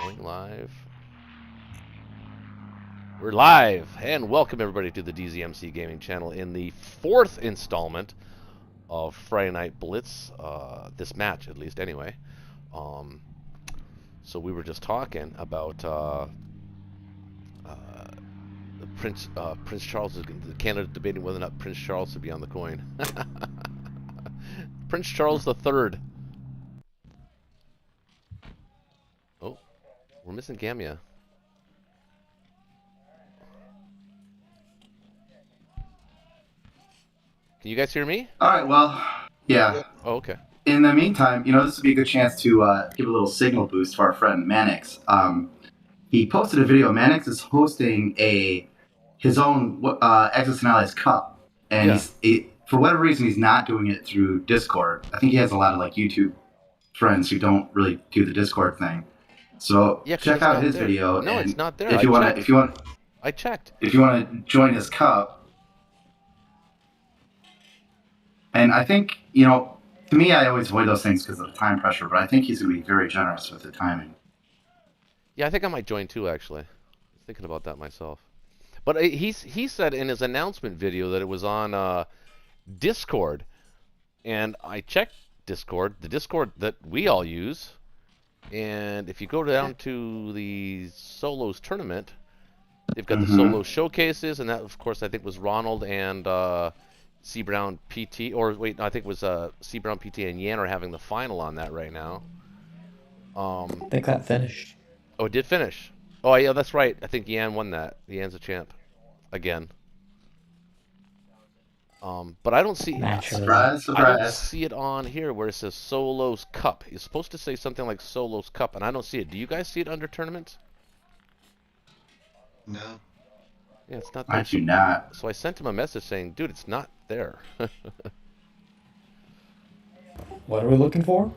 Going live. We're live, and welcome everybody to the DZMC Gaming Channel in the fourth installment of Friday Night Blitz. This match, at least, anyway. So we were just talking about Prince Charles. Canada debating whether or not Prince Charles should be on the coin. Prince Charles the Third. Oh, we're missing Gamia. Can you guys hear me? All right, well, yeah. Oh, okay. In the meantime, this would be a good chance to give a little signal boost to our friend Mannix. He posted a video. Mannix is hosting his own Exosenales Cup, and Yeah. for whatever reason, he's not doing it through Discord. I think he has a lot of YouTube friends who don't really do the Discord thing. So Yeah, check out his video. No, and it's not there. If you want to join his cup. And I think, to me, I always avoid those things because of the time pressure, but I think he's going to be very generous with the timing. Yeah, I think I might join too, actually. Thinking about that myself. But he said in his announcement video that it was on Discord. And I checked Discord, the Discord that we all use. And if you go down to the solos tournament, they've got the solo showcases. And that, of course, I think was Ronald and C Brown PT, or wait, no, I think it was C Brown PT and Yan are having the final on that right now. I think that finished. Oh, it did finish. Oh, yeah, that's right. I think Yan won that. Yan's a champ again. But I don't see. Surprise! I don't see it on here where it says Solos Cup. It's supposed to say something like Solos Cup, and I don't see it. Do you guys see it under tournaments? No. Yeah, it's not there. I do not. So I sent him a message saying, dude, it's not there. What are we looking for?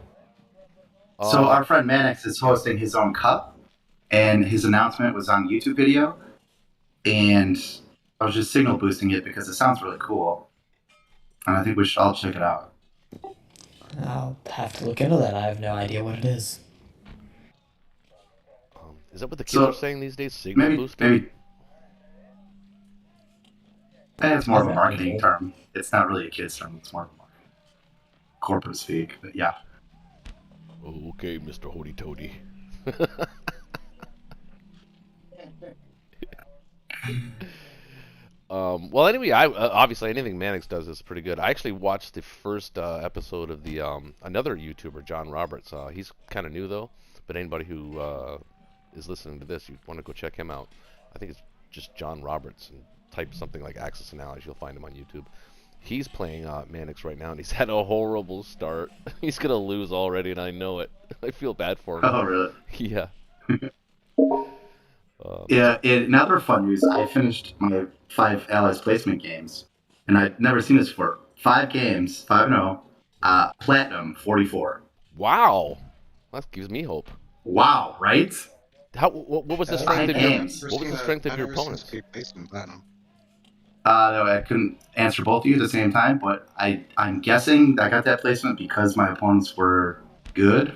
So our friend Mannix is hosting his own cup, and his announcement was on YouTube video, and I was just signal boosting it because it sounds really cool, and I think we should all check it out. I'll have to look into that. I have no idea what it is. Is that what the kids are saying these days? Signal boosting? Maybe. It's more of a marketing term. It's not really a kid's term. It's more of a marketing corporate speak, but yeah. Okay, Mr. Hody Toady. Well, anyway, obviously anything Mannix does is pretty good. I actually watched the first episode of the another YouTuber, John Roberts. He's kind of new though, but anybody who is listening to this, you want to go check him out. I think it's just John Roberts, and type something like Axis Analogy, you'll find him on YouTube. He's playing Mannix right now, and he's had a horrible start. He's gonna lose already, and I know it. I feel bad for him. Oh, really? Yeah. Yeah, in other fun news, I finished my 5 Allies placement games, and I'd never seen this before. 5 games, 5-0, Platinum 44. Wow, that gives me hope. Wow, right? What was the strength of your opponents? No, I couldn't answer both of you at the same time, but I'm guessing I got that placement because my opponents were good,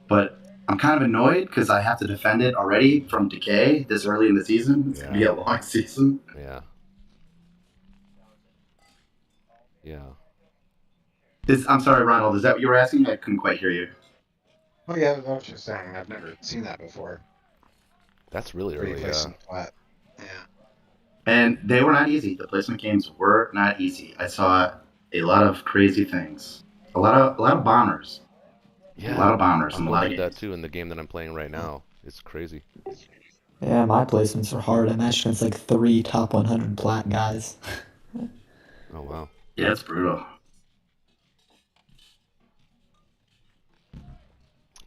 but I'm kind of annoyed because I have to defend it already from Decay this early in the season. It's going to be a long season. Yeah. Yeah. I'm sorry, Ronald, is that what you were asking? I couldn't quite hear you. Oh, yeah, I was just saying, I've never seen that before. That's really early, yeah. Flat. Yeah. And they were not easy. The placement games were not easy. I saw a lot of crazy things. A lot of bombers. Yeah. A lot of bombers I'm and a lot of that too in the game that I'm playing right now. It's crazy. Yeah, my placements are hard. I matched against like 3 top 100 plat guys. Oh, wow. Yeah, it's brutal.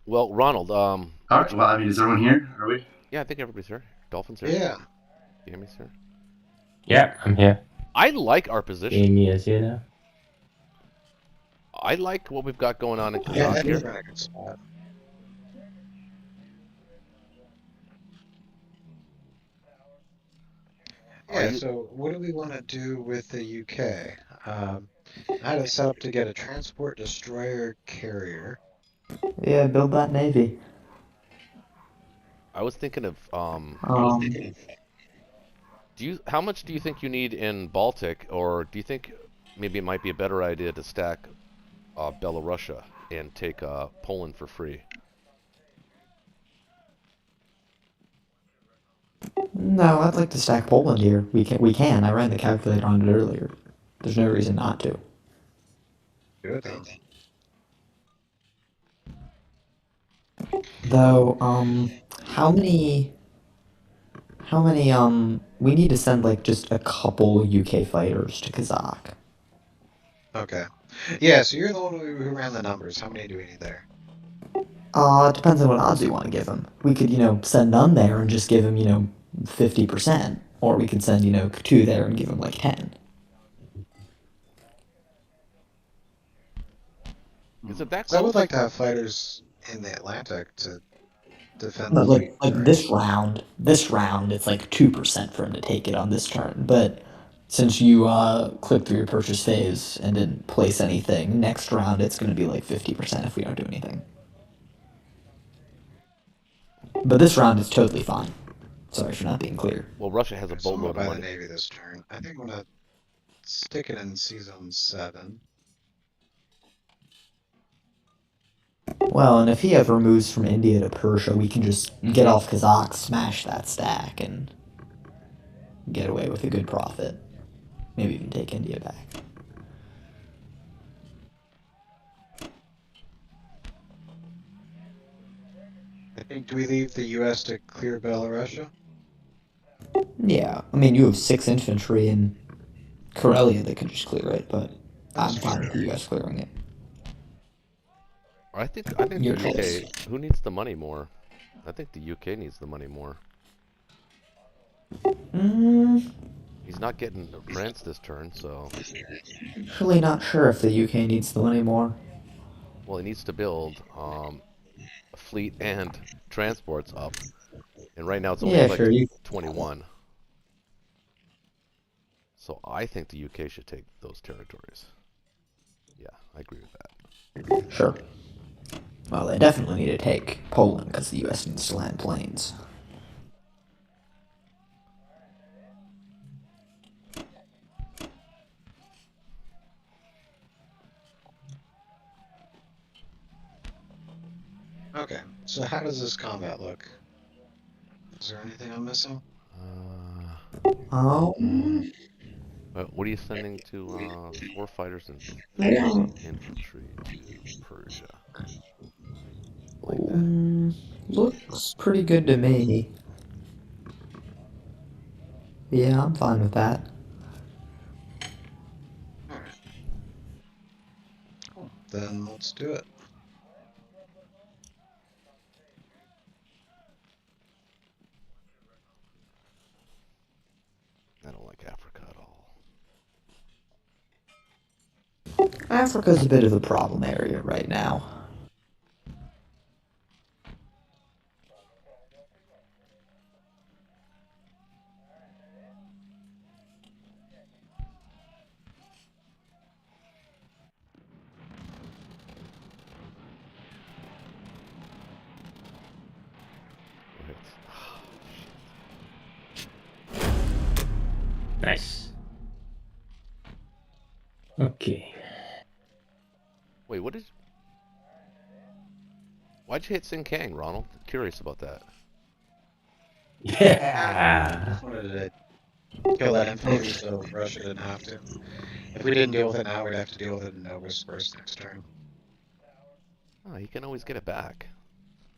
Well, Ronald, all right, well, I mean, is everyone here? Are we? Yeah, I think everybody's here. Dolphin's here. Yeah. Gammy's here. Yeah, I'm here. I like our position. Gammy is here now. I like what we've got going on in Yeah, Kazakh here. in a good spot. Yeah, so what do we want to do with the UK? I had it set up to get a transport destroyer carrier. Yeah, build that navy. I was thinking of Um, how much do you think you need in Baltic, or do you think maybe it might be a better idea to stack Belarusia and take Poland for free? no, I'd like to stack Poland here. We can. I ran the calculator on it earlier. There's no reason not to. Do it then. Though, how many, we need to send like just a couple UK fighters to Kazakh. Okay. Yeah, so you're the one who ran the numbers. How many do we need there? It depends on what odds we want to give him. We could, send none there and just give him, 50%. Or we could send, two there and give him like 10. Is it that 'Cause I would close? like to have fighters in the Atlantic to defend the But like fleet like turret. this round, it's like 2% for him to take it on this turn. But since you clicked through your purchase phase and didn't place anything, next round it's going to be like 50% if we don't do anything. But this round is totally fine. Sorry for not being clear. Well, Russia has a Okay, so I'm gonna boatload of buy the money. Navy this turn. I think I'm gonna stick it in Season 7. Well, and if he ever moves from India to Persia, we can just get off Kazakh, smash that stack, and get away with a good profit. Maybe even take India back. I think, do we leave the US to clear Belarusia? Yeah, I mean, you have 6 infantry in Karelia that could just clear it, but I'm That's fine true. with the US clearing it. I think the Your UK. choice. Who needs the money more? I think the UK needs the money more. Mm, He's not getting France this turn, so really not sure if the UK needs the money more. well, he needs to build a fleet and transports up. And right now it's only Yeah, at like sure. You 21. So I think the UK should take those territories. Yeah, I agree with that. sure. Well, they definitely need to take Poland because the US needs to land planes. Okay, so how does this combat look? Is there anything I'm missing? Oh, What are you sending to 4 fighters and yeah. 3 infantry to Persia? Like that. Mm, looks pretty good to me. Yeah, I'm fine with that. Alright, cool. Then let's do it. I don't like Africa at all. Africa's a bit of a problem area right now. Right. Nice. Okay. Wait, what is? Why'd you hit Kang, Ronald? Curious about that. Yeah. Just wanted to kill that infantry so Russia didn't have to. If we didn't deal with it now, we'd have to deal with it in Novosibirsk next turn. Oh, you can always get it back.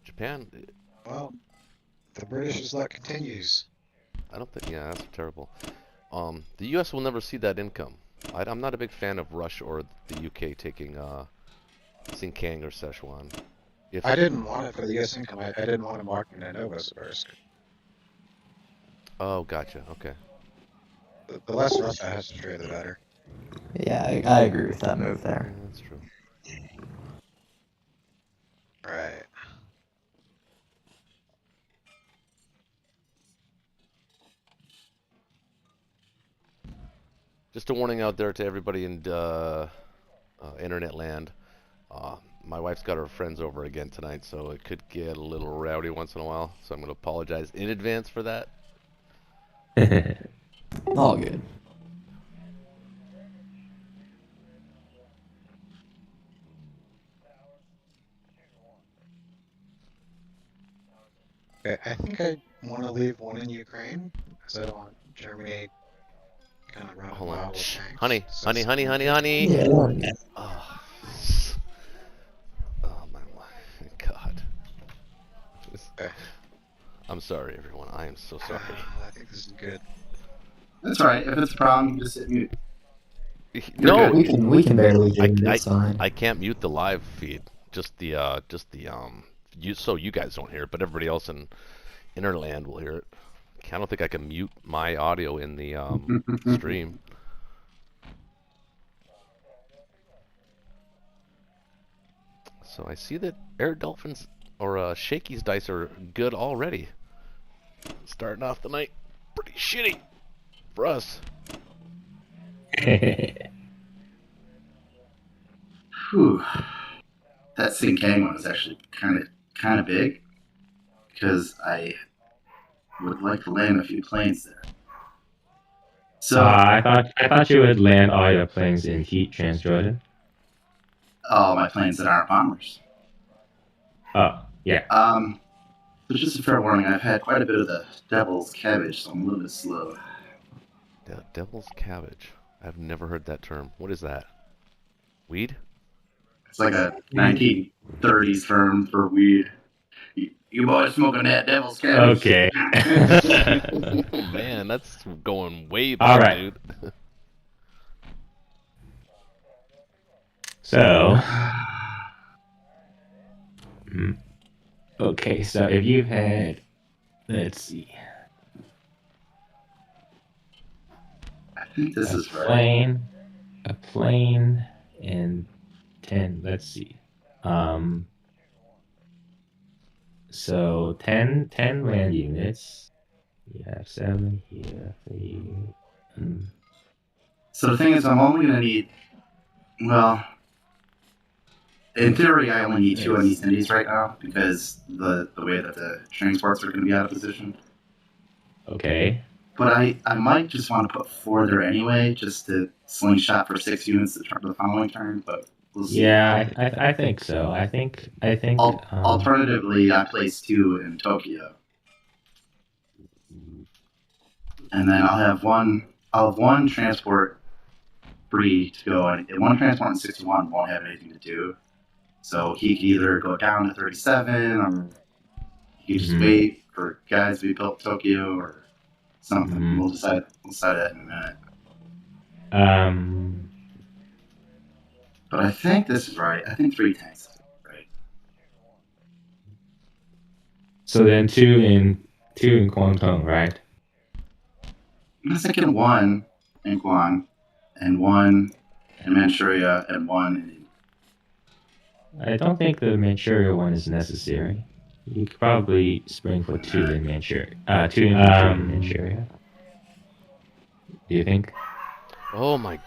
Japan, Well, the British's luck continues. I don't think. Yeah, that's terrible. The U.S. will never see that income. I'm not a big fan of Russia or the U.K. taking Xinjiang or Sichuan. If I didn't want it for the US income. I didn't want to mark it in Novosibirsk. oh, gotcha. Okay. The less Russia has to trade, the better. Yeah, I agree with that move Yeah, there. that's true. Right. Just a warning out there to everybody in internet land. my wife's got her friends over again tonight, so it could get a little rowdy once in a while. So I'm going to apologize in advance for that. All good. Okay, I think I want to leave one in Ukraine because I don't want Germany kind of running Hold on. wild with Shh. tanks. Honey, So honey, honey, honey, honey. Yeah. Oh, oh my God. Okay. I'm sorry, everyone. I am so sorry. I think this is good. That's all right. If it's a problem, you can just hit mute. No, good. We can barely hear you. I It's fine. can't mute the live feed. Just the so you guys don't hear it, but everybody else in Interland will hear it. I don't think I can mute my audio in the stream. So I see that Air Dolphins or Shakey's dice are good already. Starting off the night pretty shitty for us. Whew. That Sinkang one is actually kind of big because I would like to land a few planes there. So, I thought you would land all your planes in Heat Transjordan. all my planes that aren't bombers. Oh, yeah. So just a fair warning, I've had quite a bit of the devil's cabbage, so I'm a little bit slow. Devil's cabbage. I've never heard that term. What is that? Weed? It's like a 1930s term for weed. You boys smoking that devil's cabbage? Okay. Man, that's going way back, All right. dude. So, okay, so if you had, let's see, I think this a is right. plane, and 10, let's see. So 10 land units. You have 7 here, 3. So the thing is, I'm only going to need, well, in theory, I only need 2 on East Indies right now because the way that the transports are going to be out of position. Okay. But I might just want to put 4 there anyway, just to slingshot for 6 units the following turn. But we'll see. Yeah, I think so. I think. Alternatively, I place 2 in Tokyo, and then I'll have one transport free to go, and one transport in 61 won't have anything to do. So he could either go down to 37, or he could just wait for guys to be built Tokyo or something. We'll decide that in a minute. But I think this is right. I think 3 tanks is right. So then 2 in Guangdong, right? I'm thinking 1 in Guang, and 1 in Manchuria, and 1 in. I don't think the Manchuria one is necessary. You could probably spring for 2 in Manchuria. 2 in Manchuria. Do you think? Oh my.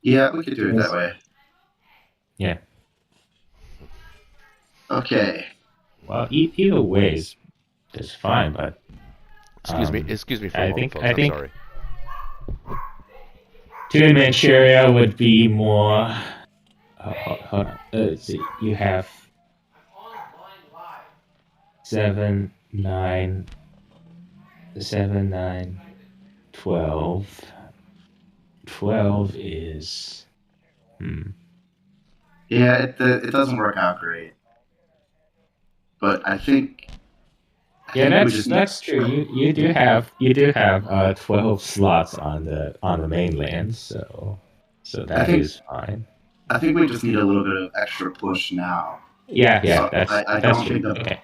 Yeah, we could do it that way. Yeah. Okay. Well, either way is fine, but Excuse me for a moment, folks. I think I'm sorry. 2 in Manchuria would be more. Hold on. Let's see. You have 7, 9, 12. 12 is. Yeah, it doesn't work out great. But I think. Yeah, that's true. You do have 12 slots on the mainland, so that is fine. I think we just need a little bit of extra push now. Yeah, So that's true.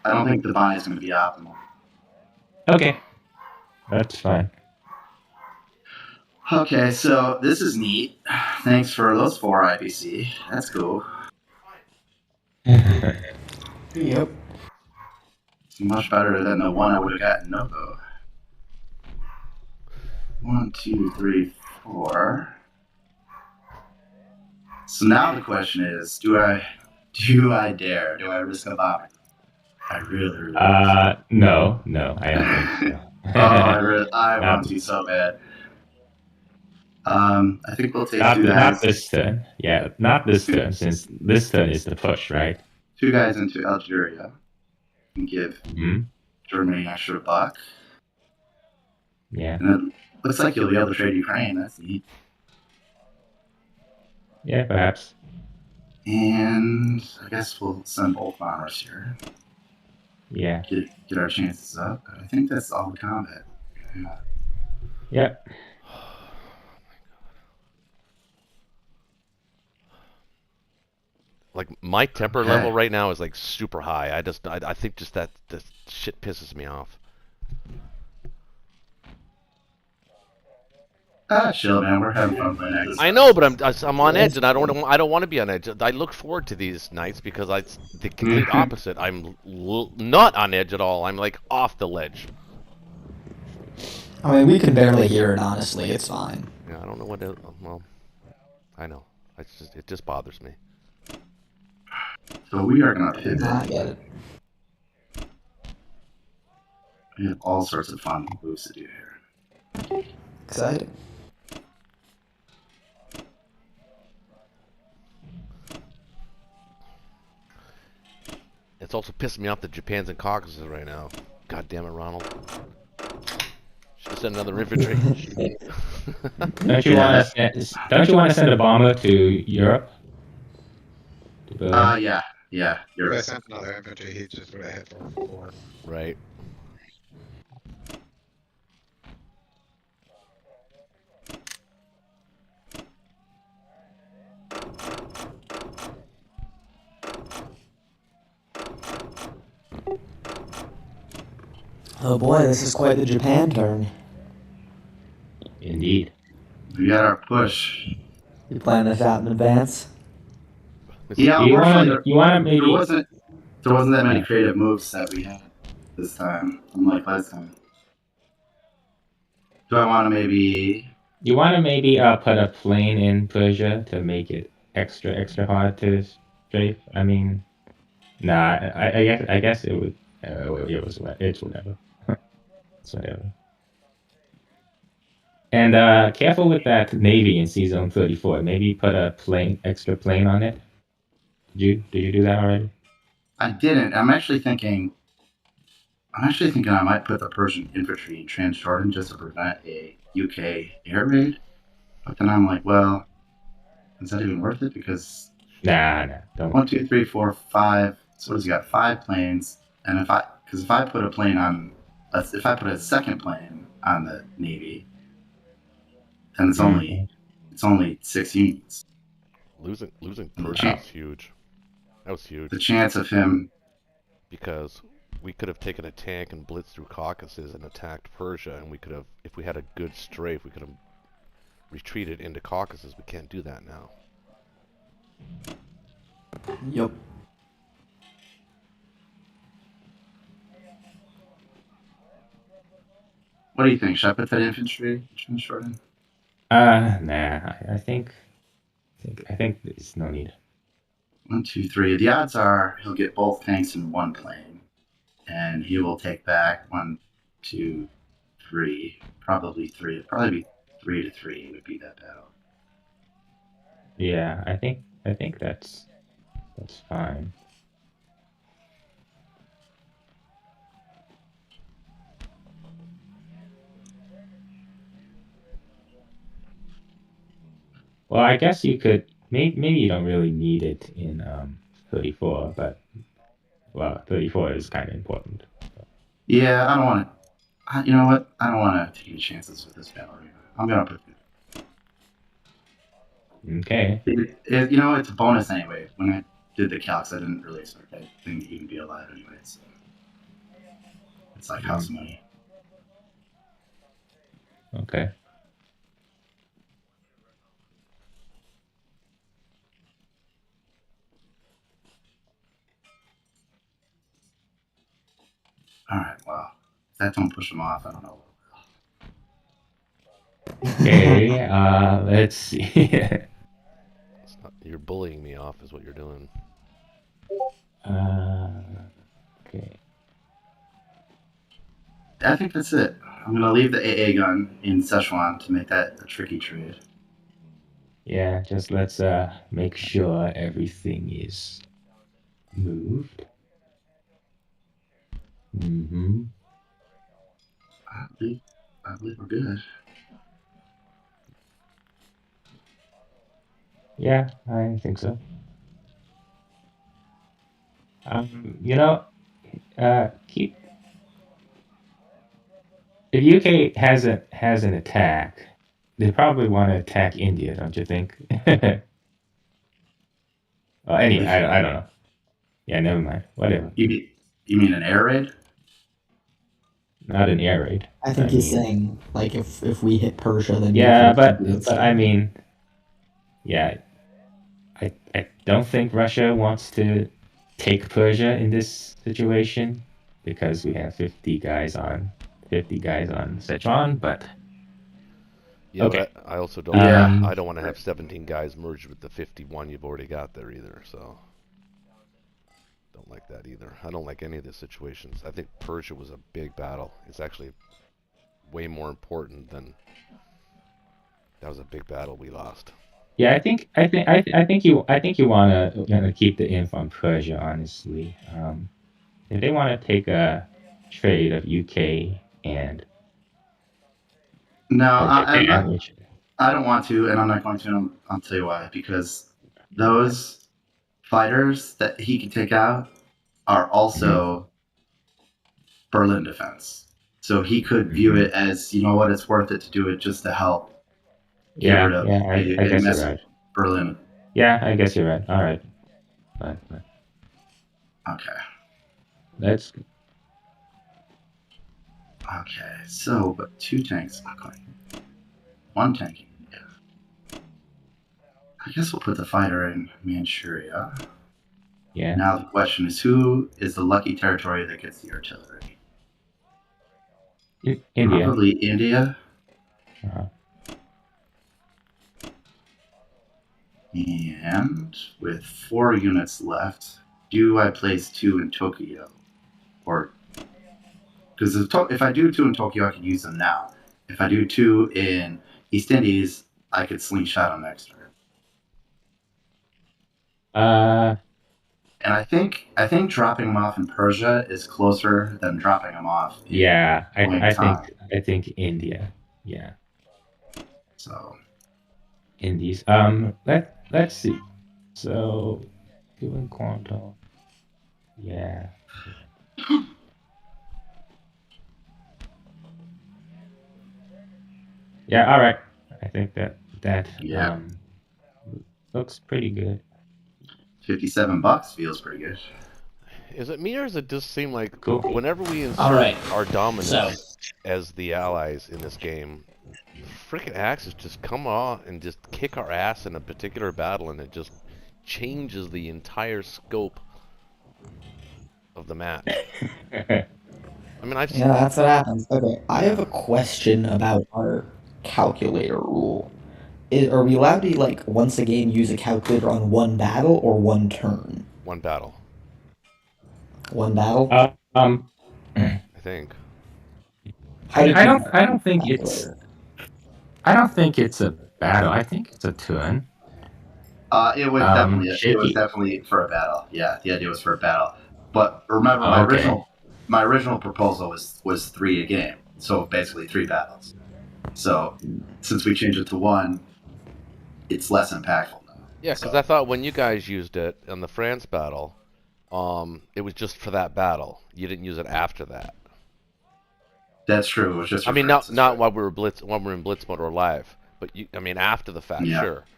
I don't think the buy is going to be optimal. Okay, that's fine. Okay, so this is neat. Thanks for those 4 IPC. That's cool. Yep. It's much better than the one I would have gotten Novo. 1, 2, 3, 4. So now the question is, do I dare? Do I risk a bomb? I really No, I don't think so. I Not, want to so bad. I think we'll take not, two not guys. this turn. Yeah, not this turn, since this turn is the push, right? Two guys into Algeria and give Hmm. Germany an extra buck. Yeah. And it looks like you'll be able to trade Ukraine. That's neat. Yeah, perhaps. And I guess we'll send both bombers here. Yeah. Get our chances up. I think that's all the combat. Yeah. Yep. Like my temper Okay. level right now is like super high. I think just that shit pisses me off. Chill, man. We're having fun playing X. I know, but I'm on edge, and I don't want to be on edge. I look forward to these nights because it's the complete opposite. I'm not on edge at all. I'm like off the ledge. I mean, we can barely hear it, honestly. It's fine. Yeah, I don't know what. Well, I know. It just bothers me. So we are gonna pivot. I get it. We have all sorts of fun moves to do here. Exciting. It's also pissing me off that Japan's in Caucasus right now. God damn it, Ronald. Should have sent another infantry. Don't you want to send a bomber to Europe? To Berlin? Yeah. You're If I right. sent another infantry, he just would have hit for 4. Right. Oh boy, this is quite the Japan turn. Indeed. We got our push. You plan this out in advance? Yeah, You unfortunately, want to maybe there wasn't that many creative moves that we had this time, unlike last time. Do I want to maybe? put a plane in Persia to make it extra hard to strafe? I mean, nah. I guess it would. It's whatever. It's whatever. And careful with that navy in C zone 34. Maybe put a extra plane on it. Did you do that already? I didn't. I'm actually thinking I might put the Persian infantry in Transjordan just to prevent a UK air raid. But then I'm like, well, is that even worth it? Because Nah, don't. 1, 2, 3, 4, 5. So what has he got? 5 planes. And if I put a plane on, if I put a second plane on the Navy, then it's only 6 units. Losing Persia is huge. That was huge. The chance of him, Because we could have taken a tank and blitzed through Caucasus and attacked Persia, and we could have, if we had a good strafe, we could have retreated into Caucasus. We can't do that now. Yup. what do you think? Should I put that infantry in Transjordan? Nah. I think there's no need. 1, 2, 3. The odds are he'll get both tanks in one plane, and he will take back 1, 2, 3. Probably 3. It'd probably be 3 to 3 would be that battle. Yeah, I think that's fine. Well, I guess you could. Maybe you don't really need it in 34, but 34 is kind of important. Yeah, I don't want to. You know what? I don't want to take any chances with this battle right now. I'm gonna put it. Okay. You know, it's a bonus anyway. When I did the calcs, I didn't really expect that thing to even be alive anyway. So it's like house money. Okay. All right. Wow. If that don't push him off, I don't know. Okay. Let's see. You're bullying me off, is what you're doing. Okay. I think that's it. I'm gonna leave the AA gun in Szechuan to make that a tricky trade. Yeah, just let's make sure everything is moved. Mm-hmm. I believe we're good. Yeah, I think so. You know, keep if UK has an attack, they probably want to attack India, don't you think? Well, anyway, If I don't know. Yeah, never mind. Whatever. you mean an air raid? Not an air raid. I think I he's mean, saying like if we hit Persia, then yeah, UK can do its but I thing. mean, yeah, I don't think Russia wants to take Persia in this situation because we have 50 guys on Sichuan, but Yeah, okay. but I also don't. Yeah. Um, I don't want to have 17 guys merged with the 51 you've already got there either. So don't like that either. I don't like any of the situations. I think Persia was a big battle. It's actually way more important than that was a big battle we lost. yeah, I think you wanna keep the info on Persia, honestly. If they want to take a trade of UK and No, I'm Japan, not. which I don't want to, and I'm not going to. And I'll tell you why. Because those fighters that he can take out are Mhm, also Berlin defense. So he could view mhm. it as, you know what, it's worth it to do it just to help get rid Yeah, of yeah, I a guess you're mess of right. Berlin. Yeah, I guess you're right. All right, but Okay. let's. Okay. So, but two tanks. Okay. One tank. Yeah. I guess we'll put the fighter in Manchuria. Yeah, Now the question is, who is the lucky territory that gets the artillery? India. Probably India. Uh, And with 4 units left, do I place 2 in Tokyo? Or because if I do 2 in Tokyo, I could use them now. If I do 2 in East Indies, I could slingshot them next turn. uh, And I think dropping them off in Persia is closer than dropping them off in yeah, Guangdong. I think India. Yeah, So Indies. Let's see. So doing Guangdong. Yeah. Yeah. All right. I think that yeah, looks pretty good. $57 feels pretty good. Is it me or does it just seem like Cool. whenever we All insert right. our So dominance as the allies in this game, freaking Axis just come on and just kick our ass in a particular battle, and it just changes the entire scope of the match. I mean, I've yeah, that's what happens. Okay, I have a question about our calculator rule. Are we allowed to like once a game use a calculator on one battle or one turn? one battle, One battle. I I think. How did you I use don't the think it's calculator? I don't think it's a battle. I think it's a turn. It was Shaky. definitely for a battle. Yeah, the idea was for a battle. But remember, Okay. my original proposal was 3 a game, so basically 3 battles. So since we changed it to 1, it's less impactful now. Yeah, because I So thought when you guys used it in the France battle, it was just for that battle. You didn't use it after that. that's true. It was just I for mean, Francis, not right? while we were when we were in blitz mode or live, but I mean after the fact, Yeah. sure.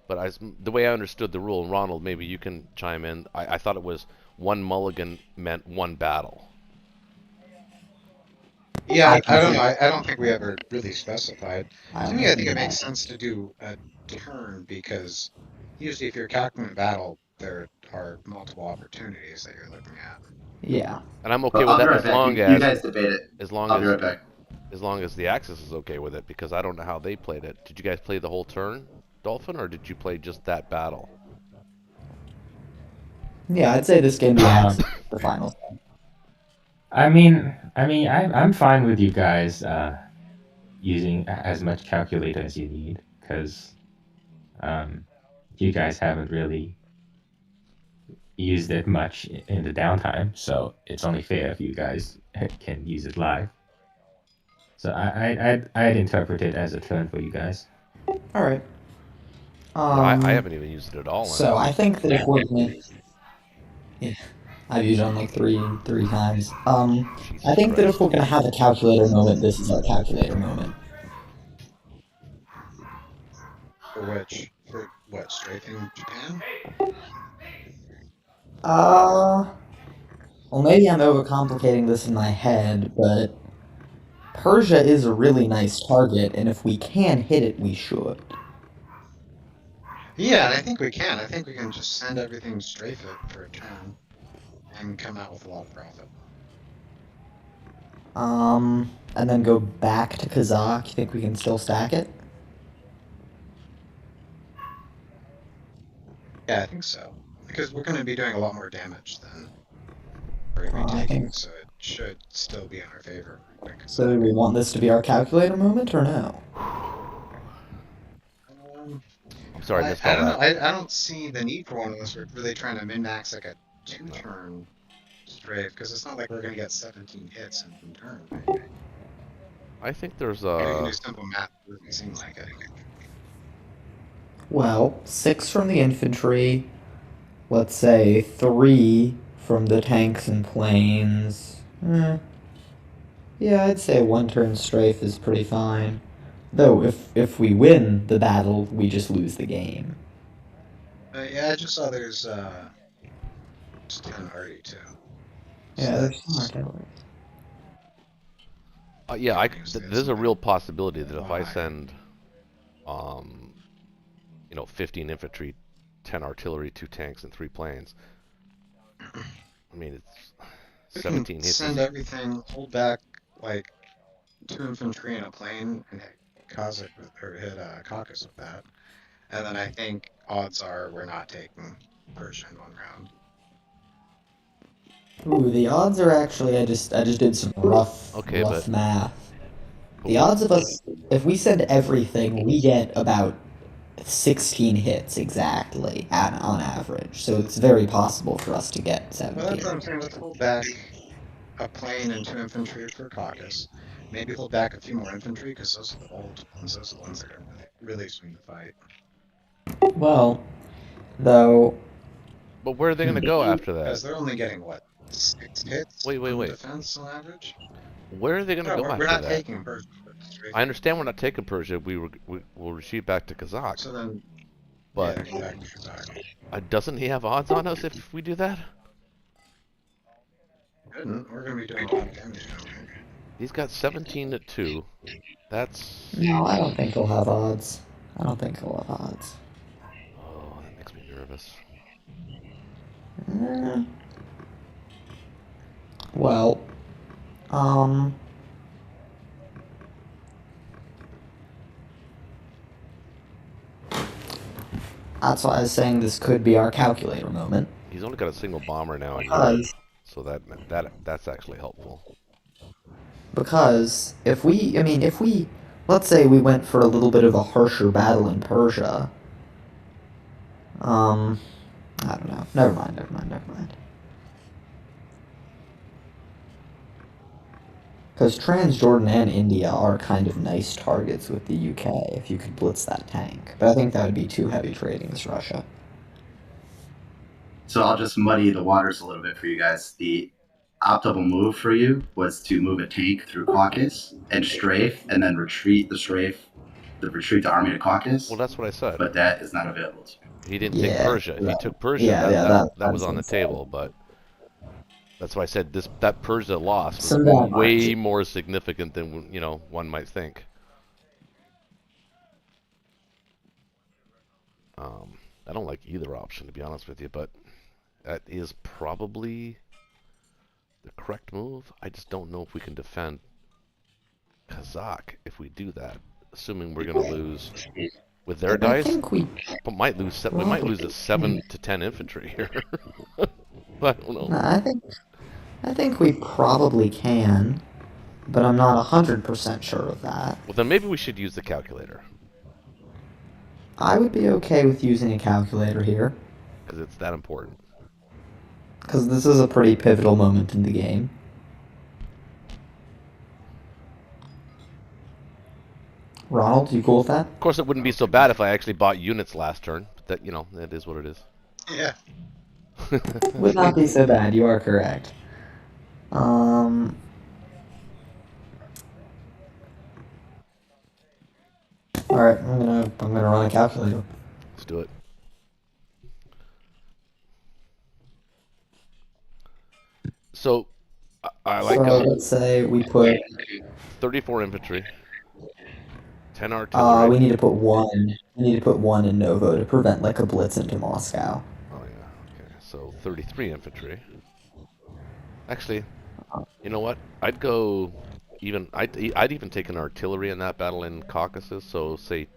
But the way I understood the rule, and Ronald, maybe you can chime in. I thought it was one mulligan meant one battle. Yeah, I can I don't see. know. I don't think we ever really specified. I To don't me, I think think we it have. makes sense to do a turn because usually if you're calculating battle, there are multiple opportunities that you're looking at. Yeah. And I'm okay But with I'll be that right back. You guys debate it. as long I'll be as right back. as long as the Axis is okay with it, because I don't know how they played it. Did you guys play the whole turn, Dolphin, or did you play just that battle? Yeah, I'd say this game reacts the final. I'm fine with you guys using as much calculator as you need, because you guys haven't really used it much in the downtime, so it's only fair if you guys can use it live. So I'd interpret it as a turn for you guys. All right. I haven't even used it at all. So I think that if we're gonna, yeah, I've used it on like three times. Jesus I think that if Christ. we're gonna have a calculator moment, this is our calculator moment. For which? For what? Strafing Japan? Uh, well, maybe I'm overcomplicating this in my head, but Persia is a really nice target, and if we can hit it, we should. Yeah, and I think we can. I think we can just send everything strafe it for a turn and come out with a lot of profit. And then go back to Kazakh. You think we can still stack it? Yeah, I think so. Because we're going to be doing a lot more damage than we're going to be I taking, think. so it should still be in our favor. So do we want this to be our calculator moment or no? I'm sorry, I missed I all don't know. that. I don't see the need for one unless we're really trying to min-max like a two-turn strafe, because it's not like we're going to get 17 hits in one turn. Right? I think there's Maybe we can a. do simple math. It doesn't seem like it. Well, 6 from the infantry, let's say 3 from the tanks and planes. Yeah, I'd say a one turn strafe is pretty fine. Though, if we win the battle, we just lose the game. Yeah, I just saw there's 10 already too. So Yeah, there's some that's artillery. Yeah, can use this there's a and real then possibility that if I why. send, um, 15 infantry, 10 artillery, 2 tanks, and 3 planes, I mean, it's We can 17 hits send is. everything, hold back like 2 infantry and a plane, and hit Cossack with, or hit Caucasus with that. And then I think odds are we're not taking Persia in one round. Ooh, the odds are actually I just did some Okay, rough math. The odds of us if we send everything, we get about 16 hits exactly on average. So it's very possible for us to get Well, that's 17. what I'm saying. Let's hold back a plane and 2 infantry for Caucasus. Maybe hold back a few more infantry because those are the bold ones. Those are the ones that are going to really swing the fight. Well, though, but where are they going to go after Because that? they're only getting, what, 6 hits on Wait. defense on average? Where are they going to No, go we're after not that? taking Persia. I understand we're not taking Persia. We'll retreat back to Kazakh. So then, But yeah, go back to Kazakh. doesn't he have odds on us if we do that? Couldn't. We're going to be doing a lot of damage to him. He's got 17 to 2. That's. no, I don't think he'll have odds. I don't think he'll have odds. Oh, that makes me nervous. Eh, well, um, that's why I was saying this could be our calculator moment. He's only got a single bomber now in Europe, Because, so that's actually helpful. because if we, let's say we went for a little bit of a harsher battle in Persia, I don't know. Never mind. Because Transjordan and India are kind of nice targets with the UK if you could blitz that tank. But I think that would be too heavy for against Russia. So I'll just muddy the waters a little bit for you guys. The optimal move for you was to move a tank through Caucasus and strafe, and then retreat the army to Caucasus. Well, that's what I said. But that is not available to you. He didn't take Persia. If he took Persia, that was on the table. But that's why I said that Persia loss was way more significant than one might think. I don't like either option, to be honest with you, but that is probably the correct move. I just don't know if we can defend Kazakh if we do that, assuming we're going to lose with their dice. I think we might lose a 7 to 10 infantry here. I don't know. I think we probably can, but I'm not 100% sure of that. Well, then maybe we should use the calculator. I would be okay with using a calculator here, Because it's that important. because this is a pretty pivotal moment in the game. Ronald, you cool with that? Of course, it wouldn't be so bad if I actually bought units last turn. But that, that is what it is. Yeah. Would not be so bad. You are correct. All right, I'm gonna run a calculator. Let's do it. So, I like So let's say we put 34 infantry, 10 artillery. we need to put one. We need to put one in Novo to prevent like a blitz into Moscow. Oh yeah, okay. So 33 infantry. Actually, you know what? I'd go even. I'd even take an artillery in that battle in Caucasus. So say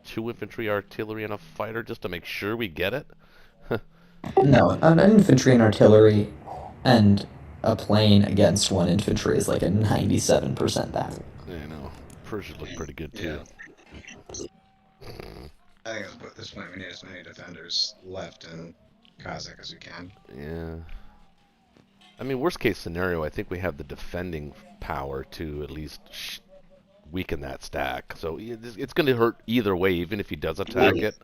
2 infantry, artillery, and a fighter just to make sure we get it. No, an infantry and artillery, and a plane against one infantry is like a 97% battle. Yeah, I know. Persia looked pretty good too. I think at this point we need as many defenders left in Kazakh as we can. Yeah. I mean, worst case scenario, I think we have the defending power to at least weaken that stack. So it's going to hurt either way, even if he does attack it.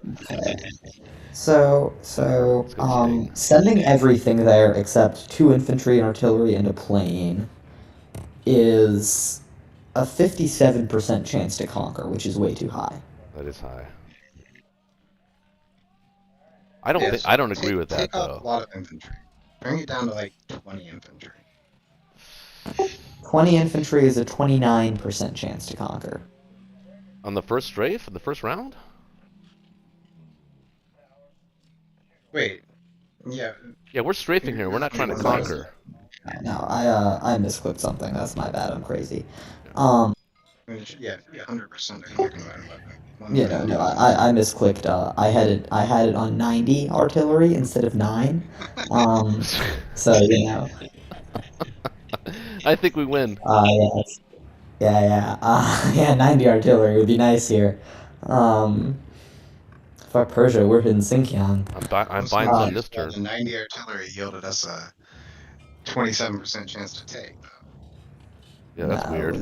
So sending everything there except 2 infantry and artillery and a plane is a 57% chance to conquer, which is way too high. That is high. I don't agree with that take though. Take a lot of infantry. Bring it down to like 20 infantry. 20 infantry is a 29% chance to conquer. On the first strafe, the first round? Wait. Yeah. Yeah, we're strafing here. We're not trying to conquer. No, I misclicked something. That's my bad. I'm crazy. Yeah, 100% they're talking about it. Yeah, no, I misclicked. I had it on 90 artillery instead of 9. So I think we win. Yeah, 90 artillery would be nice here. Fuck Persia, we're hitting Sinkiang. I'm buying some this turn. The 90 artillery yielded us a 27% chance to take. Yeah, that's weird.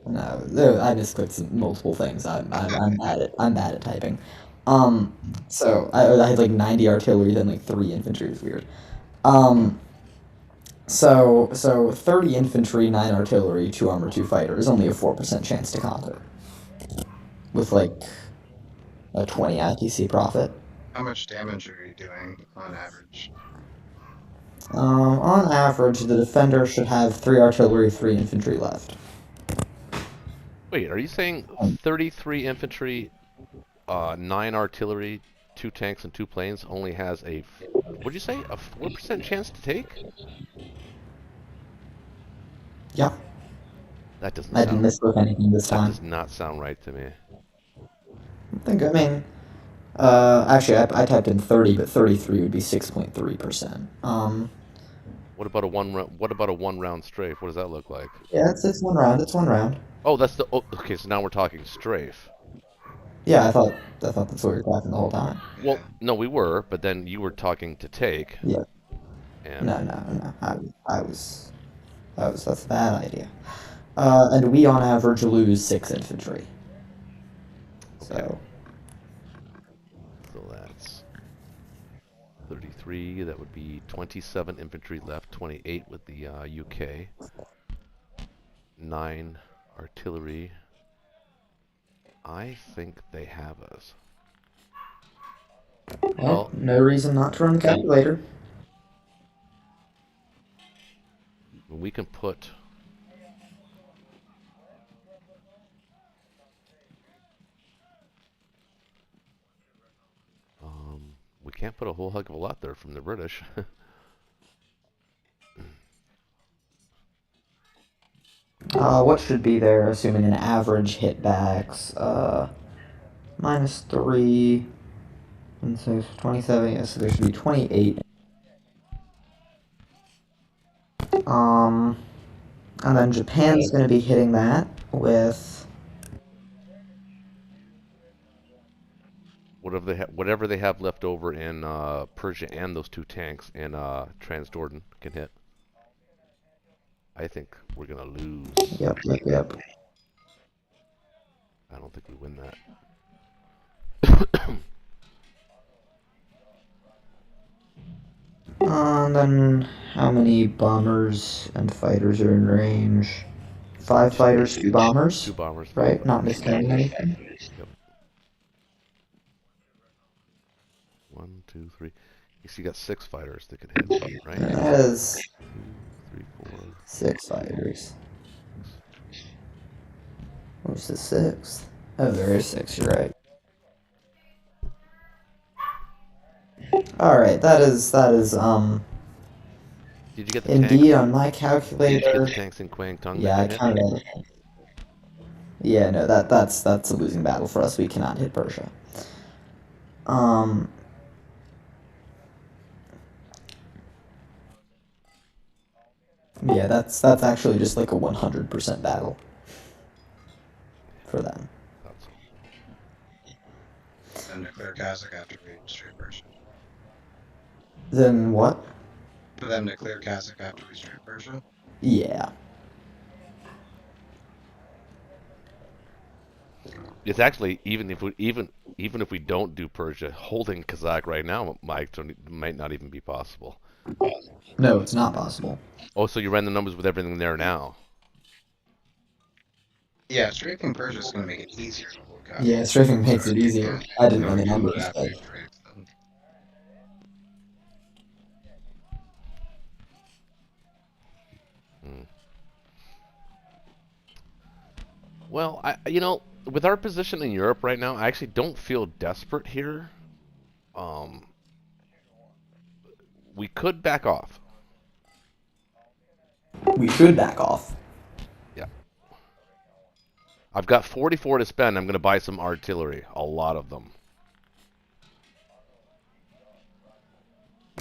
No, I misclicked multiple things. I'm bad at typing. So I had like 90 artillery, then like 3 infantry. Is weird. So 30 infantry, 9 artillery, 2 armor, 2 fighter is only a 4% chance to conquer. With like a 20 ITC profit. How much damage are you doing on average? On average, the defender should have 3 artillery, 3 infantry left. Wait, are you saying 33 infantry, 9 artillery, 2 tanks, and 2 planes only has a, what'd you say, a 4% chance to take? Yeah. That doesn't I didn't misclick anything this that time. does not sound right to me. Actually, I typed in 30, but 33 would be 6.3%. What about a one round strafe? What does that look like? Yeah, it's one round. It's one round. Oh, okay. So now we're talking strafe. Yeah, I thought that's what we were talking the whole time. Well, no, we were, but then you were talking to take. Yeah. And No. That's a bad idea. And we on average lose 6 infantry. So that's 33. That would be 27 infantry left. 28 with the UK. 9 artillery. I think they have us. well, no reason not to run a calculator. We can put. We can't put a whole heck of a lot there from the British. What should be there, assuming an average hitbacks? -3, and so 27, yeah, so there should be 28. And then Japan's going to be hitting that with whatever they have left over in Persia and those 2 tanks in Transjordan can hit. I think we're gonna lose. yep. I don't think we win that. And then how many bombers and fighters are in range? 5 fighters, 2 bombers. 2 bombers. 5 Right, not fighters. miscounting anything. Yep. 1, 2, 3. You see, you got 6 fighters that could hit, right? That is 3, 4. 6 fighters. Where's the 6th? Oh, there is 6, you're right. Alright, that is, Did you get the indeed tanks? on my Did you get calculator. the tanks in Kwang Tung? Yeah, I that can hit? counted everything. Yeah, no, that's a losing battle for us. We cannot hit Persia. Yeah, that's actually just like a 100% battle for them. That's all. Then declare Kazakh after we destroy Persia. Then what? For them to clear Kazakh after we destroy Persia. Yeah. It's actually even if we don't do Persia, holding Kazakh right now might not even be possible. No, it's not possible. Oh, so you ran the numbers with everything there now? Yeah, strafing Persia is going to make it easier to hold Kazakh. Yeah, strafing makes it easier. I didn't run the we can numbers, after but we strafe them. Well, with our position in Europe right now, I actually don't feel desperate here. We could back off. we should back off. Yeah. I've got 44 to spend. I'm going to buy some artillery, a lot of them.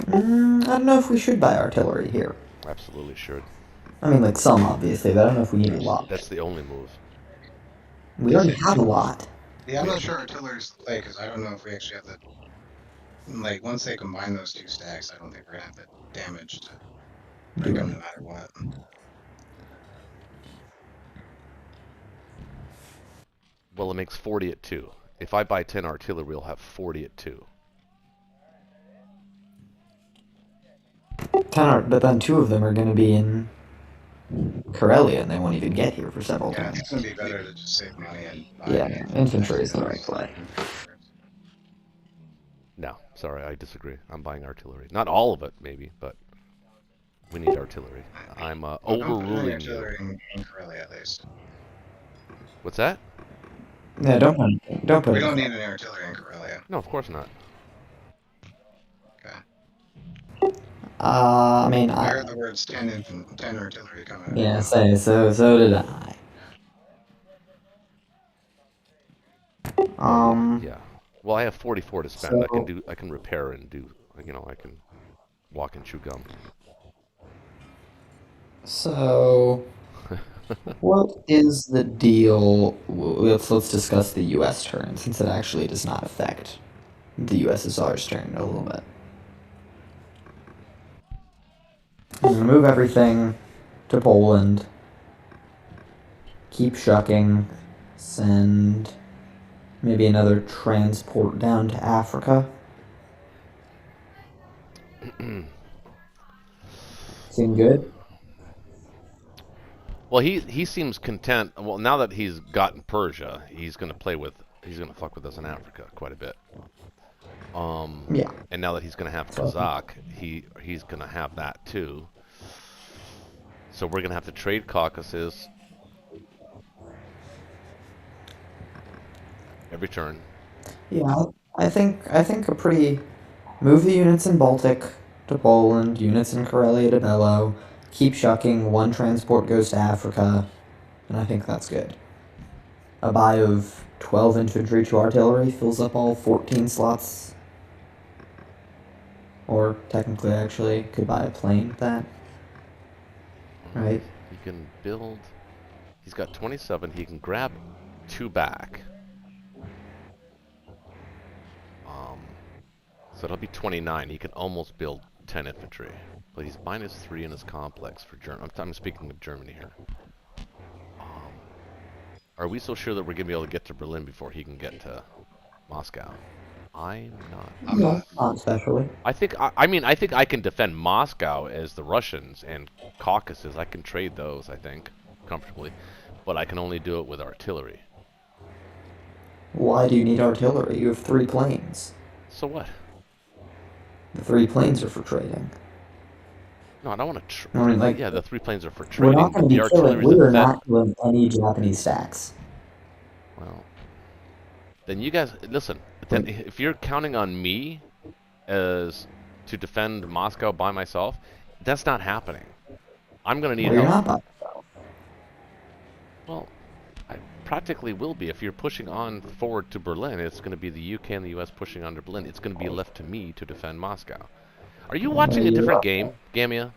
I don't know if we should buy artillery here. Absolutely should. I mean, like some, obviously, but I don't know if we need a lot. That's the only move. We already have a lot. Yeah, I'm not sure artillery's the play because I don't know if we actually have the. Like, once they combine those 2 stacks, I don't think we're going to have the damage to break them no matter what. Well, it makes 40 at 2. If I buy 10 artillery, we'll have 40 at 2. But then 2 of them are going to be in Karelia, and they won't even get here for several Yeah, times. it's going to be better to just save money and buy Yeah, infantry is the right play. No, sorry, I disagree. I'm buying artillery. Not all of it, maybe, but we need artillery. I'm overruling you. artillery in Karelia, at least. What's that? Yeah, don't put We it. don't need any artillery in Karelia. No, of course not. Okay. I mean, I heard the words 10 artillery coming. Yeah, so did I. Yeah. Well, I have 44 to spend. So- I can repair and do. I can walk and chew gum. So, what is the deal? Let's discuss the U.S. turn, since it actually does not affect the USSR's turn a little bit. Move everything to Poland. Keep shucking. Send maybe another transport down to Africa. Seem good? Well, he seems content. Well, now that he's gotten Persia, he's gonna fuck with us in Africa quite a bit. Yeah. And now that he's gonna have Kazakh, he's gonna have that too. So we're gonna have to trade Caucasus every turn. Yeah, I think a pretty move the units in Baltic to Poland, units in Karelia to Bello, keep shucking, 1 transport goes to Africa, and I think that's good. A buy of 12 infantry to artillery fills up all 14 slots. Or technically, actually, could buy a plane with that. right? He can build. He's got 27. He can grab 2 back. So it'll be 29. He can almost build 10 infantry. But he's -3 in his complex for Germany. I'm speaking of Germany here. Are we so sure that we're going to be able to get to Berlin before he can get to Moscow? I'm not. I'm No, not. not especially. I think I think I can defend Moscow as the Russians and Caucasus. I can trade those, I think, comfortably. But I can only do it with artillery. Why do you need artillery? You have 3 planes. So what? The 3 planes are for trading. No, I don't want to. I mean, like, Yeah, the 3 planes are for we're trading, not going but to the be killing. artillery is We a are vet. not killing any Japanese stacks. Well, then you guys listen. Then if you're counting on me as to defend Moscow by myself, that's not happening. I'm gonna need Well, you're help. not. Well, I practically will be. If you're pushing on forward to Berlin, it's going to be the UK and the US pushing on to Berlin. It's going to be left to me to defend Moscow. Are you watching a different game, Gamia?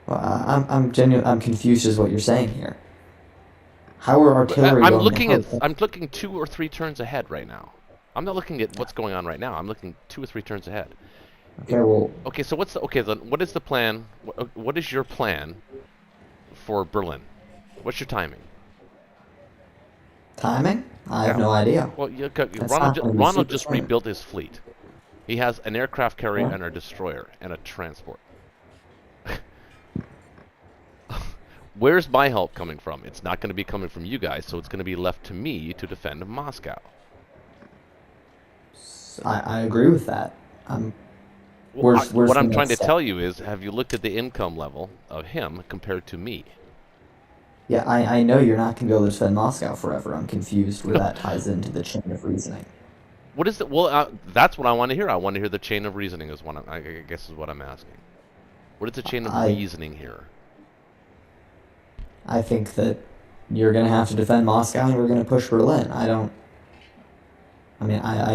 Well, I'm confused as what you're saying here. How are artillery I'm going looking to at. help? I'm looking 2 or 3 turns ahead right now. I'm not looking at what's going on right now. I'm looking 2 or 3 turns ahead. Okay, well, Okay, so then what is the plan? What is your plan for Berlin? What's your timing? timing? I have Yeah. no idea. Well, That's not going to be Ronald super just soon. rebuilt his fleet. He has an aircraft carrier Yeah. and a destroyer and a transport. Where's my help coming from? It's not going to be coming from you guys, so it's going to be left to me to defend Moscow. I agree with that. Well, Where's what the I'm trying next to step? tell you is, have you looked at the income level of him compared to me? Yeah, I know you're not going to go to defend Moscow forever. I'm confused where that ties into the chain of reasoning. What is it? Well, that's what I want to hear. I want to hear the chain of reasoning. Is what I guess is what I'm asking. What is the chain of reasoning here? I think that you're going to have to defend Moscow and we're going to push Berlin. I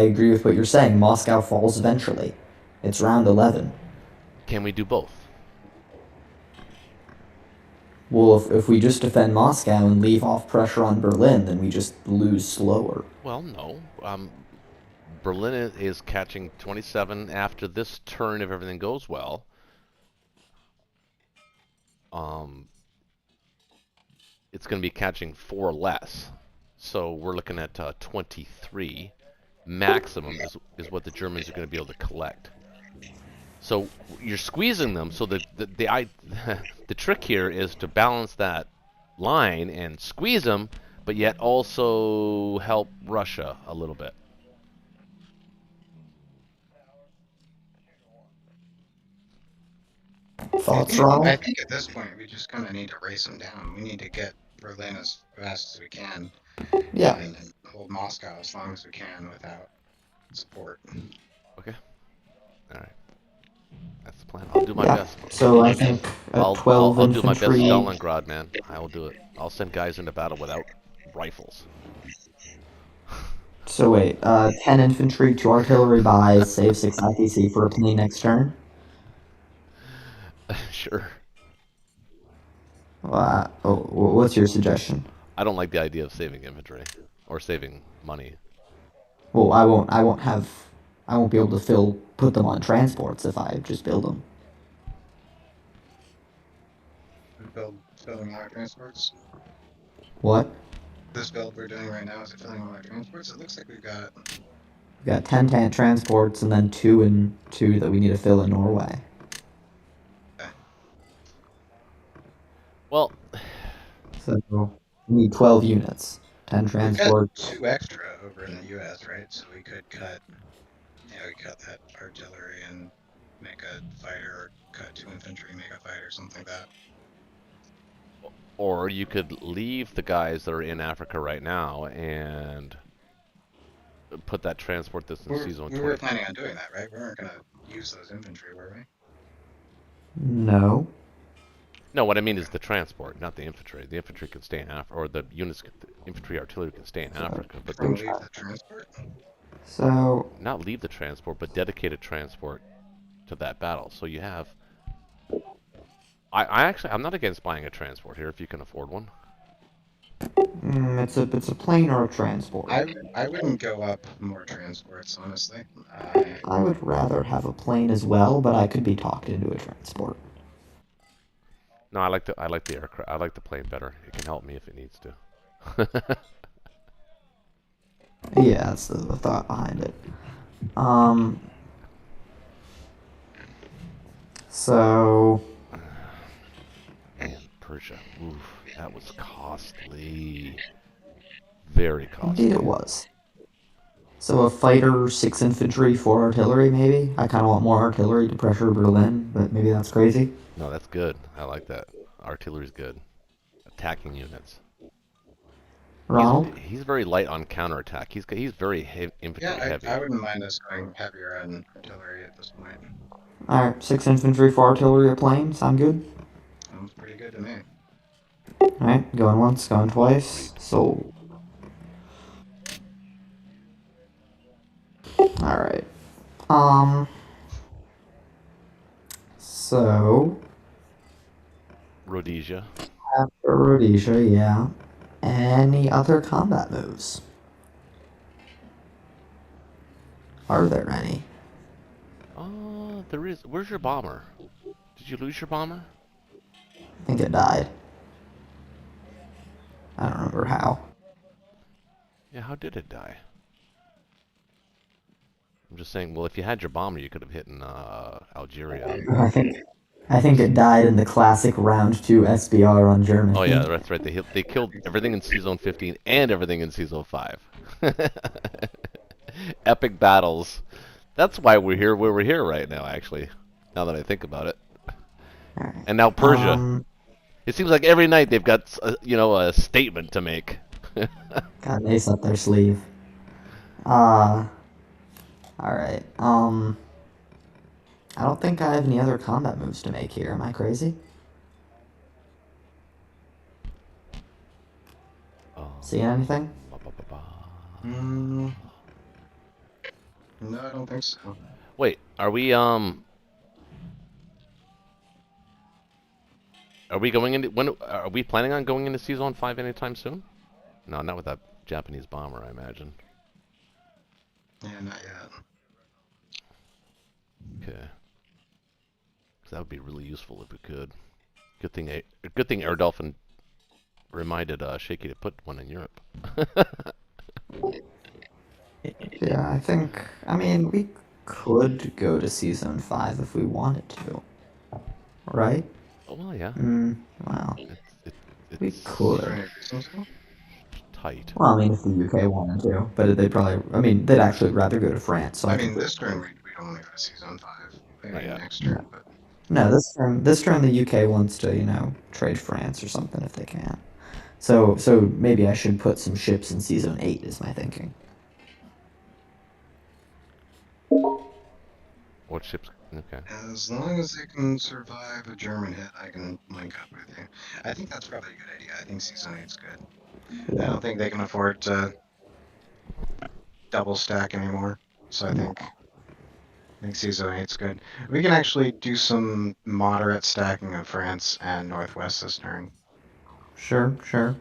agree with what you're saying. Moscow falls eventually. It's round 11. Can we do both? Well, if we just defend Moscow and leave off pressure on Berlin, then we just lose slower. Well, no. Berlin is catching 27 after this turn if everything goes well. It's going to be catching 4 less. So we're looking at 23 maximum is what the Germans are going to be able to collect. So you're squeezing them. So the trick here is to balance that line and squeeze them, but yet also help Russia a little bit. Thoughts, I Ronald? think at this point we just kind of need to race them down. We need to get Berlin as fast as we can, Yeah. and hold Moscow as long as we can without support. Okay. All right. That's the plan. I'll do my Yeah. best. So I think at 12 I'll do my best infantry. Stalingrad, man. I will do it. I'll send guys into battle without rifles. So wait, 10 infantry, 2 artillery buys, save 6 ITC for a plane next turn. Sure. What's your suggestion? I don't like the idea of saving infantry or saving money. Well, I won't be able to put them on transports if I just build them. Filling all our transports. What? This build we're doing right now, is it filling all our transports? It looks like we've got. We've got 10 tank transports and then 2 and 2 that we need to fill in Norway. Well, So we need 12 units. 10 We've got transports. 2 extra over in the U.S., right? So we could cut. Yeah, we cut that artillery and make a fighter, or cut 2 infantry, make a fighter, something like that. or you could leave the guys that are in Africa right now and put that transport that's in season We were planning on doing that, right? We weren't going to use those infantry, were we? No. No, what I mean is the transport, not the infantry. The infantry can stay in Africa, or the units, the infantry artillery can stay in Africa, but Or leave the transport? So not leave the transport, but dedicated transport to that battle. So you have I'm not against buying a transport here if you can afford one. It's a plane or a transport. I wouldn't go up more transports, honestly. I would rather have a plane as well, but I could be talked into a transport. No, I like the aircraft. I like the plane better. It can help me if it needs to. Yeah, that's the thought behind it. Um, so Man, Persia. Oof, that was costly. Very indeed costly. it was. So a fighter, 6 infantry, 4 artillery, maybe. I kind of want more artillery to pressure Berlin, but maybe that's crazy. No, that's good. I like that. Artillery's good. Attacking units. Ronald. He's very light on counterattack. He's very infantry Yeah, heavy. I wouldn't mind us going heavier on artillery at this point. All right, 6 infantry, 4 artillery, a plane. Sound good. Sounds pretty good to me. All right, going once, going twice. Sweet. So, all right. Um. So Rhodesia. after Rhodesia, yeah. Any other combat moves? Are there any? There is. Where's your bomber? Did you lose your bomber? I think it died. I don't remember how. Yeah, how did it die? I'm just saying, well, if you had your bomber, you could have hit in Algeria. I think I think it died in the classic round 2 SBR on Oh yeah, Germany. that's right. They killed everything in C-Zone 15 and everything in C-Zone 5. Epic battles. That's why we're here where we're here right now, actually. Now that I think about it. All right. And now Persia. It seems like every night they've got a statement to make. Got an ace up their sleeve. Uh, all right. I don't think I have any other combat moves to make here. Am I crazy? See anything? Ba, ba, ba, ba. Mm, no, I don't think so. Wait, are we going into when are we planning on going into Season 5 anytime soon? No, not with that Japanese bomber, I imagine. Yeah, not yet. Okay. 'Cause that would be really useful if we could. Good thing Air Dolphin reminded Shaky to put one in Europe. Yeah, I think. I mean, we could go to season 5 if we wanted to. Right? Oh well, yeah. Well, It's we it's Is there could. any reason to? tight. Well, I mean, if the UK wanted to, but they'd probably. I mean, they'd actually rather go to France, so I I mean, could. this turn we don't want to go to season 5. Not Maybe yet. next No, turn, but no, this turn the UK wants to, trade France or something if they can. So maybe I should put some ships in season 8 is my thinking. What ships? Okay. as long as they can survive a German hit, I can link up with you. I think that's probably a good idea. I think season 8's good. I Yeah. don't think they can afford to double stack anymore, so I think season 8's good. We can actually do some moderate stacking of France and Northwest this turn. Sure, sure.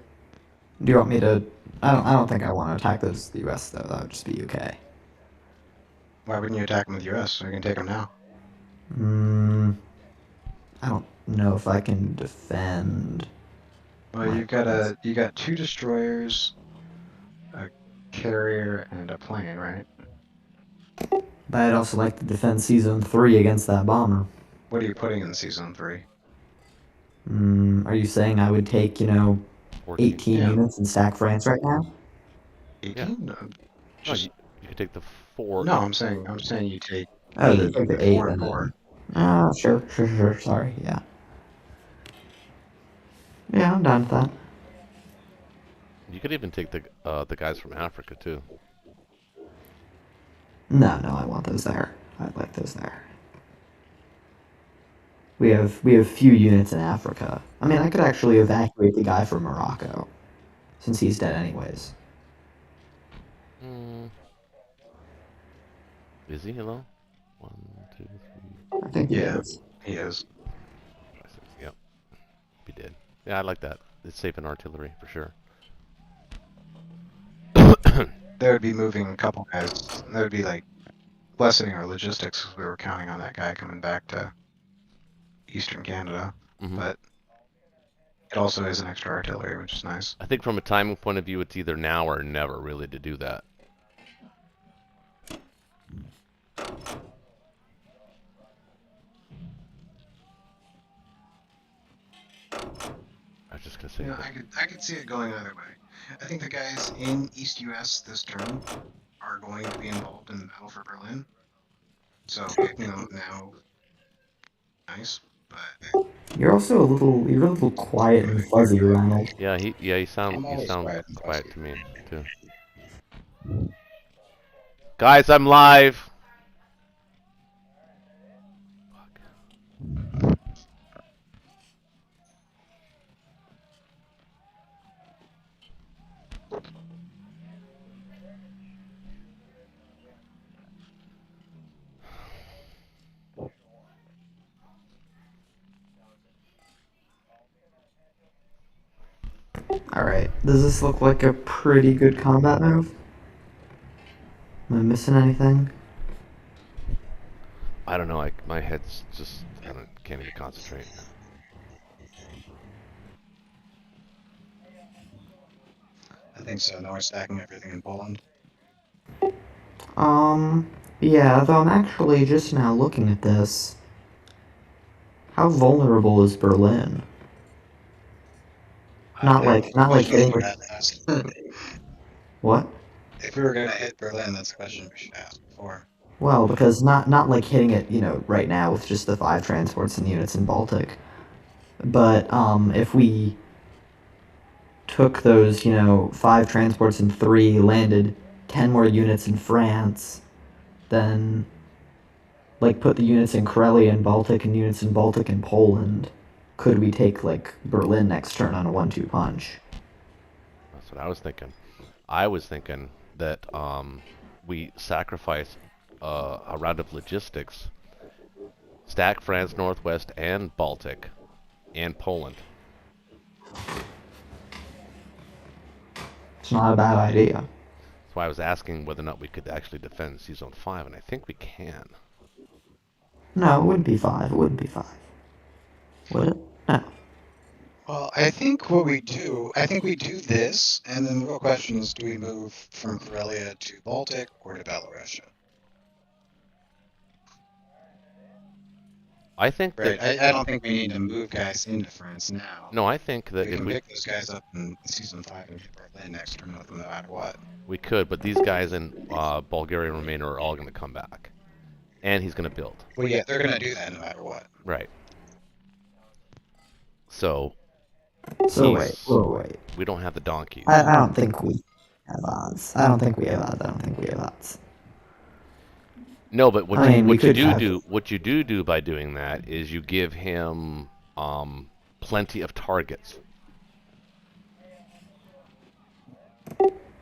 Do you want me to? I don't think I want to attack those the US though. That would just be UK. Why wouldn't you attack them with US? We can take them now. Hmm. I don't know if I can defend Well, my points. you got 2 destroyers, a carrier, and a plane, right? But I'd also like to defend season 3 against that bomber. What are you putting in season 3? Are you saying I would take 14. 18 Yeah, units and stack France right now? Yeah. 18? No, No, just you could take the 4. no. I'm saying you take Oh, they 8. take You the get 8 4 and and 4. then. Ah, sure. Sorry, yeah. Yeah, I'm done with that. You could even take the guys from Africa too. No, I want those there. I'd like those there. We have few units in Africa. I mean, I could actually evacuate the guy from Morocco, since he's dead anyways. Hmm. Is he? Hello? 1, 2, 3, I think he Yeah, is. he is. 5, 6. Yep. Yeah, I like that. It's safe in artillery for sure. They would be moving a couple guys. That would be like lessening our logistics because we were counting on that guy coming back to Eastern Canada. Hmm. But it also is an extra artillery, which is nice. I think from a timing point of view, it's either now or never really to do that. I was just gonna say. You know, I could see it going either way. I think the guys in East US this turn are going to be involved in the battle for Berlin. So picking them up now, nice. But You're also you're a little quiet and fuzzy, Ronald. Yeah, you I'm always sound quiet and quiet fuzzy. to me too. Guys, I'm live. Alright, does this look like a pretty good combat move? Am I missing anything? I don't know. My head's just can't even concentrate. I think so. Now we're stacking everything in Poland. Yeah, though I'm actually just now looking at this. How vulnerable is Berlin? Not like hitting. What? If we were gonna hit Berlin, that's a question we should ask before. Well, because not like hitting it, right now with just the 5 transports and units in Baltic. But if we took those, 5 transports and 3 landed 10 more units in France, then like put the units in Karelia and Baltic and units in Baltic and Poland, could we take like Berlin next turn on a 1-2 punch? That's what I was thinking. I was thinking that we sacrifice a round of logistics, stack France, Northwest, and Baltic, and Poland. It's not a bad idea. That's why I was asking whether or not we could actually defend C-Zone 5, and I think we can. No, it wouldn't be 5. It wouldn't be 5. Would it? No. Well, I think we do this, and then the real question is, do we move from Karelia to Baltic or to Belarusia? I think Right. that. I don't think we need to move guys into France now. No, I think that We if can pick those guys up in Season 5 and hit Berlin next turn with them no matter what. we could, but these guys in Bulgaria and Romania are all going to come back, and he's going to build. Well, yeah, they're going to do that no matter what. Right. So. So wait. We don't have the donkeys. I don't think we have odds. I don't think we have odds. No, but what we could what you do by doing that is you give him plenty of targets.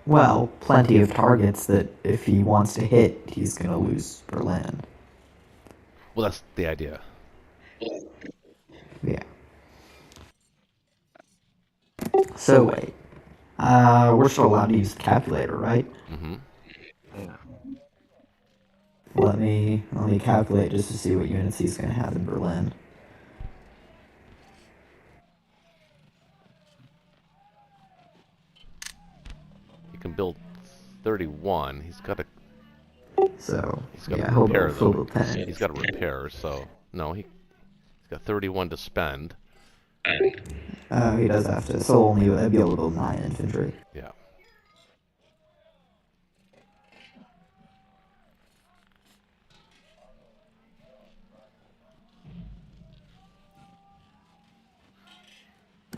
Well, plenty of targets that if he wants to hit, he's gonna lose Berlin. Well, that's the idea. Yeah. So wait. We're still allowed to use the calculator, right? Mm-hmm. Yeah. Let me calculate just to see what units he's gonna have in Berlin. He can build 31. He's got to. So He's got yeah, to repair he'll though. build 10. He's got to repair. So no, he's got 31 to spend. He does have to. So only be able to build 9 infantry. Yeah.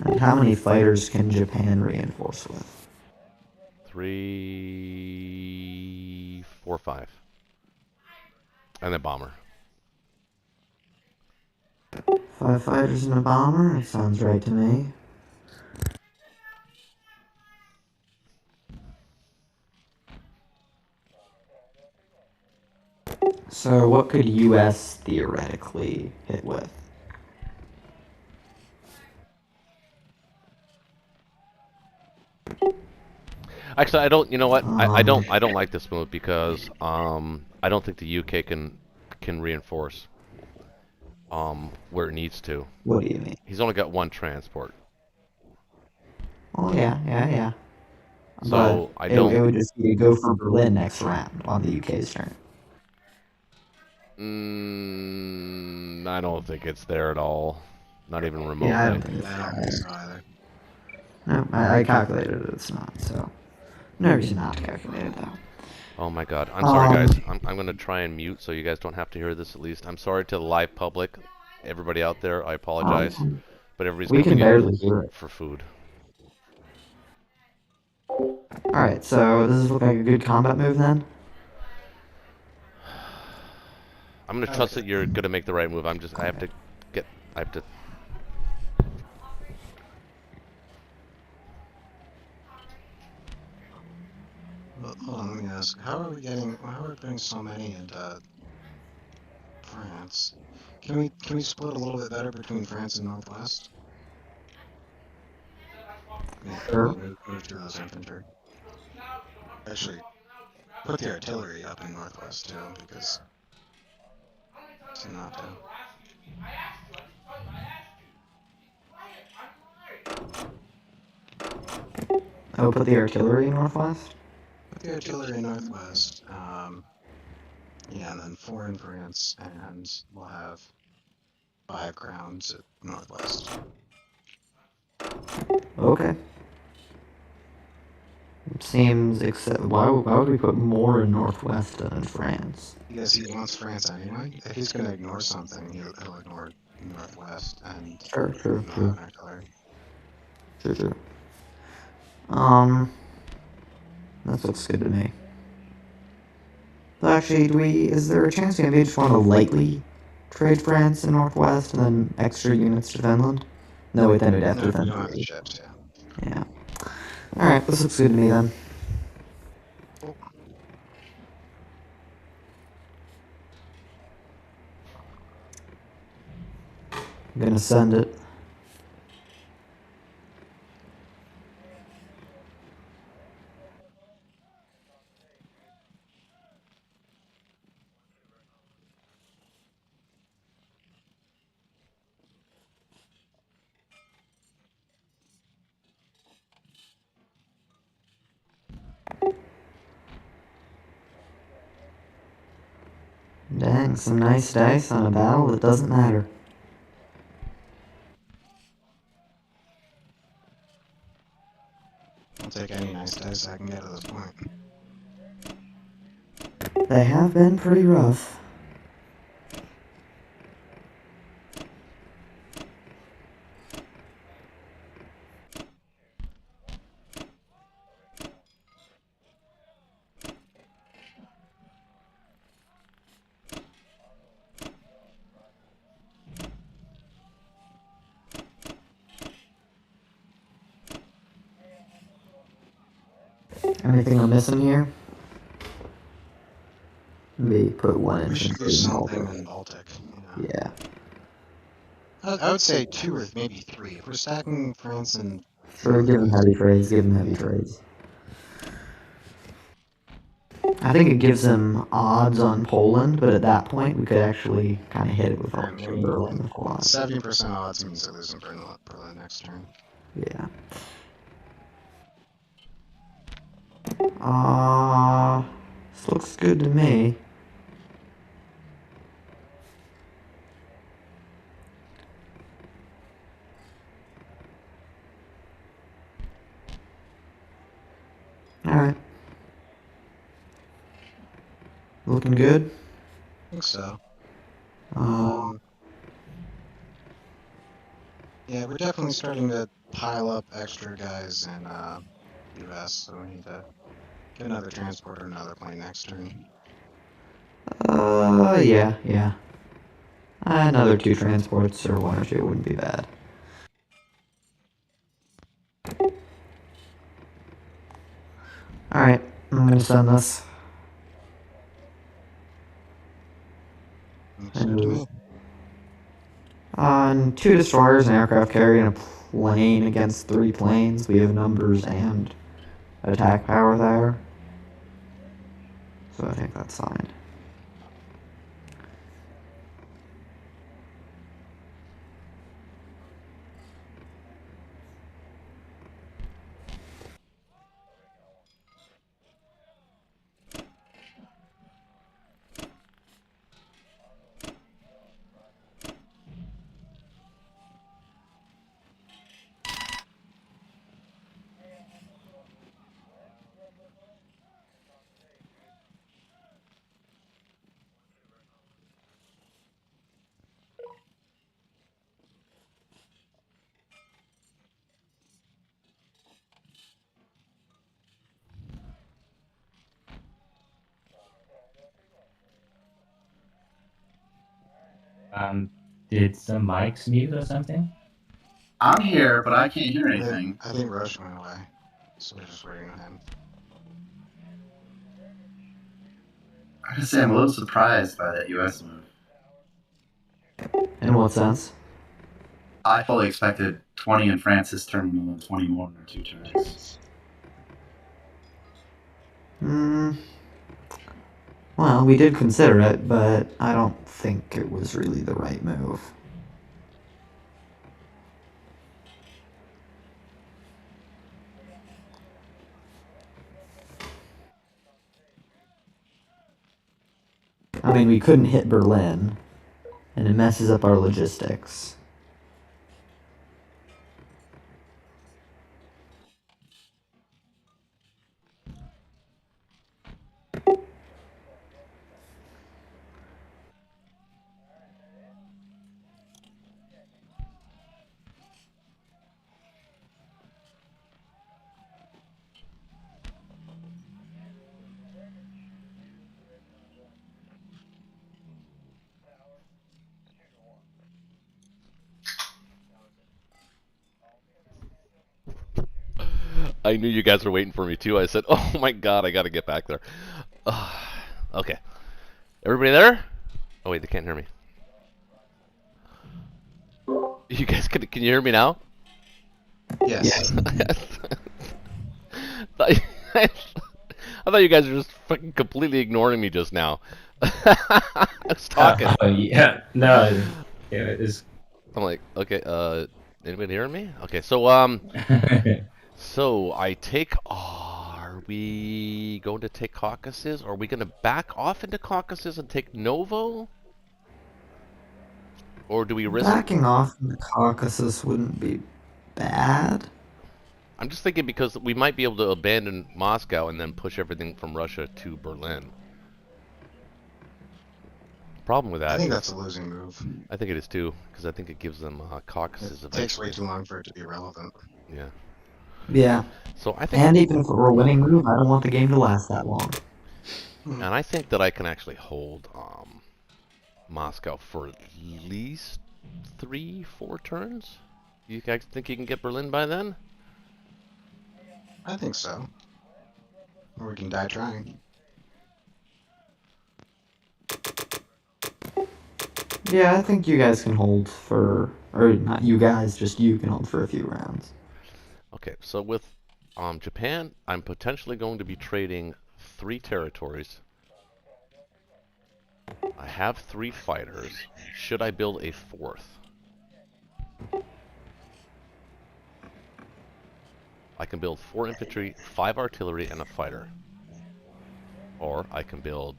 And how many fighters can Japan reinforce with? 3, 4, 5. And a bomber. 5 fighters and a bomber? That sounds right to me. So what could US theoretically hit with? Actually, I don't. You know what? I Um, don't. I don't like this move because I don't think the UK can reinforce where it needs to. what do you mean? He's only got one transport, Oh yeah. But so I it don't. would just be to go for Berlin next round on the UK's turn. I don't think it's there at all. Not even Yeah, I remotely. don't think it's I don't think so either. No, I calculated it. It's not. So no reason not to calculate it though. Oh my God. I'm sorry, Um, guys. I'm gonna try and mute so you guys don't have to hear this at least. I'm sorry to the live public, everybody out there. I apologize, but everybody's we can coming in barely hear it. for food. All right, so does this look like a good combat move then? I'm gonna trust that you're gonna make the right move. I have to get. I have to. Well, hold on, let me ask. How are we putting so many into France? Can we split a little bit better between France and Northwest? Sure. Move through those infantry. Actually, put the artillery up in Northwest too, because to not to. Oh, put the artillery in northwest. Put the artillery in Northwest. Yeah, and then 4 in France, and we'll have 5 crowns at Northwest. Okay. It seems except why would we put more in northwest than in France? Because he wants France anyway. If he's gonna ignore something, he'll ignore Northwest and Sure. not have an artillery. Sure. That looks good to me. So actually, is there a chance we maybe just want to lightly trade France in northwest and then extra units to Finland? No, wait, then we'd have No, to we defend. don't have the ships, yeah. Yeah. All right, this looks good to me then. I'm gonna send it. Dang, some nice dice on a battle that doesn't matter. I'll take any nice dice I can get at this point. They have been pretty rough. Anything we're missing here? Maybe put one We should do infantry in something Baltic. in Baltic. Yeah. I would say 2 or maybe 3. If we're stacking France and Sure, give him heavy trades, I think it gives him odds on Poland, but at that point we could actually kind of hit it with all Berlin with a lot. 70% odds means I lose in Berlin next turn. Yeah. This looks good to me. Alright. Looking good? I think so. Um, Yeah, we're definitely starting to pile up extra guys in US, so we need to get another transporter, another plane next turn. yeah. Another 2 transports or 1 or 2 wouldn't be bad. Alright, I'm gonna send this. Looks good to me. On 2 destroyers, an aircraft carrier, and a plane against 3 planes, we have numbers and attack power there. So I think that's fine. Did some mics mute or something? I'm here, but I can't hear anything. I think Rush went away, so we're just waiting on him. I gotta say, I'm a little surprised by that US move. In what sense? I fully expected 20 and Francis turning into 21 or 2 turns. Well, we did consider it, but I don't think it was really the right move. I mean, we couldn't hit Berlin, and it messes up our logistics. I knew you guys were waiting for me too. I said, "Oh my God, I got to get back there." Okay, everybody there? Oh wait, they can't hear me. You guys can you hear me now? Yes. I thought you guys were just fucking completely ignoring me just now. I was talking. Oh yeah, no, yeah, it's. I'm like, okay, anybody hearing me? Okay, so so I take. Are we going to take Caucasus? Or are we going to back off into Caucasus and take Novo? Or do we risk? Backing off in the Caucasus wouldn't be bad. I'm just thinking because we might be able to abandon Moscow and then push everything from Russia to Berlin. Problem with that. I think that's a losing move. I think it is too, because I think it gives them Caucasus It takes way eventually. too long for it to be relevant. Yeah. Yeah. So I think, And even if it were a winning move, I don't want the game to last that long. and I think that I can actually hold Moscow for at least 3-4 turns. You guys think you can get Berlin by then? I think so. Or we can die trying. Yeah, I think you guys can hold for, or not you guys, just you can hold for a few rounds. Okay, so with Japan, I'm potentially going to be trading 3 territories. I have 3 fighters. Should I build a 4th? I can build 4 infantry, 5 artillery, and a fighter. Or I can build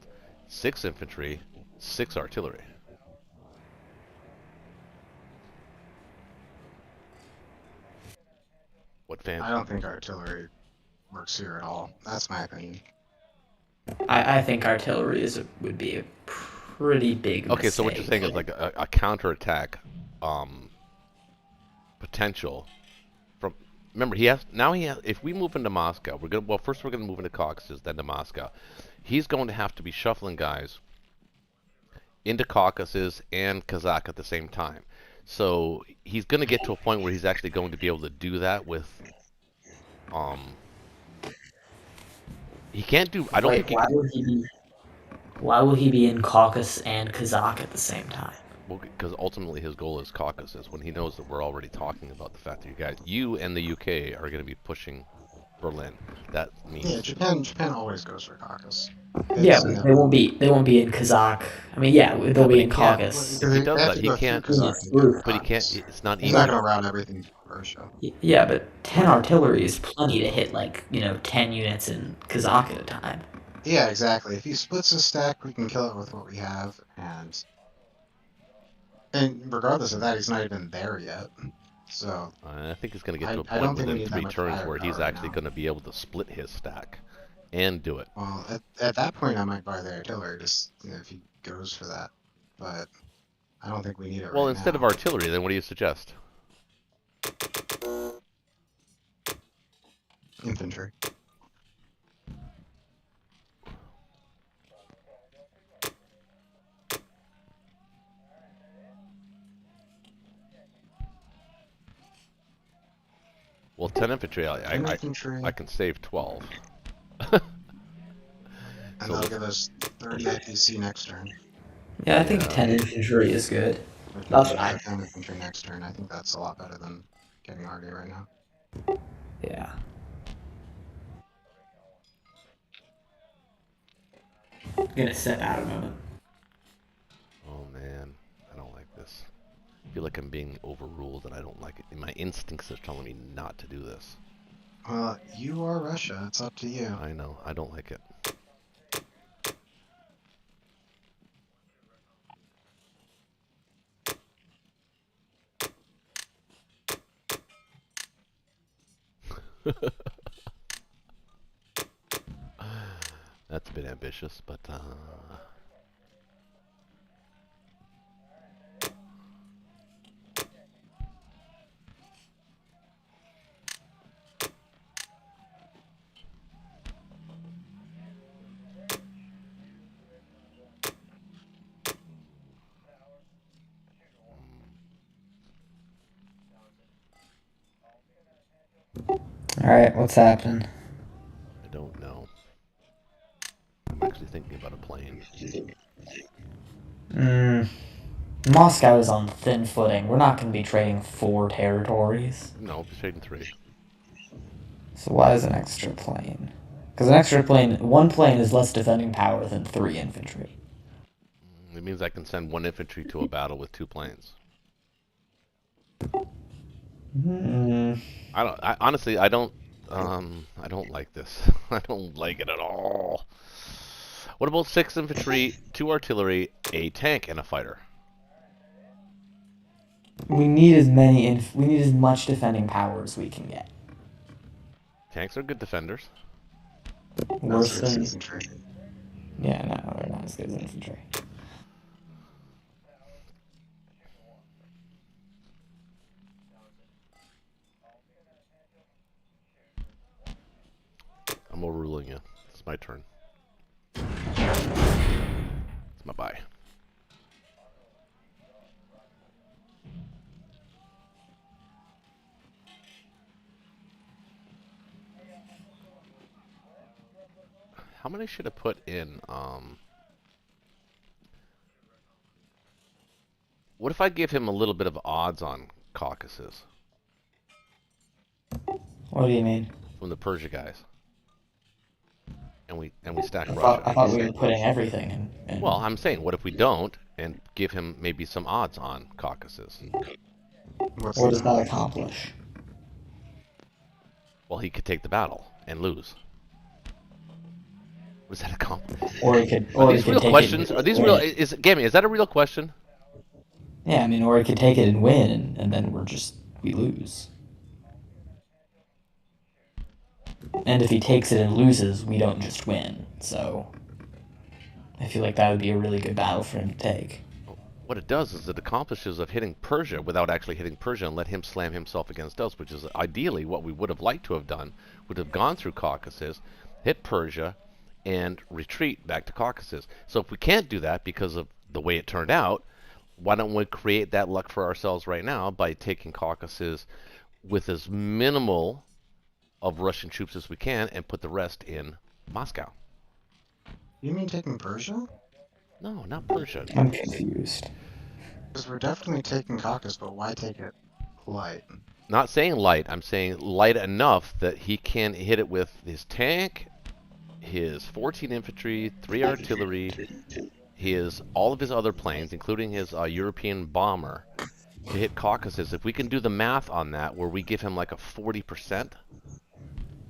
6 infantry, 6 artillery. What fan? I don't think artillery works here at all. That's my opinion. I think artillery would be a pretty big Okay, so what you're saying is like a counterattack potential from. Remember, he has now. If we move into Moscow, we're gonna. Well, first we're gonna move into Caucasus, then to Moscow. He's going to have to be shuffling guys into Caucasus and Kazakh at the same time. So he's going to get to a point where he's actually going to be able to do that with. He can't do. I don't think. Why will he be in Caucasus and Kazakh at the same time? Well, because ultimately his goal is Caucasus. When he knows that we're already talking about the fact that you and the UK are going to be pushing Berlin. That means Yeah, Japan always goes for Caucasus. Yeah, It's but never. they won't be in Kazakh. I mean, yeah, they'll but be he in can't. Caucasus. If he They does have that, to he go through can't. Kazakh to get Through. to But he can't. Caucasus. It's not He's not easy. going to route everything to Persia. Yeah, but 10 artillery is plenty to hit, like, 10 units in Kazakh at a time. Yeah, exactly. If he splits his stack, we can kill it with what we have, and regardless of that, he's not even there yet. So I think it's going to get to a I point don't think we within need that three much turns where he's firepower right actually now. going to be able to split his stack and do it. Well, at that point, I might buy the artillery just if he goes for that, but I don't think we need it Well, right instead of now. artillery, then what do you suggest? Infantry. Well, 10 infantry, Infantry, I can save 12. and So that'll give us 30 IPC next turn. Yeah, I think Yeah. 10 infantry is good. We can That's get what I. 10 infantry next turn. I think that's a lot better than getting RD right now. Yeah. I'm gonna step out a moment. Oh man, I don't like this. I feel like I'm being overruled and I don't like it. My instincts are telling me not to do this. Well, you are Russia. It's up to you. I know, I don't like it. That's a bit ambitious, but Alright, what's happening? I don't know. I'm actually thinking about a plane. Moscow is on thin footing. We're not gonna be trading 4 territories. No, trading 3. So why is an extra plane? Because an extra plane, 1 plane is less defending power than 3 infantry. It means I can send 1 infantry to a battle with 2 planes. Honestly, I don't like this. I don't like it at all. What about 6 infantry, 2 artillery, a tank, and a fighter? We need as much defending power as we can get. Tanks are good defenders. Worse That's than infantry. yeah, no, they're not as good as infantry. I'm overruling you. It's my turn. It's my bye. How many should I put in? What if I give him a little bit of odds on Caucasus What do you mean? from the Persia guys, and we stack I Russia? thought we were putting everything in. Well, I'm saying, what if we don't and give him maybe some odds on Caucasus? What does that accomplish? Well, he could take the battle and lose. What does that accomplish? Or he could, Are or he these could real take questions? it. Are these and real? win. Is Gammy? Is that a real question? Yeah, I mean, or he could take it and win, and then we lose. And if he takes it and loses, we don't just win. So I feel like that would be a really good battle for him to take. What it does is it accomplishes of hitting Persia without actually hitting Persia and let him slam himself against us, which is ideally what we would have liked to have done. Would have gone through Caucasus, hit Persia, and retreat back to Caucasus. So if we can't do that because of the way it turned out, why don't we create that luck for ourselves right now by taking Caucasus with as minimal of Russian troops as we can and put the rest in Moscow? You mean taking Persia? No, not Persia. I'm confused. Because we're definitely taking Caucasus, but why take it light? Not saying light. I'm saying light enough that he can hit it with his tank, his 14 infantry, 3 artillery, all of his other planes, including his European bomber, to hit Caucasus. If we can do the math on that, where we give him like a 40%,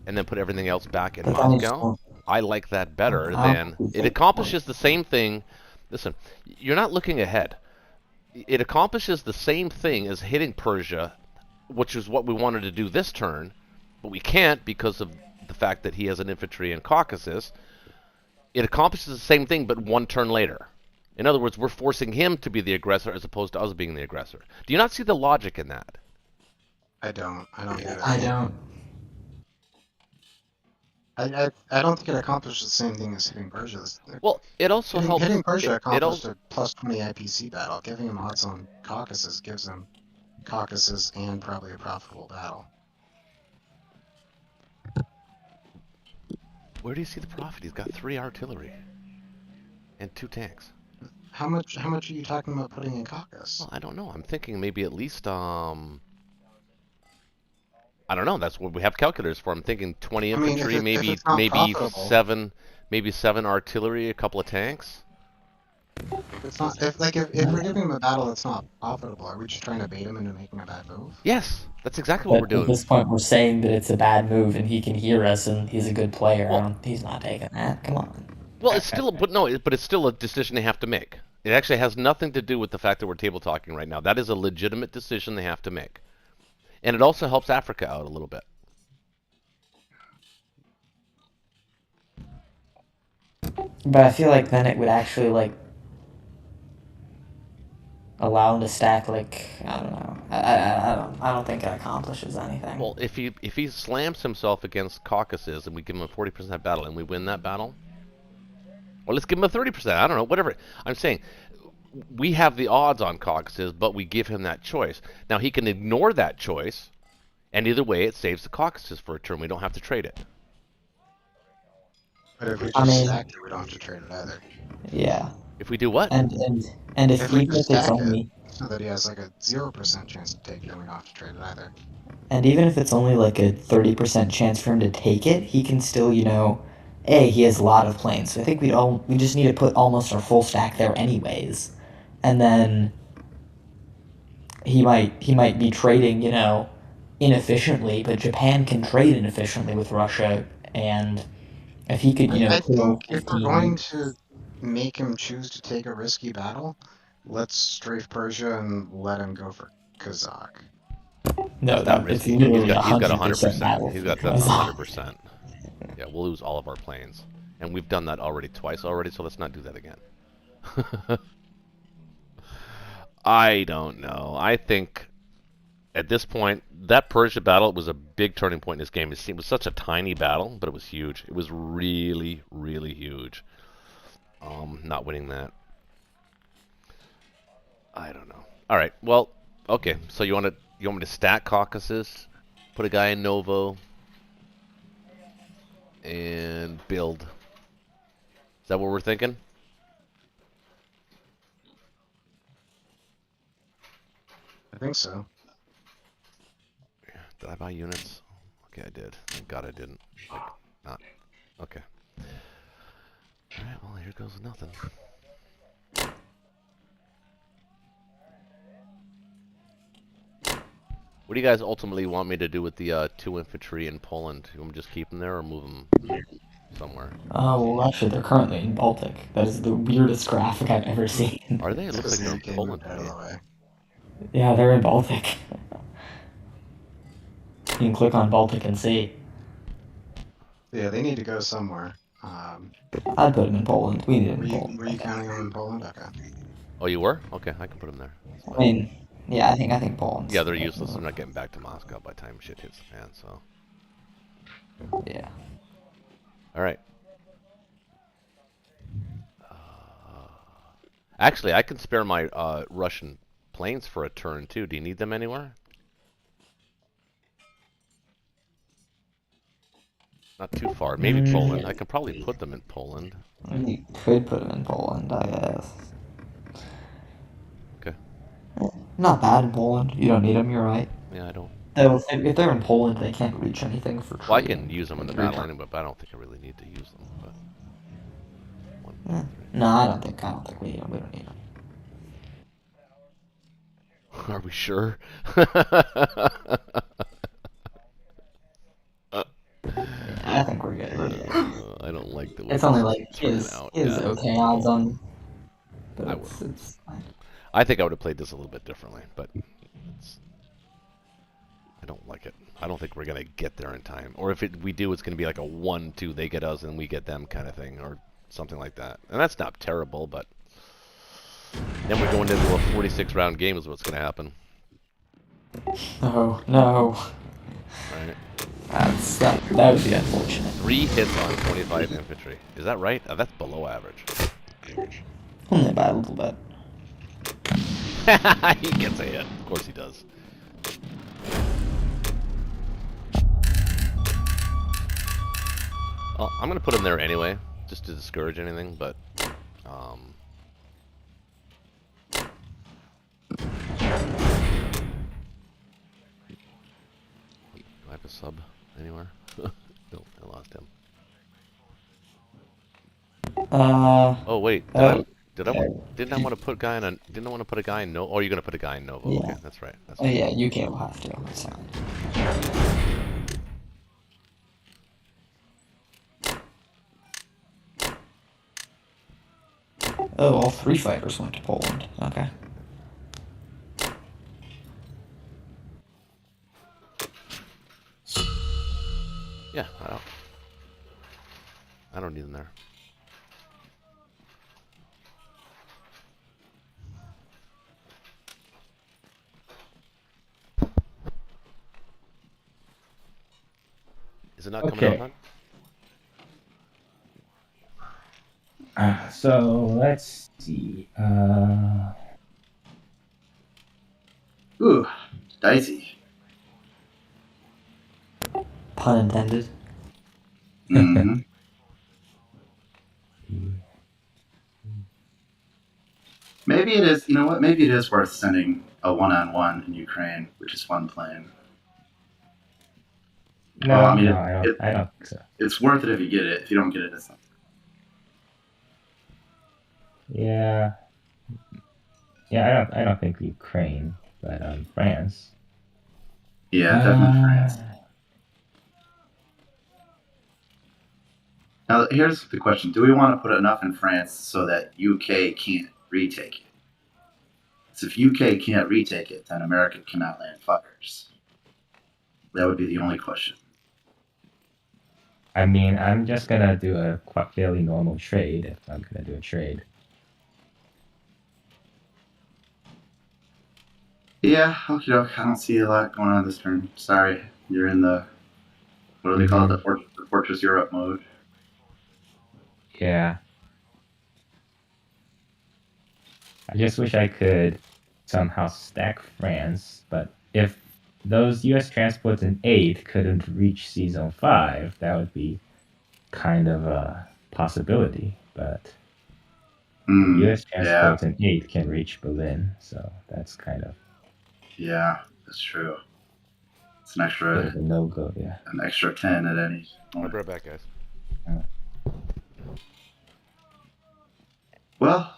and then put everything else back in But then Moscow, I like that better I than don't it think- accomplishes the same thing. Listen, you're not looking ahead. It accomplishes the same thing as hitting Persia, which is what we wanted to do this turn, but we can't because of the fact that he has an infantry in Caucasus. It accomplishes the same thing, but one turn later. In other words, we're forcing him to be the aggressor as opposed to us being the aggressor. Do you not see the logic in that? I don't get it. I don't. I don't think it accomplished the same thing as hitting Persia. Well, it also helps. Hitting Persia It accomplished also, a plus 20 IPC battle. Giving him odds on Caucasus gives him Caucasus and probably a profitable battle. where do you see the profit? He's got 3 artillery and 2 tanks. How much are you talking about putting in Caucasus? Well, I don't know. I'm thinking maybe at least I don't know. That's what we have calculators for. I'm thinking 20 I mean, infantry, if maybe it's not maybe profitable. seven artillery, a couple of tanks. If it's not if we're giving him a battle that's not profitable, are we just trying to bait him into making a bad move? Yes, that's exactly what But we're at doing. this point, we're saying that it's a bad move, and he can hear us, and he's a good player. Well- He's not taking that. Come on. Well, it's still, but it's still a decision they have to make. It actually has nothing to do with the fact that we're table talking right now. That is a legitimate decision they have to make, and it also helps Africa out a little bit. But I feel like then it would actually like allow him to stack like I don't know. I don't think it accomplishes anything. Well, if he slams himself against Caucasus and we give him a 40% battle and we win that battle, or let's give him a 30%. I don't know, whatever. I'm saying we have the odds on Caucasus, but we give him that choice. Now he can ignore that choice, and either way, it saves the Caucasus for a turn. We don't have to trade it. But if we I just mean- stack it, we don't have to trade it either. Yeah, If we do what? and if If we even just if it's stack only it so that he has like a 0% chance to take it, then we don't have to trade it either. and even if it's only like a 30% chance for him to take it, he can still he has a lot of planes. So I think we just need to put almost our full stack there anyways, and then he might be trading inefficiently, but Japan can trade inefficiently with Russia, and if he could I kill think if we're 15 going to make him choose to take a risky battle, let's strafe Persia and let him go for Kazakh. no, That's not it's risky. literally He's got 100% battle. He's for got Kazakh. 100%. Yeah, we'll lose all of our planes, and we've done that already twice already. So let's not do that again. I don't know. I think at this point, that Persia battle was a big turning point in this game. It was such a tiny battle, but it was huge. It was really, really huge. Not winning that. I don't know. All right. Well, okay. So you want me to stack Caucasus, put a guy in Novo, and build. Is that what we're thinking? I think so. Did I buy units? Okay, I did. Thank God I didn't. Like, not. Okay. Alright, well, here goes nothing. What do you guys ultimately want me to do with the 2 infantry in Poland? You want me to just keep them there or move them somewhere? Well, actually, they're currently in Baltic. That is the weirdest graphic I've ever seen. Are they? It looks like they're in UK Poland. moved out of the way. Yeah, they're in Baltic. You can click on Baltic and see. Yeah, they need to go somewhere. I'd put them in Poland. We need them in Poland. Were you counting them in Poland? Okay. Oh, you were? Okay, I can put them there. I mean, yeah, I think Poland. Yeah, they're useless. They're not getting back to Moscow by the time shit hits the fan, so. Yeah. Alright. Actually, I can spare my Russian planes for a turn, too. Do you need them anywhere? Not too far. Maybe Poland. I could probably put them in Poland. You could put them in Poland, I guess. Okay. Not bad in Poland. You don't need them, you're right. Yeah, I don't. Oh, if they're in Poland, they can't reach anything for Well, I trading. can use them in the Three battle times. anyway, but I don't think I really need to use them. But one, two, Eh, three. no, I don't think we need them. We don't need them. Are we sure? Yeah, I think we're good. We're good. I don't like the way It's this only is like turning out. his Yeah, okay odds on, but I would. it's fine. I think I would have played this a little bit differently, but I don't like it. I don't think we're gonna get there in time. Or if we do, it's gonna be like a 1-2. They get us and we get them kind of thing, or something like that. And that's not terrible, but then we're going into a 46 round game is what's gonna happen. No, no. Right? That would be unfortunate. 3 hits on 25 infantry. Is that right? That's below average. Only by a little bit. He gets a hit. Of course he does. Well, I'm gonna put him there anyway, just to discourage anything. But do I have a sub anywhere? No, I lost him. Oh wait, didn't I want to put a guy in a? Didn't I want to put a guy in no? Oh, you're gonna put a guy in Nova. Yeah. Okay, that's right. That's Oh right. yeah, UK will have to. That's fine. Oh, all 3 fighters went to Poland. Okay. Yeah, I don't need him there. Is it not coming Okay. out, hon? So let's see. Ooh, dicey. Pun intended. hmm Maybe it is. You know what? Maybe it is worth sending a one-on-one in Ukraine, which is fun playing. No, Well, I mean, I don't think so. it's worth it if you get it. If you don't get it, it's not. Yeah, I don't think Ukraine, but France. Yeah, definitely France. Now, here's the question: do we want to put enough in France so that UK can't retake it? So if UK can't retake it, then America cannot land fuckers. That would be the only question. I mean, I'm just gonna do a quite fairly normal trade if I'm gonna do a trade. Yeah, okay, I don't see a lot going on this turn. Sorry, you're in the what do they call it? The Fortress Europe mode. Yeah. I just wish I could somehow stack France, but if those US transports in 8 couldn't reach C Zone 5, that would be kind of a possibility, but US Yeah, transports in 8 can reach Berlin, so that's kind of yeah, that's true. It's an a bit extra, of a no-go, yeah. an extra 10 at any I'll moment. be right back, guys. Well,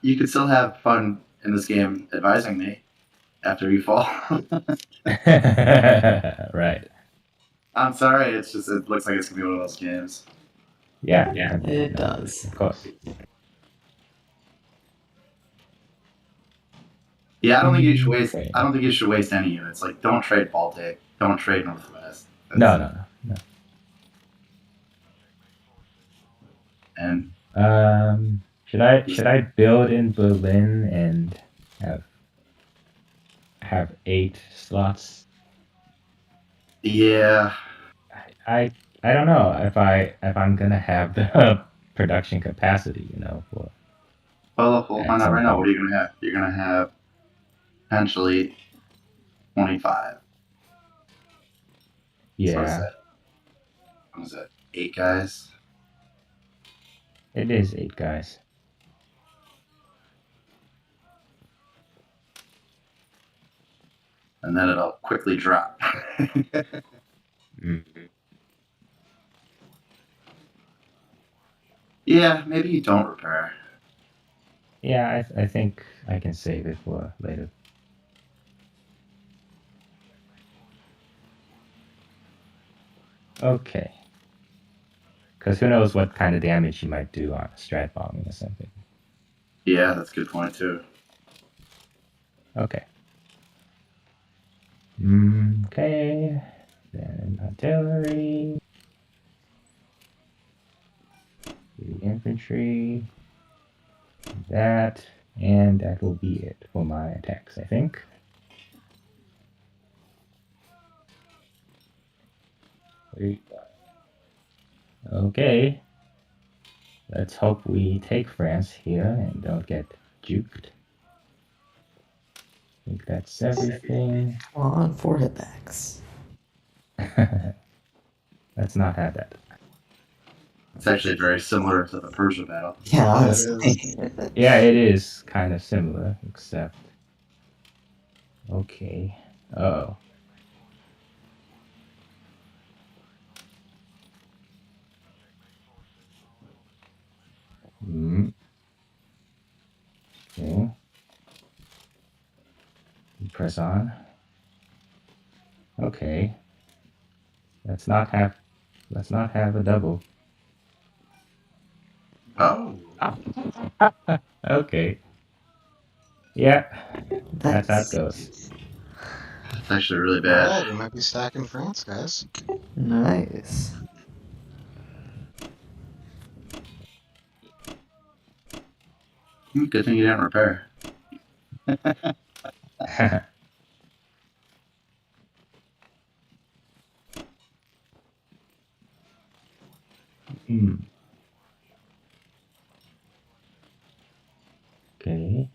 you could still have fun in this game advising me after you fall. Right. I'm sorry, it's just it looks like it's gonna be one of those games. Yeah, It does. of course. Yeah, I don't think you should waste. Okay. I don't think you should waste any units. Like, don't trade Baltic. Don't trade Northwest. No. And Should I build in Berlin and have 8 slots? yeah, I don't know if I'm gonna have the production capacity, for well, at find out some right now. point. What are you gonna have? You're gonna have potentially 25. So what's Yeah, that? What is that? 8 guys. it is 8 guys. and then it'll quickly drop. Mm. Yeah, maybe you don't repair. Yeah, I think I can save it for later. Okay. Because who knows what kind of damage you might do on a strat bombing or something. Yeah, that's a good point too. Okay. Okay. Then artillery. The infantry. That. And that will be it for my attacks, I think. Okay. Let's hope we take France here and don't get juked. I think that's everything. Come on, 4 hitbacks. Let's not have that. It's actually very similar to the Persia battle. Yeah, Yeah, it honestly. is. Yeah, it is kind of similar, except... Okay. Oh. Hmm. Okay. Press on. Okay. Let's not have a double. Oh, Okay. Yeah, that's how it Nice. goes. that's actually really All bad. right, we might be stacking France, guys. Nice. Good thing you didn't repair. Hmm. Okay.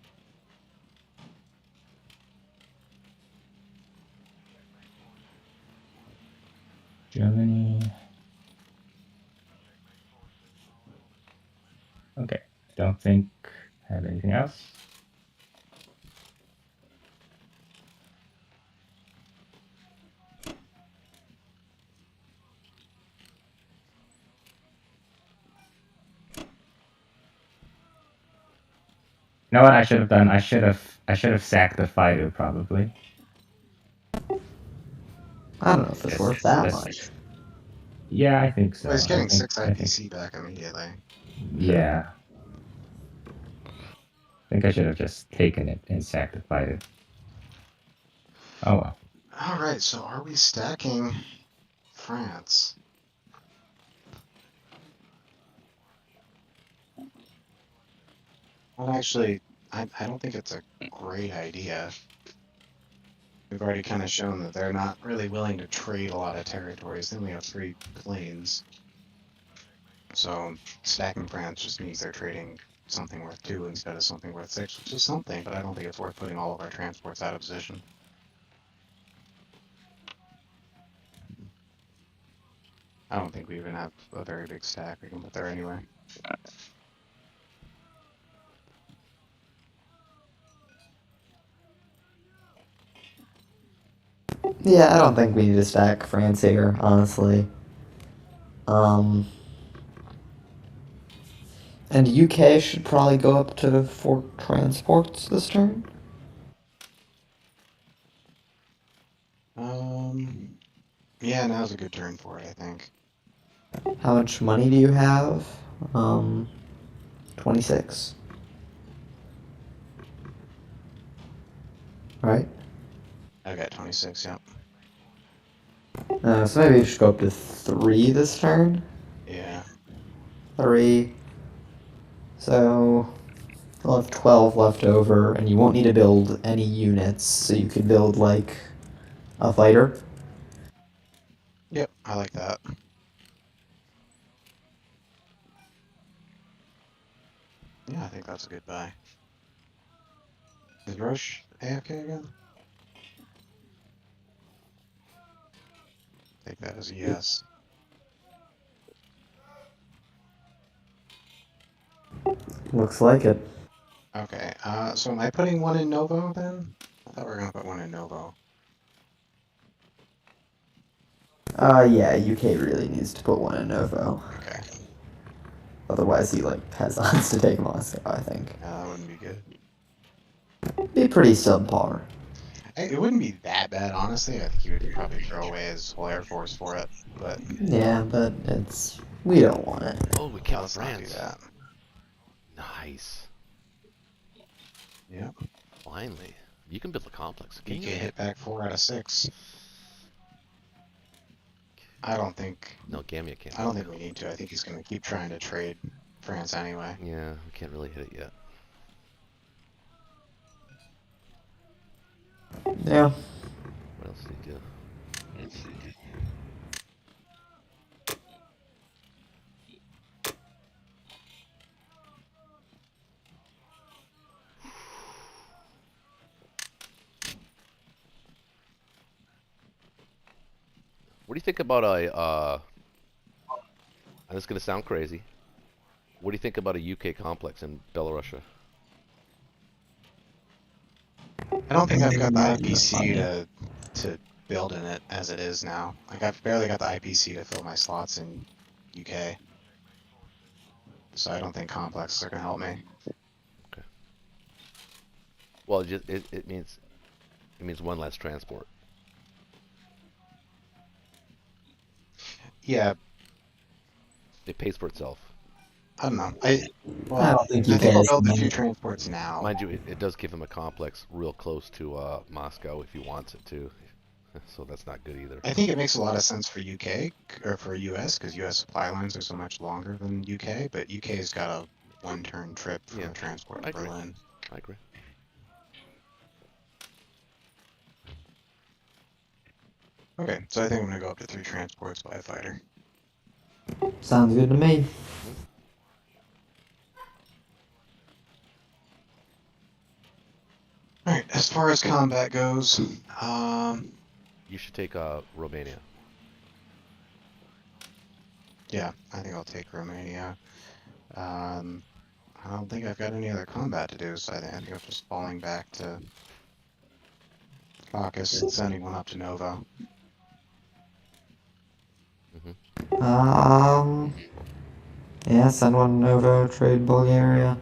Germany. Okay. Don't think I have anything else. You know what I should have done? I should have sacked the fighter probably. I don't know if it's Just, worth that just much. yeah, I think so. Well, he's getting 6 I think IPC back immediately. yeah. I think I should have just taken it and sacked the fighter. Oh well. All right, so are we stacking France? Well, actually, I don't think it's a great idea. We've already kind of shown that they're not really willing to trade a lot of territories. They only have 3 planes. So stacking France just means they're trading something worth 2 instead of something worth 6, which is something, but I don't think it's worth putting all of our transports out of position. I don't think we even have a very big stack we can put there anyway. Yeah, I don't think we need to stack France here, honestly. And UK should probably go up to 4 transports this turn. Yeah, now's a good turn for it, I think. How much money do you have? 26. Right? I got 26, yeah. So maybe we should go up to 3 this turn. Yeah. 3. So we'll have 12 left over, and you won't need to build any units, so you could build, like, a fighter. Yep, I like that. Yeah, I think that's a good buy. Is Roche AFK again? Take that as a yes. Looks like it. Okay, so am I putting one in Novo then? I thought we were gonna put one in Novo. Yeah, UK really needs to put one in Novo. Okay. Otherwise, he like has odds to take Moscow. I think. That wouldn't be good. Be pretty subpar. It wouldn't be that bad, honestly. I think he would probably throw away his whole air force for it. But Yeah, but we don't want it. Oh, we yeah, killed let's not do France. that. Nice. Yep. Finally. You can build a complex. Can UK you? hit back 4 out of 6. I don't think No, Gamia can't. I don't think we need to. I think he's gonna keep trying to trade France anyway. Yeah, we can't really hit it yet. Yeah. What else did he do? What do you think about and it's going to sound crazy, what do you think about a UK complex in Belarusia? I don't think I've got the IPC to build in it as it is now. Like I've barely got the IPC to fill my slots in UK. So I don't think complexes are gonna help me. Okay. Well, it means one less transport. Yeah, It pays for itself. I don't know. I don't think I UK think I'll has build the money. 2 transports now. Mind you, it does give him a complex real close to Moscow if he wants it to. So that's not good either. I think it makes a lot of sense for UK or for US because US supply lines are so much longer than UK, but UK's got a 1-turn trip from Yeah, a transport I in agree. Berlin. I agree. Okay, so I think I'm gonna go up to 3 transports by a fighter. Sounds good to me. Alright, as far as combat goes, You should take Romania. yeah, I think I'll take Romania. I don't think I've got any other combat to do, so I think I'm just falling back to Caucasus and sending one up to Novo. Yeah, send one Novo, trade Bulgaria.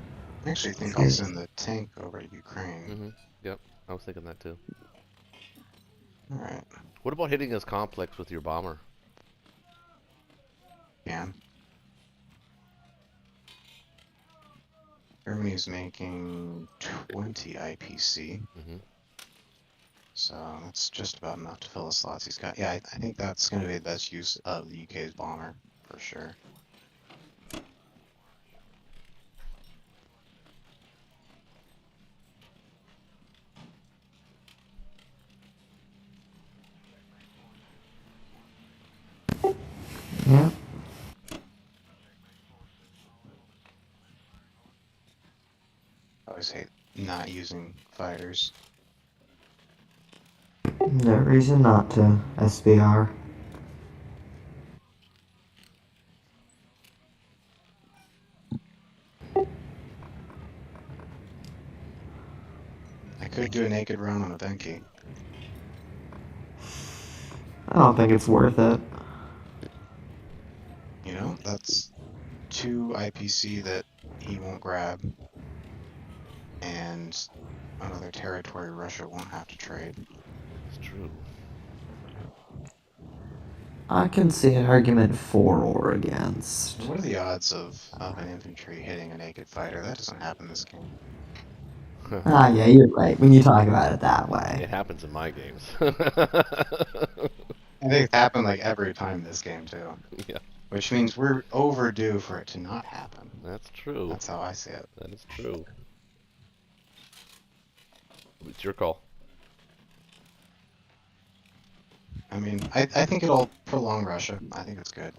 I actually think I'll send the tank over to Ukraine. Yep, I was thinking that too. Alright, What about hitting his complex with your bomber? yeah. Germany's making 20 IPC. So that's just about enough to fill the slots he's got. Yeah, I think that's going to be the best use of the UK's bomber, for sure. Yeah. I always hate not using fighters. No reason not to, SBR. I could do a naked run on a Venki. I don't think it's worth it. You know, that's 2 IPC that he won't grab. And another territory Russia won't have to trade. It's true. I can see an argument for or against. What are the odds of an infantry hitting a naked fighter? That doesn't happen this game. Yeah, you're right, when you talk about it that It way. happens in my games. I think it's happened like every time this game too. Yeah. Which means we're overdue for it to not happen. That's true. That's how I see it. That is true. It's your call. I mean, I think it'll prolong Russia. I think it's good.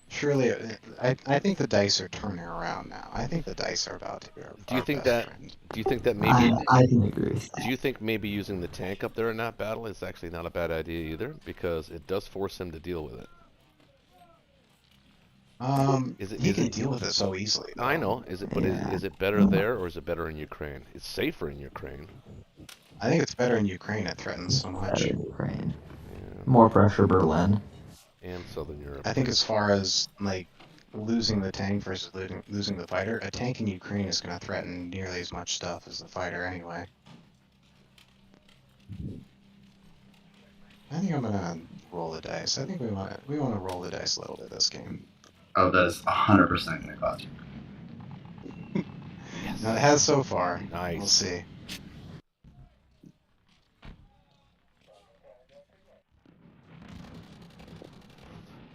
Surely, I think the dice are turning around now. I think the dice are about to be our Do you think best that? friend. Do you think that maybe? I can agree with that. Do you think maybe using the tank up there in that battle is actually not a bad idea either? Because it does force him to deal with it. He can deal with it so easily. Though. I know. Is it? But Yeah. is it better there or is it better in Ukraine? It's safer in Ukraine. I think it's better in Ukraine. It threatens so much. Better in Ukraine. More pressure, Berlin. and Southern Europe. I think as far as like losing the tank versus losing the fighter, a tank in Ukraine is going to threaten nearly as much stuff as the fighter anyway. I think I'm gonna roll the dice. I think we want to roll the dice a little bit this game. Oh, that is 100% going to cost you. Yes. Now, it has so far. Nice. We'll see.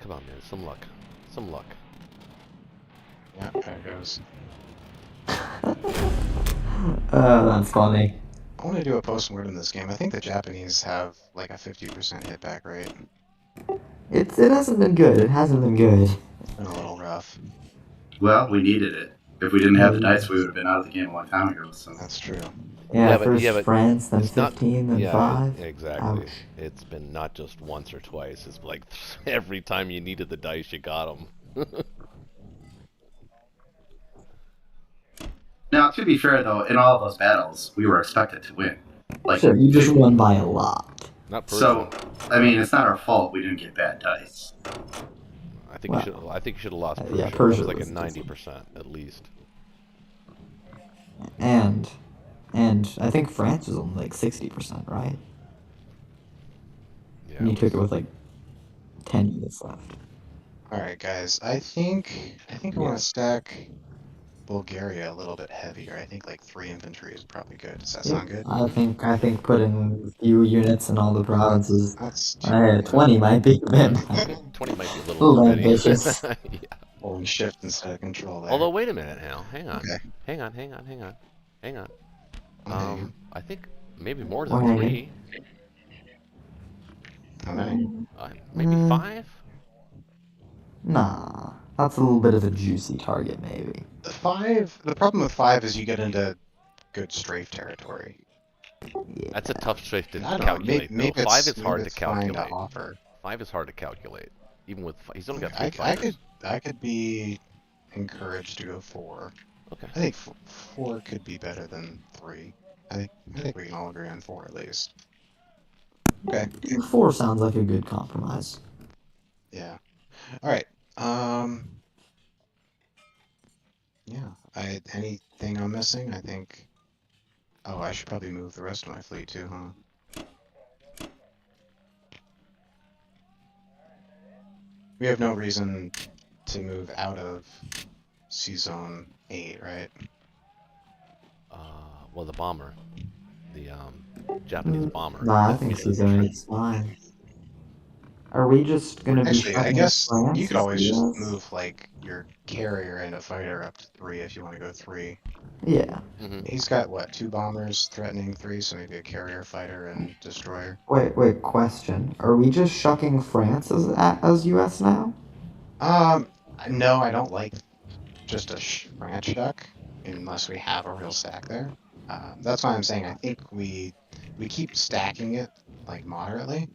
Come on, man. Some luck. Some luck. Yeah, there it goes. That's funny. I want to do a post-mortem this game. I think the Japanese have like a 50% hit back rate. It hasn't been good. It hasn't been good. It's been a little rough. Well, we needed it. If we didn't have the dice, we would have been out of the game a long time ago. So That's true. Yeah, but- first but France, then it's not- 15, then 5. Exactly. Ouch. It's been not just once or twice. It's like every time you needed the dice, you got them. now, to be fair though, in all of those battles, we were expected to win. Like, Sure, you just won by a lot. Not Persia. so, I mean, it's not our fault we didn't get bad dice. I think you should have lost Persia. yeah, That Persia was like a was 90% at least. And I think France was only like 60%, right? Yeah. And you it took it was- with like 10 minutes left. All right, guys. I think I want to stack Bulgaria a little bit heavier. I think like 3 infantry is probably good. Does that sound good? I think putting a few units in all the provinces, That's 20 might be a bit much. 20 might be a A little little many. ambitious. Yeah. holding shift instead of control there. Although, wait a minute now. Hang on. Okay. Hang on. Okay. I think maybe more Well, than hang on. 3. How many? Maybe Mm. 5? Nah, that's a little bit of a juicy target, maybe. The problem with 5 is you get into good strafe territory. Yeah. That's a tough strafe to And I don't know, calculate. maybe though. 5 is maybe hard to it's fine calculate. offer. 5 is hard to calculate. Even with he's only got 3 I fighters. could be encouraged to go 4. Okay. I think 4 could be better than 3. I think we can all agree on 4 at least. Okay. 4 sounds like a good compromise. Yeah. All right. Yeah. Anything I'm missing? I think. Oh, I should probably move the rest of my fleet too, huh? We have no reason to move out of Sea Zone 8, right? Well, the bomber, the Japanese bomber. Nah, I that think is a Season trick. 8's fine. Are we just gonna be Actually, I fucking guess France you could always just yes? move like your carrier and a fighter up to 3 if you want to go 3. Yeah. He's got what, 2 bombers threatening 3, so maybe a carrier, fighter, and destroyer. Wait, question. Are we just shucking France as US now? No, I don't like just a branch duck unless we have a real stack there. That's why I'm saying I think we keep stacking it like moderately.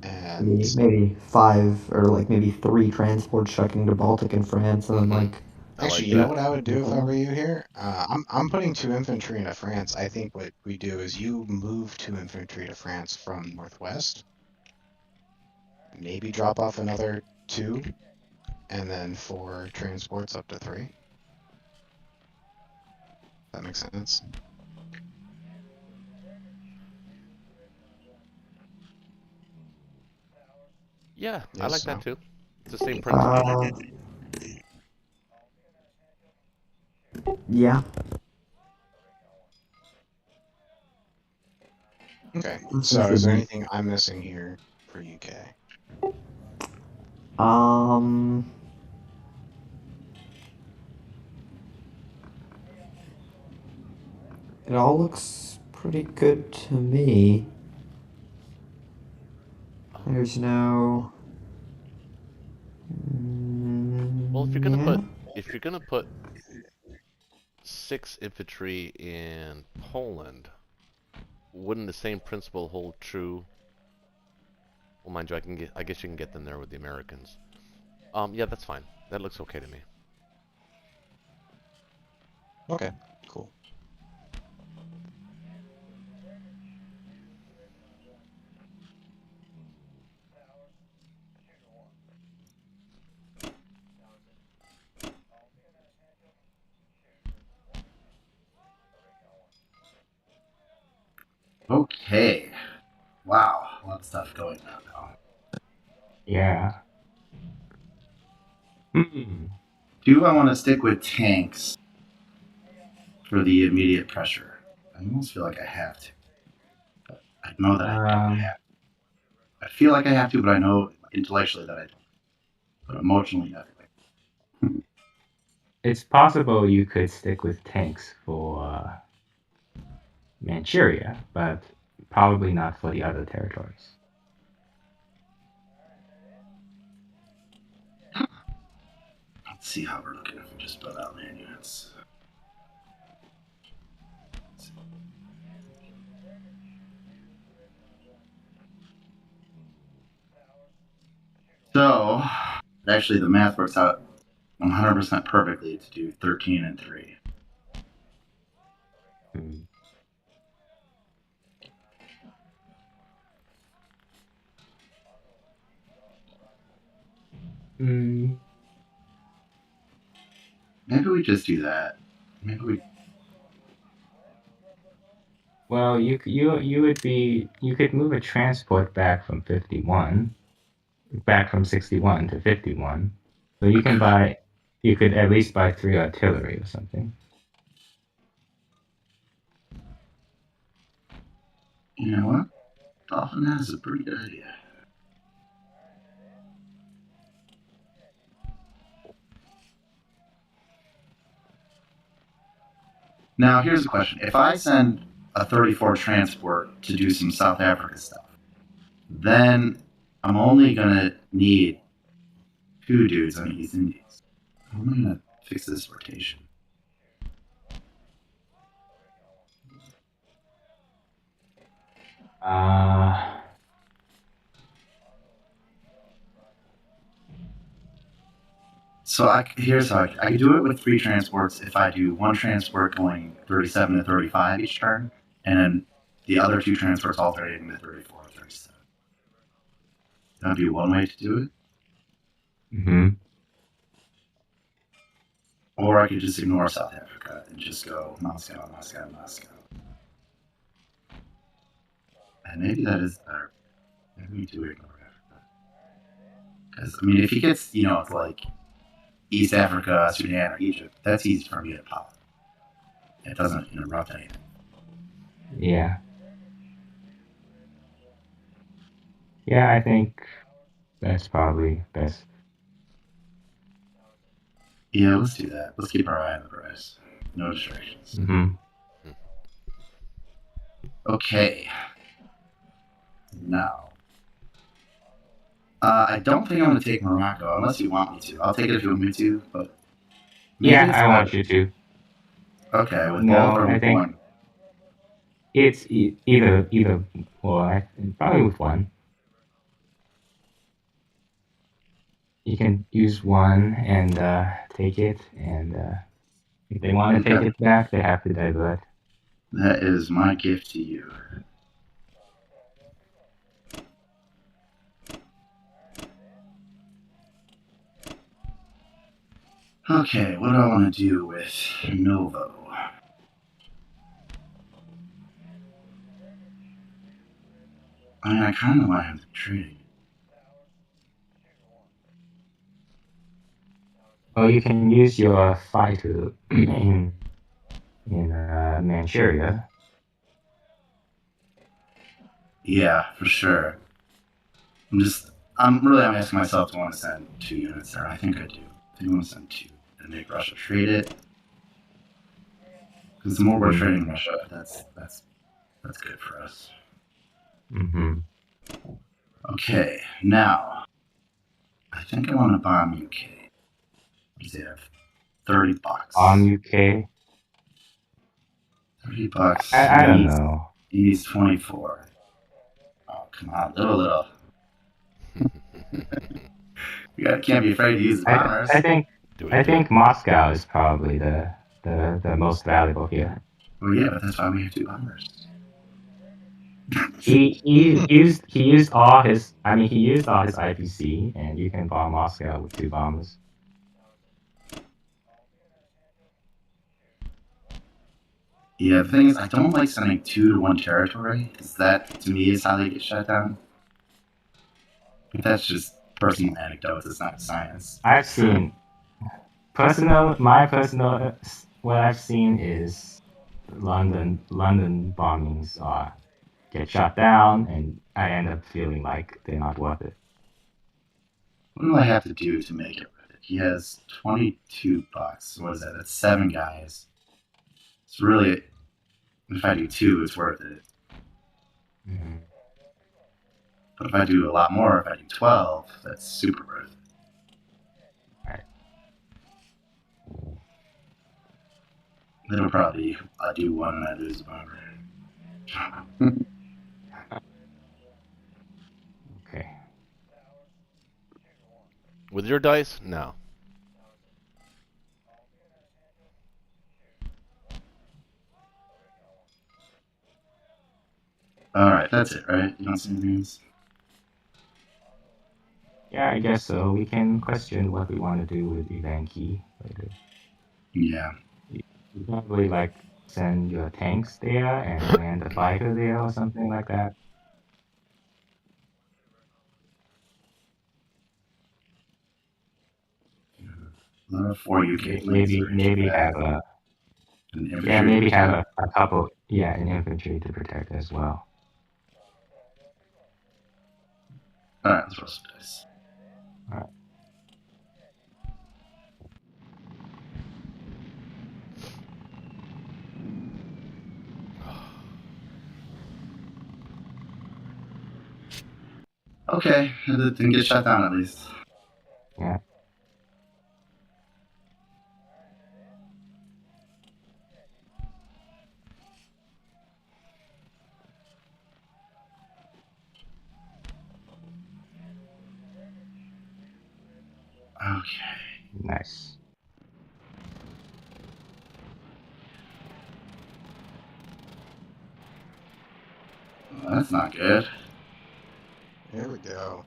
And Maybe 5 or like maybe 3 transports shucking to Baltic and France, and then like actually, like you know that. what I would do if I were you here? I'm putting 2 infantry into France. I think what we do is you move 2 infantry to France from northwest. Maybe drop off another 2, and then 4 transports up to 3. That makes sense. Yeah, I Yes, like so. that too. It's the same principle. yeah. Okay, This so is is there the- anything I'm missing here for UK? It all looks pretty good to me. There's no. Well, if you're yeah. gonna put 6 infantry in Poland, wouldn't the same principle hold true? Well, mind you, I guess you can get them there with the Americans. Yeah, that's fine. That looks okay to me. Okay, cool. Okay. Wow, a lot of stuff going on now. Yeah. Hmm. Do I want to stick with tanks for the immediate pressure? I almost feel like I have to. But I know that I don't Um, have. I feel like I have to, but I know intellectually that I don't. But emotionally, nothing. it's possible you could stick with tanks for Manchuria, but probably not for the other territories. Let's see how we're looking if we just build out land units. So, actually, the math works out 100% perfectly to do 13 and 3. Hmm. Mm, Maybe we just do that. Maybe we. well, you could move a transport back from 51, back from 61 to 51. So you could at least buy 3 artillery or something. You know what? Dolphin that is a pretty good idea. Now, here's a question. If I send a 34 transport to do some South Africa stuff, then I'm only going to need 2 dudes on East Indies. How am I going to fix this rotation? Uh, So here's how I can do it with 3 transports if I do 1 transport going 37 to 35 each turn, and then the other 2 transports alternating to 34 or 37. That would be one way to do it. hmm Or I could just ignore South Africa and just go Moscow, Moscow, Moscow. And maybe that is better. Maybe we do ignore Africa. Because, I mean, if he gets, to like East Africa, Sudan, or Egypt, that's easy for me to pop. It doesn't interrupt anything. yeah. Yeah, I think that's probably best. Yeah, let's do that. Let's keep our eye on the prize. No distractions. Hmm Okay. Now, I don't think I'm going to take Morocco unless you want me to. I'll take it if you want me to, but maybe Yeah, it's I not. want you to. Okay, with both No, or I with think one? it's either. Well, probably with one. You can use one and take it, and if they want to take Okay. it back, they have to divert. That is my gift to you. Okay, what do I want to do with Novo? I mean, I kind of want him to trade. Or you can use your fighter in Manchuria. Yeah, for sure. I'm asking myself to want to send 2 units there. I think I do. I think I want to send 2 and make Russia trade it. Because the more we're Mm-hmm. trading Russia, that's good for us. Mm-hmm. Okay, now I think I want to bomb UK. What does they have? $30. UK. $30. I don't know. East 24. Oh, come on, little. Can't be afraid to use the I bombers. I think Do I it, do it. think Moscow is probably the most valuable here. Well, yeah, but that's why we have 2 bombers. He used all his he used all his IPC, and you can bomb Moscow with 2 bombers. Yeah, the thing is, I don't like sending 2 to 1 territory, because that, to me, is how they get shut down. But that's just personal anecdotes, it's not science. I've seen what I've seen is London bombings get shot down, and I end up feeling like they're not worth it. What do I have to do to make it worth it? He has 22 bucks. What is that? That's 7 guys. It's really, if I do 2, it's worth it. Mhm. But if I do a lot more, if I do 12, that's super worth it. Right. It'll probably, I do 1 and I lose a bomber. Okay. With your dice, no. Alright, that's it, right? You don't see anything else? Yeah, I guess so. We can question what we want to do with Ivanki later. Yeah. You probably like send your tanks there and command a fighter there or something like that. Another 4 UK planes Maybe are too bad. have a And yeah, infantry. maybe have a couple an infantry to protect as well. Alright, let's roll some dice. Alright. Okay, it didn't get shut down at least. Yeah. Okay. Nice. Well, that's not good. Here we go.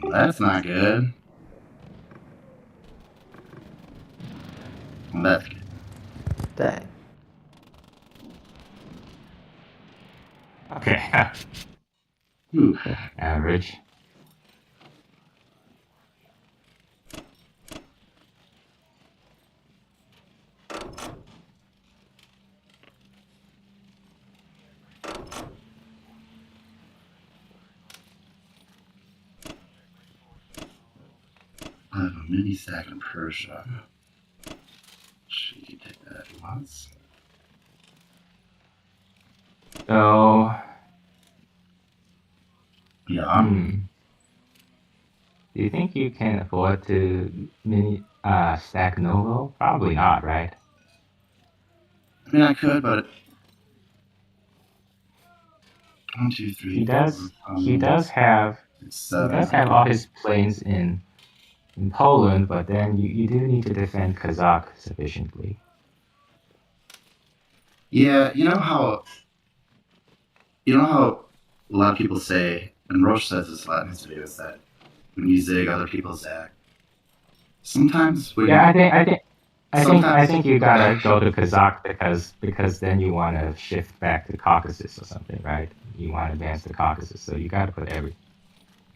That's not good. Well, that's good. Dang. Okay. Ooh. Average. I have a mini sack in Persia. She can take that if he wants. So Yeah. do you think you can afford to stack Novo? Probably not, right? I mean, I could, but 1, 2, 3, He 4, does. 5, He does have. 6, He 7. does have all his planes in Poland, but then you do need to defend Kazakh sufficiently. Yeah, you know how a lot of people say, and Roche says this a lot in his videos, that when you zig, other people zag. Sometimes when Yeah, I sometimes think you gotta go to Kazakh because then you want to shift back to Caucasus or something, right? You want to advance to Caucasus, so you gotta put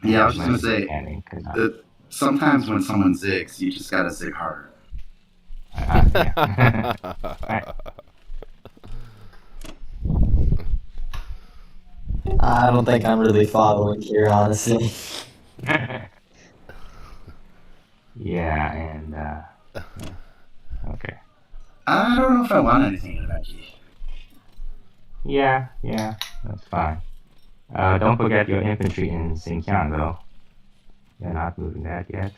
yeah, I as was just much gonna as you say can in Kazakh. that sometimes when someone zigs, you just gotta zig harder. Yeah. Right. I don't think I'm really following here, honestly. Yeah, and okay. I don't know if I want anything in Becky. Yeah, that's fine. Don't forget your infantry in Xinjiang, though. They're not moving that yet.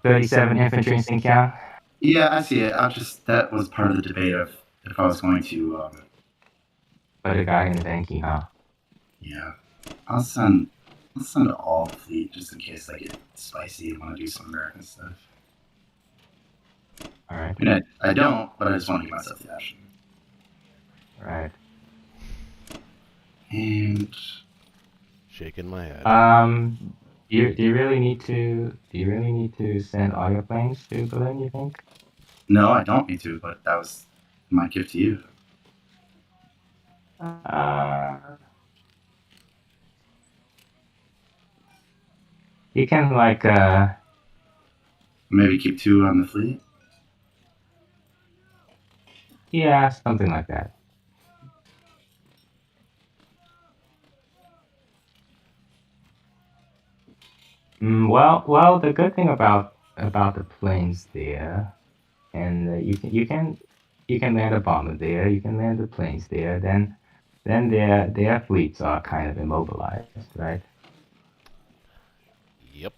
37 infantry in Xinjiang. Yeah, I see it. That was part of the debate of if I was going to. Put a guy in the banking, huh? Yeah, I'll send all the fleet just in case I get spicy and want to do some American stuff. All right. I mean, I don't, but I just want to give myself the option. All right. And Shaking my head. Do you really need to send all your planes to Berlin? You think? No, I don't need to, but that was my gift to you. You can like Maybe keep 2 on the fleet. yeah, something like that. Well, the good thing about the planes there, and you can land a bomber there, you can land the planes there. Then their fleets are kind of immobilized, right? Yep.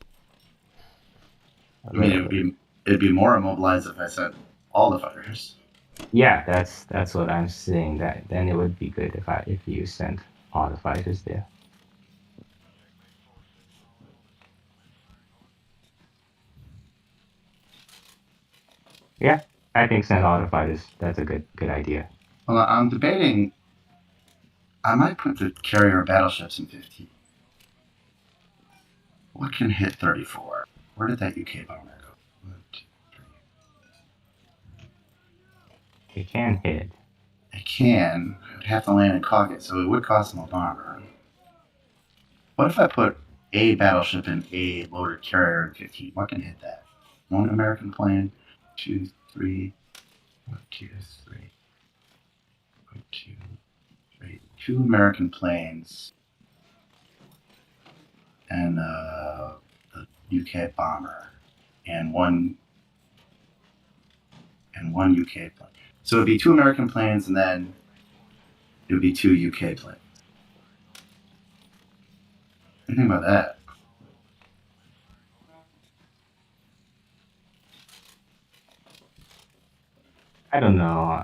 A I mean, little bit. it'd be more immobilized if I sent all the fighters. Yeah, that's what I'm saying. That then it would be good if you sent all the fighters there. Yeah, I think send all the fighters. That's a good idea. Well, I'm debating. I might put the carrier battleships in 15. What can hit 34? Where did that UK bomber go? 1, 2, 3. You can hit. It can. I would have to land in Caucus, so it would cost them a bomber. What if I put a battleship in a loader carrier in 15? What can hit that? 1 American plane, 2, 3, 1, 2, 3, 1, 2, 3. 2 American planes and the UK bomber and one UK plane. So it'd be 2 American planes and then it would be 2 UK planes. What do you think about that? I don't know.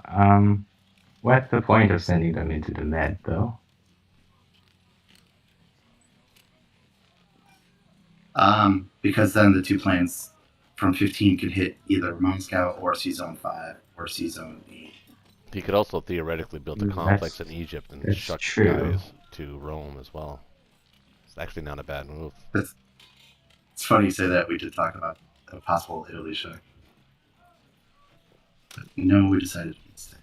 What's the point of sending them into the Med though? Because then the 2 planes from 15 could hit either Moscow or C Zone 5 or C Zone 8. He could also theoretically build a complex in Egypt and That's shuck true. guys to Rome as well. It's actually not a bad move. It's funny you say that. We did talk about a possible Italy shuck. But no, we decided against it.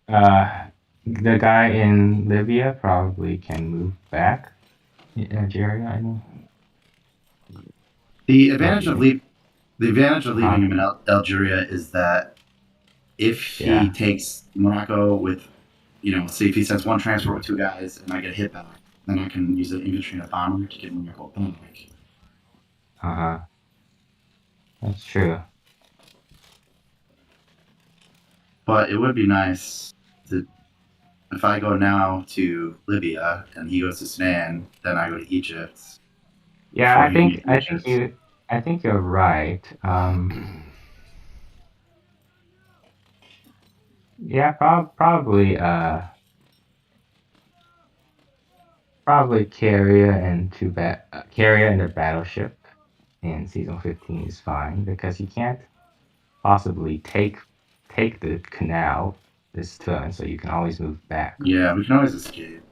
The guy in Libya probably can move back in Algeria. I know. The advantage of leaving him in Algeria is that if he takes Morocco with, say if he sends 1 transport with 2 guys and I get hit back, then I can use an infantry and a bomber to get Morocco back. That's true. But it would be nice to, if I go now to Libya and he goes to Sudan, then I go to Egypt. Yeah, I think you're right. Yeah, probably carrier and carrier and a battleship in season 15 is fine because you can't possibly take the canal this turn, so you can always move back. Yeah, we can always escape.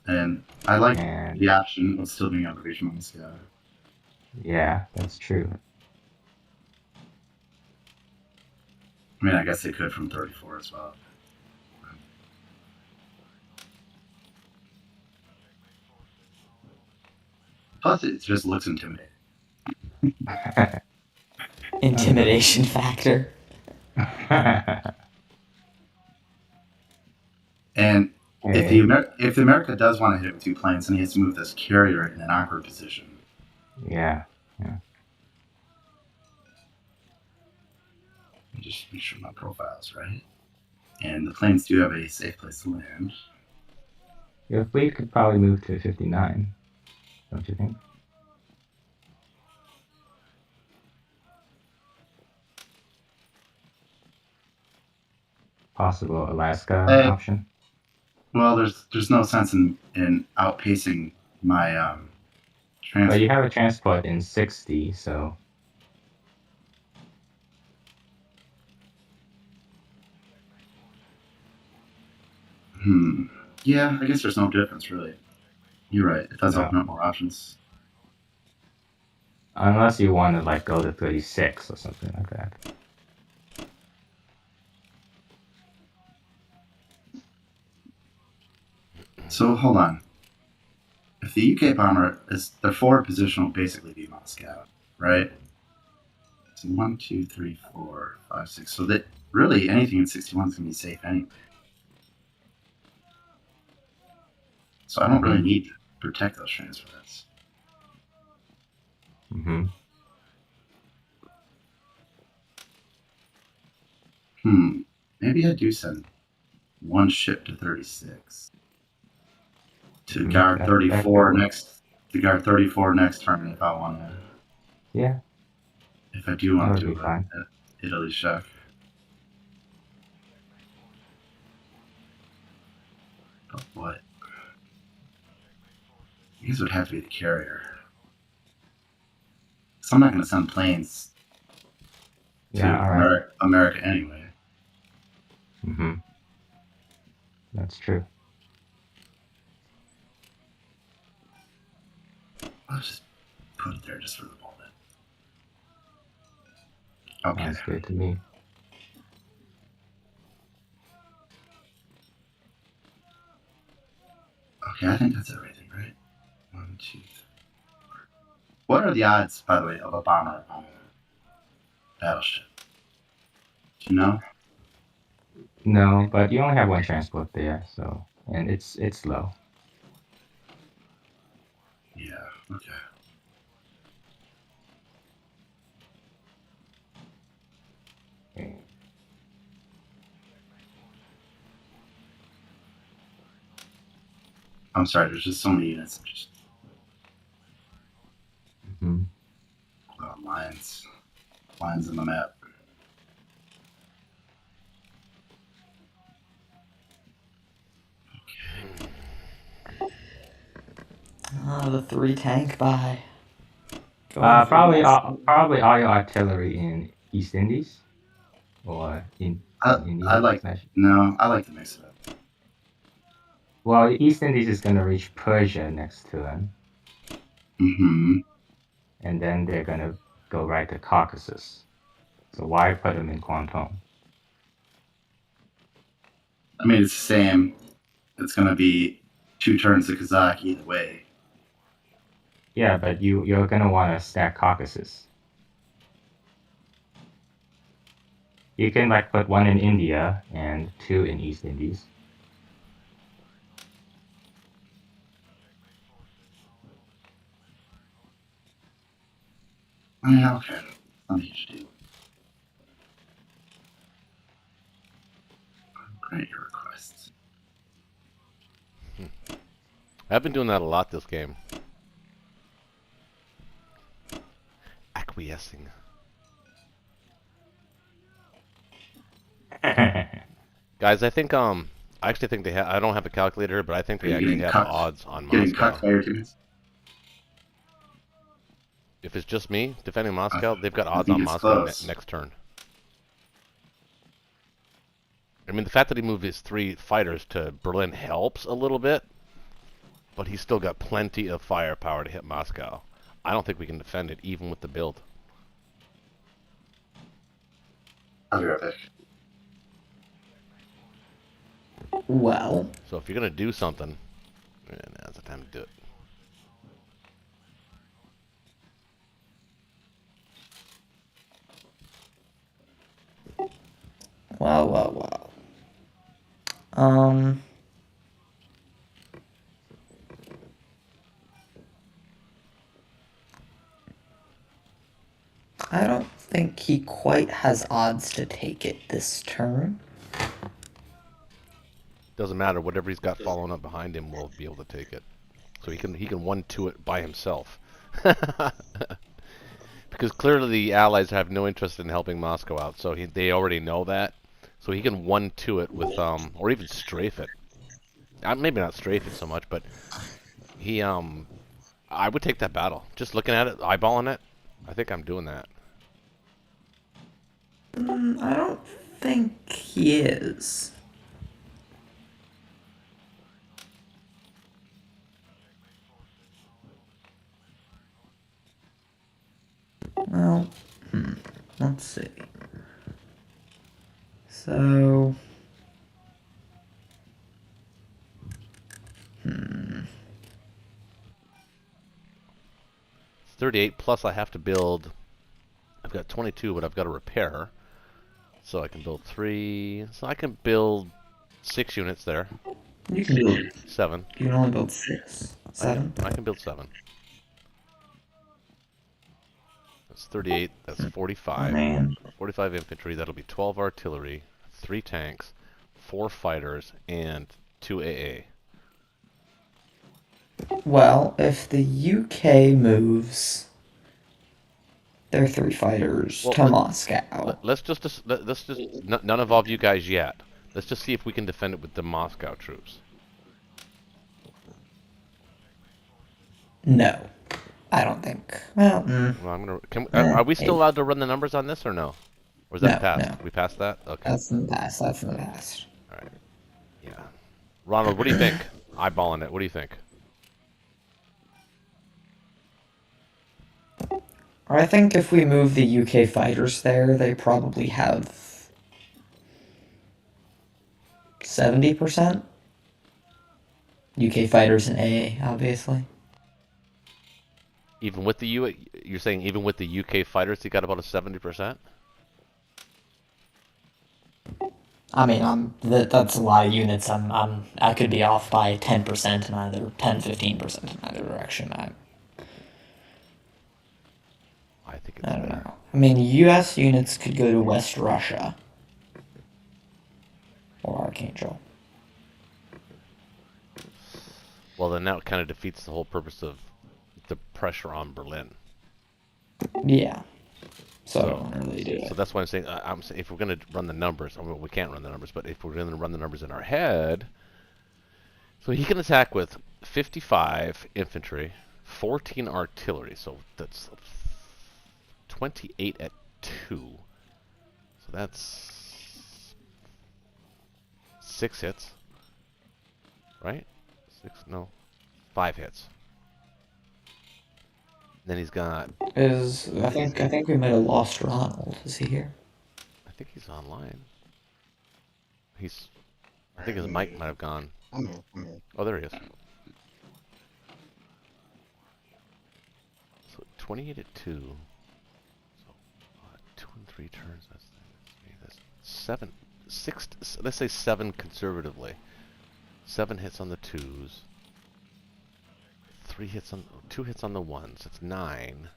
And I like the option of still being able to reach Moscow. Yeah, that's true. I mean, I guess they could from 34 as well. Plus, it just looks intimidating. Intimidation factor. And if the America does want to hit it with 2 planes, then he has to move this carrier in an awkward position. Yeah. Just make sure my profile's right. And the planes do have a safe place to land. Your fleet could probably move to 59, don't you think? Possible Alaska option. Well, there's no sense in outpacing my transport. But you have a transport in 60, so. Yeah, I guess there's no difference really. You're right. It does open up more options. Unless you want to like go to 36 or something like that. So hold on. If the UK bomber is their forward position will basically be Moscow, right? So 1, 2, 3, 4, 5, 6. So that really anything in 61 is gonna be safe anyway. So I don't really need to protect those transfers. Mm-hmm. Maybe I do send one ship to 36 to Mhm, guard that 34 could work. next. To guard 34 next turn if I want to. Yeah, If I do that want would to be do fine. an Italy chef. But what? These would have to be the carrier. So I'm not going to send planes to Yeah, all right. America anyway. Mm-hmm. That's true. I'll just put it there just for the moment. Okay. Sounds good to me. Okay, I think that's everything, right? 1, 2, 3, 4. What are the odds, by the way, of a bomber on a battleship? Do you know? No, but you only have one transport there, so and it's low. Yeah. Okay. I'm sorry. There's just so many units. Just Mm-hmm. lines on the map. The 3 tank buy. Going for Probably West. probably all your artillery in East Indies or in I India like slash. no. I like to mix it up. Well, East Indies is gonna reach Persia next turn, Mm-hmm. and then they're gonna go right to Caucasus. So why put them in Kwantung? I mean, it's the same. It's gonna be 2 turns to Kazakh either way. Yeah, but you're gonna want to stack Caucasus. You can like put 1 in India and 2 in East Indies. Yeah, okay. Not a huge deal. Grant your requests. I've been doing that a lot this game. Acquiescing. Guys, I think I actually think they have. I don't have a calculator, but I think Are they you actually getting have cucked? odds on Getting Moscow. cucked by your teammates? If it's just me defending Moscow, they've got I odds think on it's Moscow close. next turn. I mean, the fact that he moved his 3 fighters to Berlin helps a little bit, but he's still got plenty of firepower to hit Moscow. I don't think we can defend it, even with the build. I'll be right back. Well, So if you're gonna do something, now's the time to do it. well. Um, I don't think he quite has odds to take it this turn. Doesn't matter. Whatever he's got following up behind him will be able to take it. So he can 1-2 it by himself. Because clearly the Allies have no interest in helping Moscow out, so they already know that. So he can 1-2 it with or even strafe it. Maybe not strafe it so much, but he I would take that battle. Just looking at it, eyeballing it, I think I'm doing that. I don't think he is. Well, let's see. So, 38 plus I have to build. I've got 22, but I've got to repair. So I can build 3. So I can build 6 units there. you can build. 7. You can only build 6, 7. I can build 7. That's 38. That's 45. Man. 45 infantry. That'll be 12 artillery, 3 tanks, 4 fighters, and 2 AA. Well, if the UK moves their 3 fighters Well, to Moscow, Let's just none involve you guys yet. Let's just see if we can defend it with the Moscow troops. no, I don't think. Well, Well, I'm gonna. Are we still allowed to run the numbers on this or no? Or is that No, passed? no. We passed that. Okay. that's in the past. That's in the past. All right. Yeah. Ronald, what do you think? Eyeballing it. What do you think? I think if we move the UK fighters there, they probably have 70%. UK fighters in AA, obviously. Even with the you're saying even with the UK fighters, you got about a 70%. I mean, that's a lot of units. I could be off by 10% in either 10-15% in either direction. I think it's I don't there. know. I mean, U.S. units could go to West Russia or Archangel. Well, then that kind of defeats the whole purpose of the pressure on Berlin. Yeah. So I So- don't really do So it. that's why I'm saying if we're going to run the numbers, I mean, we can't run the numbers, but if we're going to run the numbers in our head, so he can attack with 55 infantry, 14 artillery, so that's 28 at 2. So that's 6 hits, right? 5 hits. Then he's got, I think we might have lost Ronald. Is he here? I think he's online. I think his mic might have gone. I'm here. Oh, there he is. So 28 at 2. So 2 and 3 turns. That's 7, 6. Let's say 7 conservatively. 7 hits on the 2s. 2 hits on the 1s. That's 9.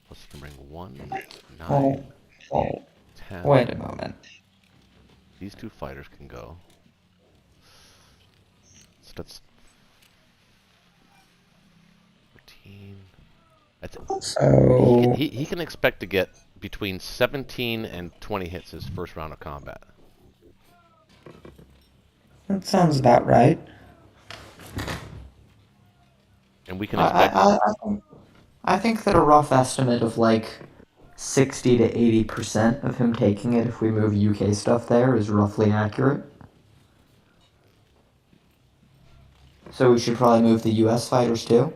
Plus you can bring 1, 9, Oh, 10. wait a moment. These 2 fighters can go. So that's 14. So He can expect to get between 17 and 20 hits his first round of combat. that sounds about right. And we can expect. I think that a rough estimate of like 60 to 80% of him taking it if we move UK stuff there is roughly accurate. So we should probably move the US fighters too.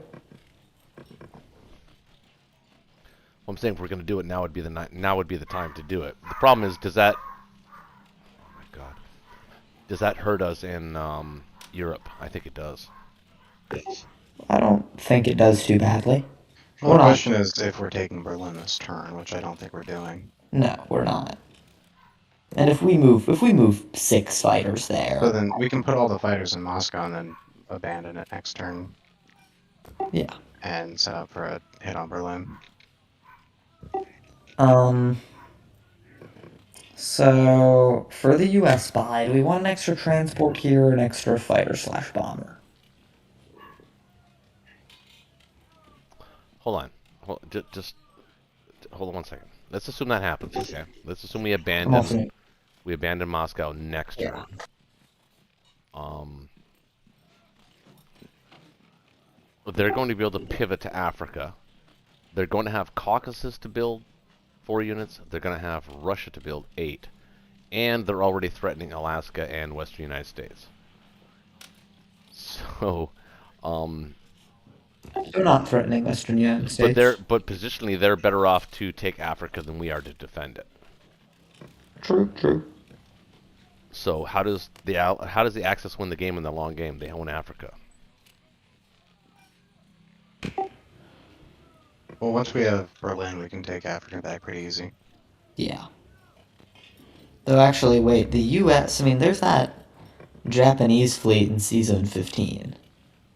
I'm saying if we're going to do it now, now would be the time to do it. The problem is, does that? Oh my God. Does that hurt us in Europe? I think it does. I don't think it does too badly. Well, We're the not. question is if we're taking Berlin this turn, which I don't think we're doing. No, we're not. And if we move 6 fighters So there, then we can put all the fighters in Moscow and then abandon it next turn yeah. and set up for a hit on Berlin. So for the US spy, do we want an extra transport here or an extra fighter/bomber? Hold on. Just hold on one second. Let's assume that happens. Okay. Let's assume we I'm abandon also Moscow next Yeah. turn. They're going to be able to pivot to Africa. They're going to have Caucasus to build 4 units. They're going to have Russia to build 8. And they're already threatening Alaska and Western United States. So, They're not threatening Western United States. But positionally they're better off to take Africa than we are to defend it. True. So how does the Axis win the game in the long game? They own Africa. Well, once we have Berlin, we can take Africa back pretty easy. Yeah. Though actually, wait, the U.S. I mean, there's that Japanese fleet in Sea Zone 15.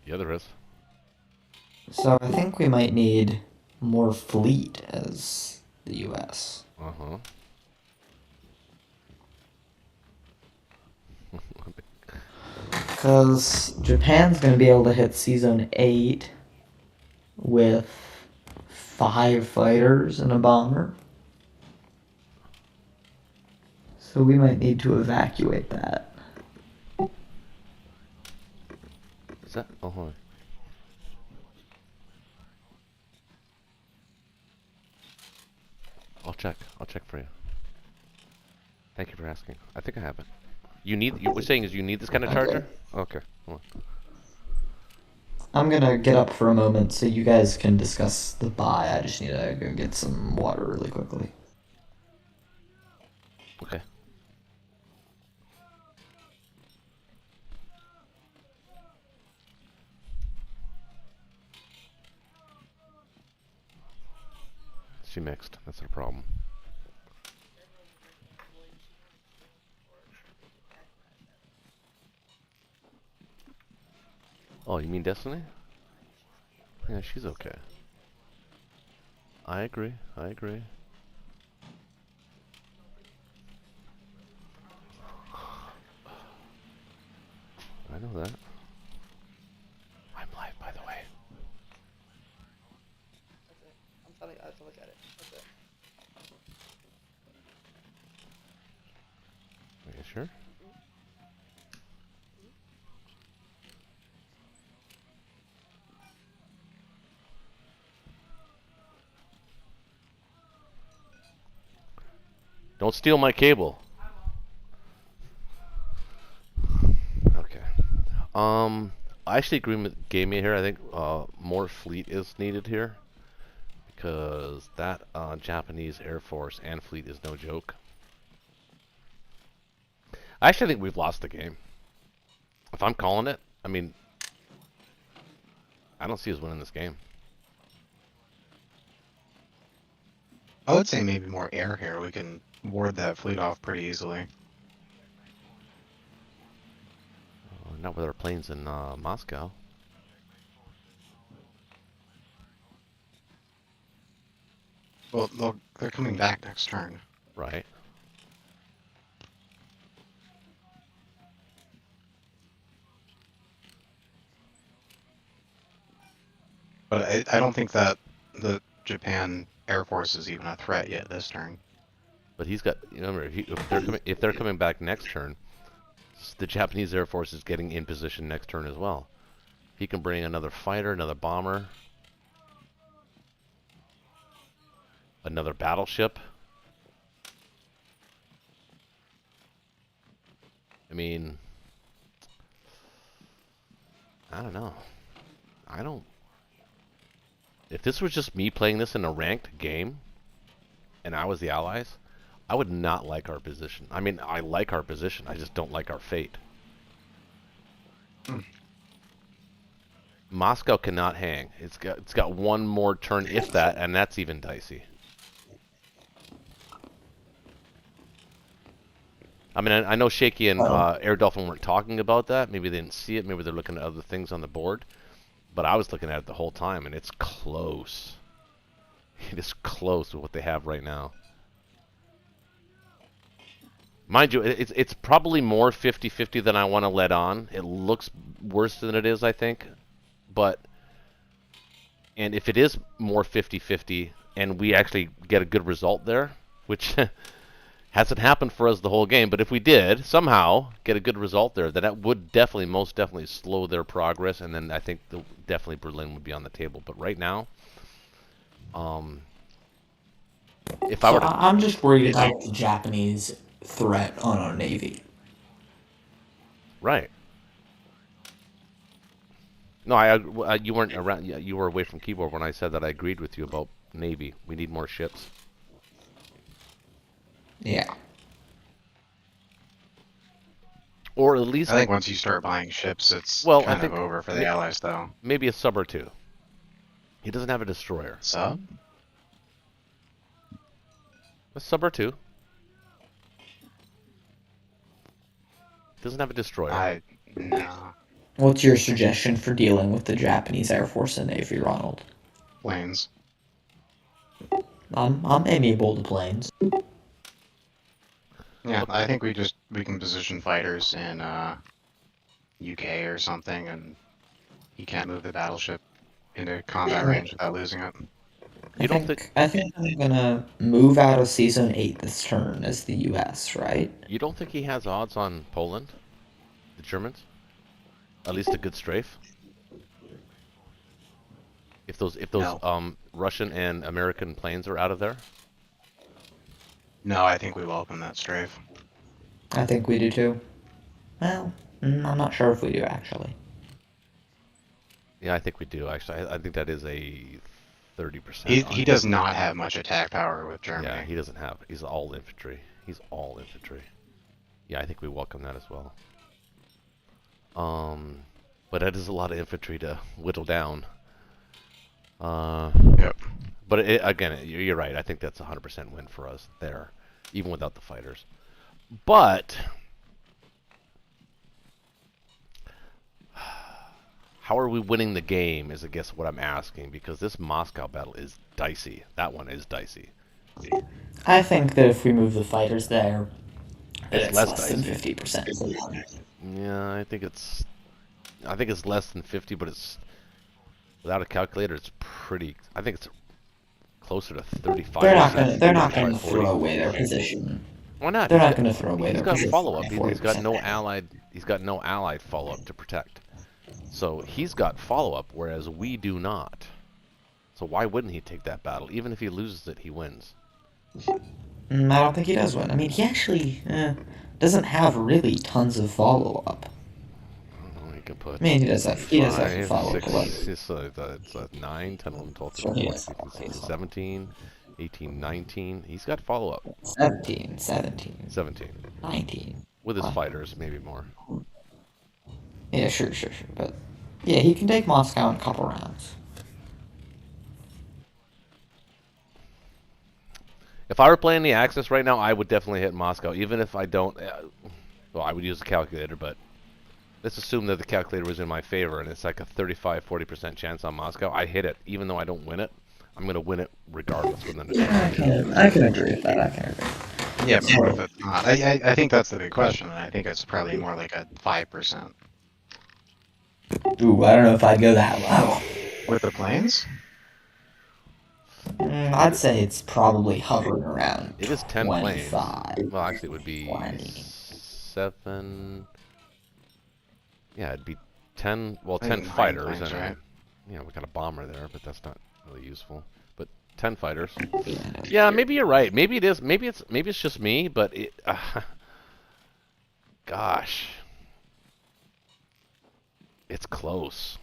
Yeah, there is. So I think we might need more fleet as the U.S. Uh-huh. Because Japan's going to be able to hit Sea Zone 8 with 5 fighters and a bomber. So we might need to evacuate that. Is that? Oh, hold on. I'll check for you. Thank you for asking. I think I have it. What you're saying is you need this kind of charger? Okay. Hold on. I'm gonna get up for a moment so you guys can discuss the buy. I just need to go get some water really quickly. Okay. She mixed. That's the problem. Oh, you mean Destiny? Yeah, she's okay. I agree. I know that. I'm live, by the way. That's it. I'm telling you, I have to look at it. That's it. Are you sure? Don't steal my cable. Okay. I actually agree with Gamey here. I think more fleet is needed here because that Japanese Air Force and fleet is no joke. I actually think we've lost the game. If I'm calling it, I mean, I don't see us winning this game. I would say maybe more air here. We can ward that fleet off pretty easily. Not with our planes in Moscow. Well, they're coming back next turn. Right. But I don't think that the Japan Air Force is even a threat yet this turn. But he's got. Remember, if they're coming back next turn, the Japanese Air Force is getting in position next turn as well. He can bring another fighter, another bomber, another battleship. I mean, I don't know. If this was just me playing this in a ranked game, and I was the Allies, I would not like our position. I mean, I like our position. I just don't like our fate. Moscow cannot hang. It's got one more turn, if that, and that's even dicey. I mean, I know Shaky and Air Dolphin weren't talking about that. Maybe they didn't see it. Maybe they're looking at other things on the board. But I was looking at it the whole time, and it's close. It is close with what they have right now. Mind you, it's probably more 50-50 than I want to let on. It looks worse than it is, I think. And if it is more 50-50 and we actually get a good result there, which hasn't happened for us the whole game, but if we did somehow get a good result there, then that would most definitely slow their progress, and then I think definitely Berlin would be on the table. But right now, if I were to... I'm just worried about the Japanese threat on our navy. Right. No, you weren't around. You were away from keyboard when I said that I agreed with you about Navy. We need more ships. Yeah. Or at least, I think once you start buying ships, it's well, I kind of think over for the Allies, though. maybe a sub or two. He doesn't have a destroyer. Sub? A sub or two. Doesn't have a destroyer. No. What's your suggestion for dealing with the Japanese Air Force and Navy, Ronald? Planes. I'm amiable to planes. Yeah, I think we can position fighters in UK or something, and you can't move the battleship into combat range without losing it. You don't think I think I'm gonna move out of Season 8 this turn as the US, right? you don't think he has odds on Poland, the Germans? At least a good strafe. If those No. Russian and American planes are out of there. No, I think we welcome that strafe. I think we do too. Well, I'm not sure if we do actually. Yeah, I think we do actually. I think that is a 30%. He does not have much attack power with Germany. Yeah, he doesn't have. He's all infantry. He's all infantry. Yeah, I think we welcome that as well. But that is a lot of infantry to whittle down. Yep. But again, you're right. I think that's a 100% win for us there, even without the fighters. But how are we winning the game is, I guess, what I'm asking, because this Moscow battle is dicey. That one is dicey. I think that if we move the fighters there, It's it's less less than dicey. 50%. Yeah, I think it's less than 50, but it's without a calculator, it's pretty. I think it's closer to 35. They're not gonna throw away their position. Why not? They're not gonna throw away He's their got position. follow up. by He's got 40% no there. allied. He's got no allied follow up to protect. So he's got follow up, whereas we do not. So why wouldn't he take that battle? Even if he loses it, he wins. I don't think he does win. I mean, he actually doesn't have really tons of follow up. I don't know, he can put. I mean, he does have follow up. It's 9, 10, 11, 12, Sure, 13, he 14, has 15, 16, follow-up. 17, 18, 19. He's got follow up. 17, 17, 17. 19. With his Wow. fighters, maybe more. Yeah, sure. But yeah, he can take Moscow in a couple rounds. If I were playing the Axis right now, I would definitely hit Moscow. Even if I don't, well, I would use a calculator, but let's assume that the calculator was in my favor and it's like a 35-40% chance on Moscow. I hit it, even though I don't win it. I'm going to win it regardless within the I can agree with that. I can agree. Yeah, but what if it's not? I think that's the big question, and I think it's probably more like a 5%. Ooh, I don't know if I'd go that low. With the planes? I'd say it's probably hovering around. It is 10 planes. 25. Well, actually, it would be 20. 7. Yeah, it'd be 10. Well, I 10 think 9 fighters, planes, and right? you know, we got a bomber there, but that's not really useful. But 10 fighters. Yeah. Yeah, maybe you're right. Maybe it is. Maybe it's just me, but gosh, it's close.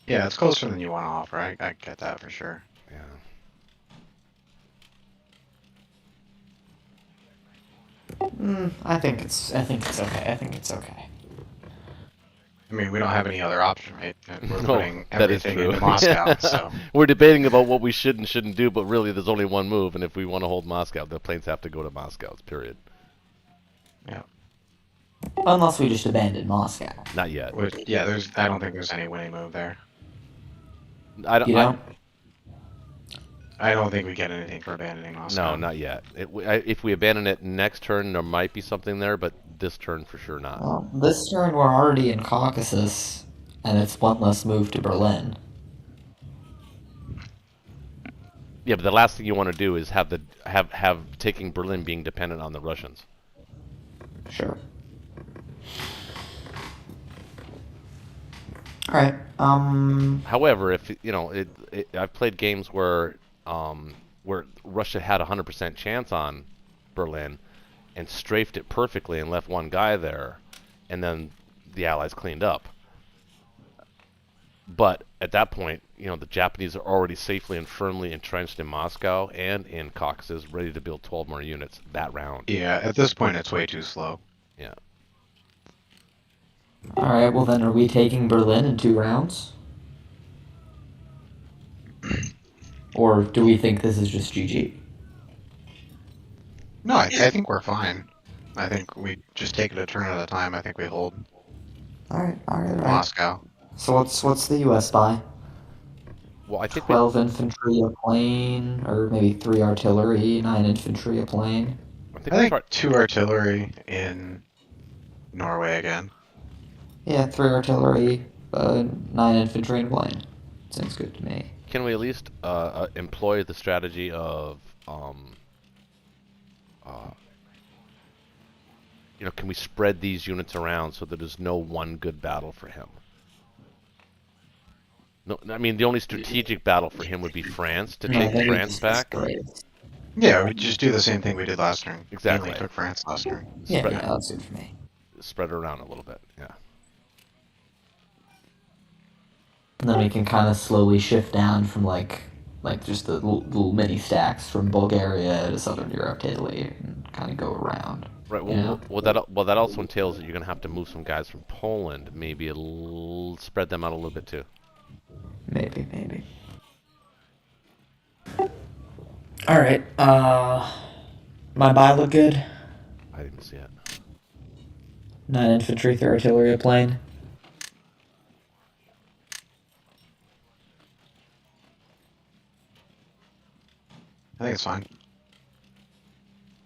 Yeah, it's closer than you want to offer. I get that for sure. Yeah. I think it's okay. I think it's okay. I mean, we don't have any other option, right? We're No, putting that is everything true. into Moscow, so We're debating about what we should and shouldn't do, but really, there's only one move, and if we want to hold Moscow, the planes have to go to Moscow. Period. yeah. Unless we just abandon Moscow. Not yet. Which, yeah, I don't think there's any winning move there. I don't. You know? I don't think we get anything for abandoning Moscow. No, not yet. If we abandon it next turn, there might be something there, but this turn for sure not. Well, this turn we're already in Caucasus, and it's one less move to Berlin. Yeah, but the last thing you want to do is have taking Berlin being dependent on the Russians. Sure. All right. However, if you know, I've played games where Russia had a 100% chance on Berlin and strafed it perfectly and left one guy there, and then the Allies cleaned up. But at that point, the Japanese are already safely and firmly entrenched in Moscow and in Caucasus, ready to build 12 more units that round. Yeah, at this point it's way too slow. Yeah. Alright, well then are we taking Berlin in 2 rounds? Or do we think this is just GG? No, I think we're fine. I think we just take it a turn at a time. I think we hold Alright. Moscow. So what's the US buy? Well, I think 12 infantry a plane, or maybe 3 artillery, 9 infantry a plane. I think 2 artillery in Norway again. Yeah, 3 artillery, 9 infantry and a plane. Seems good to me. Can we at least employ the strategy of, can we spread these units around so that there's no one good battle for him? No, I mean, the only strategic battle for him would be France, to take France back. Yeah, we just do the same thing we did last turn. Exactly. We took France last turn. Yeah, that's good for me. Spread it around a little bit, yeah. And then we can kind of slowly shift down from like just the little mini stacks from Bulgaria to Southern Europe to Italy and kind of go around. Right. Well, that also entails that you're going to have to move some guys from Poland, maybe spread them out a little bit too. Maybe. All right. My buy look good. I didn't see it. 9 infantry, 3 artillery, a plane. I think it's fine.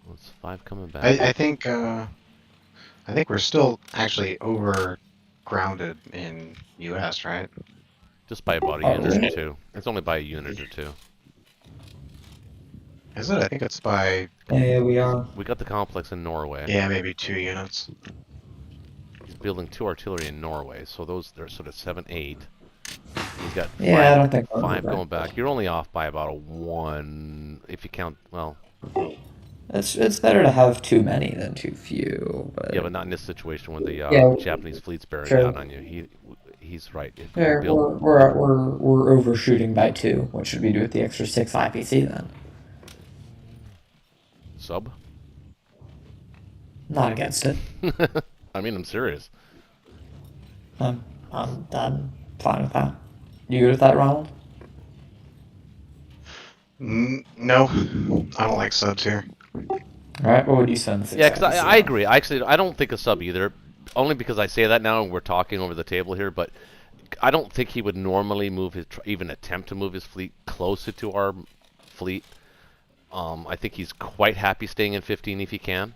Well, it's 5 coming back. I think we're still actually over grounded in US, right? Just by about a unit or two. It's only by a unit or two. Is it? I think it's by... Yeah, we are. We got the complex in Norway. Yeah, maybe 2 units. He's building 2 artillery in Norway, so they're sort of 7, 8. He's got 5, I don't think 5 going back. You're only off by about a 1, if you count, well... It's better to have too many than too few. But... Yeah, but not in this situation when the Japanese fleet's bearing down on you. He's right. If we're overshooting by 2. What should we do with the extra 6 IPC then? Sub? Not against it. I mean, I'm serious. I'm fine with that. You good with that, Ronald? No, I don't like subs here. Alright, what would you send? Yeah, because I agree. Actually, I don't think a sub either. Only because I say that now and we're talking over the table here, but I don't think he would normally even attempt to move his fleet closer to our fleet. I think he's quite happy staying in 15 if he can.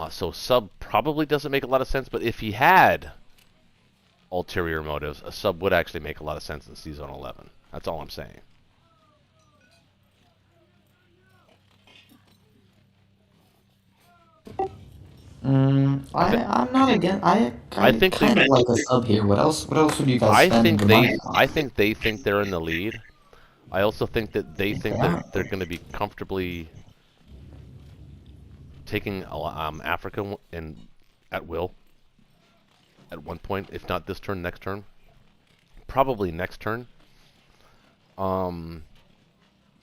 So sub probably doesn't make a lot of sense, but if he had ulterior motives, a sub would actually make a lot of sense in Season 11. That's all I'm saying. I'm not against. I think kind of like a sub here. What else would you guys spend the money on? I think they think they're in the lead. I also think that they think that they're going to be comfortably taking Africa at will at one point, if not this turn, next turn. Probably next turn. And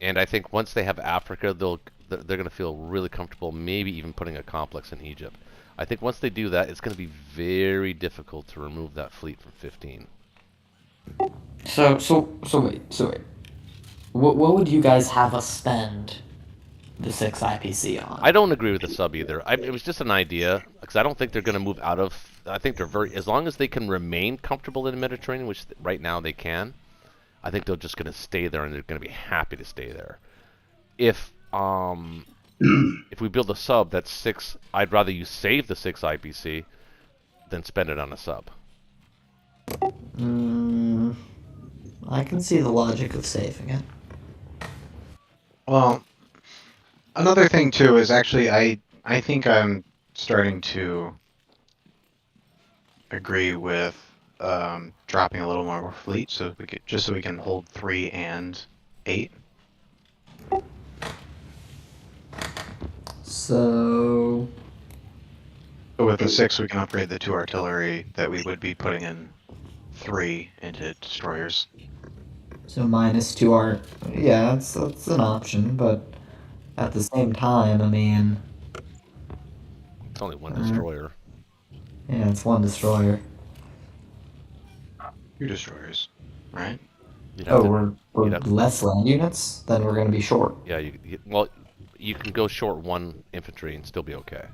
I think once they have Africa, they're going to feel really comfortable, maybe even putting a complex in Egypt. I think once they do that, it's going to be very difficult to remove that fleet from 15. So wait. What would you guys have us spend the 6 IPC on? I don't agree with the sub either. It was just an idea, because I don't think they're going to move out of... I think they're as long as they can remain comfortable in the Mediterranean, which right now they can, I think they're just going to stay there, and they're going to be happy to stay there. If we build a sub that's 6, I'd rather you save the 6 IPC than spend it on a sub. I can see the logic of saving it. Well, another thing too is actually I think I'm starting to agree with dropping a little more fleet so we can hold 3 and 8. So But with the 6, we can upgrade the 2 artillery that we would be putting in 3 into destroyers. So -2 art. Yeah, that's an option, but at the same time, I mean, It's only one destroyer. yeah, it's one destroyer. 2 destroyers, right? You'd have Oh, to, we're you'd have, less land units, then we're gonna be short. yeah. Well, you can go short 1 infantry and still be okay.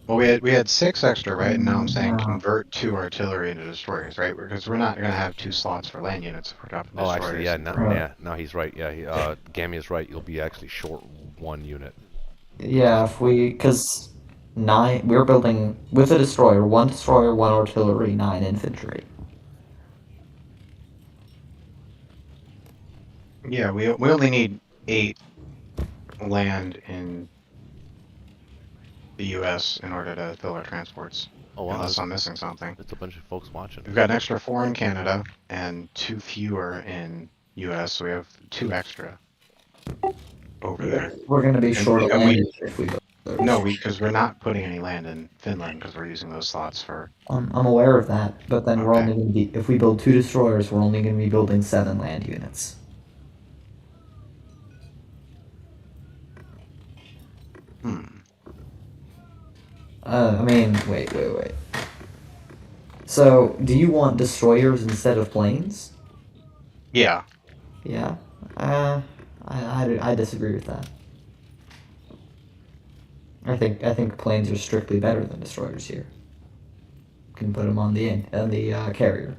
Well, we had 6 extra, right? And now I'm saying Yeah. convert 2 artillery into destroyers, right? Because we're not going to have 2 slots for land units if we're dropping Oh, destroyers. actually, yeah. and Now, Right. yeah. Now he's right. Yeah. Gammy is right. You'll be actually short 1 unit. Yeah, if cause we're building with a destroyer, 1 destroyer, 1 artillery, 9 infantry. Yeah, we only need 8 land in the U.S. in order to fill our transports. Oh, wow. Unless I'm missing something. There's a bunch of folks watching. We've got an extra 4 in Canada and 2 fewer in U.S., so we have 2 extra over there. We're gonna be And short of and land if we build those. No, because we're not putting any land in Finland because we're using those slots for. I'm aware of that, but then we're Okay. only gonna be if we build 2 destroyers, we're only gonna be building 7 land units. I mean, wait. So, do you want destroyers instead of planes? Yeah. Yeah. I disagree with that. I think planes are strictly better than destroyers here. Can put them on the carrier.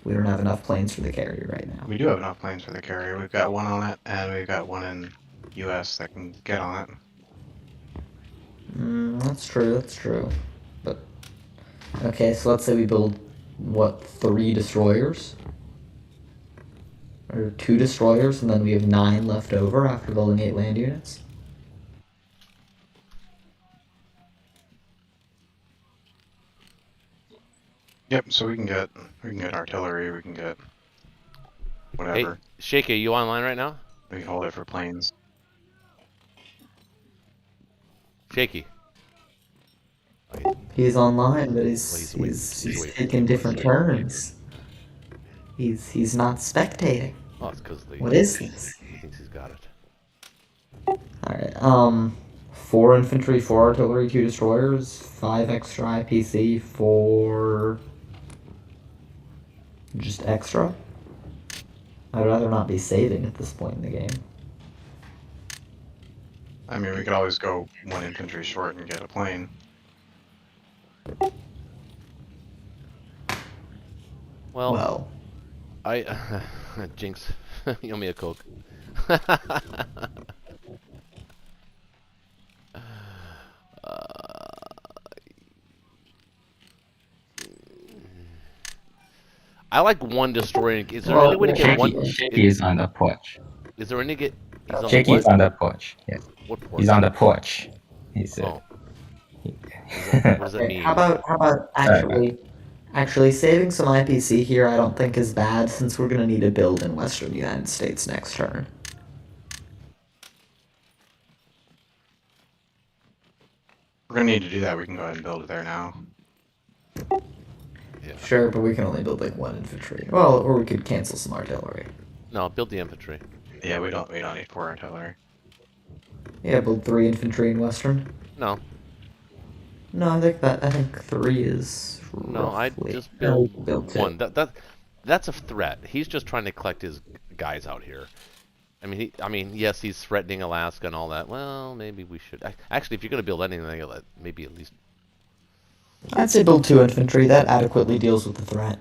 We don't have enough planes for the carrier right now. We do have enough planes for the carrier. We've got 1 on it, and we've got 1 in U.S. that can get on it. That's true. That's true. But okay, so let's say we build 3 destroyers or 2 destroyers, and then we have 9 left over after building 8 land units. Yep. So we can get artillery. We can get whatever. Hey, Shaky, you online right now? We can hold it for planes. Shaky. He's online, but he's away taking different turns. He's not spectating. Oh, it's because What is this? he thinks he's got it. Alright, 4 infantry, 4 artillery, 2 destroyers, 5 extra IPC, 4 just extra. I'd rather not be saving at this point in the game. I mean, we could always go 1 infantry short and get a plane. Well, I Jinx, you owe me a Coke. I like 1 destroyer. Is there any way to get 1? Shaky is on the porch. Is there any get? He's on Shaky the is what? on the porch. Yes, What porch? he's on the porch. He said. Oh. What does that Okay, mean? how about actually saving some IPC here I don't think is bad since we're gonna need to build in Western United States next turn. We're gonna need to do that. We can go ahead and build it there now. Yeah. Sure, but we can only build like 1 infantry. Well, or we could cancel some artillery. No, build the infantry. Yeah, we don't need 4 artillery. Yeah, build 3 infantry in Western. No, No, I think 3 is no, I roughly. just build Build 2. 1. That's a threat. He's just trying to collect his guys out here. I mean, yes, he's threatening Alaska and all that. Well, maybe we should. Actually, if you're gonna build anything, maybe at least. I'd say build 2 infantry. That adequately deals with the threat.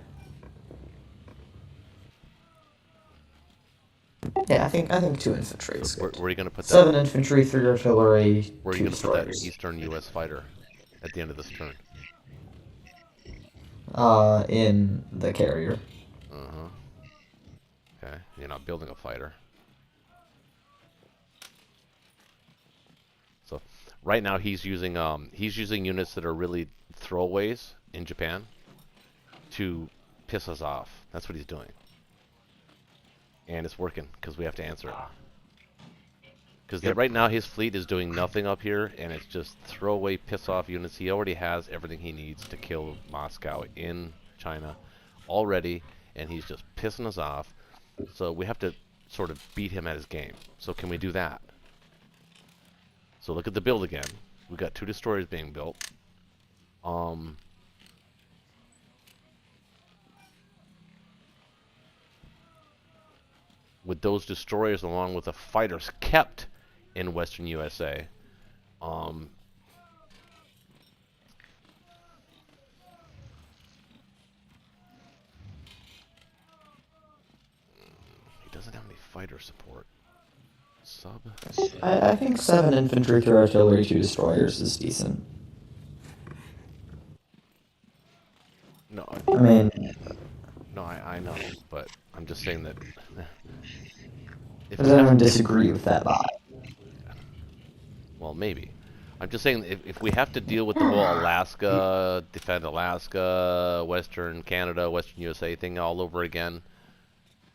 Yeah, I think 2 infantry is Where good. are you gonna put that? 7 infantry, 3 artillery, Where are 2 you gonna put that destroyers. Eastern U.S. fighter at the end of this turn? In the carrier. Okay, you're not building a fighter. So, right now he's using units that are really throwaways in Japan to piss us off. That's what he's doing. And it's working because we have to answer it. Because Yep. right now his fleet is doing nothing up here, and it's just throwaway, piss-off units. He already has everything he needs to kill Moscow in China already, and he's just pissing us off. So we have to sort of beat him at his game. So can we do that? So look at the build again. We've got 2 destroyers being built. With those destroyers along with the fighters kept in Western USA. He doesn't have any fighter support. Sub. I think 7 infantry, 3 artillery, 2 destroyers is decent. No, I mean, no, I know, but I'm just saying that. If does we have, anyone disagree with that buy? well, maybe. I'm just saying if we have to deal with the whole Alaska, defend Alaska, Western Canada, Western USA thing all over again,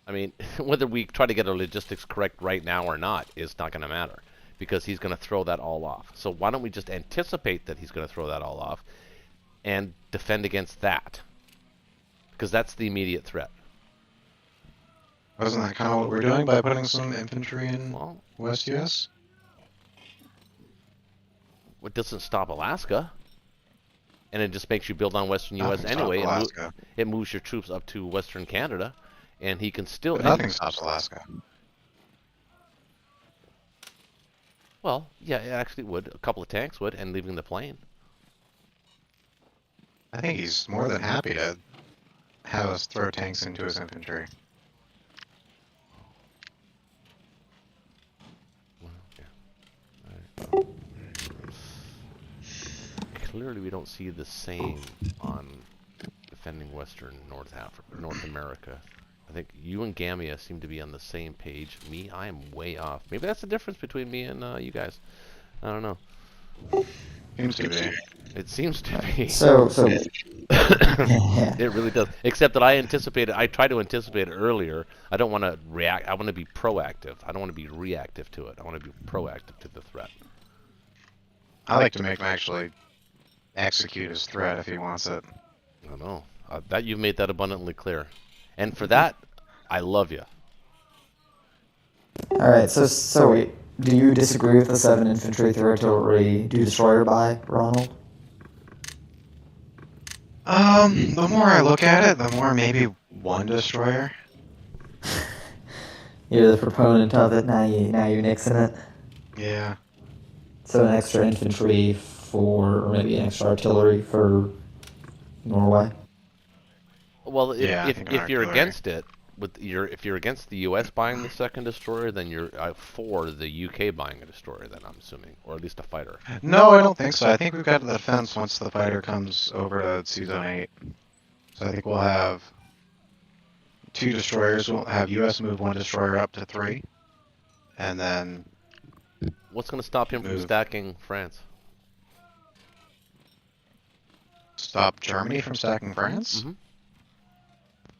I mean, whether we try to get our logistics correct right now or not is not going to matter because he's going to throw that all off. So why don't we just anticipate that he's going to throw that all off and defend against that? Because that's the immediate threat. Wasn't that kind of what we're doing by putting some infantry in Well, West US? it doesn't stop Alaska. And it just makes you build on Western U.S. Nothing anyway. stops Alaska. It moves your troops up to Western Canada, and he can still. But nothing stops Alaska. Well, yeah, it actually would. A couple of tanks would, and leaving the plane. I think he's more than happy to have us throw tanks into his infantry. Well, yeah. All right. Clearly, we don't see the same on defending Western North America. I think you and Gamia seem to be on the same page. Me, I am way off. Maybe that's the difference between me and you guys. I don't know. Seems to be. It seems to be. So It really does. Except that I try to anticipate it earlier. I don't want to react. I want to be proactive. I don't want to be reactive to it. I want to be proactive to the threat. I like to make him actually execute his threat if he wants it. I don't know. That you've made that abundantly clear. And for that, I love you. all right. So wait. Do you disagree with the 7 infantry, 3 artillery, 2 destroyer buy, Ronald? The more I look at it, the more maybe 1 destroyer. You're the proponent of it. Now you're nixing it. Yeah. So an extra infantry or maybe an extra artillery for Norway. Well, Yeah, I think if you're artillery. against it, if you're against the U.S. buying the second destroyer, then you're for the U.K. buying a destroyer. Then I'm assuming, or at least a fighter. No, I don't think so. I think we've got the defense once the fighter comes over to Season 8. So I think we'll have 2 destroyers. We'll have US move 1 destroyer up to 3. And then What's going to stop him from Move. stacking France? stop Germany from stacking France. Mm-hmm.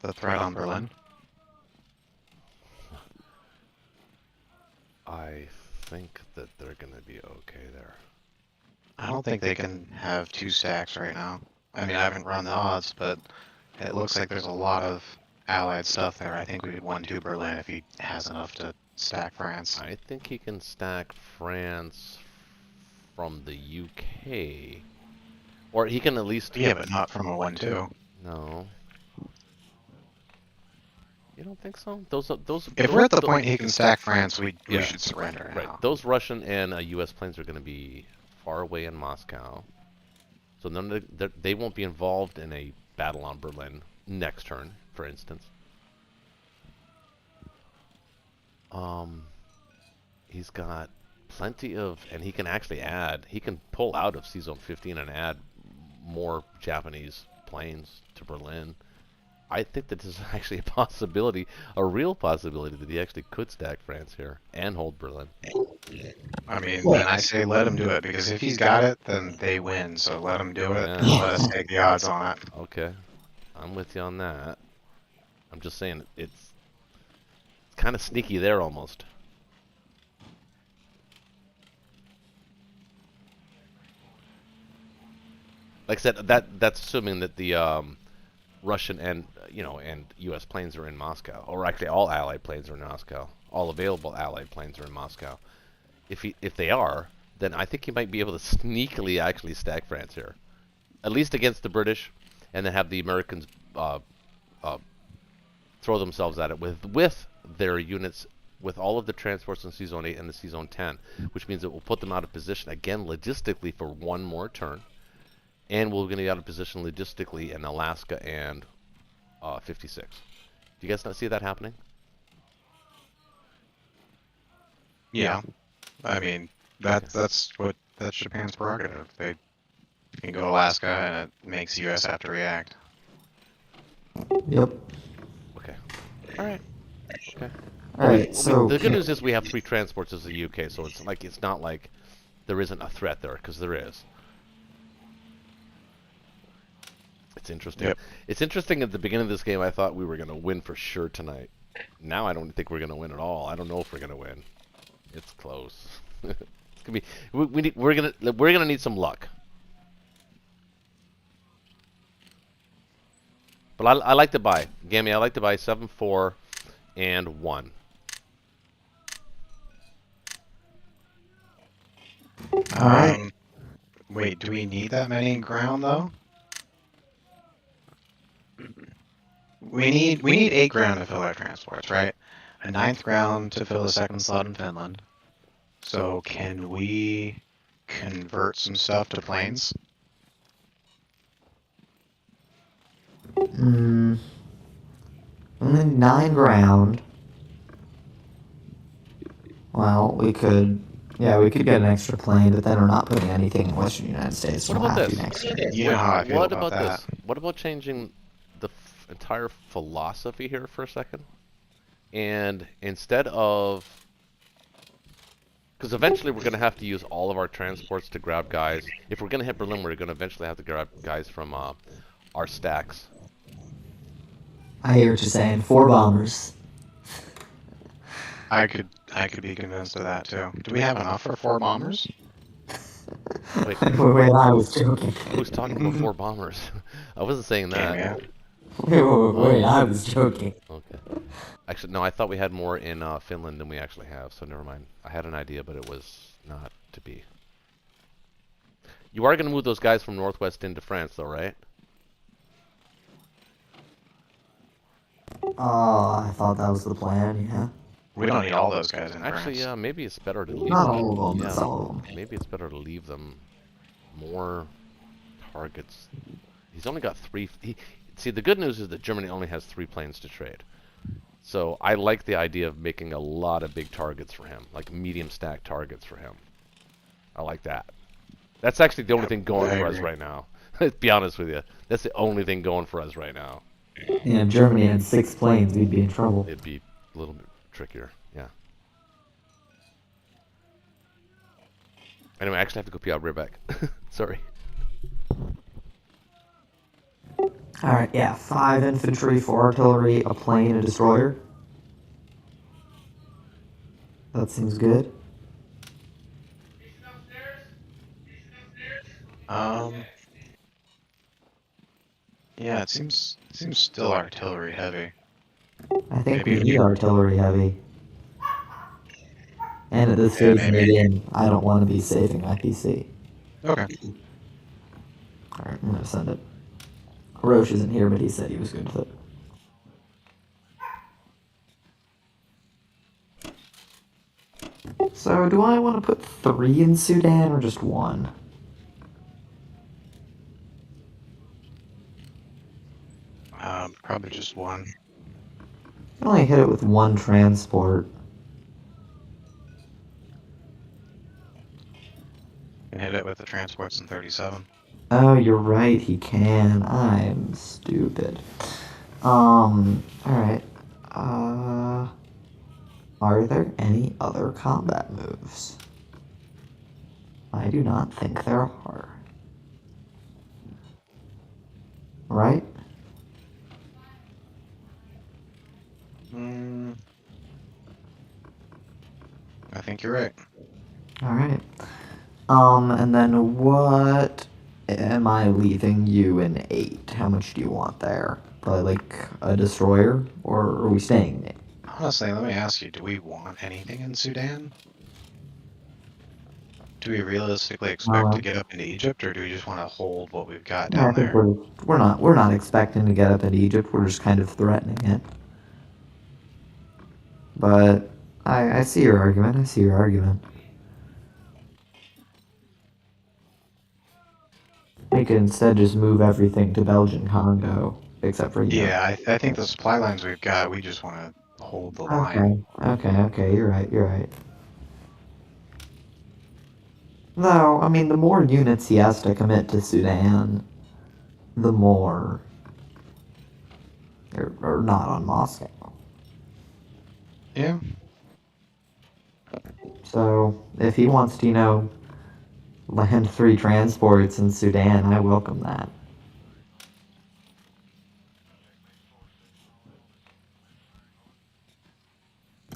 The threat on Berlin. I think that they're going to be okay there. I don't think they can have 2 stacks right now. I mean, I haven't run the odds, but it looks like there's a lot of allied stuff there. I think we could 1-2 Berlin if he has enough to stack France. I think he can stack France from the UK, or he can at least. Yeah, but not from a 1-2. No. You don't think so? Those. If we're at the point he can stack France, we Yeah. should surrender Right. now. Those Russian and U.S. planes are going to be far away in Moscow, so they won't be involved in a battle on Berlin next turn, for instance. He's got plenty of, and he can actually add. He can pull out of C Zone 15 and add more Japanese planes to Berlin. I think that this is actually a possibility, a real possibility, that he actually could stack France here and hold Berlin. I mean, then I say let him do it, because if he's got it, then they win, so let him do it, and Yeah. let us take the odds on it. Okay, I'm with you on that. I'm just saying it's kind of sneaky there almost. Like I said, that's assuming that the Russian and and U.S. planes are in Moscow, or actually all Allied planes are in Moscow. All available Allied planes are in Moscow. If they are, then I think he might be able to sneakily actually stack France here, at least against the British, and then have the Americans uh, throw themselves at it with their units, with all of the transports in C-Zone 8 and the C-Zone 10, which means it will put them out of position again logistically for one more turn, and we're going to be out of position logistically in Alaska and 56. Do you guys not see that happening? Yeah. I mean, that's Japan's prerogative. They can go Alaska, and it makes U.S. have to react. Yep. Okay. All right. Okay. All right. So The good news is we have 3 transports as the UK, so it's not like there isn't a threat there, because there is. It's interesting. Yep. It's interesting at the beginning of this game I thought we were going to win for sure tonight. Now I don't think we're going to win at all. I don't know if we're going to win. It's close. It's gonna be we're gonna need some luck. But I like to buy. Gammy, I like to buy 7, 4, and 1. Alright. Wait, do we need that many in ground though? We need 8 ground to fill our transports, right? A 9th ground to fill a 2nd slot in Finland. So can we convert some stuff to planes? Only 9 ground. Well, we could get an extra plane, but then we're not putting anything in Western United States. What We'll about have to this? next year. You know how I feel What about about that. this? What about changing the entire philosophy here for a second? And instead of... Because eventually we're going to have to use all of our transports to grab guys. If we're going to hit Berlin, we're going to eventually have to grab guys from our stacks. I hear what you're saying. 4 bombers. I could be convinced of that too. Do we have enough for 4 bombers? Wait, Wait, I was joking. who's talking about 4 bombers? I wasn't saying that. Yeah. Wait, I was joking. Okay. Actually, no, I thought we had more in Finland than we actually have, so never mind. I had an idea, but it was not to be. You are going to move those guys from Northwest into France, though, right? Oh, I thought that was the plan, yeah. We don't need all those guys in Actually, France. yeah, maybe it's better to leave Not them. all of them, Yeah, but some of them. maybe it's better to leave them more targets. He's only got 3. See, the good news is that Germany only has 3 planes to trade. So I like the idea of making a lot of big targets for him, like medium stack targets for him. I like that. That's actually the only thing going for us right now. Let's be honest with you. That's the only thing going for us right now. Yeah, if Germany had 6 planes, we'd be in trouble. It'd be a little bit trickier, yeah. Anyway, I actually have to go pee. I'll be right back. Sorry. Alright, yeah, 5 infantry, 4 artillery, a plane, a destroyer. That seems good. Yeah, it seems still artillery heavy. I think Maybe we need artillery heavy. And at this stage in the game, I don't want to be saving IPC. Okay. Alright, I'm gonna send it. Roche isn't here, but he said he was good with it. So, do I want to put 3 in Sudan or just 1? Probably just 1. I only hit it with 1 transport. And hit it with the transports in 37. Oh, you're right, he can. I'm stupid. Alright. Are there any other combat moves? I do not think there are. Right? I think you're right. Alright. And then what am I leaving you in 8? How much do you want there? Probably like a destroyer, or are we staying in 8? Honestly, let me ask you, do we want anything in Sudan? Do we realistically expect to get up into Egypt, or do we just want to hold what we've got Yeah, I down think there? we're not expecting to get up into Egypt. We're just kind of threatening it. But I see your argument. I see your argument. We could instead just move everything to Belgian Congo, except for, you know. Yeah, I think the supply lines we've got, we just want to hold the line. Okay, you're right, you're right. Though, I mean, the more units he has to commit to Sudan, the more. Or not on Moscow. Yeah. So, if he wants to, you know, land 3 transports in Sudan, I welcome that.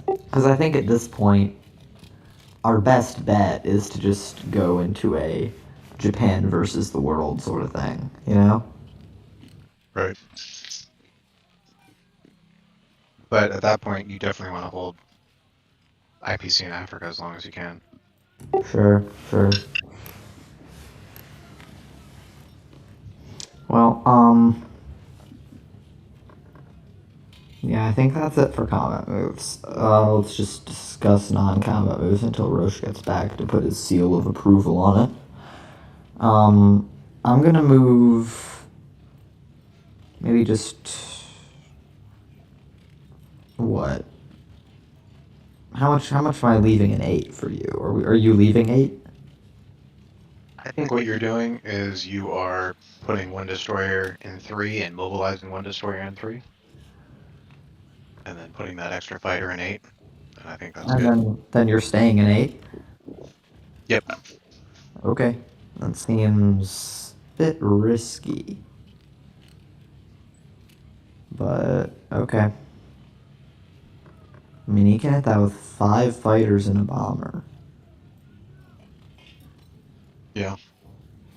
Because I think at this point, our best bet is to just go into a Japan versus the world sort of thing, you know? Right. But at that point, you definitely want to hold IPC in Africa as long as you can. Sure, sure. Well, yeah, I think that's it for combat moves. Let's just discuss non-combat moves until Roche gets back to put his seal of approval on it. I'm gonna move maybe just what? How much am I leaving in 8 for you? Are you leaving 8? I think what you're doing is you are putting one destroyer in 3 and mobilizing one destroyer in 3. And then putting that extra fighter in 8. And I think that's And good. then you're staying in 8? Yep. Okay. That seems a bit risky. But okay. I mean, he can hit that with 5 fighters and a bomber. Yeah.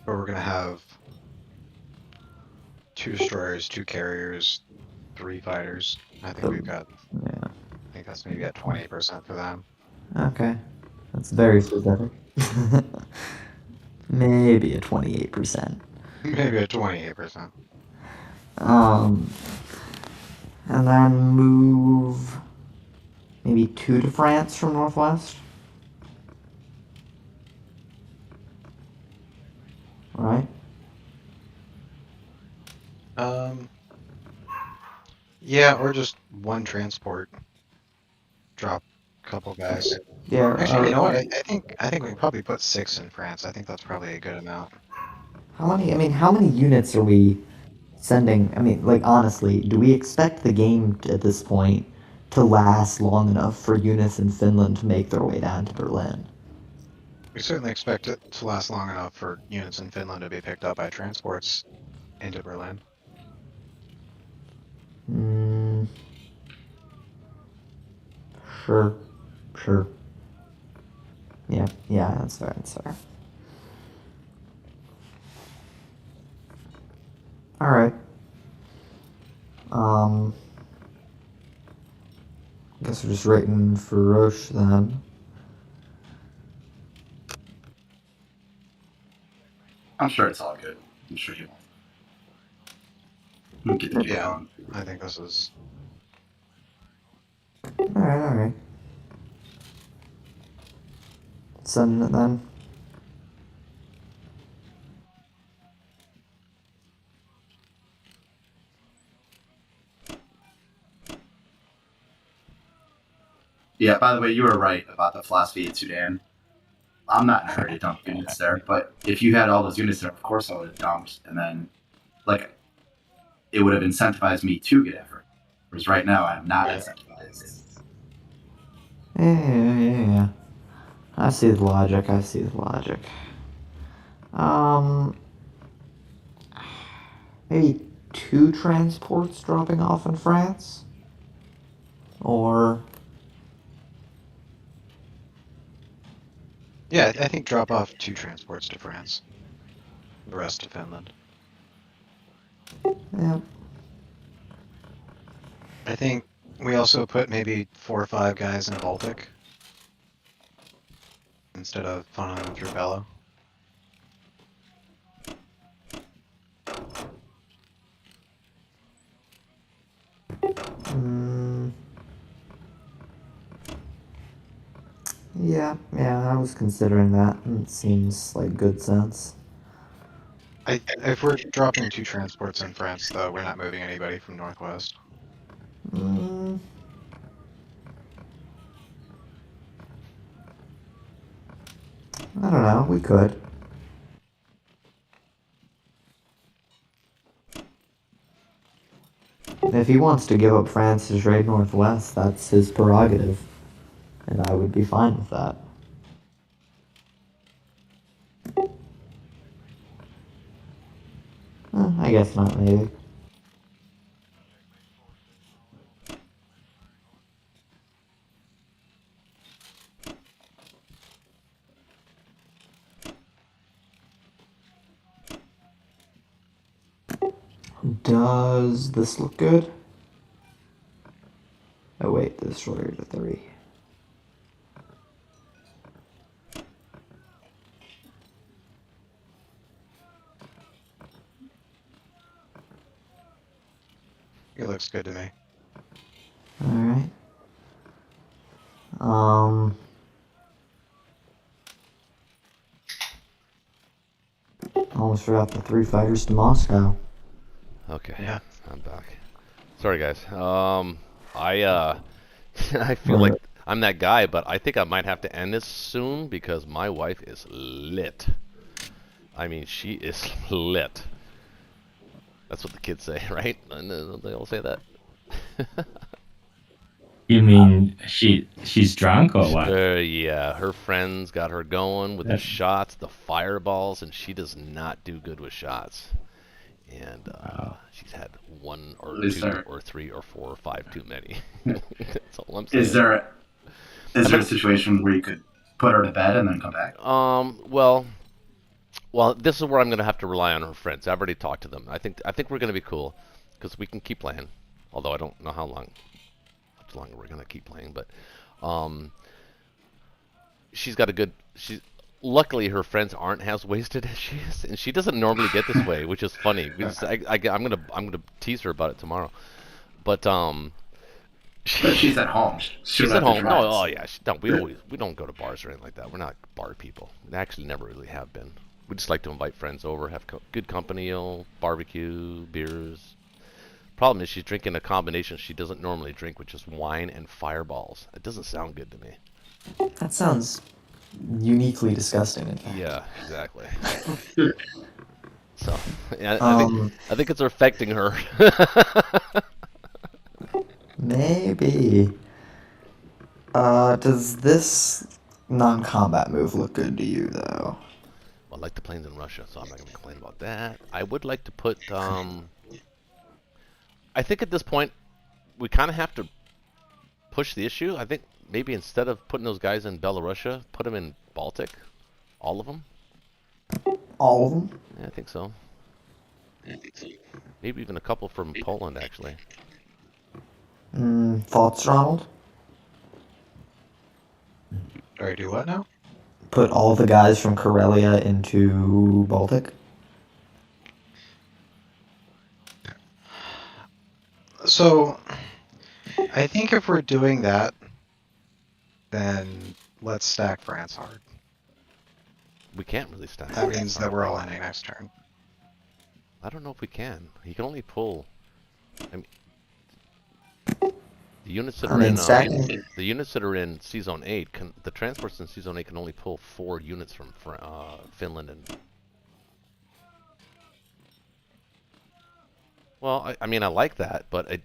But we're going to have 2 destroyers, 2 carriers, 3 fighters. I think we've got, Yeah. I think that's maybe at 20% for them. Okay. That's very specific. Maybe a 28%. Maybe at 28%. Um, and then move maybe 2 to France from northwest. Right? Yeah, or just one transport. Drop a couple guys. Yeah. Actually, you know what? I think we can probably put 6 in France. I think that's probably a good amount. How many? I mean, how many units are we sending? I mean, like honestly, do we expect the game at this point to last long enough for units in Finland to make their way down to Berlin? We certainly expect it to last long enough for units in Finland to be picked up by transports into Berlin. Hmm. Sure. Sure. Yeah. Yeah. That's fair. That's fair. All right. Um. Guess we're just waiting for Roche then. I'm sure it's all good. I'm sure you will get the game Yeah, going. I think this is. All right. All right. Send it then. Yeah, by the way, you were right about the philosophy in Sudan. I'm not in a hurry to dump units there, but if you had all those units there, of course I would have dumped, and then, like, it would have incentivized me to get effort. Whereas right now, I'm not Right. incentivized. Yeah. I see the logic. I see the logic. Um. Maybe 2 transports dropping off in France? Or. Yeah, I think drop off 2 transports to France. the rest of Finland. Yeah. I think we also put maybe 4 or 5 guys in Baltic instead of funneling them through Belo. Mm, yeah, I was considering that. It seems like good sense. If we're dropping 2 transports in France, though, we're not moving anybody from Northwest. Mm, I don't know. We could. If he wants to give up France to trade Northwest, that's his prerogative, and I would be fine with that. I guess not, maybe. Does this look good? Oh wait, this is shorter to 3. It looks good to me. Alright. Almost forgot the 3 fighters to Moscow. Okay. Yeah. I'm back. Sorry, guys. I feel like I'm that guy, but I think I might have to end this soon because my wife is lit. I mean, she is lit. That's what the kids say, right? And they all say that. You mean she's drunk or what? Yeah, her friends got her going with the shots, the fireballs, and she does not do good with shots. And she's had 1 or 2 or 3 or 4 or 5 too many. That's all I'm saying. Is there a situation where you could put her to bed and then come back? Well, this is where I'm going to have to rely on her friends. I've already talked to them. I think we're going to be cool because we can keep playing. Although I don't know how much longer we're going to keep playing, but she's got a good. Luckily her friends aren't as wasted as she is, and she doesn't normally get this way, which is funny. Because I'm gonna tease her about it tomorrow. But But she's at home. she's at home. No, oh yeah, we don't go to bars or anything like that. We're not bar people. We actually never really have been. We just like to invite friends over, have good company, barbecue, beers. Problem is she's drinking a combination she doesn't normally drink, which is wine and fireballs. It doesn't sound good to me. That sounds uniquely disgusting, in fact. Yeah, exactly. So, yeah, I think it's affecting her. Maybe. Does this non-combat move look good to you, though? Well, I like the planes in Russia, so I'm not going to complain about that. I would like to put, I think at this point, we kind of have to push the issue. I think maybe instead of putting those guys in Belarusia, put them in Baltic. All of them. All of them? Yeah, I think so. Maybe even a couple from Poland, actually. Thoughts, Ronald? Do I do what now? Put all the guys from Karelia into Baltic? So, I think if we're doing that, then let's stack France hard. We can't really stack. That means that we're all ending next turn. I don't know if we can. He can only pull. I mean, the units that are in the units that are in C Zone 8 the transports in C Zone 8 can only pull 4 units from Finland and. Well, I mean I like that, but it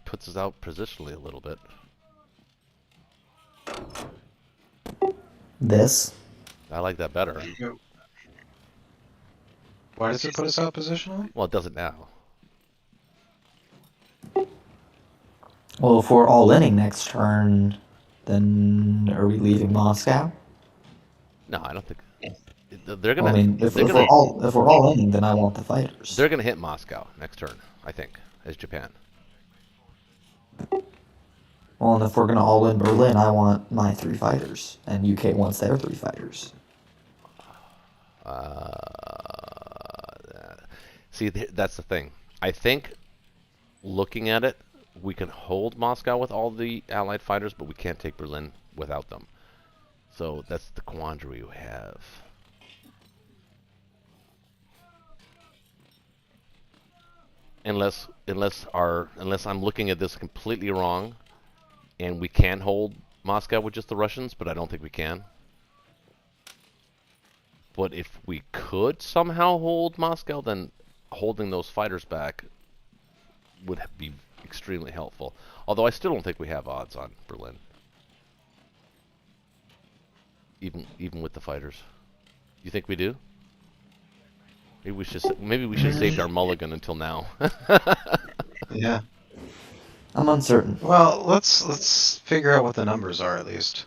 puts us out positionally a little bit. This? I like that better. Why does it put us out positionally? Well, it does it now. Well, if we're all inning next turn, then are we leaving Moscow? No, I don't think. they're Well, I gonna mean, if, they're if we're gonna all in, then I want the fighters. they're gonna hit Moscow next turn, I think, as Japan. Well, and if we're gonna all in Berlin, I want my 3 fighters, and UK wants their 3 fighters. Uh, See, that's the thing. I think looking at it, we can hold Moscow with all the Allied fighters, but we can't take Berlin without them. So that's the quandary we have. Unless I'm looking at this completely wrong, and we can hold Moscow with just the Russians, but I don't think we can. But if we could somehow hold Moscow, then holding those fighters back would be extremely helpful. Although I still don't think we have odds on Berlin, even with the fighters. You think we do? Maybe we should have saved our mulligan until now. Yeah. I'm uncertain. Well, let's figure out what the numbers are at least.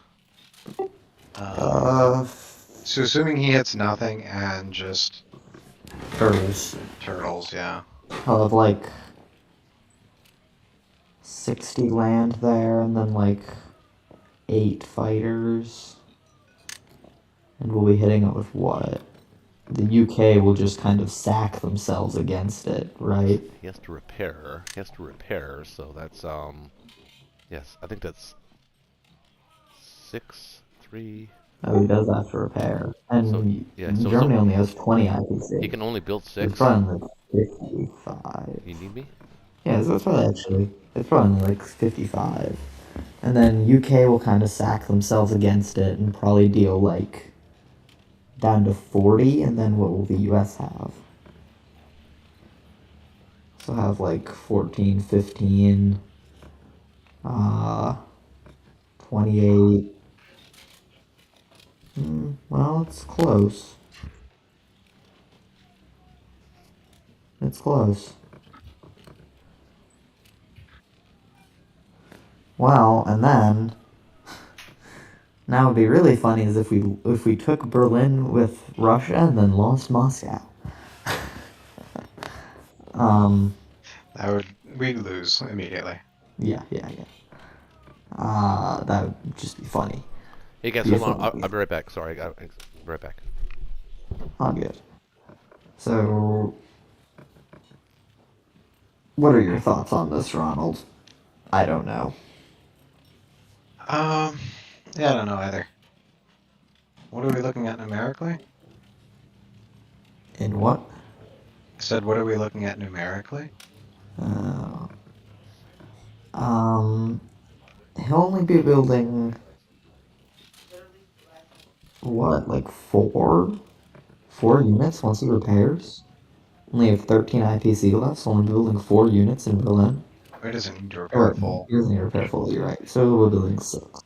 So assuming he hits nothing and just Turtles. turtles, yeah. I'll have like 60 land there, and then like 8 fighters. And we'll be hitting it with what? The UK will just kind of sack themselves against it, right? He has to repair. So that's yes, I think that's 6, 3. Oh, he does have to repair. And So Germany only has 20 IPC. he can only build It's 6. probably like 55. You need me? Yeah, so it's probably actually, it's probably like 55. And then UK will kind of sack themselves against it and probably deal like down to 40, and then what will the US have? So have like 14, 15, 28. Well, it's close. It's close. Well, and then now it'd be really funny is if we took Berlin with Russia and then lost Moscow. We'd lose immediately. Yeah. That would just be funny. Hey guys, Be hold on. funny. I'll be right back. Sorry, I'll be right back. All good. So, what are your thoughts on this, Ronald? I don't know. Yeah, I don't know either. What are we looking at numerically? In what? I said, what are we looking at numerically? Uh, he'll only be building what, like 4 units once he repairs. Only have 13 IPC left, so only building 4 units in Berlin. It doesn't need to repair full. He doesn't need to repair full, you're right. So we're building 6.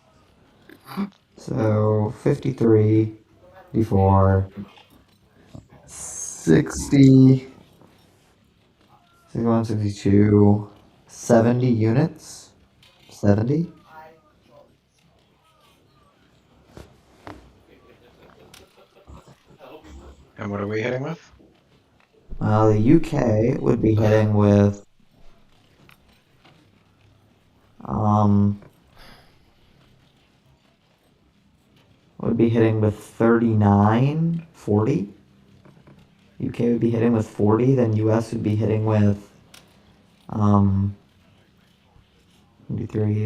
So 53, 54, 60, 61, 62, 70 units. 70? And what are we hitting with? The UK would be hitting with would be hitting with 39, 40. UK would be hitting with 40, then US would be hitting with 3,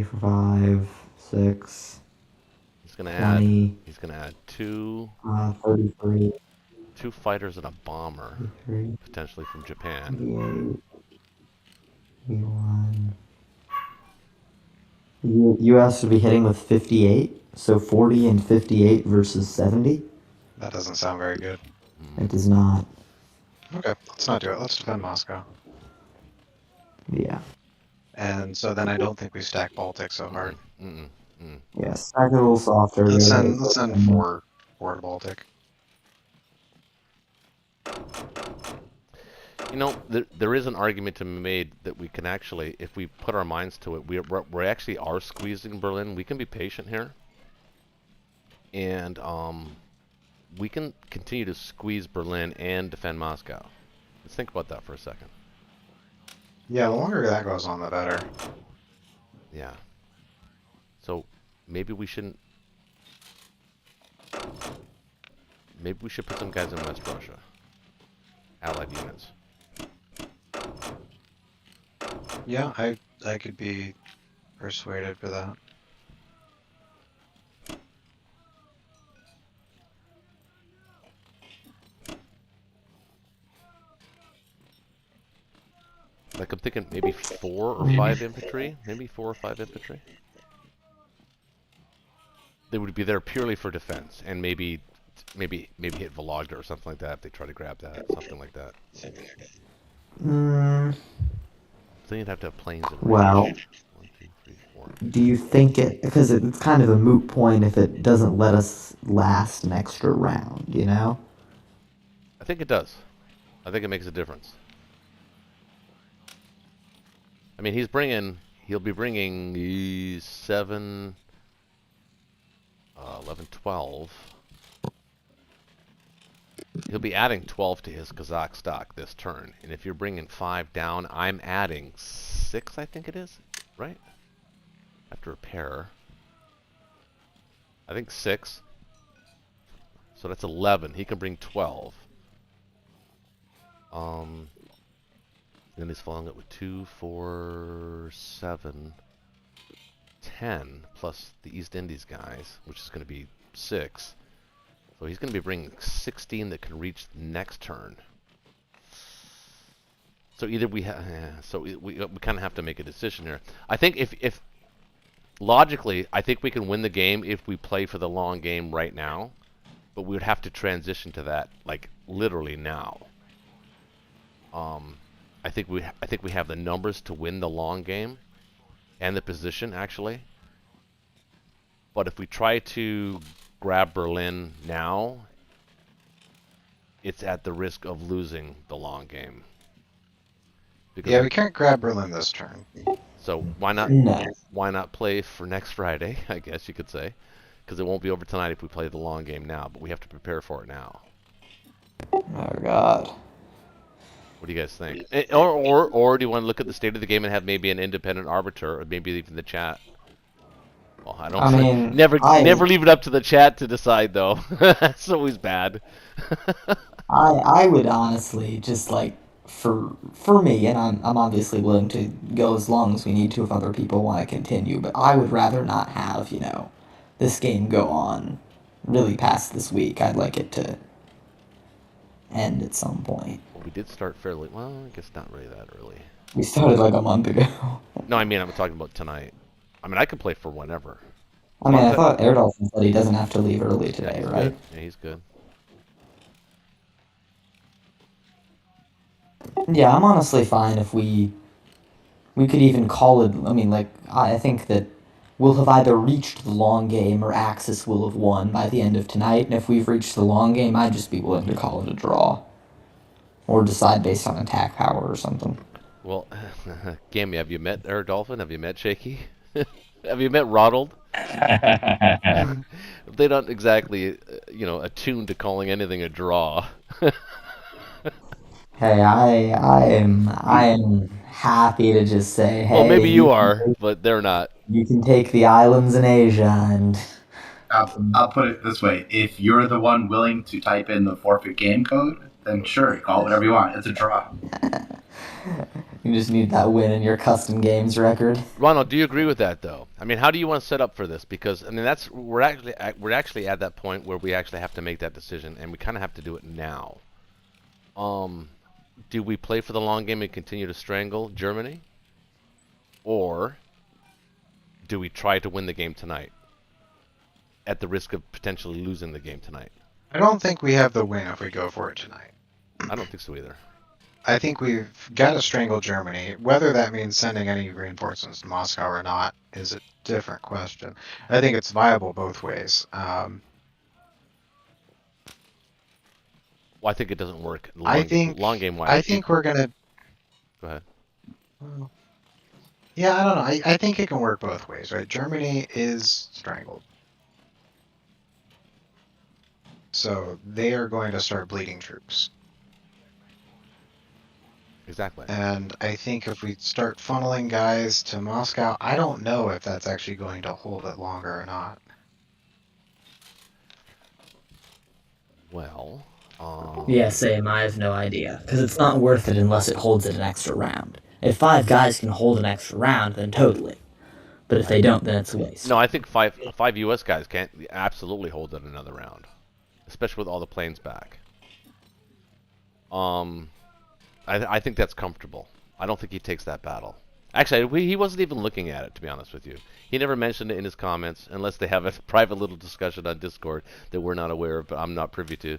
4, 5, 6, He's gonna 20, add 2 33, fighters and a bomber, 33, potentially from Japan. 38, 81. US would be hitting with 58, so 40 and 58 versus 70. That doesn't sound very good. It does not. Okay, let's not do it. Let's defend Moscow. Yeah. And so then I don't think we stack Baltic so hard. Yeah, stack it a little softer. Let's send 4 to Baltic. You know, there is an argument to be made that we can actually, if we put our minds to it, we actually are squeezing Berlin. We can be patient here, and we can continue to squeeze Berlin and defend Moscow. Let's think about that for a second. Yeah, the longer that goes on, the better. Yeah. So maybe we shouldn't. Maybe we should put some guys in West Russia. Allied units. Yeah, I could be persuaded for that. Like I'm thinking maybe 4 or 5 infantry. Maybe 4 or 5 infantry. They would be there purely for defense, and maybe hit Vologda or something like that if they try to grab that, something like that. Mm, Then you'd have to have planes in range. well, 1, 2, 3, 4. do you think it? Because it's kind of a moot point if it doesn't let us last an extra round, you know? I think it does. I think it makes a difference. I mean, he'll be bringing 7, 11, 12. He'll be adding 12 to his Kazakh stock this turn. And if you're bringing 5 down, I'm adding 6, I think it is, right? After repair. I think 6. So that's 11. He can bring 12. Then he's following it with 2, 4, 7, 10, plus the East Indies guys, which is going to be 6. So he's going to be bringing 16 that can reach next turn. So either we kind of have to make a decision here. I think if logically, I think we can win the game if we play for the long game right now, but we would have to transition to that like literally now. I think we have the numbers to win the long game, and the position actually. But if we try to grab Berlin now, it's at the risk of losing the long game. Because Yeah, we can't grab Berlin this turn. so why not? No. Why not play for next Friday? I guess you could say, because it won't be over tonight if we play the long game now. But we have to prepare for it now. Oh God. What do you guys think? Or do you want to look at the state of the game and have maybe an independent arbiter, or maybe even the chat? Well, I don't. I mean, never leave it up to the chat to decide, though. That's always bad. I would honestly just like for me, and I'm obviously willing to go as long as we need to if other people want to continue, but I would rather not have, this game go on really past this week. I'd like it to end at some point. Well, we did start fairly well. I guess not really that early. We started like a month ago. No, I mean I'm talking about tonight. I mean I could play for whenever. I mean, I thought Air Dolphin said he doesn't have to leave early today, he's right? Good. Yeah, he's good. Yeah, I'm honestly fine if we could even call it. I mean, like, I think that we'll have either reached the long game or Axis will have won by the end of tonight. And if we've reached the long game, I'd just be willing to call it a draw, or decide based on attack power or something. Well, Gammy, have you met Air Dolphin? Have you met Shaky? Have you met Ronald? They don't exactly, attuned to calling anything a draw. Hey, I am happy to just say, hey. Well, maybe you are, but they're not. You can take the islands in Asia and. I'll put it this way: if you're the one willing to type in the forfeit game code, then sure, call it whatever you want. It's a draw. You just need that win in your custom games record. Ronald, do you agree with that, though? I mean, how do you want to set up for this? Because I mean, we're actually at that point where we actually have to make that decision, and we kind of have to do it now. Do we play for the long game and continue to strangle Germany, or do we try to win the game tonight at the risk of potentially losing the game tonight? I don't think we have the win if we go for it tonight. I don't think so either. I think we've got to strangle Germany. Whether that means sending any reinforcements to Moscow or not is a different question. I think it's viable both ways. Well, I think it doesn't work. Long game wise. I think we're gonna. Go ahead. Yeah, I don't know. I think it can work both ways, right? Germany is strangled. So they are going to start bleeding troops. Exactly. And I think if we start funneling guys to Moscow, I don't know if that's actually going to hold it longer or not. Well, Yeah, same. I have no idea. Because it's not worth it unless it holds it an extra round. If 5 guys can hold an extra round, then totally. But if they don't, then it's a waste. no, I think five U.S. guys can't absolutely hold it another round, especially with all the planes back. I think that's comfortable. I don't think he takes that battle. Actually, he wasn't even looking at it, to be honest with you. He never mentioned it in his comments, unless they have a private little discussion on Discord that we're not aware of, but I'm not privy to.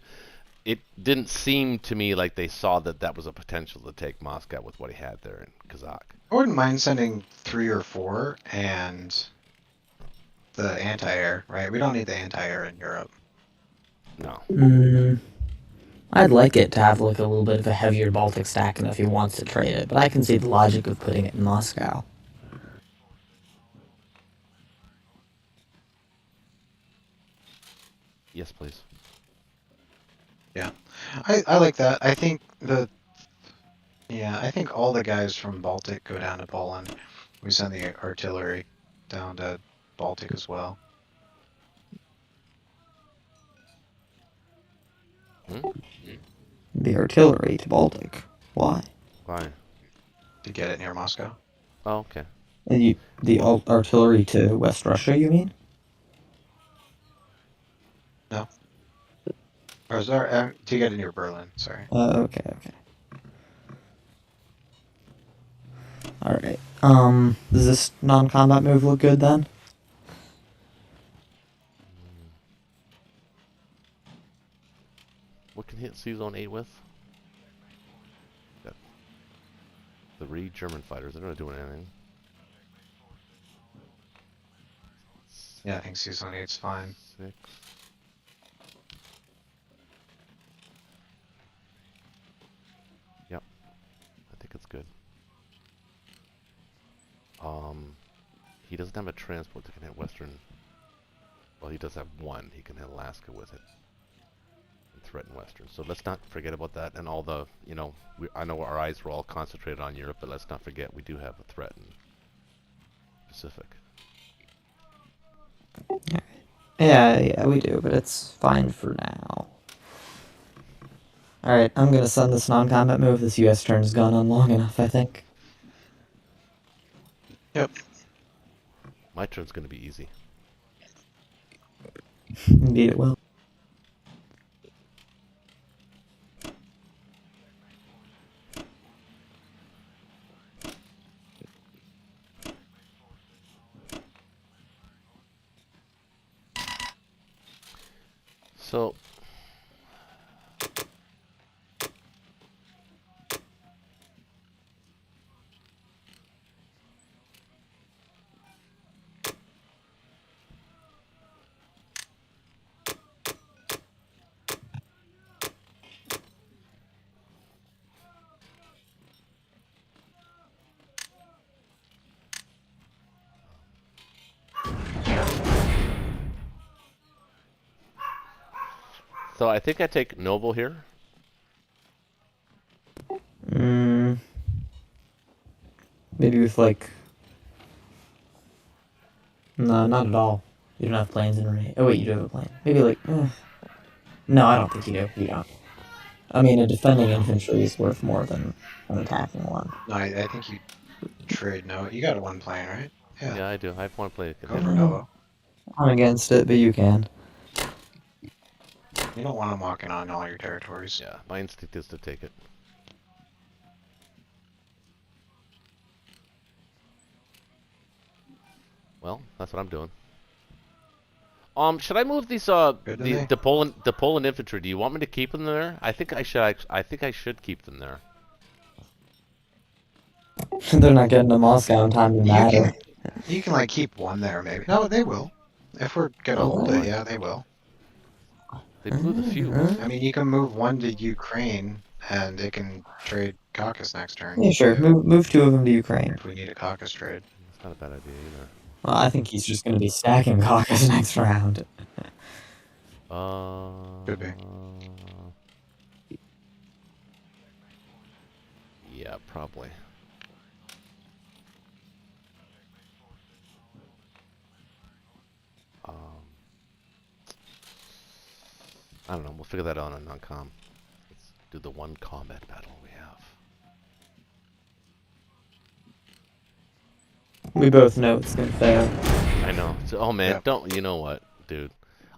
It didn't seem to me like they saw that that was a potential to take Moscow with what he had there in Kazakh. I wouldn't mind sending 3 or 4 and the anti-air, right? We don't need the anti-air in Europe. No. I'd like it to have like a little bit of a heavier Baltic stack and if he wants to trade it, but I can see the logic of putting it in Moscow. Yes, please. Yeah, I like that. I think I think all the guys from Baltic go down to Poland. We send the artillery down to Baltic as well. The artillery to Baltic. Why? Why? To get it near Moscow. Oh, okay. And the artillery to West Russia, you mean? No. Or sorry, to get it near Berlin. Sorry. Okay. Alright. Does this non-combat move look good then? What can hit C-Zone 8 with? Got 3 German fighters. They're not doing anything. Yeah, I think C-Zone 8's fine. 6. Yep. I think it's good. He doesn't have a transport that can hit Western. Well, he does have one. He can hit Alaska with it. And threaten Western. So let's not forget about that. And all the, I know our eyes were all concentrated on Europe, but let's not forget we do have a threat in Pacific. Yeah, we do, but it's fine for now. Alright, I'm gonna send this non-combat move. This US turn's gone on long enough, I think. Yep. My turn's going to be easy. Indeed it will. So, I think I take Noble here. Maybe with like... No, not at all. You don't have planes in range. Oh wait, you do have a plane. Maybe like... No, I don't think you do. You don't. I mean, a defending infantry is worth more than an attacking one. No, I think you trade no. You got one plane, right? Yeah, I do. I want to play a Go for Novo. I'm against it, but you can. You don't want them walking on all your territories. Yeah, my instinct is to take it. Well, that's what I'm doing. Should I move these the Poland infantry? Do you want me to keep them there? I think I should. I think I should keep them there. They're not getting to Moscow in time to matter. You can like keep one there maybe. No, they will. If we're gonna hold it, yeah, they will. They blew the fuse. I mean, you can move one to Ukraine, and it can trade Caucasus next turn. Yeah, sure. Move 2 of them to Ukraine. If we need a Caucasus trade. That's not a bad idea either. Well, I think he's just going to be stacking Caucasus next round. Could be. Yeah, probably. Um, I don't know. We'll figure that out on non-com. Let's do the one combat battle we have. We both know it's gonna fail. I know. So, oh man, Yep. don't. You know what, dude?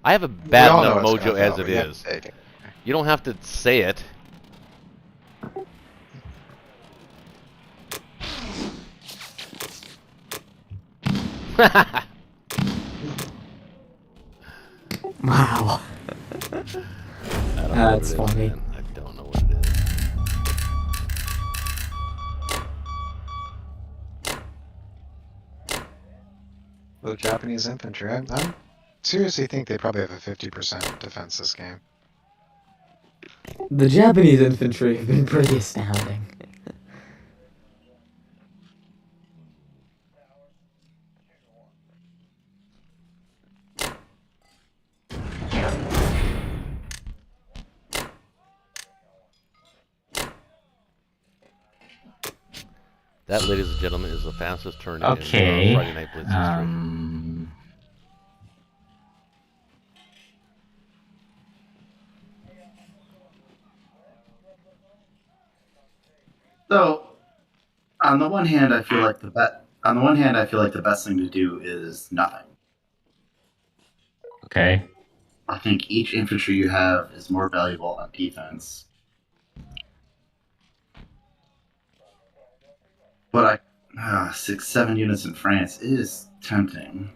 I have a We bad all enough know it's gonna mojo fail, as it but yet is. they do. You don't have to say it. Wow. I don't know what it That's is, funny. man. I don't know what it is. The Japanese infantry. I'm seriously think they probably have a 50% defense this game. The Japanese infantry have been pretty astounding. That, ladies and gentlemen, is the fastest turn Okay. in Friday Night Blitz history. So, on the one hand, I feel like the best thing to do is nothing. Okay. I think each infantry you have is more valuable on defense. But 6-7 units in France is tempting.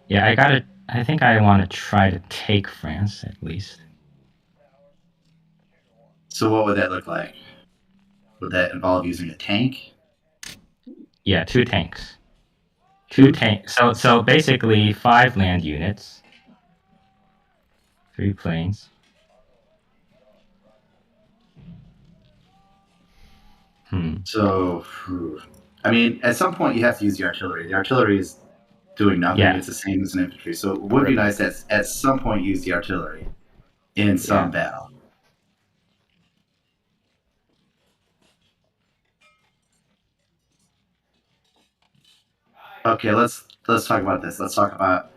Yeah, I think I want to try to take France at least. So what would that look like? Would that involve using a tank? Yeah, 2 tanks. 2 tanks. So basically 5 land units, 3 planes. So, I mean, at some point you have to use the artillery. The artillery is doing nothing. Yeah. It's the same as an infantry. So it would be nice to at some point use the artillery in some battle. Okay, let's talk about this. Let's talk about,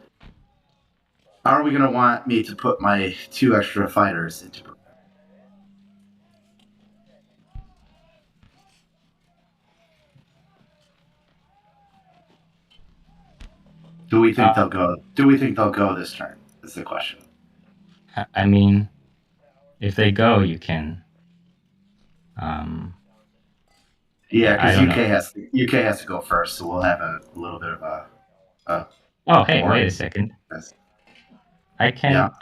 are we going to want me to put my 2 extra fighters into? Do we think they'll go? Do we think they'll go this turn? Is the question. I mean, if they go, you can. Yeah, because know. UK has to go first, so we'll have a little bit of a Oh, hey, warning. wait a second. Yes. I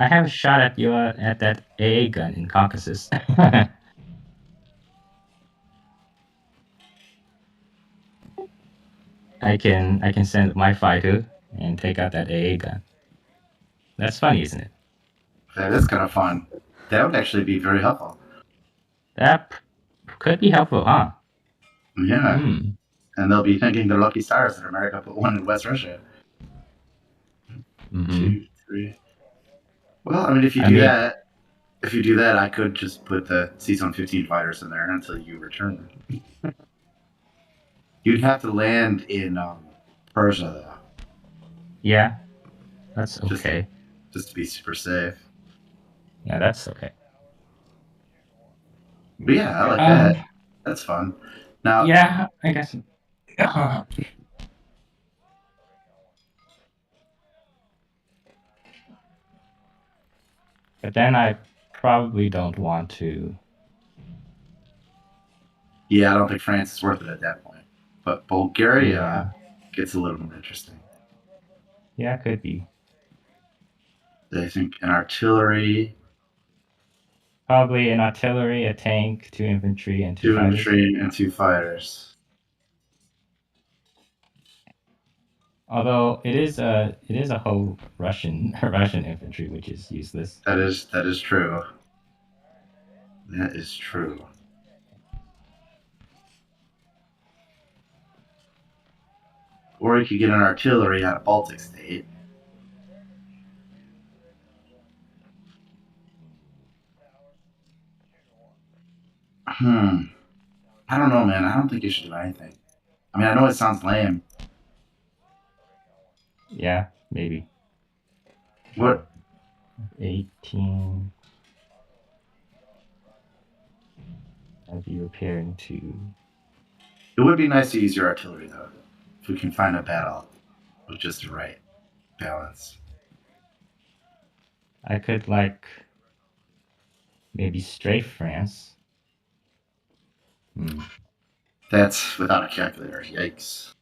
have a shot at you at that AA gun in Caucasus. I can send my fighter and take out that AA gun. That's funny, isn't it? That is kind of fun. That would actually be very helpful. That could be helpful, huh? Yeah. And they'll be thanking their lucky stars that America put one in West Russia. 2, 3. Well, I mean, if you do that, I could just put the C-115 fighters in there until you return. You'd have to land in Persia, though. Yeah, that's okay. Just to be super safe. Yeah, that's okay. But yeah, I like that. That's fun. Now, yeah, I guess. But then I probably don't want to. Yeah, I don't think France is worth it at that point. But Bulgaria gets a little more interesting. Yeah, could be. I think an artillery. Probably an artillery, a tank, 2 infantry, and 2 fighters. 2 infantry and 2 fighters. Although it is a whole Russian infantry, which is useless. That is true. That is true. Or you could get an artillery out of Baltic State. I don't know, man. I don't think you should do anything. I mean, I know it sounds lame. Yeah, maybe. What? 18. I'd be repairing to. It would be nice to use your artillery, though, if we can find a battle with just the right balance. I could, maybe strafe France. That's without a calculator. Yikes.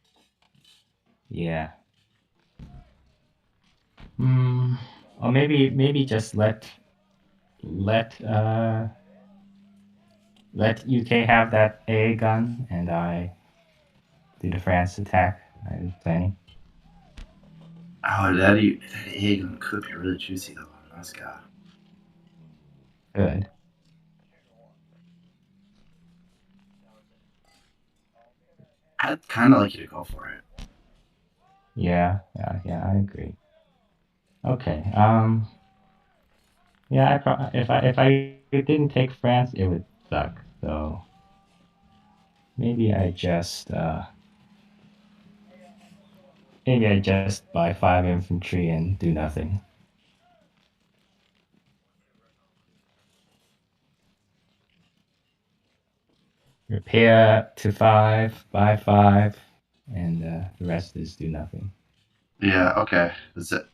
Yeah. Or maybe just let UK have that AA gun, and I do the France attack I was planning. Oh, that egg could be really juicy, though. Nice guy. Good. I'd kind of like you to go for it. Yeah, I agree. Okay. Yeah, if I didn't take France, it would suck. So maybe I just buy 5 infantry and do nothing. Repair to 5, buy 5, and the rest is do nothing. Yeah, okay. That's it.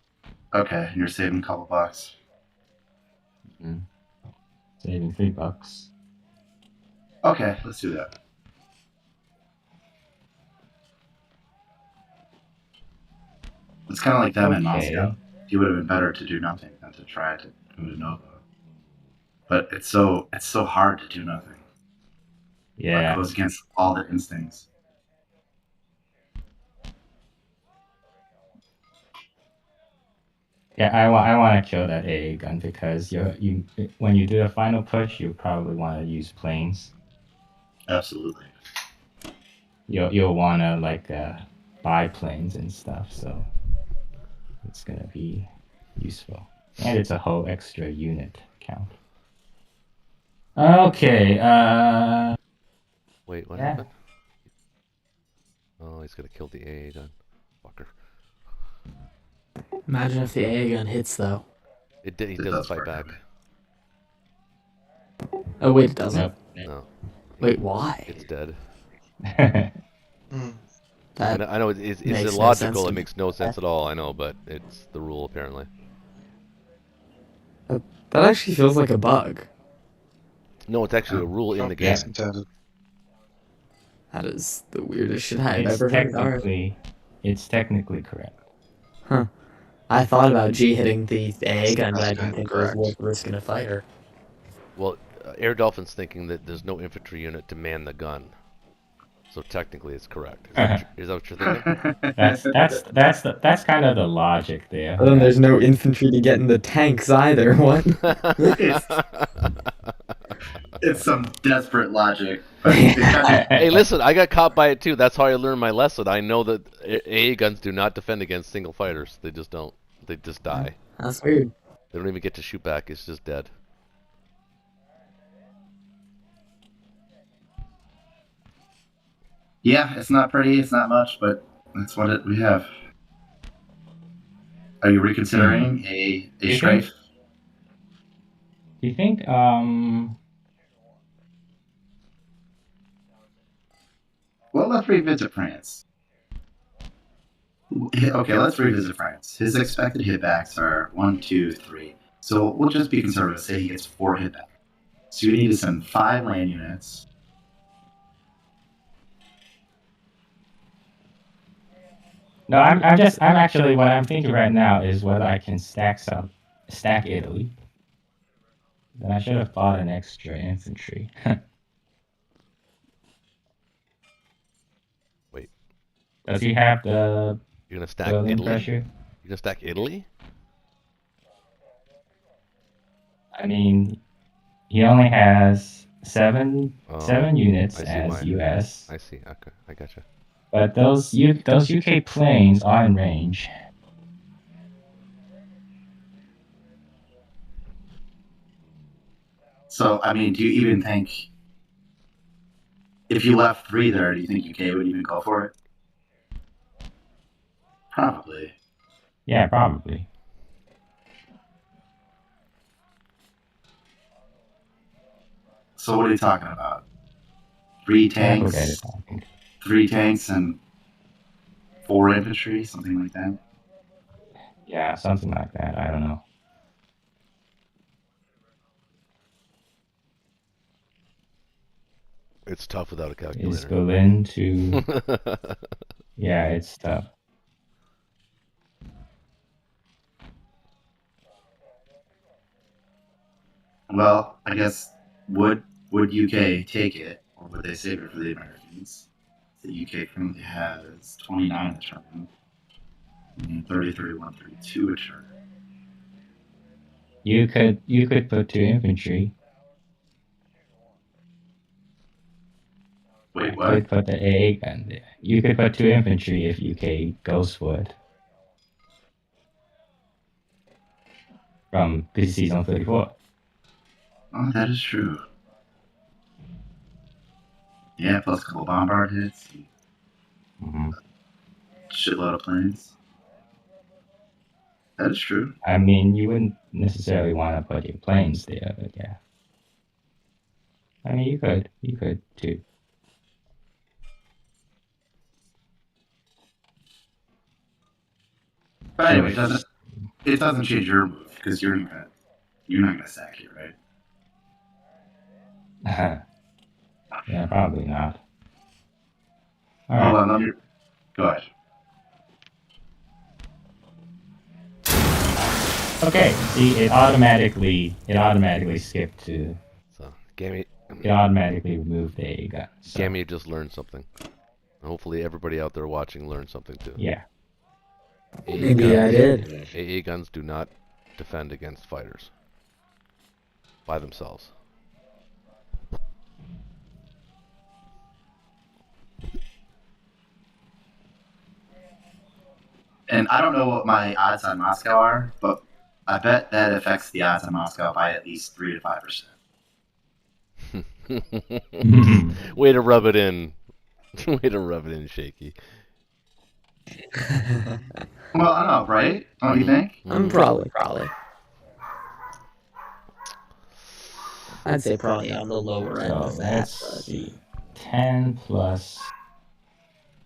Okay, and you're saving a couple bucks. Saving $3. Okay, let's do that. It's kind of like them in Moscow. It would have been better to do nothing than to try to do Nova. But it's so hard to do nothing. Yeah. It goes against all the instincts. Yeah, I want to kill that AA gun because when you do a final push, you probably want to use planes. Absolutely. You'll want to buy planes and stuff, so it's gonna be useful, and it's a whole extra unit count. Okay. Wait, what happened? Oh, he's gonna kill the AA gun. Fucker. Imagine if the AA gun hits, though. He doesn't fight back. Oh, wait, it doesn't? Nope. No. Wait, why? It's dead. That I know it's makes illogical. no sense to It me. makes no sense at all. I know, but it's the rule apparently. That actually feels like a bug. No, it's actually a rule in the game. Yes, intended. That is the weirdest shit I've ever heard. It's technically correct. Huh. I thought about G hitting the AA gun, but I That's didn't think it was correct. worth risking a fighter. Well, Air Dolphin's thinking that there's no infantry unit to man the gun, so technically it's correct. Is that what you're thinking? That's kind of the logic there. And then there's no infantry to get in the tanks either. What? It's some desperate logic. But Hey, listen, I got caught by it too. That's how I learned my lesson. I know that AA guns do not defend against single fighters. They just don't. They just die. That's weird. They don't even get to shoot back. It's just dead. yeah, it's not pretty. It's not much, but that's what we have. Are you reconsidering a strafe? Do you think Well, let's revisit France. Okay, let's revisit France. His expected hitbacks are 1, 2, 3. So we'll just be conservative. Say he gets 4 hitbacks. So you need to send 5 land units. No, I'm actually what I'm thinking right now is whether I can stack Italy. Then I should have bought an extra infantry. Wait. Does he have the You're gonna stack building Italy? pressure? You're gonna stack Italy? I mean, he only has seven units I see as why. US. I see. Okay, I gotcha. But those UK planes are in range. So, I mean, do you even think if you left 3 there, do you think UK would even go for it? Probably. Yeah, probably. So, what are you talking about? 3 Yeah, forget tanks, it. I think. 3 tanks, and 4 infantry, something like that. Yeah, something like that. I don't know. It's tough without a Is calculator. Berlin to? Yeah, it's tough. Well, I guess would UK take it, or would they save it for the Americans? The UK currently has 29 a turn, and 33, 132 a turn. You could put 2 infantry. Wait, I what? could put the AA gun there. You could put 2 infantry if UK goes for it. From this season 34. Oh, that is true. Yeah, plus a couple bombard hits, Mm-hmm. shitload of planes. That is true. I mean, you wouldn't necessarily want to put your planes there, but yeah. I mean, you could too. But anyway, it doesn't change your move because you're not gonna sack it, right? Yeah, probably not. All Hold right. on, let me go ahead. Okay. See, it automatically skipped to. So, It automatically removed the A gun. So, Gammy just learned something. Hopefully, everybody out there watching learned something too. yeah. AA Indeed, I guns, did. AA guns do not defend against fighters by themselves. And I don't know what my odds on Moscow are, but I bet that affects the odds on Moscow by at least 3 to 5%. Way to rub it in. Way to rub it in, Shaky. Well, I don't know, right? Don't you think? I'm probably. I'd say probably on the lower end So of that. let's But see. 10 plus.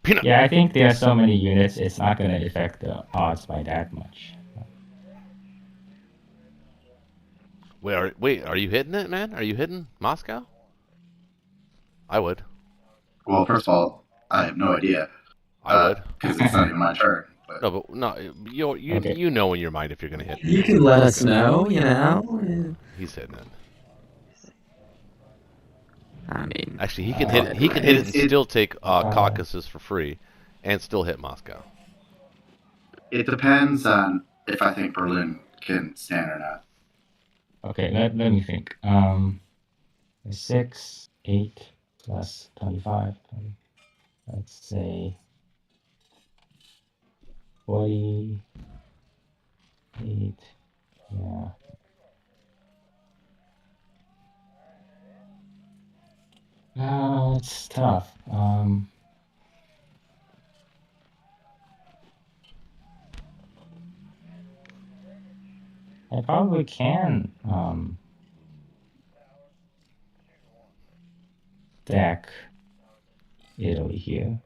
Peanut. Yeah, I think there are so many units, it's not going to affect the odds by that much. Wait, are you hitting it, man? Are you hitting Moscow? I would. Well, first of all, I have no idea I would. because it's not even my turn. But No, but no, Okay. you know in your mind if you're gonna hit. you can let us know, you know. He's hitting it. I mean, Actually, he can hit it. He can hit it and It- still take Caucasus for free, and still hit Moscow. it depends on if I think Berlin can stand or not. Okay, let me think. 6, 8 plus 25. Let's say 48. Yeah. It's tough. I probably can stack Italy here.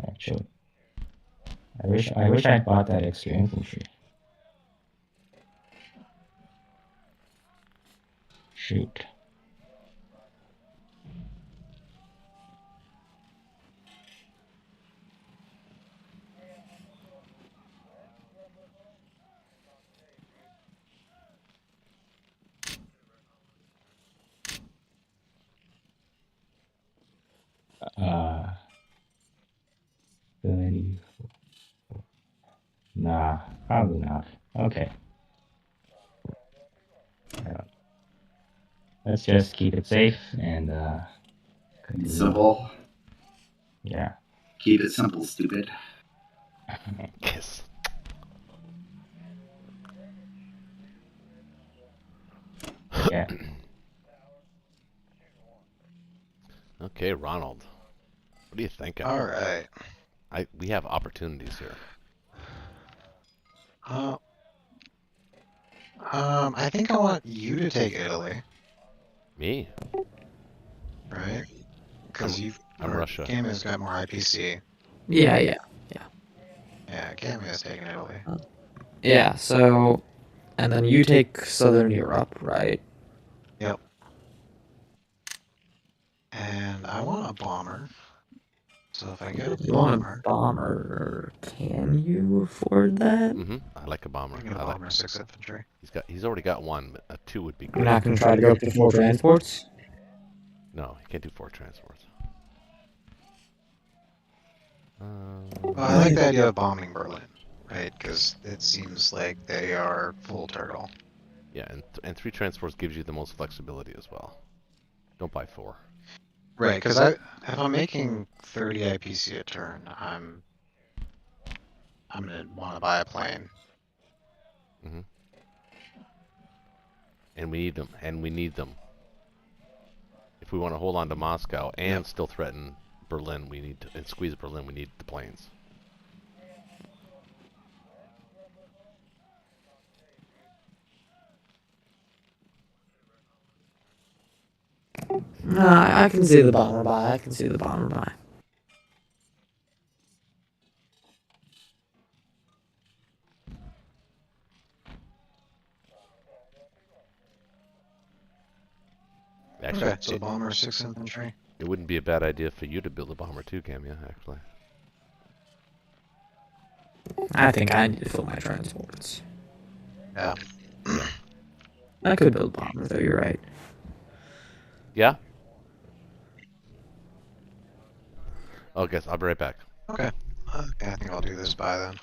Actually, I wish I bought that extra infantry. Shoot. Uh, 30. Nah, probably not. Okay. Let's just keep it safe and continue. Simple. Yeah. Keep it simple, stupid. Kiss. Yeah. Okay, Ronald. What are you thinking? All right. We have opportunities here. Uh, I think I want you to take Italy, Me? right? Because I'm Russia. Cameo's got more IPC. Yeah. Yeah, Cameo's taking Italy. Yeah, so... And then you take Southern Europe, right? Yep. And I want a bomber. So if I get a You want a bomber, bomber. Can you afford that? I like a bomber. I get a I like. bomber, 6 infantry. He's already got one. But a 2 would be You're great. not going to try to go up to 4 transports? No, you can't do 4 transports. Well, I like the idea of bombing Berlin, right? Because it seems like they are full turtle. Yeah, and 3 transports gives you the most flexibility as well. Don't buy 4. Right, because if I'm making 30 IPC a turn, I'm gonna want to buy a plane. And we need them. And we need them. If we want to hold on to Moscow and still threaten Berlin, and squeeze Berlin, we need the planes. No, I can see the bomber buy. I can see the bomber buy. Actually, Okay, so bomber, 6 infantry. it wouldn't be a bad idea for you to build a bomber too, Camia, actually. I think I need to fill my transports. Yeah. I could build bomber, though, you're right. Yeah? Oh, guess I'll be right back. Okay. Okay, I think I'll do this by then.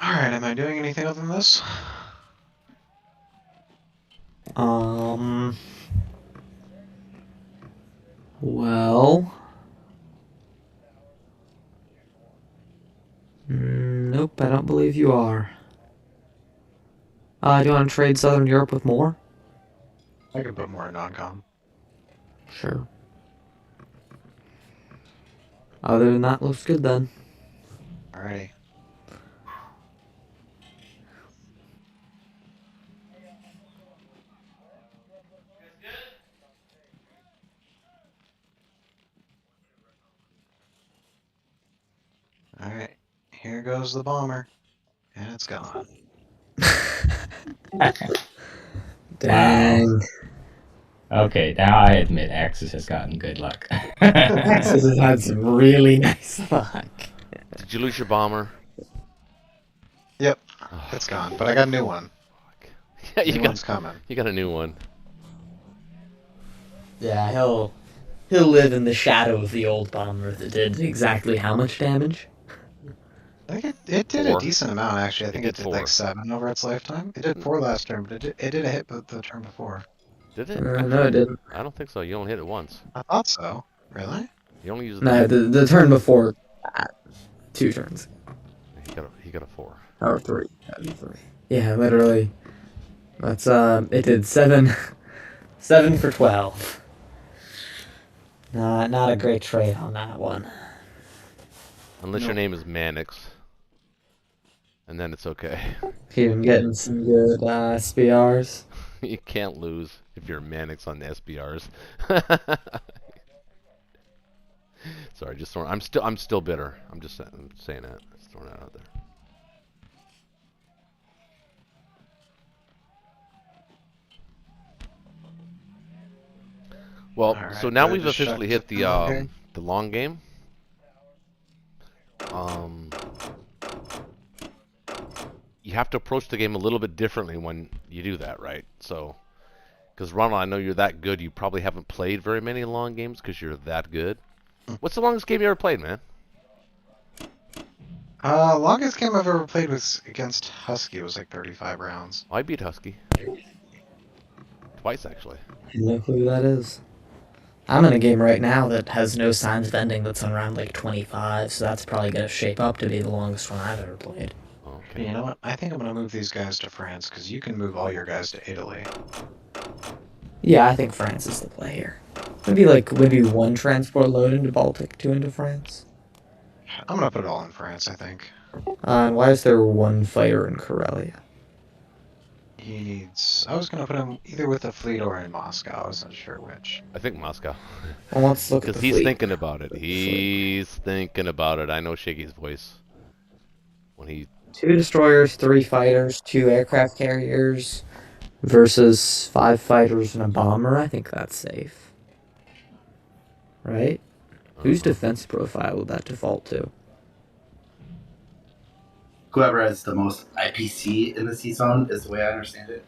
Alright, am I doing anything other than this? Well... Nope, I don't believe you are. Do you want to trade Southern Europe with more? I could put more in non-com. Sure. Other than that, looks good then. Alrighty. Alright, here goes the bomber. And it's gone. Dang. Okay, now I admit Axis has gotten good luck. Texas has had some really nice luck. Did you lose your bomber? Yep, it's gone, but I got a new one. Yeah, New one's coming. You got a new one. Yeah, he'll live in the shadow of the old bomber that did exactly how much damage? I think it did 4. a decent amount, actually. I think it did 4. like 7 over its lifetime. It did 4 last turn, but it did a hit the turn before. Did it? No, it didn't. I don't think so. You only hit it once. I thought so. Really? You only used it. No, the turn before that. 2 turns. He got a 4. Or 3. That'd be 3. Yeah, literally. That's, it did 7 for 12. Not a great trade on that one. Unless your name is Mannix. And then it's okay. Even getting some good SPRs. You can't lose if you're Mannix on the SBRs. Sorry, just throwing. I'm still bitter. I'm saying that. Just throwing that out there. Well, All so right, now do I we've just shut officially hit the long game? the long game. Um, you have to approach the game a little bit differently when you do that, right? So, because Ronald, I know you're that good. You probably haven't played very many long games because you're that good. What's the longest game you ever played, man? Longest game I've ever played was against Husky. Was like 35 rounds. I beat Husky twice, actually. I know who that is. I'm in a game right now that has no signs of ending that's on round like 25, so that's probably going to shape up to be the longest one I've ever played. Oh, You okay. know what? I think I'm gonna move these guys to France because you can move all your guys to Italy. Yeah, I think France is the play here. Maybe one transport load into Baltic, two into France. I'm gonna put it all in France. I think And why is there one fighter in Karelia? he needs. I was gonna put him either with a fleet or in Moscow. I wasn't sure which. I think Moscow. Well, let's look at Because the he's fleet. thinking about it. The fleet. He's thinking about it. I know Shaky's voice when he. 2 destroyers, 3 fighters, 2 aircraft carriers versus 5 fighters and a bomber. I think that's safe. Right? Whose defense profile would that default to? Whoever has the most IPC in the C zone is the way I understand it.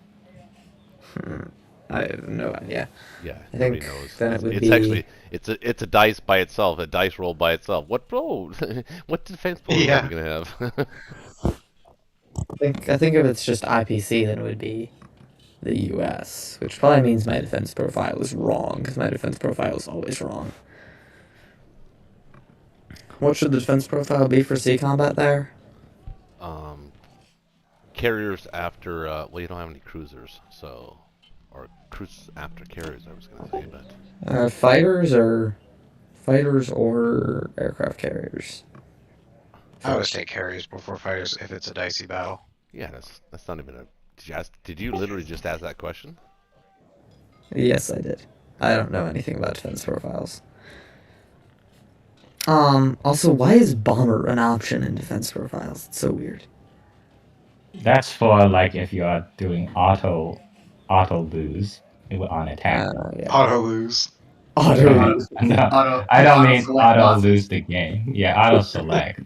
I have no idea. Yeah, I nobody think knows. then it would It's be. actually it's a dice by itself, a dice roll by itself. What roll? What defense profile Yeah. are you gonna have? I think if it's just IPC, then it would be the US, which probably means my defense profile is wrong, because my defense profile is always wrong. What should the defense profile be for sea combat there? um, Carriers after. Well, you don't have any cruisers, so or cruise after carriers. I was gonna say, but Fighters or aircraft carriers? I always take carriers before fighters if it's a dicey battle. yeah, that's not even a. Did you literally just ask that question? Yes, I did. I don't know anything about defense profiles. Also, why is bomber an option in defense profiles? It's so weird. That's for like if you are doing auto lose on attack. Yeah. Auto lose. Auto. No, I don't mean select auto boss. lose the game. Yeah, auto select.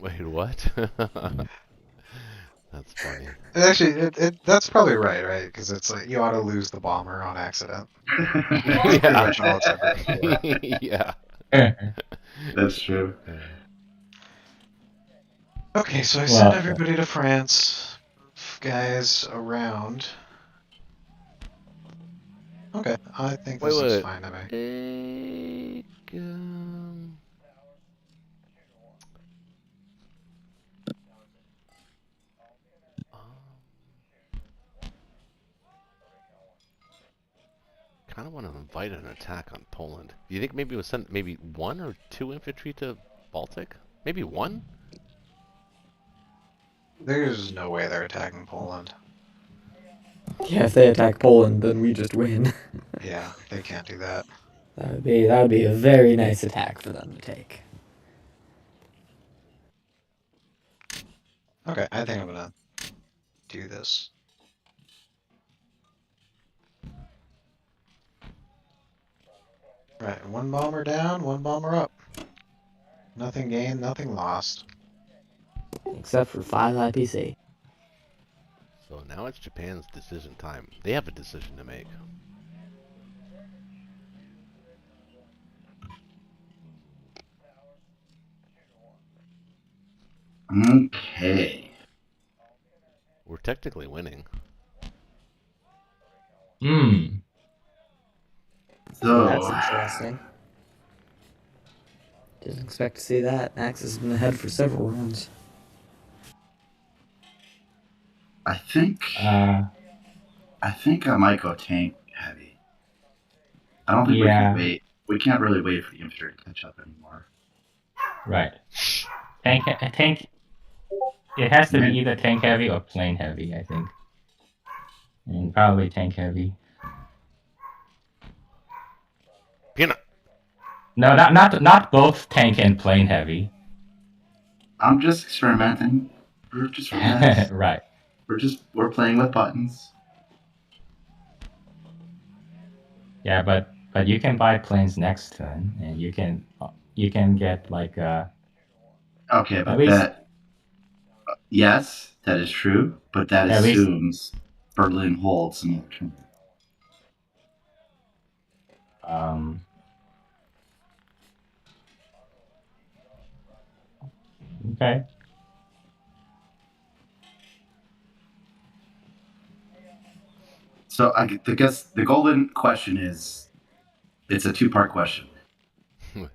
Wait, what? That's funny. Actually, that's probably right? Because it's like you auto lose the bomber on accident. Pretty Yeah. much all it's ever before. Yeah. That's true. Okay, so I Well, sent everybody to France. Guys around. Okay, I think this looks Wait. fine to me. Kind of want to invite an attack on Poland. Do you think maybe we'll send maybe 1 or 2 infantry to Baltic? Maybe 1? There's no way they're attacking Poland. Yeah, if they attack Poland, then we just win. Yeah, they can't do that. That would be a very nice attack for them to take. Okay, I think I'm gonna do this. Right, one bomber down, one bomber up. Nothing gained, nothing lost. Except for 5 IPC. So now it's Japan's decision time. They have a decision to make. Okay. We're technically winning. So That's interesting. Didn't expect to see that. Axis has been ahead for several rounds. I think I might go tank heavy. I don't think we Yeah. can wait. We can't really wait for the infantry to catch up anymore. Right. Tank. It has to be either tank heavy or plane heavy, I think. And probably tank heavy. Peanut. No, not both tank and plane heavy. I'm just experimenting. We're just relaxed. Right. We're playing with buttons. Yeah, but you can buy planes next turn, and you can get like Okay, at but least yes, that is true, but that at least assumes Berlin holds another turn. um okay. So I guess the golden question is, it's a two-part question.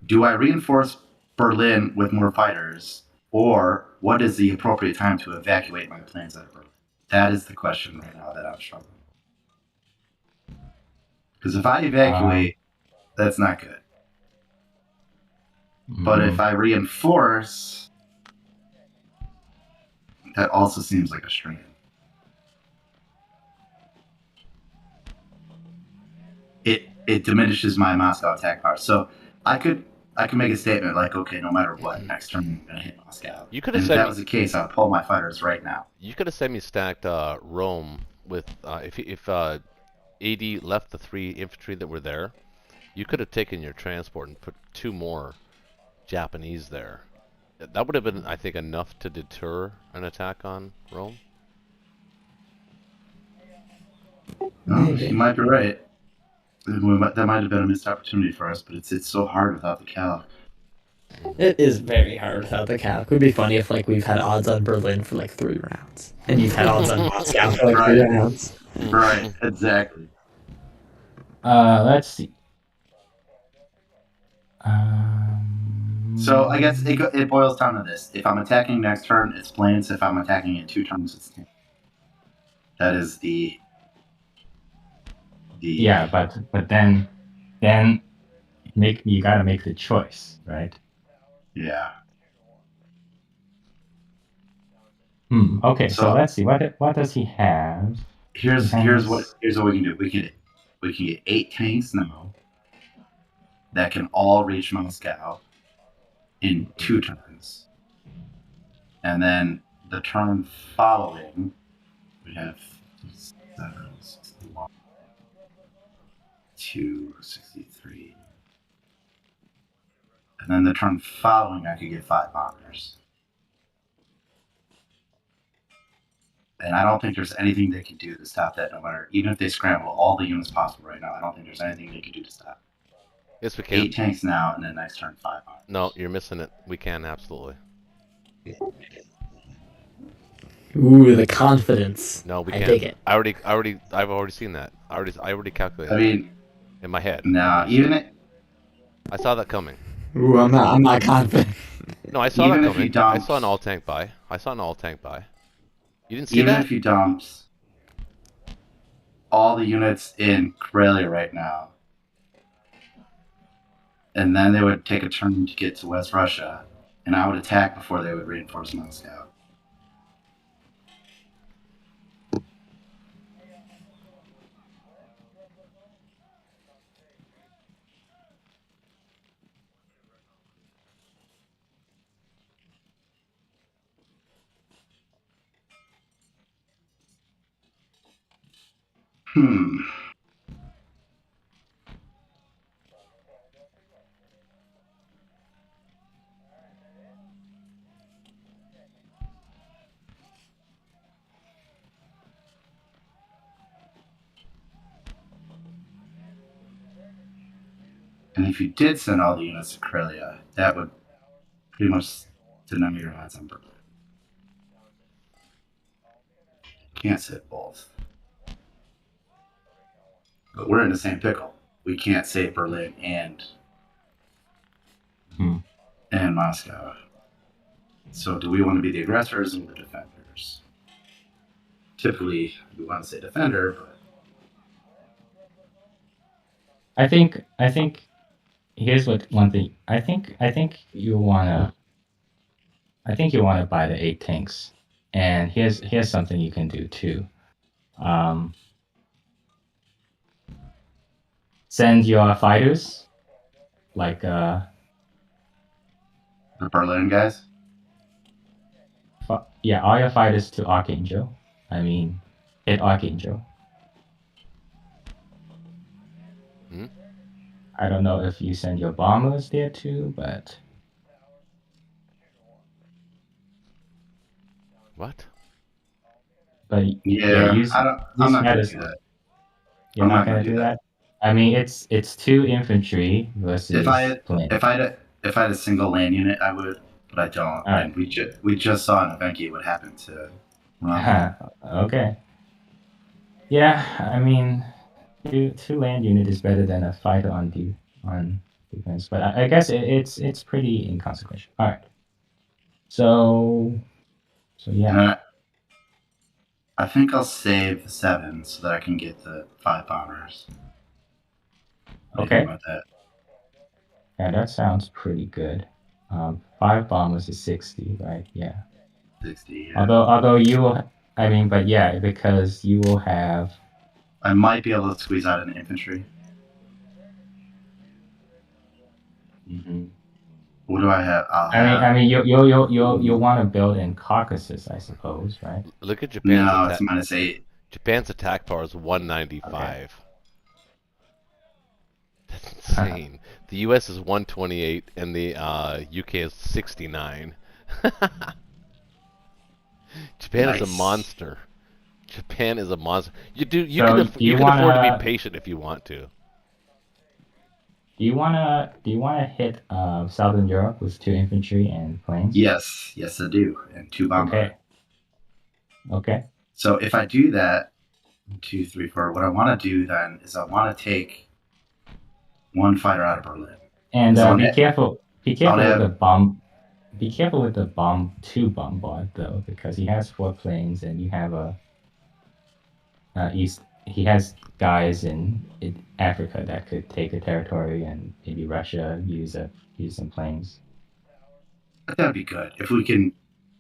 Do I reinforce Berlin with more fighters, or what is the appropriate time to evacuate my planes out of Berlin? That is the question right now that I'm struggling. Because if I Um, evacuate, that's not good. But if I reinforce, that also seems like a strain. It diminishes my Moscow attack power. So I could make a statement like, okay, no matter what, next turn I'm gonna hit Moscow. You could have And if said that me. was the case, I'd pull my fighters right now. You could have semi-stacked Rome with if AD left the 3 infantry that were there. You could have taken your transport and put 2 more Japanese there. That would have been, I think, enough to deter an attack on Rome. No, you Maybe. might be right. That might have been a missed opportunity for us, but it's so hard without the calc. It is very hard without the calc. It would be funny if like we've had odds on Berlin for like 3 rounds, and you've had odds on Moscow for like three Right, rounds. right, exactly. let's see. So I guess it boils down to this: if I'm attacking next turn, it's planes. If I'm attacking in 2 turns, it's tank. That is the Yeah, but then you gotta make the choice, right? yeah. Okay, so So let's see. What does he have? here's He here's what has here's what we can do. We can get 8 tanks now that can all reach Moscow in 2 turns, and then the turn following we have 57, 61, 2, 63. And then the turn following, I could get 5 bombers. And I don't think there's anything they can do to stop that, no matter, even if they scramble all the units possible right now, I don't think there's anything they can do to stop. Yes, we can. 8 tanks now, and then next turn 5 bombers. No, you're missing it. We can, absolutely. Ooh, the confidence. No, we I can't. dig it. I've already seen that. I already calculated I mean, that in my head. now, At least. I saw that coming. Ooh, I'm not confident. No, I saw even that if you coming. I dumped, saw an all tank buy. You didn't see even that? if you dumped all the units in Karelia right now, and then they would take a turn to get to West Russia, and I would attack before they would reinforce Moscow. Hmm. And if you did send all the units to Karelia, that would pretty much deny your odds on Berlin. Can't sit both. But we're in the same pickle. We can't save Berlin and Moscow. So do we want to be the aggressors and the defenders? Typically, we want to say defender, but I think here's what one thing. I think you wanna buy the 8 tanks. And here's something you can do too. Um, send your fighters like the Berlin guys. yeah, all your fighters to Archangel. I mean, hit Archangel. I don't know if you send your bombers there too, but What? yeah, Yeah, I'm use not gonna that as do that. you're I'm not not gonna gonna do do that. that. I mean, it's 2 infantry If I versus had, plane. if I had a single land unit, I would, but I don't. All right. And we just saw in Evenki what happened to Ronald. Okay. Yeah, I mean, two land unit is better than a fighter on defense, but I guess it's pretty inconsequential. All right. So And yeah. I think I'll save the 7 so that I can get the 5 bombers. What do you think Okay. about that? Yeah, that sounds pretty good. 5 bombers is 60, right? Yeah. 60. Yeah. Although you will, I mean, but yeah, because you will have. I might be able to squeeze out an infantry. Mhm. What do I have? I'll I have. mean, you'll want to build in Caucasus, I suppose, right? Look at Japan's No, it's attack. -8. Japan's attack power is Okay. 195. That's insane. The U.S. is 128 and the UK is 69. Japan is a Nice. monster. Japan is a monster. You So you can afford to be patient if you want to. do you wanna hit Southern Europe with 2 infantry and planes? Yes, I do. And 2 bombers. Okay. Okay. So if I do that, 2, 3, 4, what I want to do then is I want to take 1 fighter out of Berlin. And Because I want be to, careful. Be I want to careful with the have, bomb. Be careful with the bomb two bombard though, because he has 4 planes and you have a east. He has guys in Africa that could take a territory, and maybe Russia use some planes. that would be good.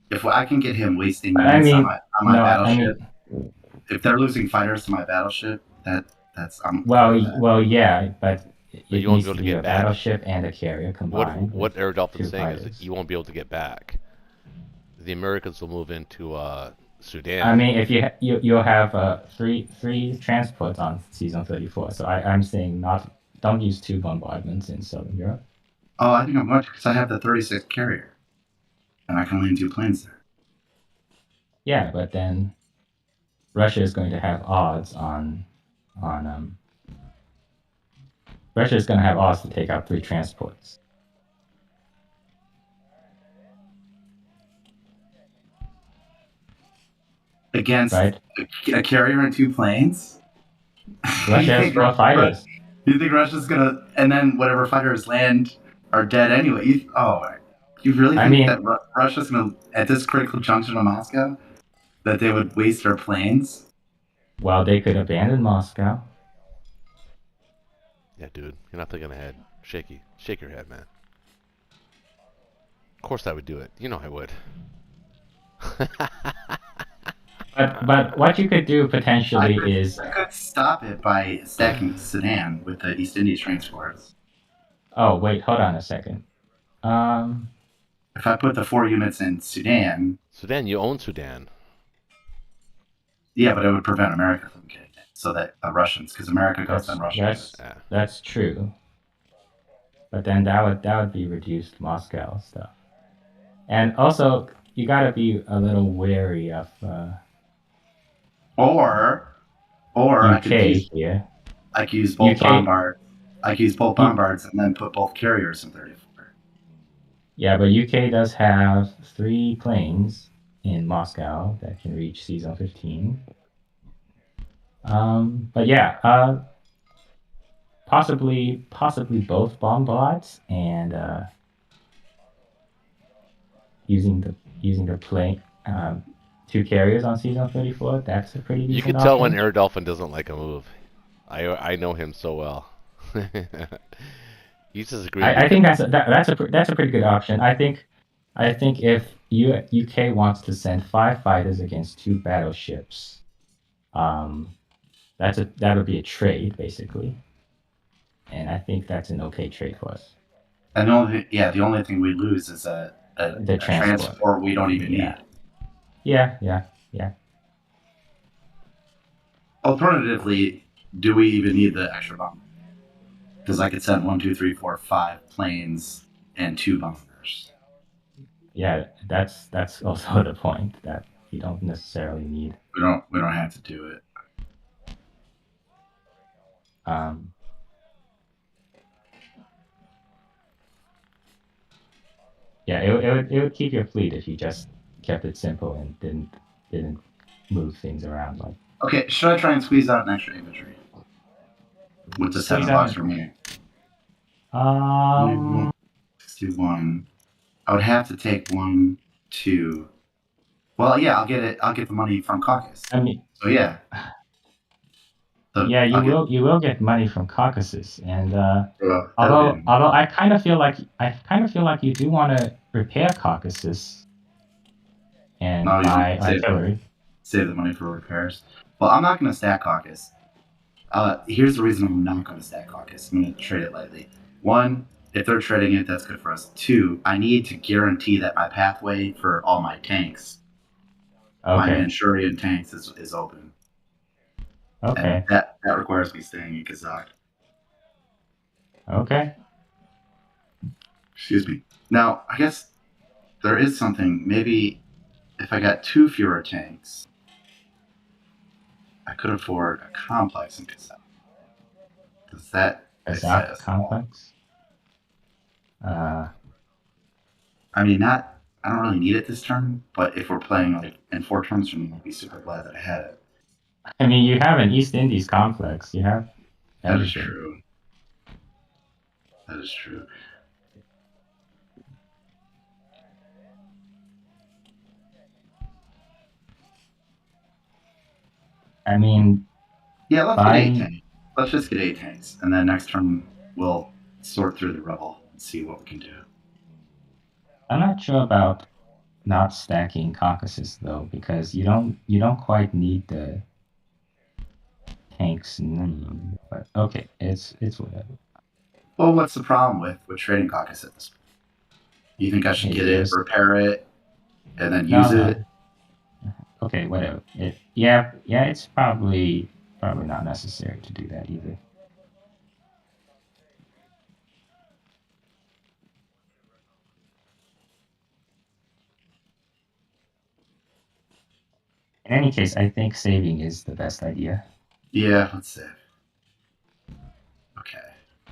If I can get him wasting But I units mean, on my no, I battleship, mean, if they're losing fighters to my battleship, that's I'm good with that. well, yeah, but But it you won't be needs able to to be get a back. battleship and a carrier combined with What Air Dolphin's two saying is that fighters. you won't be able to get back. The Americans will move into I Sudan. mean, if you'll have three transports on season 34. So I'm saying not don't use 2 bombardments in Southern Europe. Oh, I think I'm going to because I have the 36 carrier, and I can land 2 planes there. Yeah, but then Russia is going to have odds on Russia is going to have odds to take out 3 transports, Against right? a carrier and 2 planes? Russia you has think 4 fighters. you think Russia's gonna, and then whatever fighters land are dead anyway? You really I think that mean, Russia's gonna, at this critical junction of Moscow, that they would waste their planes? well, they could abandon Moscow. Yeah, dude, you're not thinking ahead. Shake your head, man. Of course I would do it. You know I would. But what you could do I potentially could, is, I could stop it by stacking Sudan with the East Indies transports. oh wait, hold on a second. Um, If I put the 4 units in Sudan, Sudan, you own Sudan. yeah, but it would prevent America from getting it. So that Russians, because America goes that's then Russia gets that's it. Yeah. that's true. But then that would be reduced Moscow stuff. And also, you gotta be a little wary of Or UK here. I could use both UK, bombards. I could use both you, bombards and then put both carriers in 34. yeah, but UK does have 3 planes in Moscow that can reach season 15. But yeah, possibly both bombards and using the plane 2 carriers on season 34. That's a pretty You decent can tell when option. Air Dolphin doesn't like a move. I know him so well. He's just agreeing I because think that's a pretty good option. I think if UK wants to send 5 fighters against 2 battleships, um, that would be a trade basically, and I think that's an okay trade for us. And the only thing we lose is The a transport. transport we don't even need. Yeah. Yeah. Alternatively, do we even need the extra bomb? Because I could send 1, 2, 3, 4, 5 planes and 2 bombers. Yeah, that's also the point that you don't necessarily need. We don't have to do it. Yeah, it would keep your fleet if you just kept it simple and didn't move things around like. Okay, should I try and squeeze out an extra infantry with the Squeeze $7 out. remaining? Um, 61. I would have to take 1, 2. Well, yeah, I'll get it. I'll get the money from caucus. I mean, So yeah. yeah, I'll get, you will get money from caucuses, and that'll although I kind of feel like you do want to repair caucuses and No, you buy don't artillery. save the money for repairs. Well, I'm not going to stack caucus. Here's the reason I'm not going to stack caucus. I'm going to trade it lightly. 1, if they're trading it, that's good for us. 2, I need to guarantee that my pathway for all my tanks, my Okay. Manchurian tanks, is open. Okay. And that requires me staying in Kazakh. Okay. Excuse me. Now, I guess there is something. Maybe if I got 2 fewer tanks, I could afford a complex in Kazakh. Does that Kazakh exist? complex. I mean, not. I don't really need it this turn, but if we're playing like in 4 turns from now, I'd be super glad that I had it. I mean, you have an East Indies complex. You have That is everything. true. That is true. I mean, Yeah, let's get 8 tanks. Let's just get 8 tanks, and then next turn we'll sort through the rebel and see what we can do. I'm not sure about not stacking caucuses though, because you don't quite need the tanks. But okay, it's whatever. Well, what's the problem with trading caucus at this point? You think I should get it, repair it, and then use it? Okay, whatever. Yeah, it's probably not necessary to do that either. In any case, I think saving is the best idea. Yeah, let's save. Okay.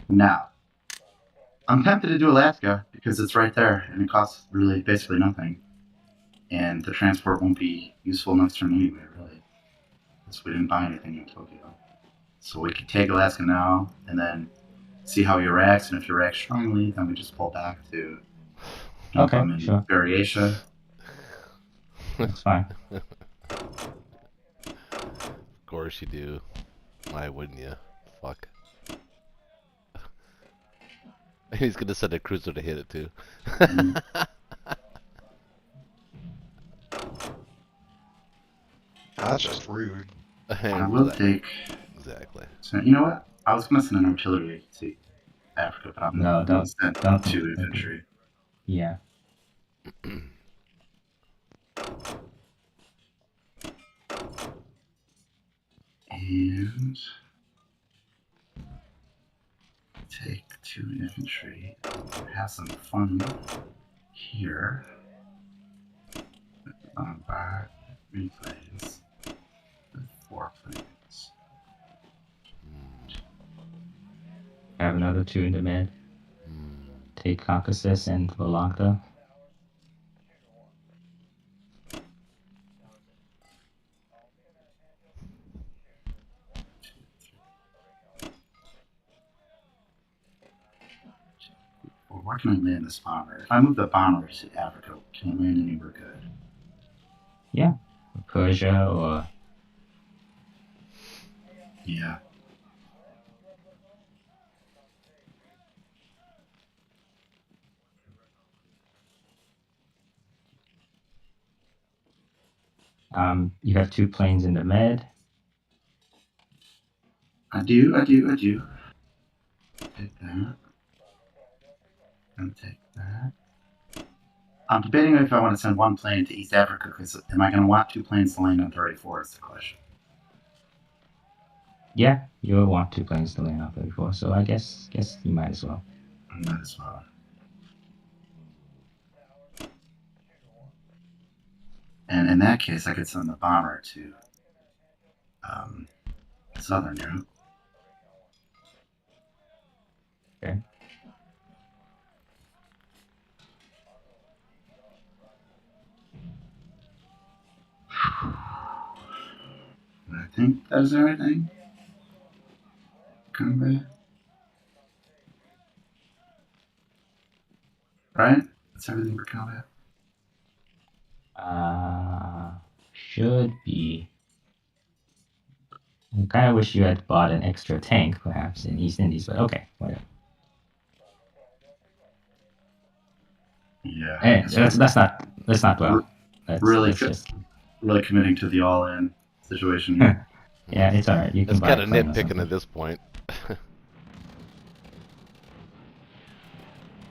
Now, I'm tempted to do Alaska because it's right there and it costs really basically nothing. And the transport won't be useful next turn anyway, really. Because we didn't buy anything in Tokyo. So we could take Alaska now and then see how he reacts. And if he reacts strongly, then we just pull back to Sure. Variation. That's fine. Of course you do. Why wouldn't you? Fuck. He's gonna send a cruiser to hit it too. That's just rude. I will take. Exactly. So, you know what? I was going to send an artillery to Africa, but I'm No, going to send don't 2 infantry. Yeah. And take 2 infantry. Have some fun here. By 3 planes. 4 planes. Have another 2 in demand. Take Caucasus and Vologda. Well, where can I land this bomber? If I move the bomber to Africa, can I land anywhere good? Yeah. Persia or... Yeah. You have 2 planes in the med. I do. Take that. And take that. I'm debating if I want to send 1 plane to East Africa, because am I going to want 2 planes to land on 34 is the question. Yeah, you'll want 2 planes to land on 34, so I guess you might as well. Might as well. And in that case, I could send the bomber to Southern Europe. Okay. I think that is everything. Combat. Right? That's everything for combat. Should be. I kind of wish you had bought an extra tank, perhaps, in East Indies, but okay, whatever. Yeah. Hey, That's that's not well. really, Let's just. really committing to the all-in situation here. Yeah, it's alright. You can It's buy kind a of plane or nitpicking something. at this point.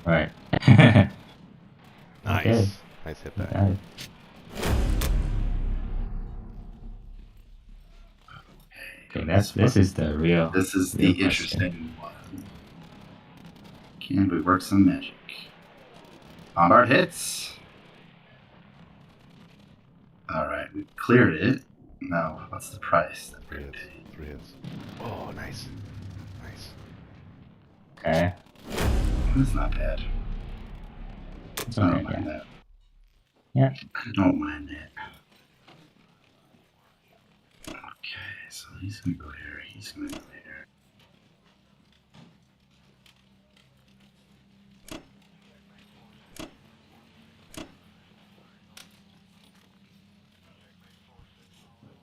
Right. Nice. Okay. Nice hit You back. got it. Okay, this is the real. This is real the question. interesting one. Can we work some magic? Bombard hits. Alright, we cleared it. Now, what's the price that we're 3 gonna hits. pay? 3 hits. Oh, nice. Nice. Okay. That's not bad. It's I okay. don't mind Yeah. that. Yeah. I don't mind that. Okay, so he's gonna go here. He's gonna go here.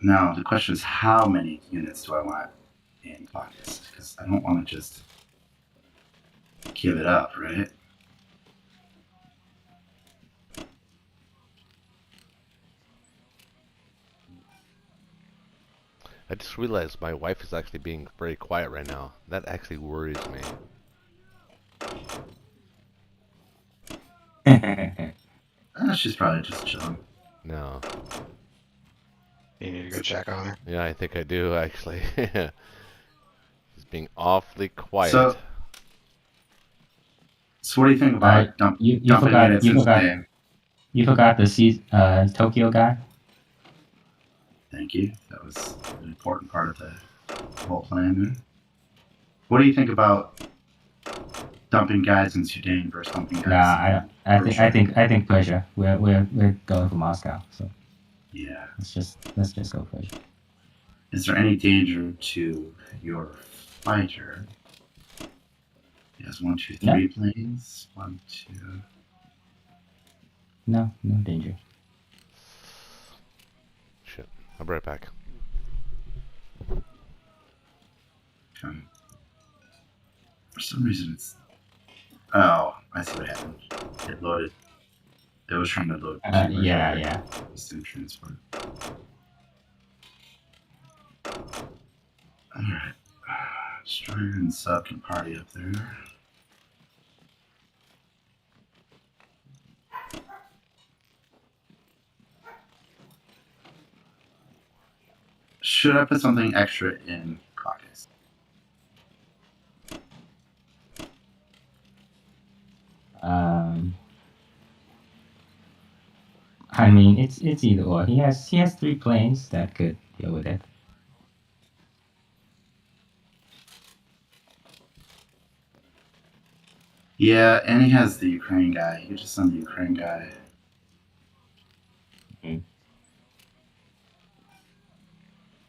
Now, the question is, how many units do I want in Caucus? Because I don't want to just give it up, right? I just realized my wife is actually being very quiet right now. That actually worries me. She's probably just chilling. No. You need to go check on her. Yeah, I think I do, actually. She's being awfully quiet. So what do you think about you dumping forgot units you into forgot game? you forgot the Tokyo guy. Thank you. That was an important part of the whole plan there. What do you think about dumping guys in Sudan versus dumping guys? Nah, I think Persia. We're going for Moscow, so Yeah. let's just go Persia. Is there any danger to your fighter? He has 1, 2, 3 planes. 1, 2. No danger. Shit. I'll be right back. For some reason, it's. Oh, I see what happened. It loaded. It was trying to load. Yeah. Instant transport. Alright. Destroyer and sub can party up there. Should I put something extra in Caucus? I mean, it's either or. He has 3 planes that could deal with it. Yeah, and he has the Ukraine guy. You could just send the Ukraine guy.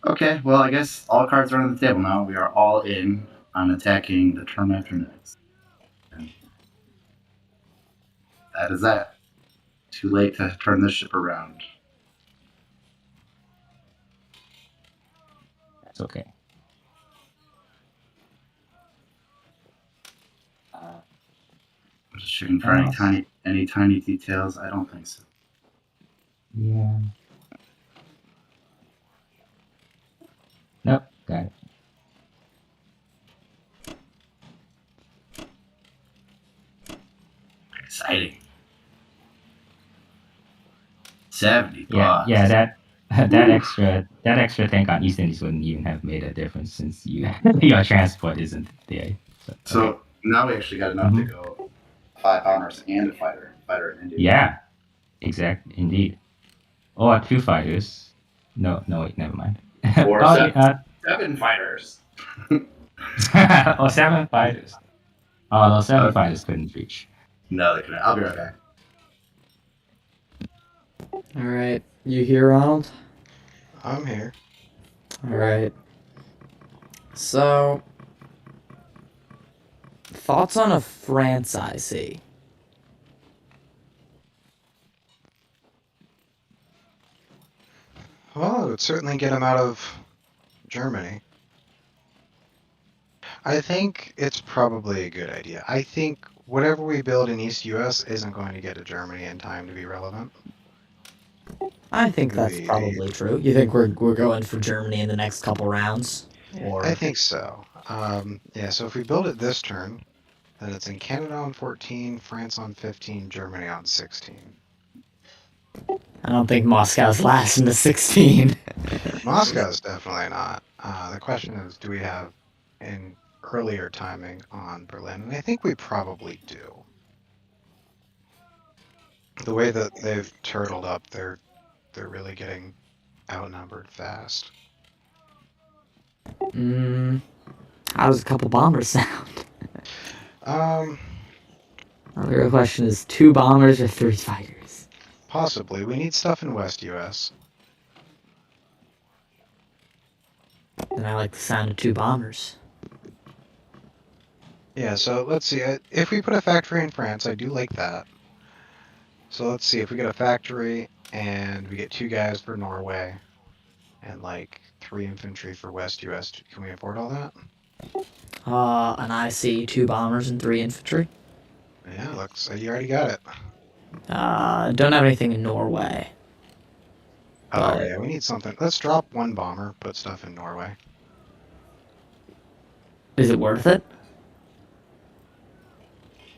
Okay, well, I guess all cards are on the table now. We are all in on attacking the turn after next. And that is that. Too late to turn this ship around. That's okay. I'm just checking for any tiny details. I don't think so. Yeah. Nope, got it. Exciting. 70 Yeah, bucks. yeah. that extra tank on East Indies wouldn't even have made a difference since your transport isn't there. So, So okay. now we actually got enough to Mhm. go 5 bombers and a fighter in India. Yeah, indeed. Or 2 fighters. No, wait, never mind. Or Oh, seven, yeah, 7 fighters. or 7 fighters. Oh, those seven Uh, fighters couldn't reach. no, they couldn't. I'll be right back. All right, you here, Ronald? I'm here. All right. So, thoughts on a France IC? Well, it would certainly get him out of Germany. I think it's probably a good idea. I think whatever we build in East US isn't going to get to Germany in time to be relevant. I think that's The probably true. You think we're going for Germany in the next couple rounds, I or think so. Yeah, so if we build it this turn, then it's in Canada on 14, France on 15, Germany on 16. I don't think Moscow's lasting to 16. Moscow's definitely not. The question is, do we have an earlier timing on Berlin? And I think we probably do. The way that they've turtled up, they're really getting outnumbered fast. How does a couple bombers sound? Um, The real question is 2 bombers or 3 fighters? Possibly. We need stuff in West US. And I like the sound of 2 bombers. Yeah, so let's see. If we put a factory in France, I do like that. So let's see if we get a factory and we get 2 guys for Norway and like 3 infantry for West US. Can we afford all that? An IC, 2 bombers, and 3 infantry. Yeah, looks like you already got it. Don't have anything in Norway. Oh But yeah, we need something. Let's drop 1 bomber, put stuff in Norway. is it worth it?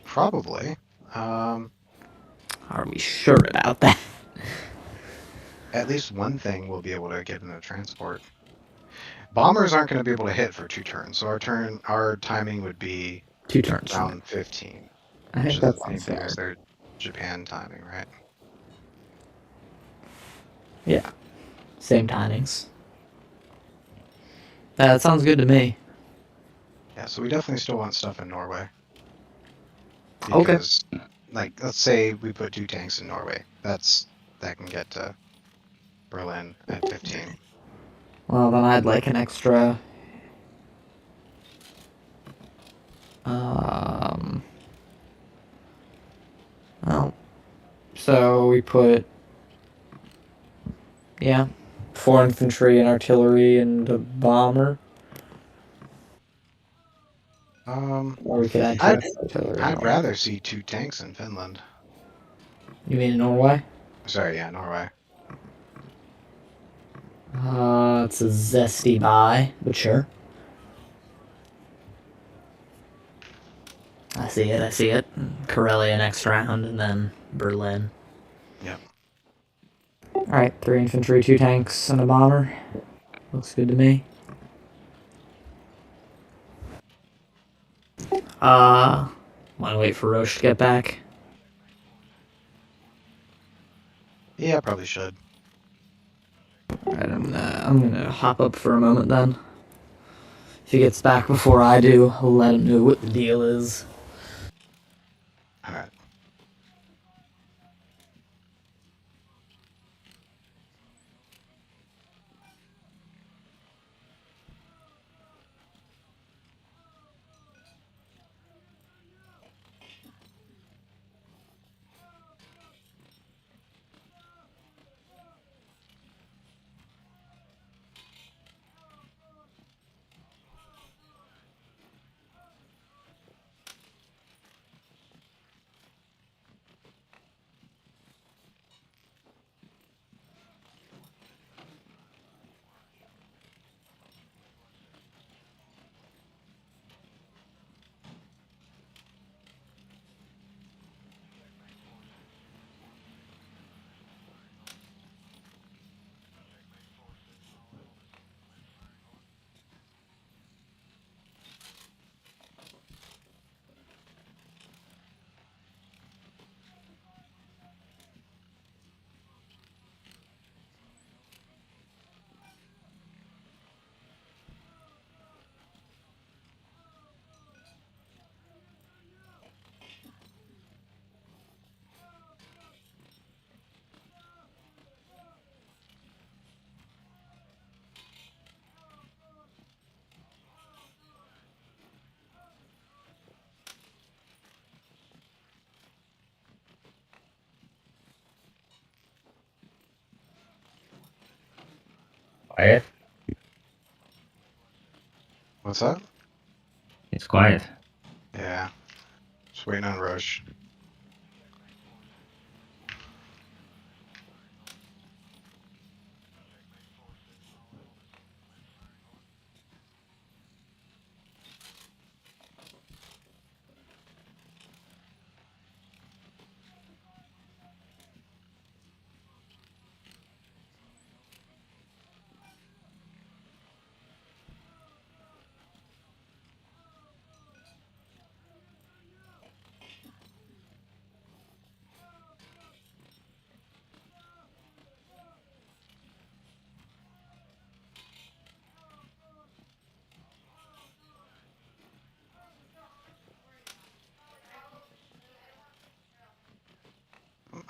Probably. Are we sure about that? At least one thing we'll be able to get in the transport. Bombers aren't going to be able to hit for 2 turns, so our timing would be 2 turns from now. round 15, I which think is that the same sounds thing fair. as their Japan timing, right? Yeah, same timings. That sounds good to me. Yeah, so we definitely still want stuff in Norway. Okay. Because, like, let's say we put 2 tanks in Norway. That can get to Berlin at 15. Well, then I'd like an extra. Um. Well, so we put. Yeah, 4 infantry and artillery and a bomber. Or we could add 2 I'd extra artillery and I'd all. rather see 2 tanks in Finland. You mean in Norway? Sorry, yeah, Norway. It's a zesty buy, but sure. I see it. Karelia next round, and then Berlin. Yep. Alright, 3 infantry, 2 tanks, and a bomber. Looks good to me. Wanna wait for Roche to get back? Yeah, probably should. Alright, I'm gonna hop up for a moment then. If he gets back before I do, I'll let him know what the deal is. Alright. Quiet. What's that? It's quiet. Yeah. Just waiting on Roche.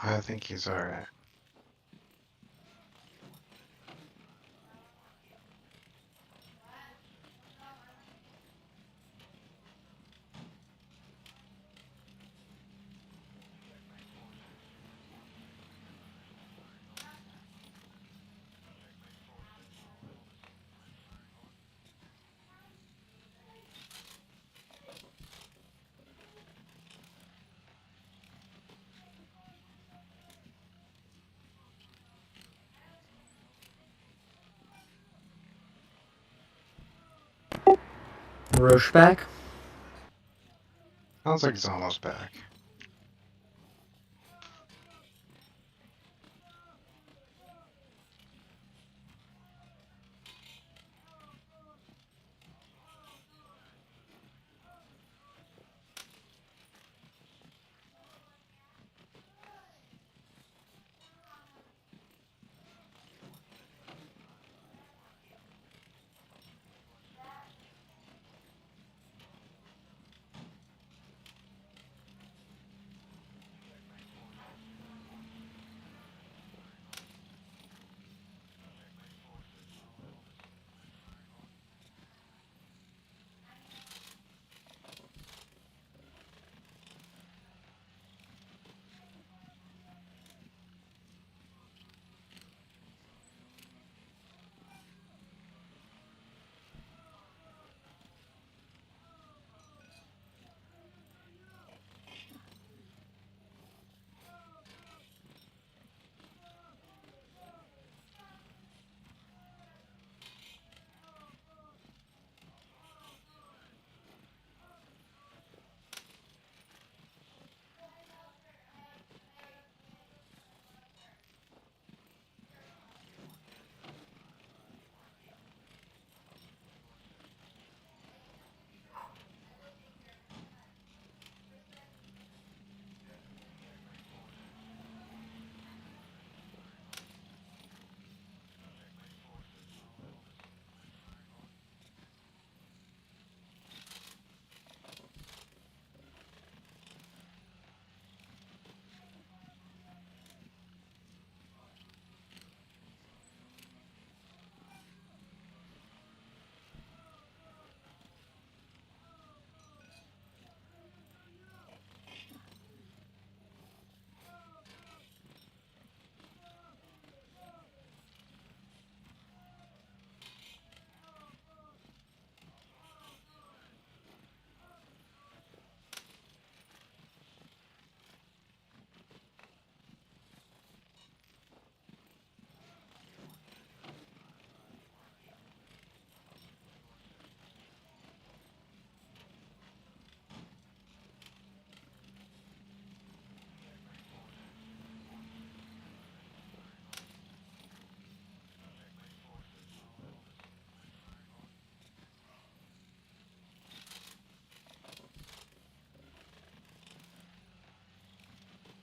I think he's alright. Roche back? Sounds like he's almost back.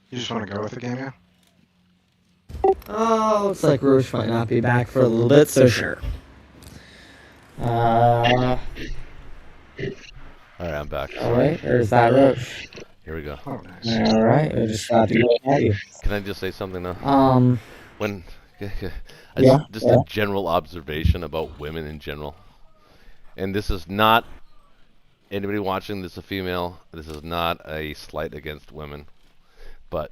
You just want to go with the game, yeah? Oh, looks like Roche might not be back for a little bit, so sure. Alright, I'm back. Alright, there's that Roche. Here we go. Oh, nice. Alright, we're just about to go at you. Can I just say something now? When Yeah, just a general observation about women in general. And this is not anybody watching this a female. This is not a slight against women. But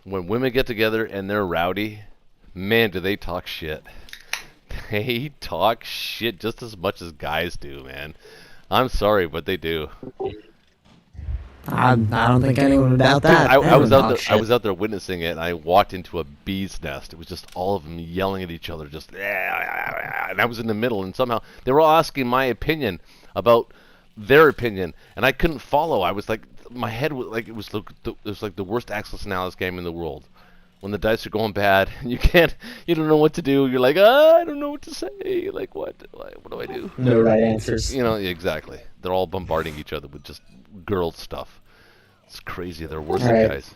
when women get together and they're rowdy, man, do they talk shit. They talk shit just as much as guys do, man. I'm sorry, but they do. I don't think anyone would doubt Dude, that. I was Everyone out there. talks I shit. was out there witnessing it, and I walked into a bee's nest. It was just all of them yelling at each other, just and I was in the middle, and somehow they were all asking my opinion about their opinion, and I couldn't follow. I was like, my head was like it was like the worst Axis and Allies game in the world. When the dice are going bad, and you don't know what to do. You're like, I don't know what to say. Like, what do I do? No right answers. You know, exactly. They're all bombarding each other with just girl stuff. It's crazy. They're worse than Alright. guys.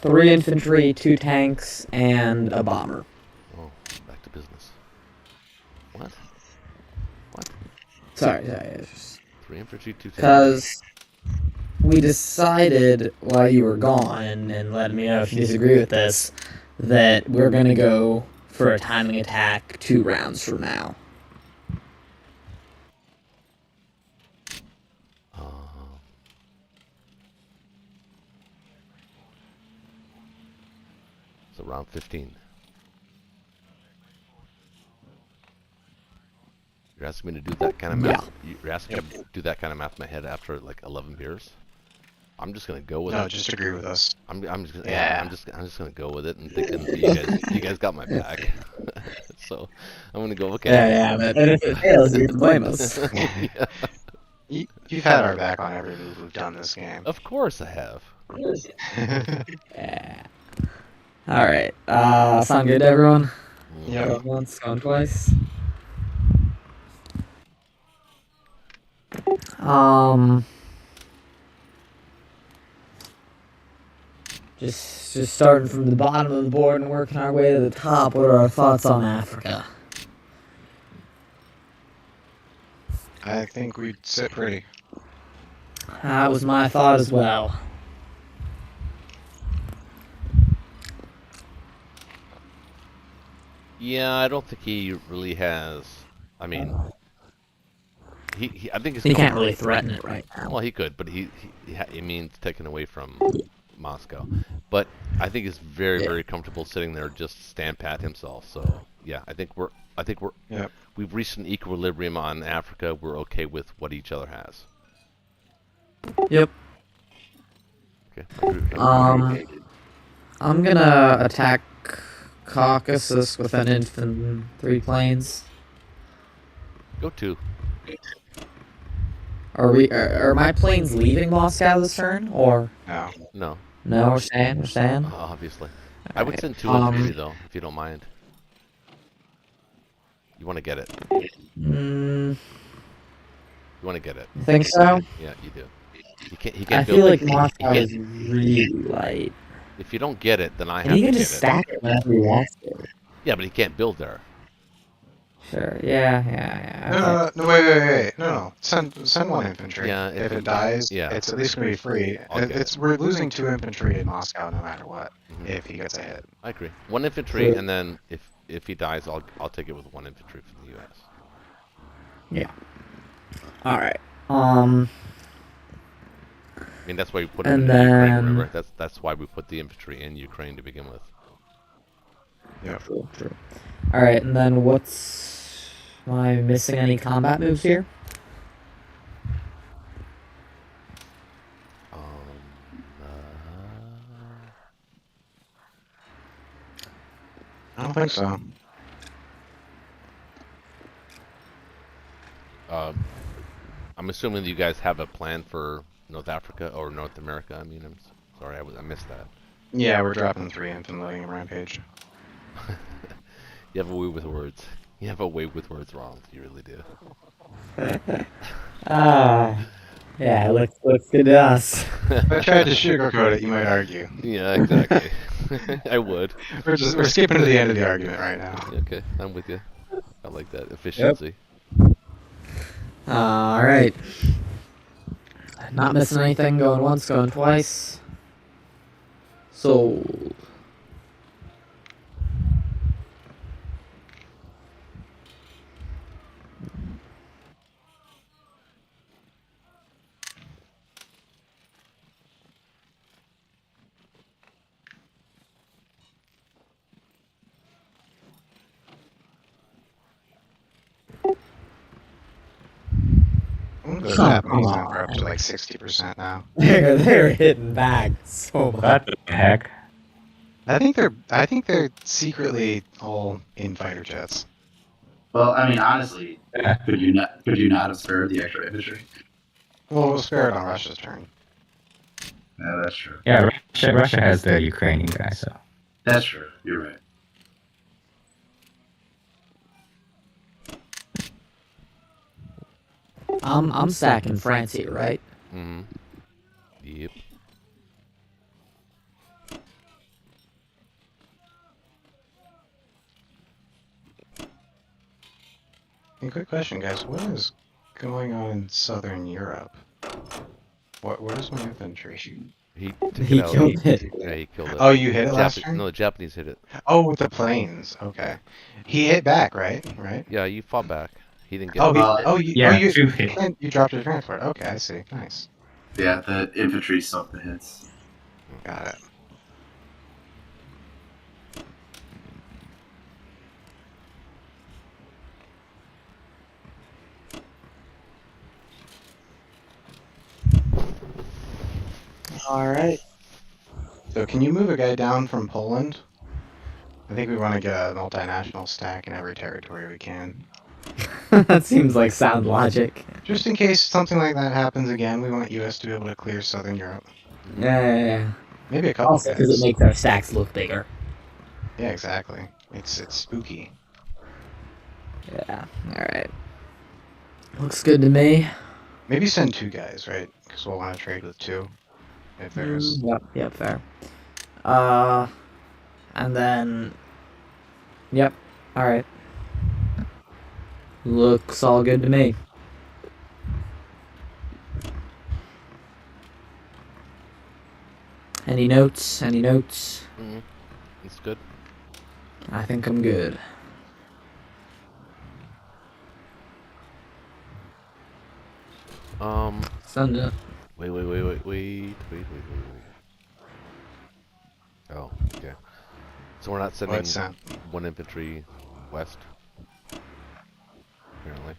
3 infantry, 2 tanks, and a bomber. Oh, back to business. What? What? Sorry. 3 infantry, 2 tanks. Because we decided while you were gone, and let me know if you disagree with this, that we're going to go for a timing attack 2 rounds from now. So round 15. You're asking me to do that kind of math? You're asking me to do that kind of math in my head after like 11 beers? I'm just gonna go with it. No, just agree with us. I'm just gonna, Yeah. I'm just gonna go with it and thinking that you guys got my back. So I'm gonna go. Okay. Yeah, but if it fails, you can blame us. Yeah. You've had our back on every move we've done this game. Of course I have. Yeah. Alright, sound good to everyone? Yeah. Going once, going twice. Just starting from the bottom of the board and working our way to the top, what are our thoughts on Africa? I think we'd sit pretty. That was my thought as well. Yeah, I don't think he really has. I mean, I think He can't really threaten it right now. Well, he could, but he means taken away from Moscow. But I think he's very comfortable sitting there, just stand pat himself. So yeah, I think we're Yep. we've reached an equilibrium on Africa. We're okay with what each other has. Yep. Okay. I'm gonna attack Caucasus with an infantry planes. Go 2. Are my planes leaving Moscow this turn, or No. No, no? We're staying. obviously. I would send 2 Um, infantry though, if you don't mind. You want to get it. Mm, You want to get it. you think so? Yeah, you do. He I can't feel build like it. Moscow He is really light, If you don't get it, then I and have he to can get just it. stack it whenever he wants to. Yeah, but he can't build there. Sure. Yeah. Okay. No, wait. No. Send 1 infantry. Yeah, If it dies, yeah. it's at least gonna be free. I'll get We're losing 2 infantry in Moscow no matter what. Mhm. If he gets a hit. I agree. 1 infantry, True. and then if he dies, I'll take it with 1 infantry from the U.S. Yeah. All right. I mean, that's why we put it in And Ukraine. then- Remember, that's why we put the infantry in Ukraine to begin with. Yep. True. All right, and then what's? Am I missing any combat moves here? Um, I don't think so. I'm assuming that you guys have a plan for North Africa or North America. I mean, sorry, I missed that. Yeah, we're dropping 3 inf and letting him rampage. You have a way with words. You have a way with words, Ronald. You really do. Yeah, looks good to us. If I tried to sugarcoat it, you might argue. Yeah, exactly. I would. We're skipping to the end of the argument right now. Okay, I'm with you. I like that efficiency. All right. Not missing anything. Going once, going twice. Sold. The Come Japanese are up to on. like 60% now. They're hitting back so much. What the heck? I think they're secretly all in fighter jets. Well, I mean, honestly, could you not have spared the extra infantry? Well, we'll spare it on Russia's turn. Yeah, that's true. Yeah, Russia has the Ukrainian guy, so. That's true. You're right. I'm stacking France here, right? Mm-hmm. Yep. Hey, quick question, guys. What is going on in Southern Europe? Where's my infantry? He took He it out. killed it. Yeah, he killed it. Oh, you hit it last turn? No, the Japanese hit it. Oh, with the planes. Okay. He hit back, right? Right? Yeah, you fought back. He didn't get Oh, it. you dropped your transport. Okay, I see. Nice. Yeah, the infantry sucked the hits. Got it. All right. So can you move a guy down from Poland? I think we want to get a multinational stack in every territory we can. That seems like sound logic. Just in case something like that happens again, we want US to be able to clear Southern Europe. Yeah. Maybe a couple Also, because it guys. makes our stacks look bigger. Yeah, exactly. It's spooky. Yeah. All right. Looks good to me. Maybe send 2 guys, right? Because we'll want to trade with 2. If there's... Yep. Yep. Fair. And then. Yep. All right. Looks all good to me. Any notes? Any notes? Mm-hmm. It's good. I think I'm good. Send it. Wait. Oh, okay. So we're not sending What's that? 1 infantry west. Apparently.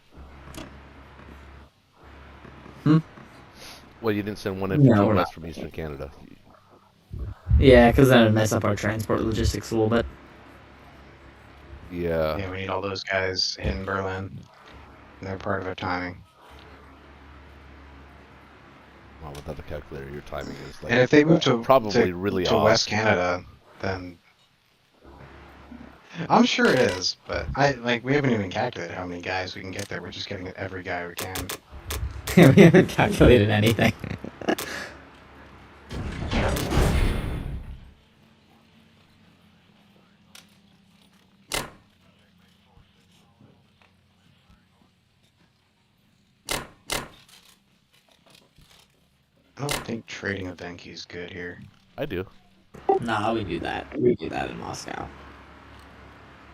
Well, you didn't send 1 infantry we're west not. from Eastern Canada. Yeah, because then it'd mess up our transport logistics a little bit. Yeah. Yeah, we need all those guys in Berlin. They're part of our timing. Well, without a calculator, your timing is like And if they move to probably really to off. West Canada, then I'm sure it is. But we haven't even calculated how many guys we can get there. We're just getting every guy we can. We haven't calculated anything. I don't think trading a Venki is good here. I do. Nah, we do that. We do that in Moscow.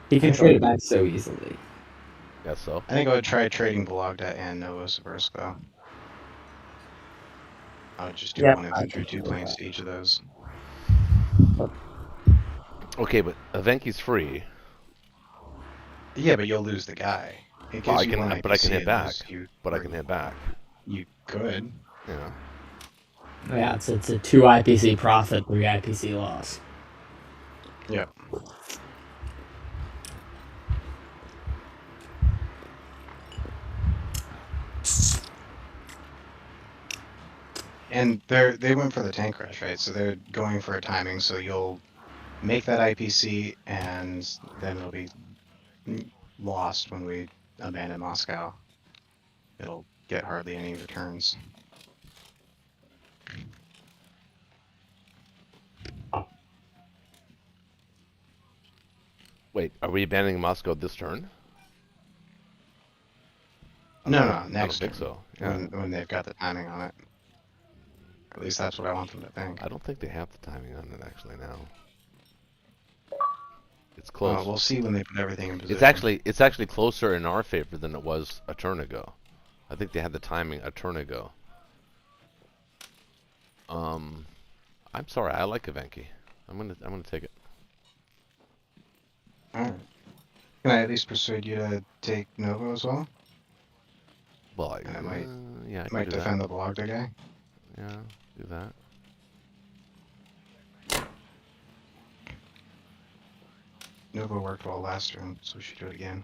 He can trade it back so easily. Guess so. I think I would try trading Vologda and Novosibirsk though. I would just do Yep, 1 I infantry, think 2 so. planes to each of those. Okay, but Evenki's free. Yeah, but you'll lose the guy. It gives Well, I you can, one but I can IPC hit and back. lose you- But I can hit back. You could. Yeah. Yeah, it's a 2 IPC profit, 3 IPC loss. Yep. And they went for the tank rush, right? So they're going for a timing, so you'll make that IPC, and then it'll be lost when we abandon Moscow. It'll get hardly any returns. Wait, are we abandoning Moscow this turn? No, I next don't think turn, so. Yeah. when they've got the timing on it. At least that's what I want them to think. I don't think they have the timing on it actually now. It's close. We'll see when they put everything in position. It's actually closer in our favor than it was a turn ago. I think they had the timing a turn ago. I'm sorry, I like Evenki. I'm gonna take it. Alright. Can I at least persuade you to take Novo as well? Well, And it might Yeah, I can Might do defend that. the Bologna guy. Yeah, do that. Nova worked well last turn, so we should do it again.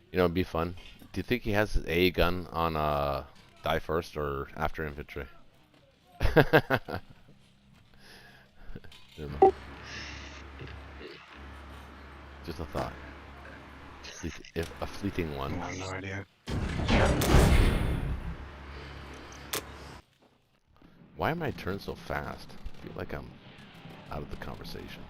You know, it'd be fun. Do you think he has his A gun on die first or after infantry? Never mind. Just a thought. If a fleeting I one. have no idea. Why am I turning so fast? I feel like I'm out of the conversation.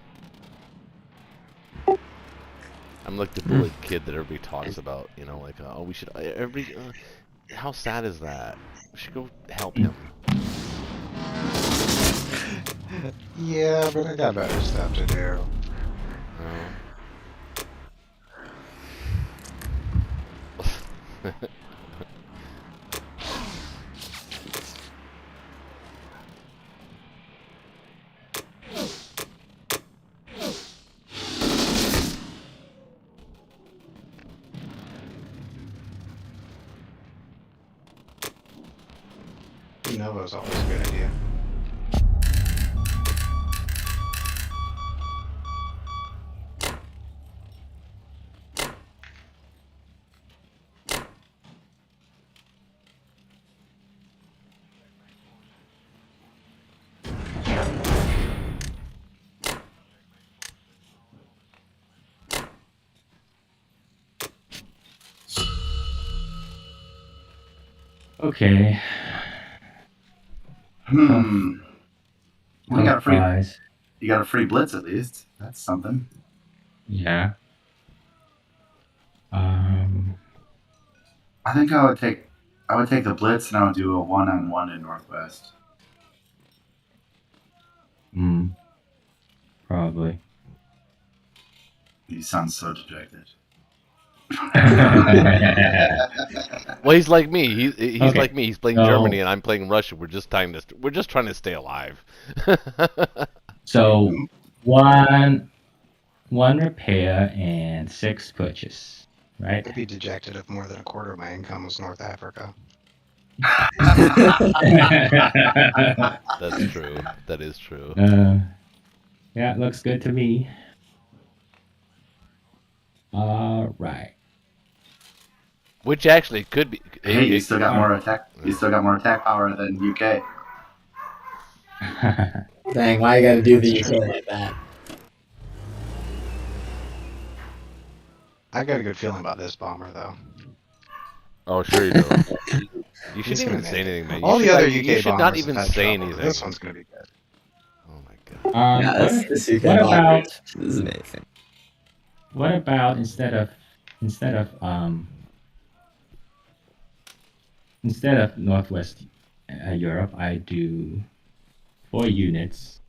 I'm like the bullied kid that everybody talks about. You know, like, oh, we should. Everybody. How sad is that? We should go help him. Yeah, but I got better stuff to do. No. Nova's always a good idea. Okay. Hmm. Well, Tough buys. you got a free blitz at least. That's something. Yeah. I think I would take the blitz and I would do a 1-on-1 in Northwest. Probably. You sound so dejected. Well, he's like me. He's Okay. like me. He's playing So- Germany and I'm playing Russia. We're just trying to stay alive. So one repair and 6 purchase, right? I'd be dejected if more than a quarter of my income was North Africa. That's true. That is true. Yeah, it looks good to me. All right. Which actually could be. Hey, you still got more attack. You still got more attack power than UK. Dang, why you gotta do the UK like that? I got a good feeling about this bomber, though. Oh, sure you do. You He's shouldn't even gonna say make it. anything, man. All the other UK you should not bombers even have had say trouble. anything. This one's gonna be good. Oh my god. Yeah, this UK what bomber about this is amazing. what about instead of Northwest Europe, I do 4 units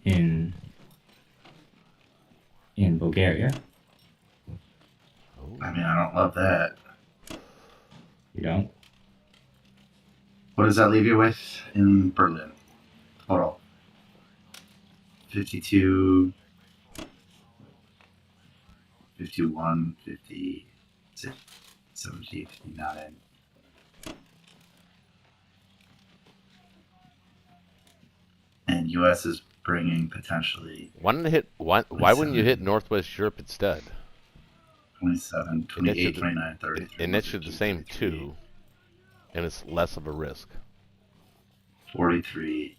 in Bulgaria. I mean, I don't love that. You don't? What does that leave you with in Berlin? Total. 52, 51, 56, 70, 59. And US is bringing potentially Why wouldn't you hit Northwest Europe instead? 27, 28, 29, 30. And that should the same 2, and it's less of a risk. 43,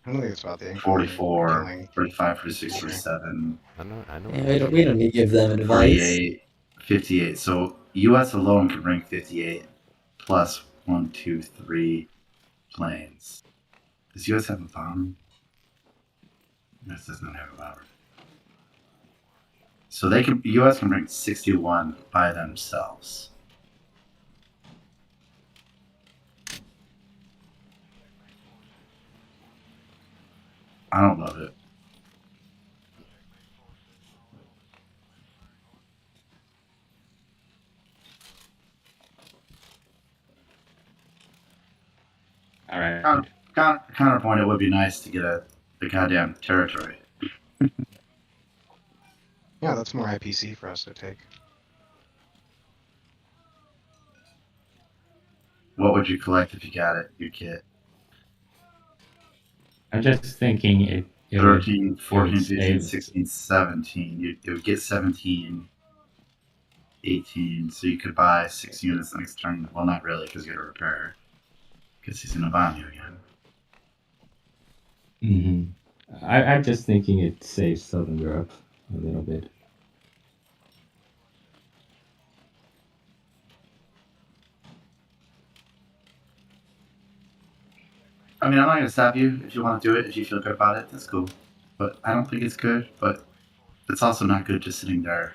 I don't think it's about the income. 44, Killing. 45, 46, 47, I know. Yeah, we don't need to give them advice. 48, 58. So US alone can bring 58 plus 1, 2, 3 planes. Does US have a bomber? US does not have a bomber. So US can bring 61 by themselves. I don't love it. All right. Counterpoint, it would be nice to get the goddamn territory. Yeah, that's more IPC for us to take. What would you collect if you got it? You get I'm just thinking it 13, would 14, 15, save. 16, 17. It would get 17, 18. So you could buy 6 units next turn. Well, not really, because you got to repair. Because he's going to bomb you again. I'm just thinking it saves Southern Europe a little bit. I mean, I'm not going to stop you if you want to do it. If you feel good about it, that's cool. But I don't think it's good. But it's also not good just sitting there.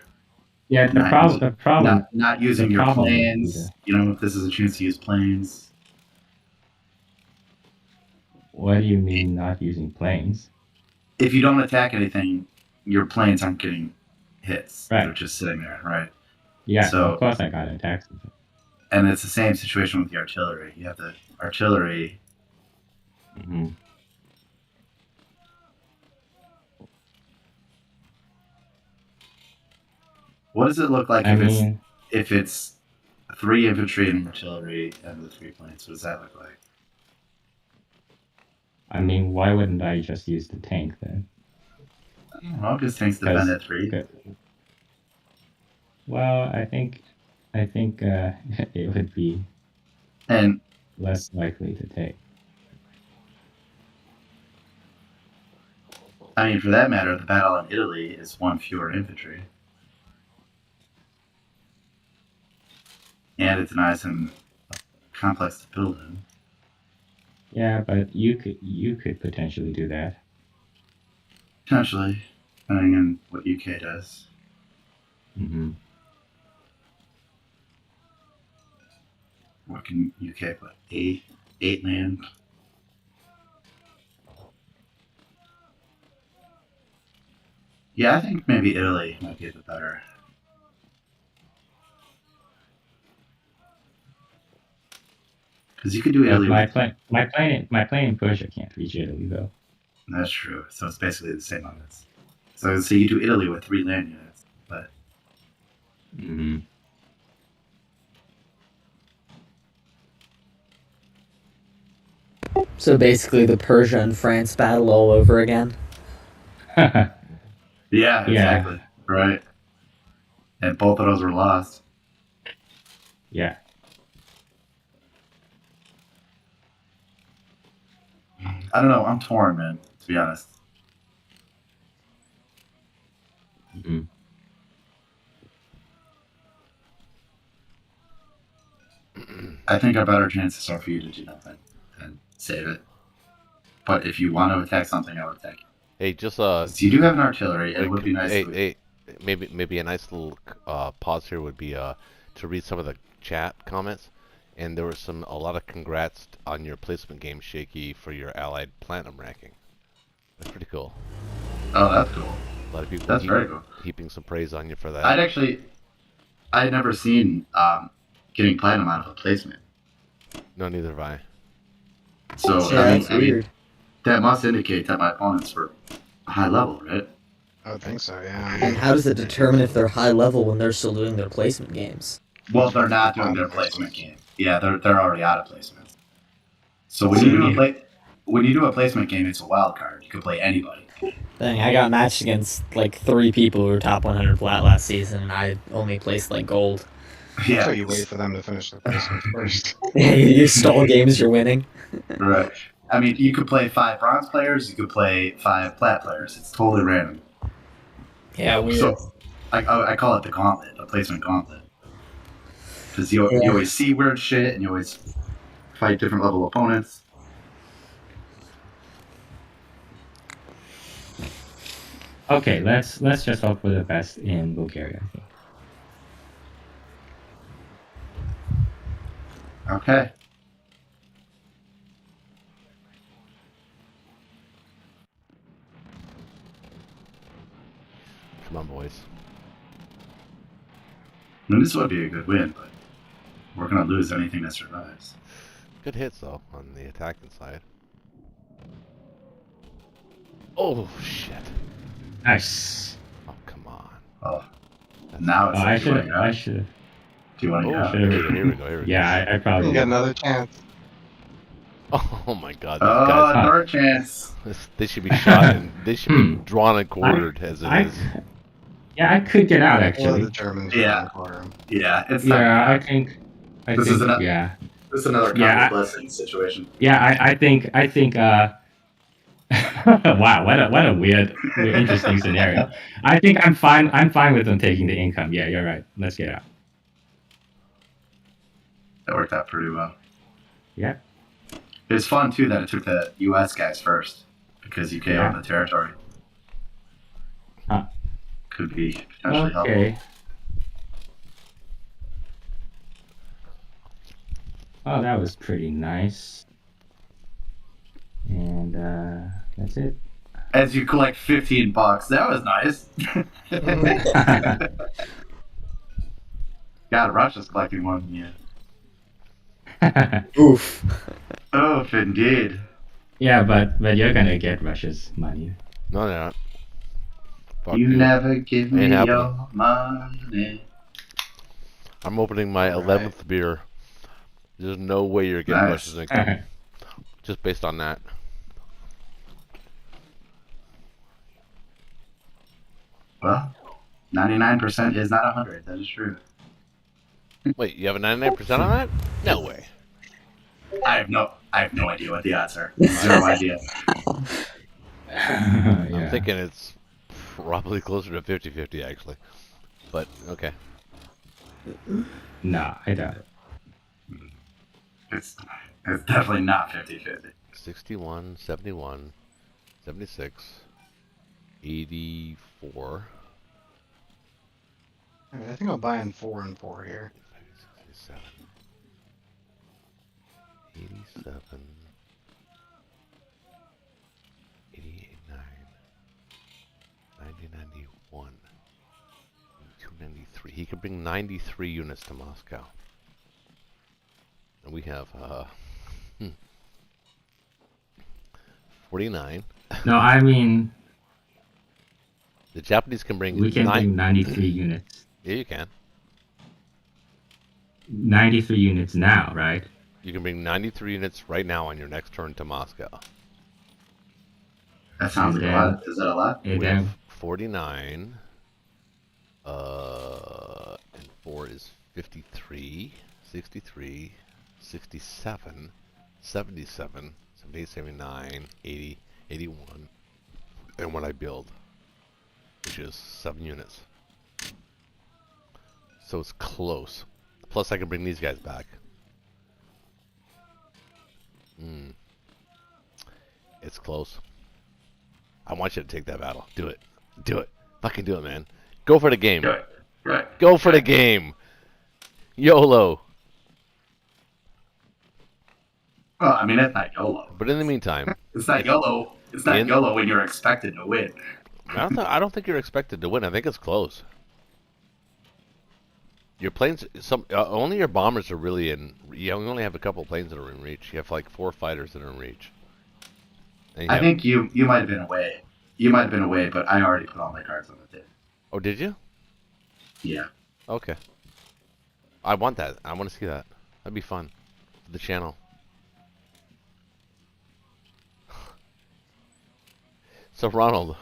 Yeah, Not using, not using your problem would be planes. You know, if this is a chance to use planes. What do you mean not using planes? If you don't attack anything, your planes aren't getting hits. Right. They're just sitting there, right? Yeah, So, of course I got attacked. and it's the same situation with the artillery. You have the artillery. Mm-hmm. What does it look like if it's 3 infantry and artillery and the 3 planes? What does that look like? I mean, why wouldn't I just use the tank then? I don't know, because tanks defend at 3. Well, I think it would be and less likely to take. I mean, for that matter, the battle in Italy is 1 fewer infantry. And it denies him a complex to build in. Yeah, but you could potentially do that. Potentially, depending on what UK does. Mm-hmm. What can UK put? 8 land? Yeah, I think maybe Italy might be a bit better. Because you could do Italy. My plane in Persia can't reach Italy though. That's true. So it's basically the same on this. So you do Italy with 3 land units, but. Mm-hmm. So basically, the Persia and France battle all over again. Yeah, exactly. Right. And both of those were lost. Yeah. I don't know. I'm torn, man, to be honest. Mm-hmm. I think our better chances are for you to do nothing and save it. But if you want to attack something, I would attack you. Hey, just you do have an artillery, and it would be nice. Hey, maybe a nice little pause here would be to read some of the chat comments. And there was a lot of congrats on your placement game, Shaky, for your Allied Platinum ranking. That's pretty cool. Oh, that's cool. A lot of people very cool. Heaping some praise on you for that. I had never seen getting platinum out of a placement. No, neither have I. So that's weird. That must indicate that my opponents were high level, right? I would think so, yeah. And how does it determine if they're high level when they're still doing their placement games? Well, they're not doing their placement game. Yeah, they're already out of placements. So when you do a placement game, it's a wild card. You can play anybody. Dang, I got matched against like 3 people who were top 100 flat last season, and I only placed like gold. Yeah. So you wait for them to finish the placement first. You stall games you're winning. Right. I mean, you could play 5 bronze players. You could play 5 plat players. It's totally random. Yeah, weird. So I call it the gauntlet, a placement gauntlet. Because you always see weird shit, and you always fight different level opponents. Okay, let's just hope for the best in Bulgaria, I think. Okay. Come on, boys. I mean, this would be a good win, but we're going to lose anything that survives. Good hits though on the attacking side. Oh shit! Nice. Oh come on. Oh, That's now it's Oh, like, do you want to I grab? should have. Do you want to Oh, grab? here we go. Here we go. Here we go. Yeah, I You probably. get another chance. Oh my God! These Oh, guys. door chance. They should be shot and they should be drawn and I, quartered as it I, is. yeah, I could get out Or the actually. Germans Yeah. run quarter 'em. Yeah, it's time. Yeah, to I grab. think. This is another. Yeah. This is another Yeah, count I- of blessings situation. Yeah, I think. Wow, what a weird, interesting scenario. I think I'm fine. I'm fine with them taking the income. Yeah, you're right. Let's get out. That worked out pretty well. Yeah. It's fun too that it took the U.S. guys first because UK Yeah. owned the territory. Huh. Could be potentially helpful. Okay. Oh, that was pretty nice. And that's it. As you collect $15, that was nice. God, Russia's collecting more than you. Oof. Oh, indeed. Yeah, but you're gonna get Russia's money. No, they're not. Fuck You never give me Ain't happening. your money. I'm opening my All right. 11th beer. There's no way you're getting Nice. Russia's income just based on that. Well, 99% is not 100. That is true. Wait, you have a 99% on that? No way. I have no idea what the odds are. Zero idea. I'm Yeah. thinking it's probably closer to 50-50 actually. But okay. No, I doubt it. It's definitely not 50-50. 61, 71, 76, 84, Alright, I think I'll buy in 4 and 4 here. 67, 87, 88, 9, 90, 91, 293. He could bring 93 units to Moscow. And we have 49. No, I mean The Japanese can bring we can 9. bring 93 units. Yeah, you can. 93 units now, right? You can bring 93 units right now on your next turn to Moscow. That sounds like a lot. Is that a lot? And We then have 49. And 4 is 53, 63, 67, 77, 78, 79, 80, 81. And what I build, which is 7 units. So it's close. Plus I can bring these guys back. It's close. I want you to take that battle. Do it. Do it. Fucking do it, man. Go for the game. Do it. Right. Go for the game. YOLO. Well, I mean, it's not YOLO. But in the meantime, It's not YOLO. It's not In- YOLO when you're expected to win. I don't think you're expected to win. I think it's close. Your planes, only your bombers are really in. You only have a couple planes that are in reach. You have like 4 fighters that are in reach. And you I have- think you might have been away. You might have been away, but I already put all my cards on the table. Oh, did you? Yeah. Okay. I want that. I want to see that. That'd be fun for the channel. So Ronald,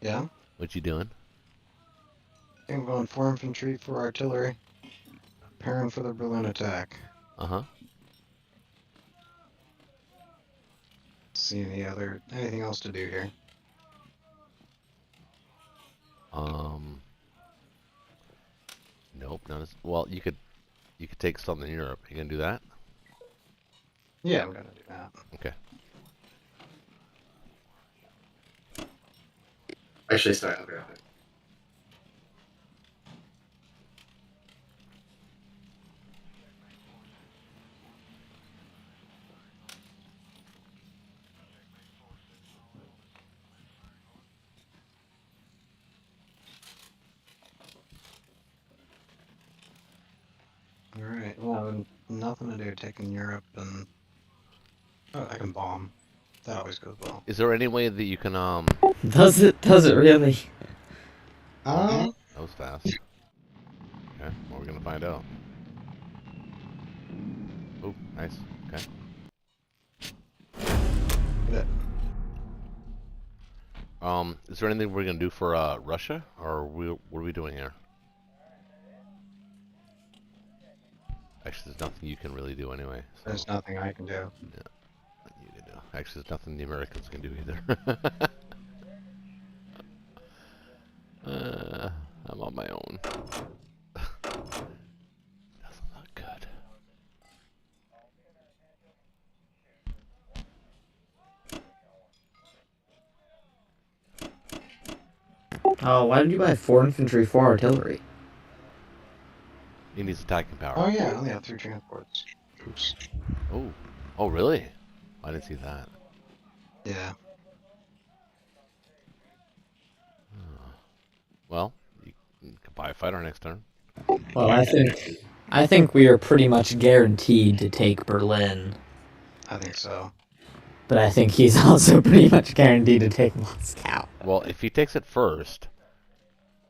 Yeah? what you doing? I think I'm going 4 infantry, 4 artillery. Preparing for the Berlin attack. Uh huh. See anything else to do here? Nope. Not as well. You could take Southern Europe. You gonna do that? Yeah, I'm gonna do that. Okay. Actually, sorry, I'll grab it. Alright, well, nothing to do taking Europe, and oh, I can bomb. That always goes well. Is there any way that you can Does it really? that was fast. Okay, well, we're gonna find out. Oh, nice. Okay. Yeah. Is there anything we're gonna do for Russia, or what are we doing here? Actually, there's nothing you can really do anyway. So There's nothing I can do. nothing you can do. Actually, there's nothing the Americans can do either. I'm on my own. Doesn't look good. Oh, why did you buy 4 infantry, 4 artillery? He needs attacking power. Oh yeah, I only have 3 transports. Oops. Oh. Oh, really? I didn't see that. Yeah. Well, you can buy a fighter next turn. Well, I think we are pretty much guaranteed to take Berlin, I think so. but I think he's also pretty much guaranteed to take Moscow. Well, if he takes it first,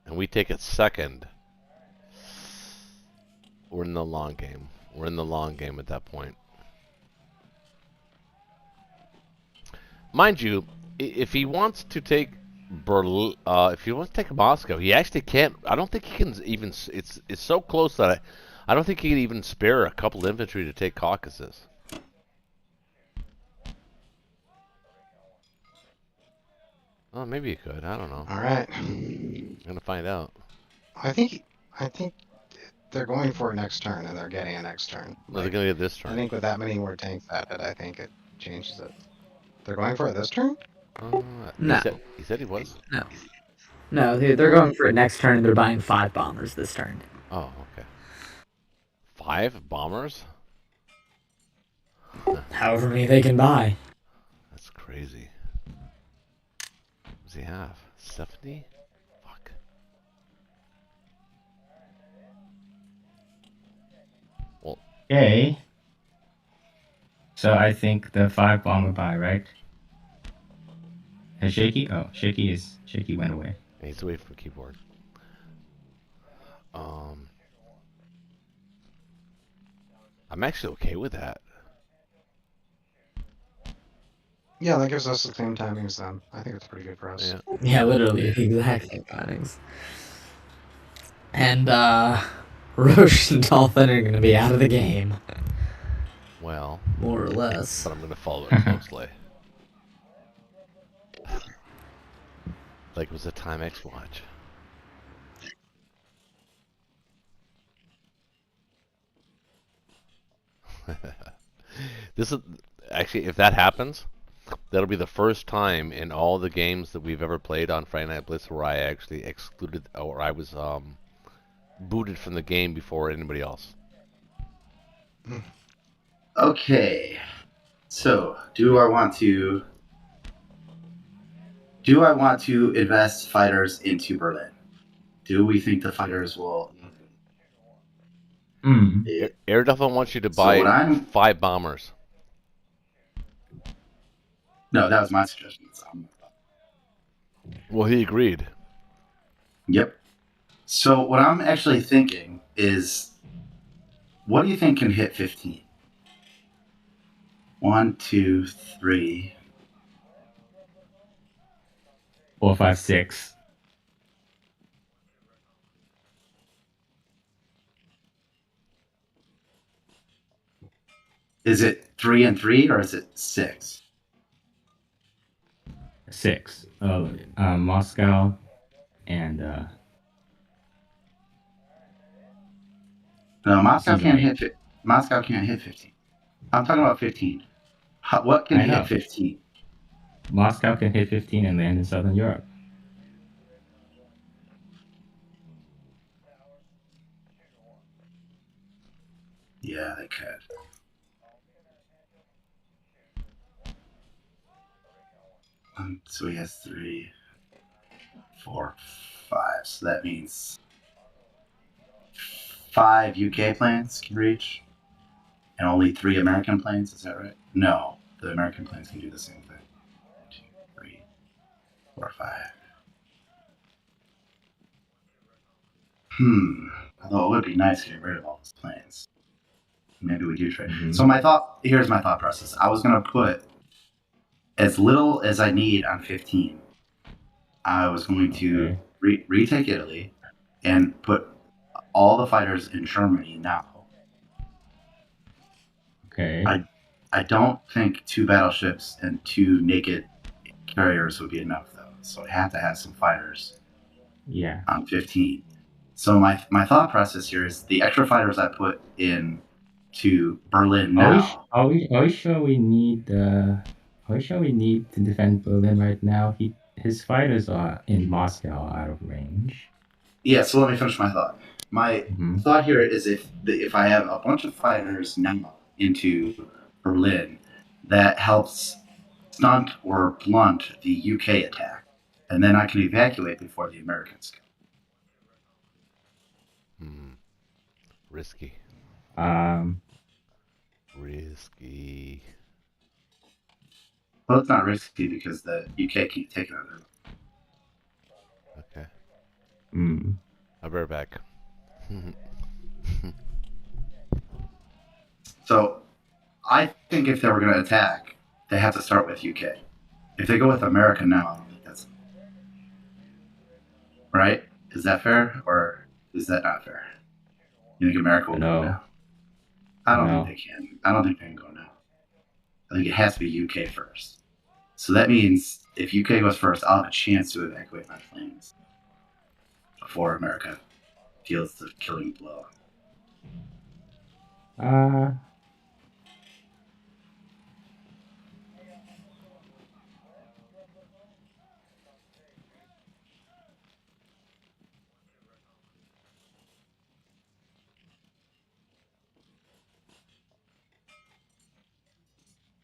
and we take it second, we're in the long game. We're in the long game at that point. Mind you, if he wants to take Berlin, if he wants to take Moscow, he actually can't. I don't think he can even. It's so close that I don't think he can even spare a couple infantry to take Caucasus. Oh, maybe he could. I don't know. All right. I'm gonna find out. I think they're going for it next turn, and they're getting it next turn. No, they're gonna get this I turn. think with that many more tanks added, I think it changes it. They're going for it this turn? No. He said he was. No, they're going for it next turn, and they're buying 5 bombers this turn. Oh, okay. 5 bombers? However many they can buy. That's crazy. What does he have? 70? Fuck. Well, Okay. So I think the 5 bomber buy, right? Has Shaky? Oh, Shaky went away. he's away from the keyboard. I'm actually okay with that. Yeah, that gives us the same timing as them. I think it's pretty good for us. Yeah. Yeah, literally the exact same timings. And Roche and Dolphin are gonna be out of the game, Well, more or less. but I'm gonna follow it closely. Like it was a Timex watch. This is actually, if that happens, that'll be the first time in all the games that we've ever played on Friday Night Blitz where I actually excluded, or I was booted from the game before anybody else. Okay. So, do I want to invest fighters into Berlin? Do we think the fighters will? Air Duffel wants you to So buy what I'm- 5 bombers. No, that was my suggestion. Well, he agreed. Yep. So what I'm actually thinking is, what do you think can hit 15? 1, 2, 3. 4, 5, 6. Is it 3 and 3 or is it 6? 6. Moscow and No, Moscow Seems can't right. hit. Moscow can't hit 15. I'm talking about 15. What can I know. hit 15? Moscow can hit 15 and land in Southern Europe. Yeah, they could. So he has 3, 4, 5. So that means 5 UK planes can reach. and only 3 American planes. Is that right? No, the American planes can do the same thing. 2, 3, 4, 5. Although it would be nice to get rid of all those planes. Maybe we do trade. Mhm. So here's my thought process. I was gonna put as little as I need on 15. I was going to retake Italy and put all the fighters in Germany now. Okay. I don't think 2 battleships and 2 naked carriers would be enough, though. So I have to have some fighters Yeah. on 15. So my thought process here is the extra fighters I put in to Berlin now. Are we sure we need Are we sure we need to defend Berlin right now? His fighters are in Moscow, out of range. Yeah, so let me finish my thought. My Mhm. thought here is if I have a bunch of fighters now into Berlin, that helps stunt or blunt the UK attack, and then I can evacuate before the Americans come. Risky. Um. Risky. Well, it's not risky because the UK can't take it on their own. Okay. Mm. I'll be right back. So I think if they were going to attack, they have to start with UK. If they go with America now, I don't think that's right. Is that fair, or is that not fair? You think America will go now? I don't think they can. I don't think they can go now. I think it has to be UK first. So that means if UK goes first, I'll have a chance to evacuate my planes before America deals the killing blow.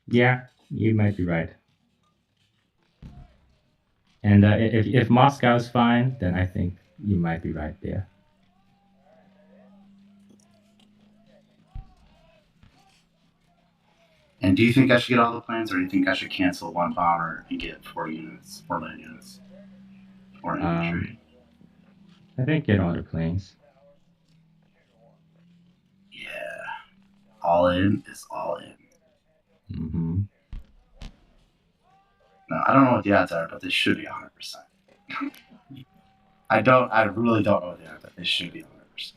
Yeah, you might be right. And if Moscow's fine, then I think you might be right there. And do you think I should get all the planes, or do you think I should cancel 1 bomber and get 4 units, 4 land units, 4 infantry? I think get all the planes. Yeah, all in is all in. Mm-hmm. No, I don't know what the odds are, but they should be 100%. I really don't know what they are, but they should be 100%.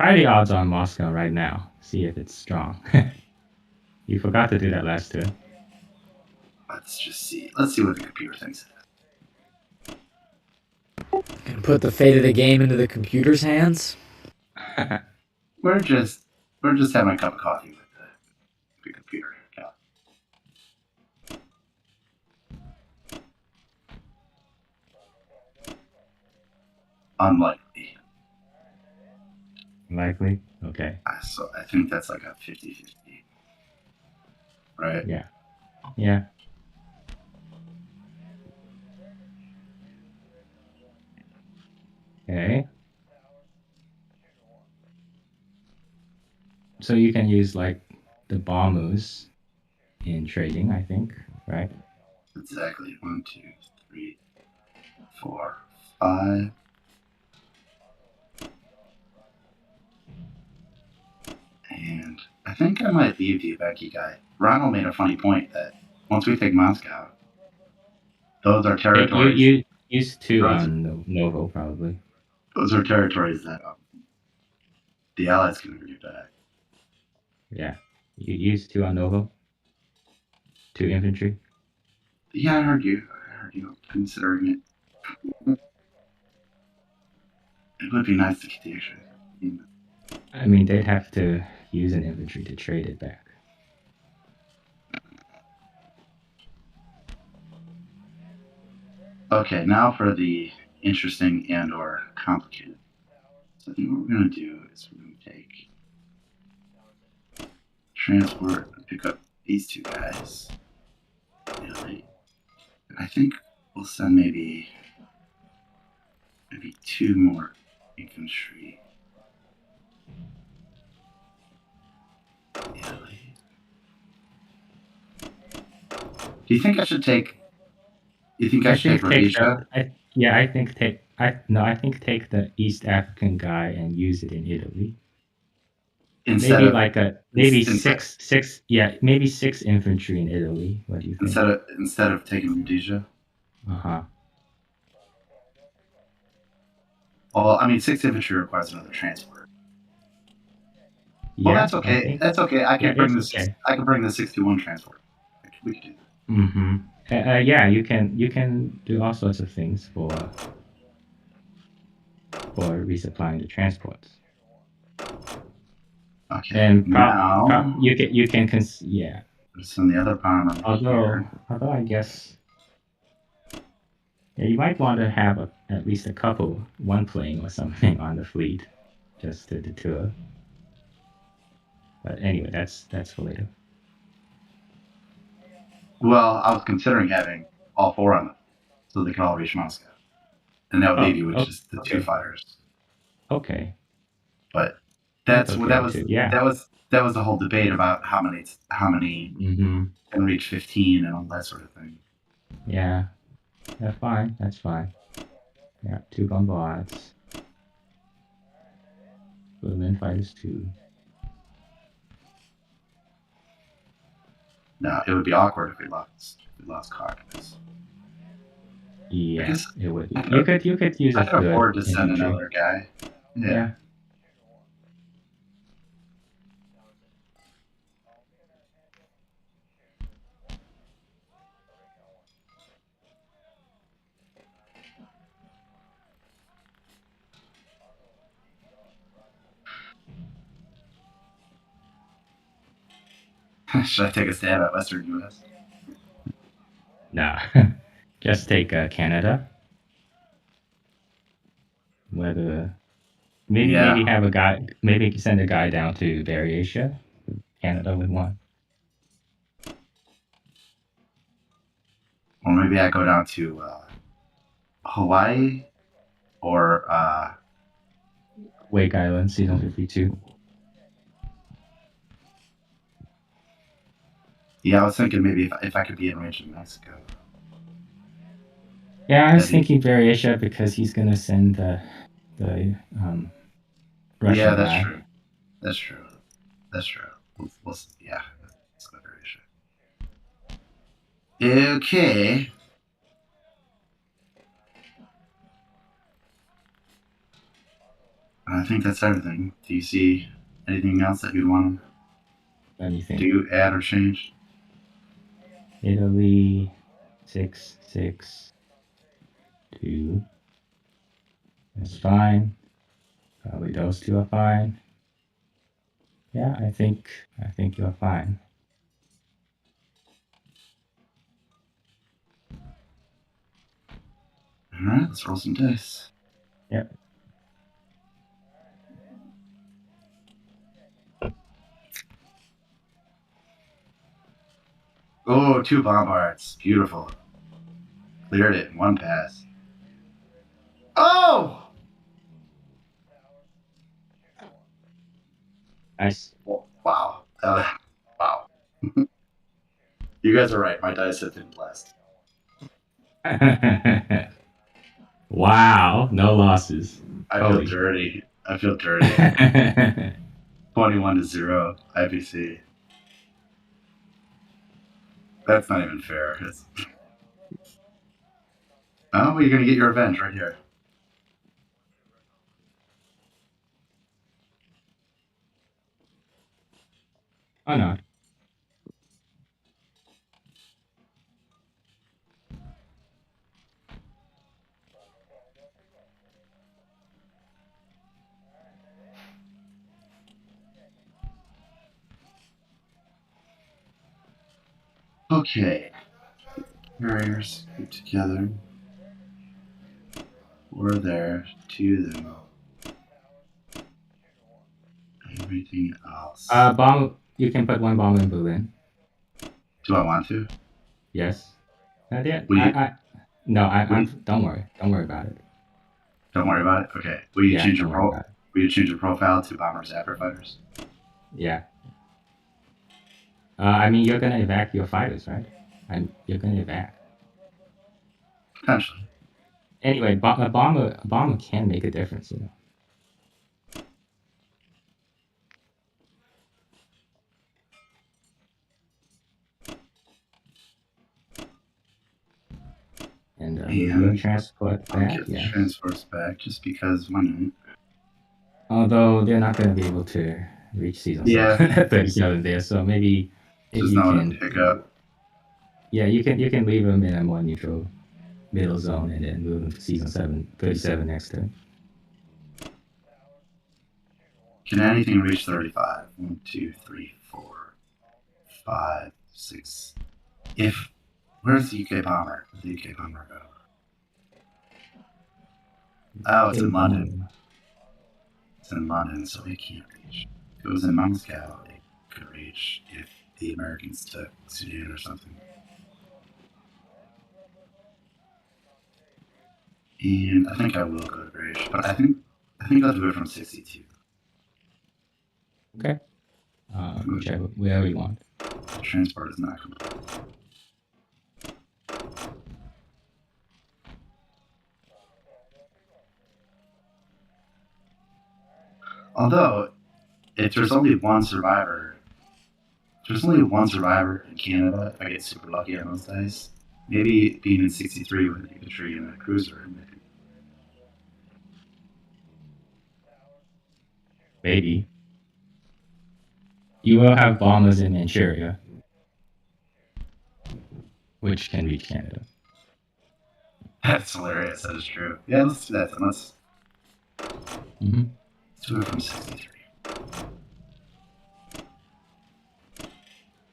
Try the odds on Moscow right now. See if it's strong. You forgot to do that last turn. Let's just see. Let's see what the computer thinks. Gonna put the fate of the game into the computer's hands? We're just having a cup of coffee with the computer. Yeah. Unlikely. Likely? Okay. So I think that's like a 50-50. Right? Yeah. Yeah. Okay. So you can use like the bombers in trading, I think, right? Exactly. 1, 2, 3, 4, 5. And I think I might leave the Ibeki guy. Ronald made a funny point that once we take Moscow, those are territories. You use 2 on Novo, probably. Those are territories that the Allies can never get back. Yeah. You use 2 on Novo? 2 infantry? Yeah, I heard you. Considering it. It would be nice to get the extra. I mean, they'd have to use an infantry to trade it back. Okay, now for the interesting and or complicated. So I think what we're going to do is we're going to take transport and pick up these 2 guys. Really. I think we'll send maybe 2 more infantry. Do you think I should take? You think I I should take think take Rhodesia I think take the East African guy and use it in Italy. instead Maybe of like instead maybe six infantry in Italy. What do you think? instead of taking Rhodesia? Uh-huh. Well, I mean, 6 infantry requires another transport. Well, Yeah, that's I okay. think That's okay. I can bring it's the six. okay. I can bring the 621 transport. We can do that. Mm-hmm. Yeah, you can do all sorts of things for resupplying the transports. Okay. And Now, yeah. send the other bomber here. Although I guess yeah, you might want to have at least a couple, one plane or something on the fleet, just to deter. But anyway, that's for later. Well, I was considering having all 4 on them, so they can all reach Moscow, and that would leave you with just the 2 fighters. Okay. But That's that okay was too. Yeah. that was the whole debate about how many Mm-hmm. can reach 15 and all that sort of thing. Yeah. That's fine. That's fine. Yeah. 2 bombards. Berlin fighters 2. Now it would be awkward if we lost Caucasus. Yeah, guess it would. I You could use I a could afford third to send infantry. another guy. Yeah. Should I take a stab at Western U.S.? Nah. Just take Canada. Whether maybe have a guy, maybe send a guy down to Asia, Canada with one. Or maybe I go down to Hawaii or Wake Island, season 52. yeah, I was thinking maybe if I could be in range in Mexico. Yeah, I was thinking Asia because he's gonna send the Russian Yeah, that's guy. true. That's true. That's true. Yeah, let's go Asia. Okay. I think that's everything. Do you see anything else that you'd want to do, add, or change? Italy, 662. That's fine. Probably those 2 are fine. Yeah, I think you're fine. All right, let's roll some dice. Yep. Oh, 2 bombards. Beautiful. Cleared it in 1 pass. Oh! Nice. Wow. Wow. You guys are right. My dice have been blessed. Wow, no losses. I feel dirty. 21-0 IPC. That's not even fair. Oh, you're gonna get your revenge right here. Oh no. Okay. Carriers put together. 4 there, 2 there. Everything else. Bomb. You can put 1 bomb in Berlin. Do I want to? Yes. I did. Will you- Don't worry. Don't worry about it. Don't worry about it. Okay. Will you change your don't worry about it. Will you change your profile to bomber zapper fighters? Yeah. I mean, you're gonna evac your fighters, right? you're gonna get back. Potentially. Anyway, Obama can make a difference, you know. And your And transport I'll back, get the yes. transports back just because why not? Although they're not going to be able to reach season Yeah. 7 at 37 there, so maybe Just you know what to can, pick up. yeah, you can leave them in a more neutral middle zone and then move them to season 37 next turn. Can anything reach 35? 1, 2, 3, 4, 5, 6. If where's the UK bomber? Where'd the UK bomber go? Oh, it's in London. It's in London, so it can't reach. If it was in Moscow, it could reach if the Americans took Sudan or something. And I think I will go to British, but I think I'll do it from 62. Okay. Whichever, wherever you want. The transport is not complete. Although, if there's only one survivor in Canada, if I get super lucky on those dice, maybe being in 63 with an infantry and a cruiser. Maybe. You will have bombers in Manchuria, which can reach Canada. That's hilarious. That is true. Yeah, let's do that then. Let's do it from 63.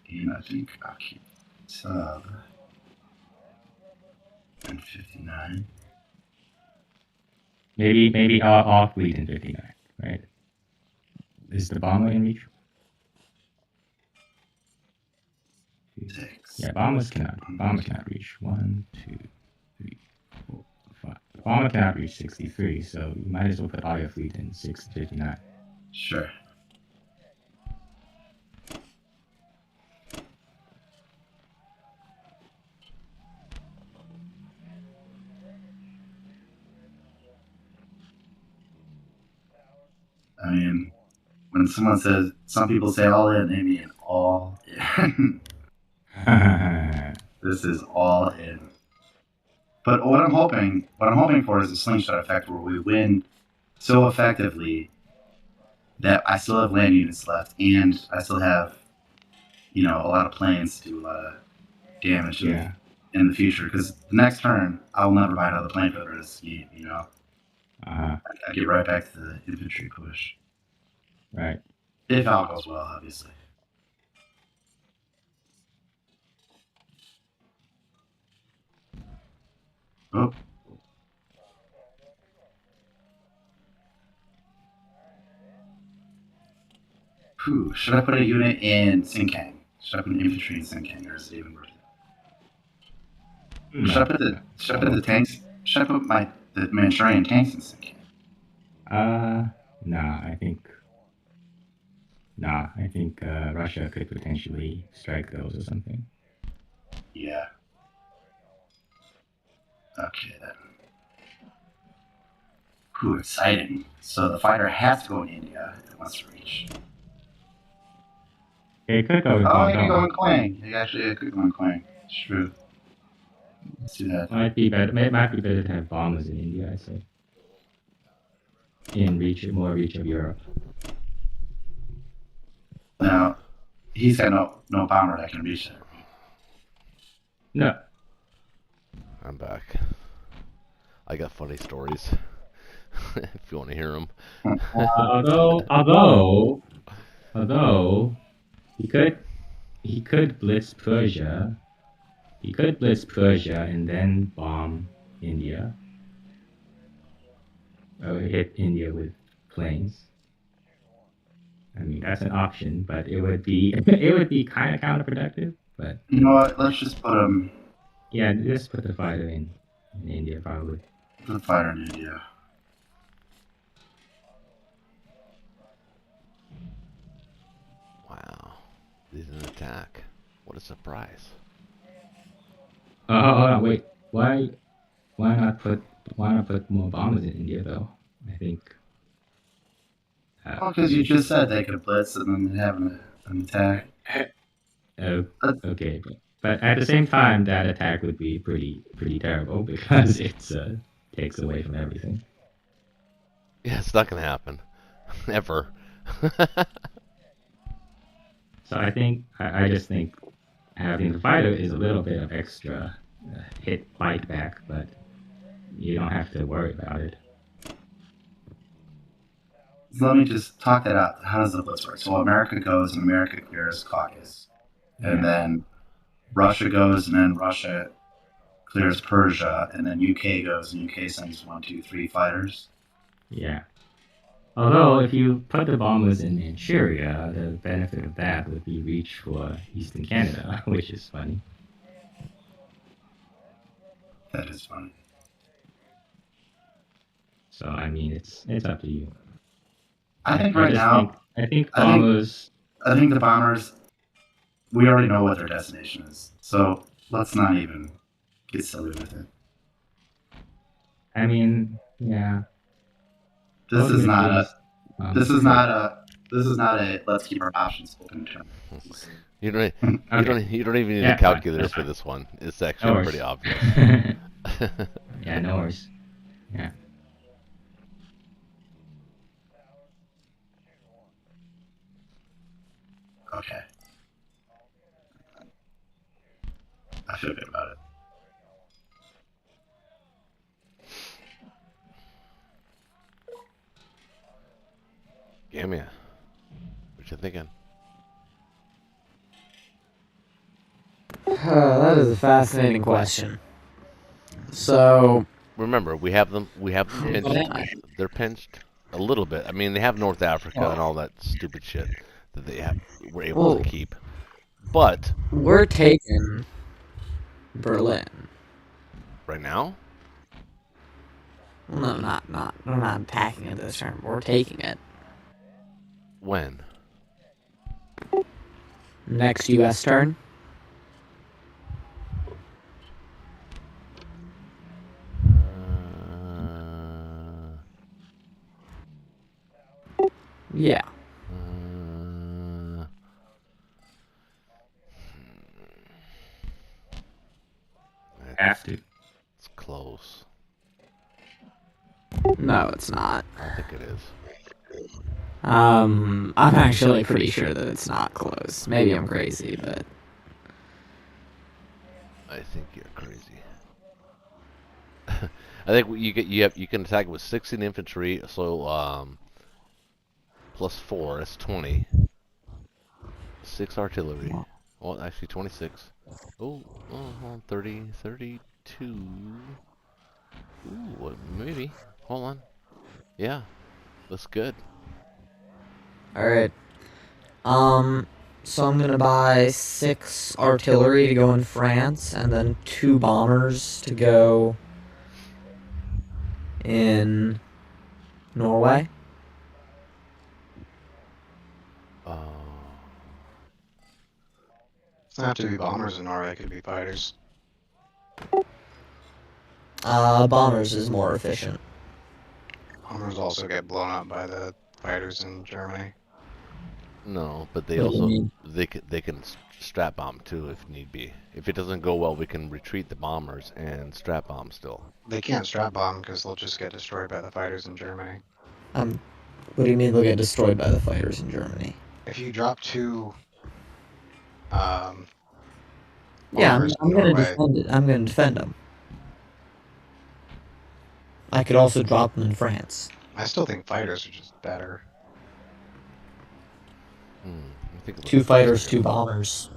And I think I'll keep sub and 59. Maybe all fleet in 59, right? Is the bomber in reach? 6. Yeah, bombers cannot reach 1, 2, 3, 4, 5. The bomber cannot reach 63, so you might as well put all your fleet in 59. Sure. I mean, when some people say all in, they mean all in. This is all in. But what I'm hoping for is a slingshot effect where we win so effectively that I still have land units left and I still have, a lot of planes to do a lot of damage in the future. Because the next turn, I'll never buy another plane for the rest of the game, I get right back to the infantry push. Right. If all goes well, obviously. Oh. Whew, should I put a unit in Sinkang? Should I put an infantry in Sinkang, or is it even worth it? Should I put the tanks? Should I put the Manchurian tanks in Sinkang? I think Russia could potentially strike those or something. Yeah. Okay then. Whew, exciting. So the fighter has to go in India if it wants to reach. It could go in Oh, it Guangdong. can go in Quang. It could go in Quang. It's true. Let's do that. Might be better. It might be better to have bombers in India, I say. More reach of Europe. Now, he's got no bomber that can reach that. No. I'm back. I got funny stories. If you want to hear them. Although he could blitz Persia. He could blitz Persia and then bomb India. Or hit India with planes. I mean, that's an option, but it would be kind of counterproductive. But you know what? Let's just put him. Yeah, just put the fighter in India probably. Put the fighter in India. Wow, this is an attack. What a surprise! hold on, wait. Why not put more bombers in India though? I think. Well, because you just said they could blitz and then have an attack. Oh, okay, but at the same time, that attack would be pretty terrible because it's takes away from everything. Yeah, it's not gonna happen. Ever. So I just think having the fighter is a little bit of extra hit bite back, but you don't have to worry about it. So let me just talk that out. How does the blitz work? So America goes and America clears Caucasus, and then Russia goes and then Russia clears Persia, and then UK goes and UK sends 1, 2, 3 fighters. Yeah. Although, if you put the bombers in Manchuria, the benefit of that would be reach for Eastern Canada, which is funny. That is funny. So I mean, it's up to you. I think right now, I think bombers. I think the bombers. We already know what their destination is, so let's not even get silly with it. I mean, yeah. This is not a. Um, This is not a. This is not a. Let's keep our options open. You don't. Okay. You don't even need Yeah, a calculator that's for fine. this one. It's actually No pretty worries. obvious. Yeah, no worries. Yeah. Okay. I feel good about it. Gamia. What you thinking? That is a fascinating question. So, Remember, we have them. We have them what pinched. am I? They're pinched a little bit. I mean, they have North Africa and all that stupid shit that they have. We're able to keep. But We're taking Berlin. right now, Well, no, we're not attacking it this turn. We're taking it. when? Next U.S. turn. Yeah. Have to. It's close. No, it's not. I think it is. I'm actually pretty sure that it's not close. Maybe I'm crazy, but I think you're crazy. I think you can attack it with 16 infantry, so plus 4, that's 20. 6 artillery. Well, actually 26. Oh, hold on, 30, 32. Ooh, maybe. Hold on. Yeah, that's good. alright. So I'm gonna buy 6 artillery to go in France, and then 2 bombers to go in Norway. It doesn't have to be bombers in Norway, it could be fighters. Bombers is more efficient. Bombers also get blown up by the fighters in Germany. No, but they What do you also mean? they can strap bomb too if need be. If it doesn't go well, we can retreat the bombers and strap bomb still. They can't strap bomb because they'll just get destroyed by the fighters in Germany. What do you mean they'll get destroyed by the fighters in Germany? If you drop 2 Yeah, bombers I'm in gonna Norway, defend it. I'm gonna defend them. I could also drop them in France. I still think fighters are just better. I think about 2 this fighters, here. 2 bombers.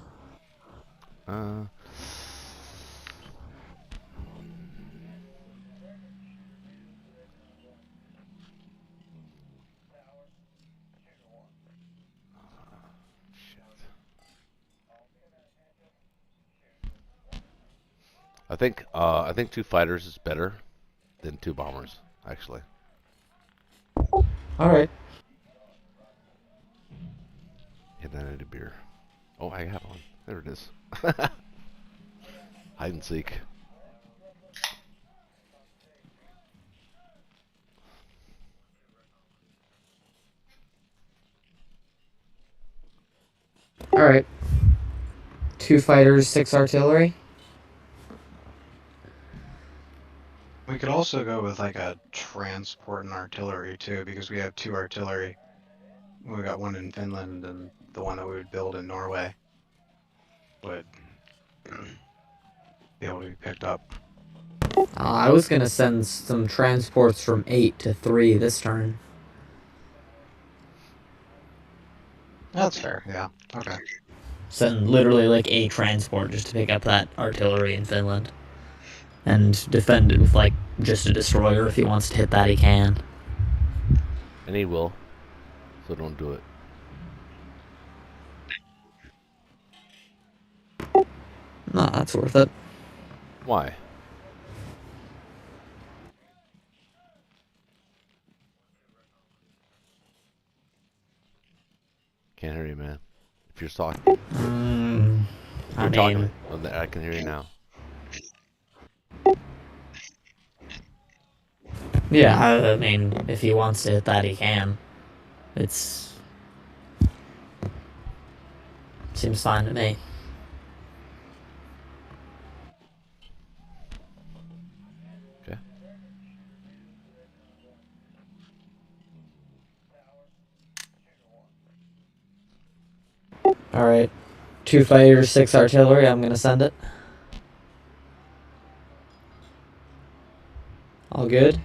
I think 2 fighters is better than 2 bombers, actually. All right. And I need a beer. Oh, I have one. There it is. Hide and seek. All right. 2 fighters, 6 artillery. We could also go with like a transport and artillery too, because we have 2 artillery. We got one in Finland, and the one that we would build in Norway would be able to be picked up. I was gonna send some transports from 8 to 3 this turn. That's fair, yeah. Okay. Send literally like a transport just to pick up that artillery in Finland. And defend it with like just a destroyer. If he wants to hit that, he can. And he will. So don't do it. No, that's worth it. Why? Can't hear you, man. If you're talking, I you're talking. mean, Oh, I can hear you now. yeah, I mean, if he wants to hit that, he can. It's seems fine to me. Okay. All right, 2 fighters, 6 artillery. I'm gonna send it. All good.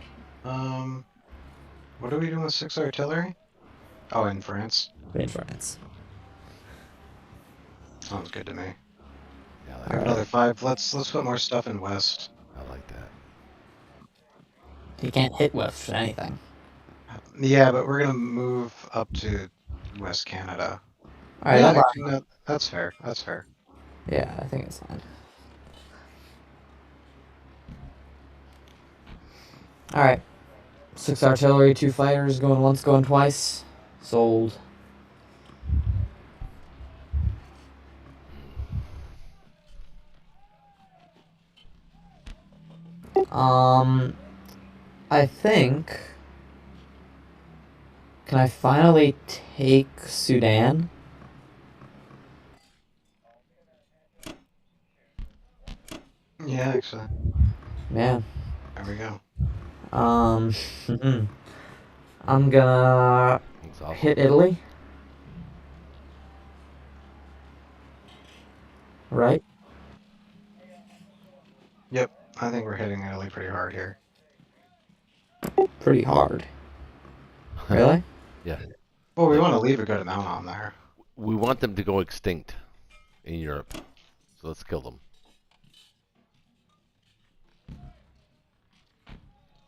What are we doing with 6 artillery? Oh, in France. In France. Sounds good to me. Yeah, We have another 5. Let's put more stuff in West. I like that. He can't hit with anything. Yeah, but we're gonna move up to West Canada. All right, Yeah, I'm fine. actually, no, that's fair. That's fair. Yeah, I think it's fine. All right, 6 artillery, 2 fighters, going once, going twice. Sold. I think. Can I finally take Sudan? Yeah, actually. Yeah. There we go. I'm gonna That's awesome. hit Italy. Right? Yep, I think we're hitting Italy pretty hard here. Pretty hard. Really? Yeah. Well, we want to leave a good amount on there. We want them to go extinct in Europe. So let's kill them.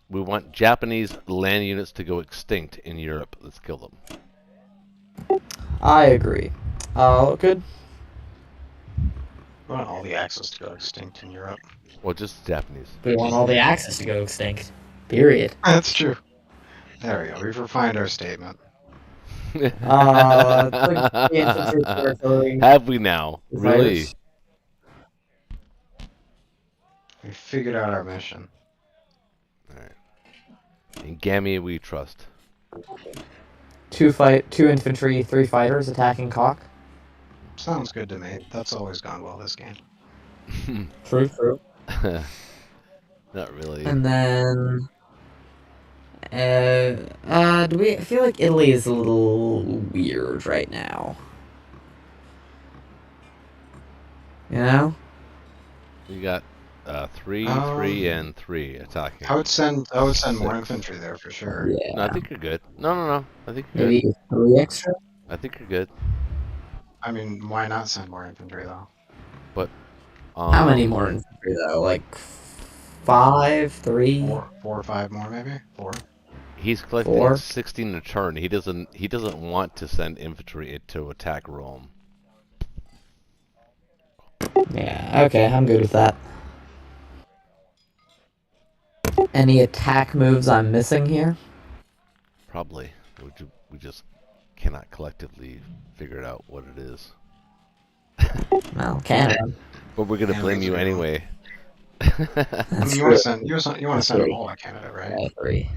We want Japanese land units to go extinct in Europe. Let's kill them. I agree. Good. We want all the axes to go extinct in Europe. Well, just Japanese. We want all the axes to go extinct. Period. That's true. There we go. We've refined our statement. Infantry, artillery, Have we now? Really? fighters. We figured out our mission. Alright. In Gamia we trust. 2 infantry, 3 fighters attacking Cock. Sounds good to me. That's always gone well this game. True. Not really. And then, I feel like Italy is a little weird right now. You know? We got 3, 3, and 3 attacking. I would send more infantry there for sure. Yeah. No, I think you're good. No. I think you're Maybe good. 3 extra? I think you're good. I mean, why not send more infantry though? But How many more infantry though? Like 5, 3? 4 or 5 more maybe? 4? he's collecting 4? 16 a turn. He doesn't want to send infantry to attack Rome. Yeah, okay, I'm good with that. Any attack moves I'm missing here? Probably. We just cannot collectively figure out what it is. Well, Canada. But we're gonna Yeah, blame we you do. anyway. That's You true. want to send you want to send them all to Canada, right? Yeah, 3.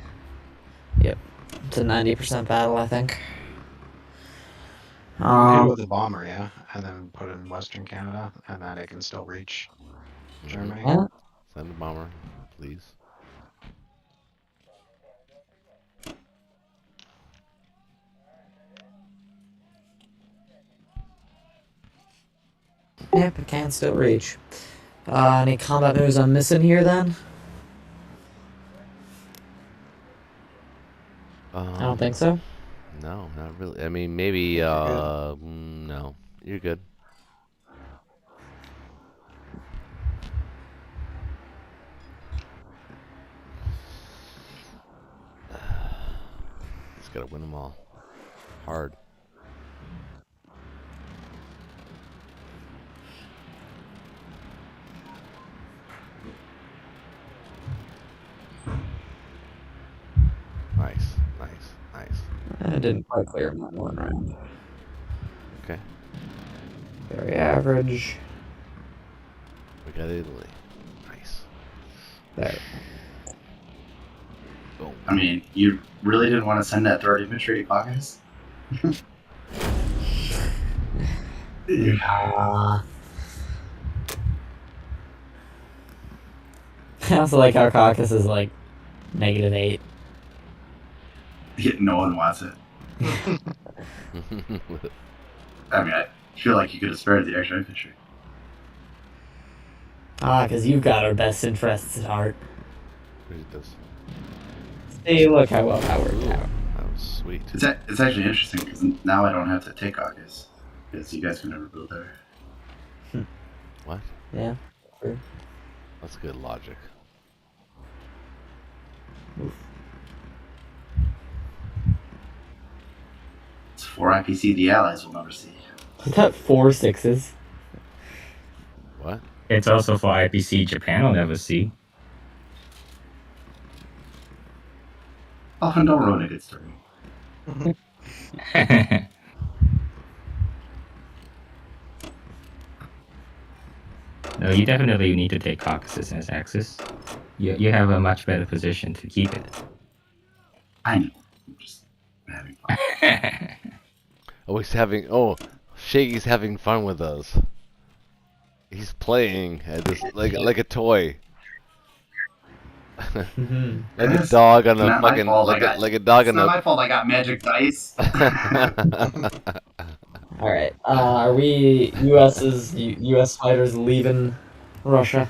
Yep. It's a 90% battle, I think. You can hit it with a bomber, yeah, and then put it in Western Canada, and then it can still reach Germany. Yeah. Send a bomber, please. Yep, it can still reach. Any combat moves I'm missing here then? I don't think so. No, not really. I mean, maybe. You're good. No, you're good. Just gotta win them all. Hard. Nice, nice, nice. I didn't quite clear my one round. Okay, Very average. we got Italy. Nice. There. Boom. I mean, you really didn't want to send that 3rd Infantry to Caucasus? I also like how Caucus is like -8. Yeah, no one wants it. I mean, I feel like you could have spared the extra infantry. Because you've got our best interests at heart. Read this. See, look how well that worked out. That was sweet. It's actually interesting because now I don't have to take Caucasus because you guys can never build there. What? Yeah. True. That's good logic. It's 4 IPC the Allies will never see. Is that 4 6s? What? It's also for IPC Japan will never see. Oh, and don't ruin a good story. No, you definitely need to take Caucasus as Axis. You have a much better position to keep it. I know. I'm just having fun. Oh, he's having. Oh, Shaggy's having fun with us. He's playing at this like a toy. Like a It's dog on a not my fucking fault. like a dog It's on not a. my fault I got magic dice. Alright. Are we US fighters leaving Russia?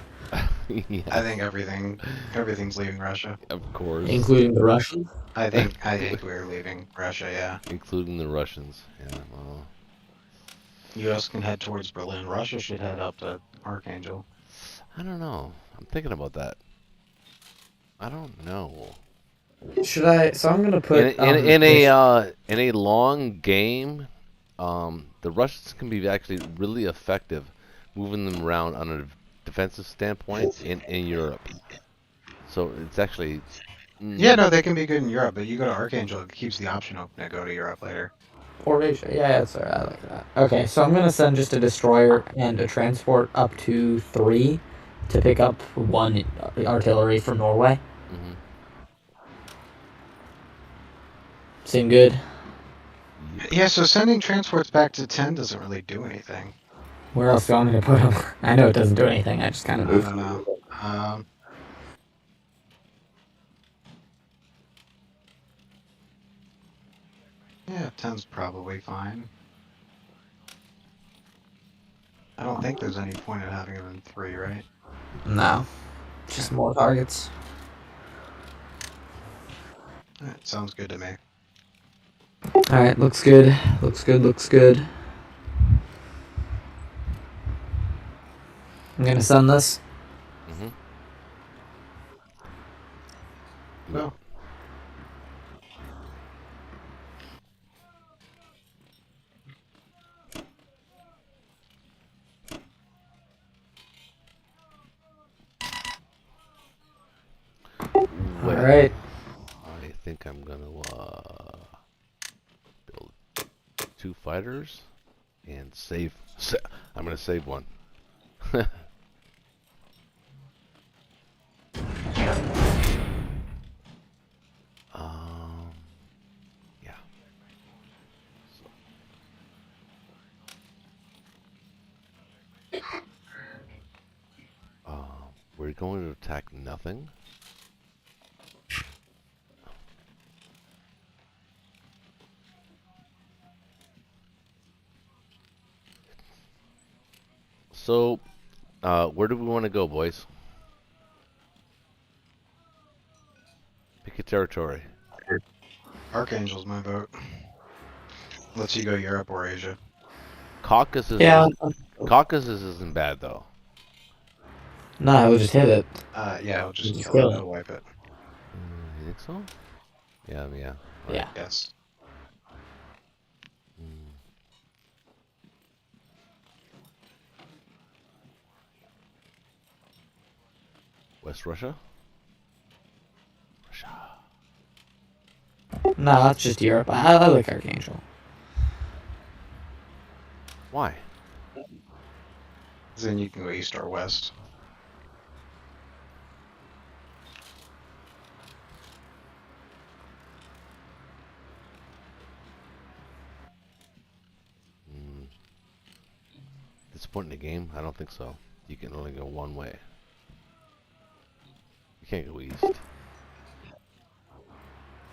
Yeah, I think everything's leaving Russia. of course. Including the Russians? I think we're leaving Russia. Yeah. Including the Russians. Yeah, well. U.S. can head towards Berlin. Russia should head up to Archangel. I don't know. I'm thinking about that. I don't know. Should I? So I'm gonna put In a long game, the Russians can be actually really effective, moving them around on a defensive standpoint in Europe. So it's actually. Yeah, no, they can be good in Europe, but you go to Archangel, it keeps the option open to go to Europe later. Formation. Yeah, that's alright. I like that. Okay, so I'm gonna send just a destroyer and a transport up to 3 to pick up 1 artillery from Norway. Mhm. Seem good? Yeah, so sending transports back to 10 doesn't really do anything. Where else do you want me to put them? I know it doesn't do anything. I just kind of I moved. don't know. Yeah, 10's probably fine. I don't think there's any point in having them in 3, right? No, just more targets. Alright, sounds good to me. All right, looks good. Looks good. Looks good. I'm gonna send this. Mhm. No. All Well, right. I think I'm gonna build 2 fighters and save. I'm gonna save one. we going to attack nothing? So, where do we want to go, boys? Pick a territory. Archangel's my vote. Lets you go Europe or Asia. Caucasus. Yeah. Caucasus isn't bad though. No, we'll just hit it. Yeah, he'll just Just kill kill it. it. He'll wipe it. You think so? Yeah, yeah. Right. Yeah. Yes. Mm. West Russia? Russia. No, that's just Europe. I like Archangel. Why? Then you can go east or west. Mm. This point in the game? I don't think so. You can only go one way. You can't go east.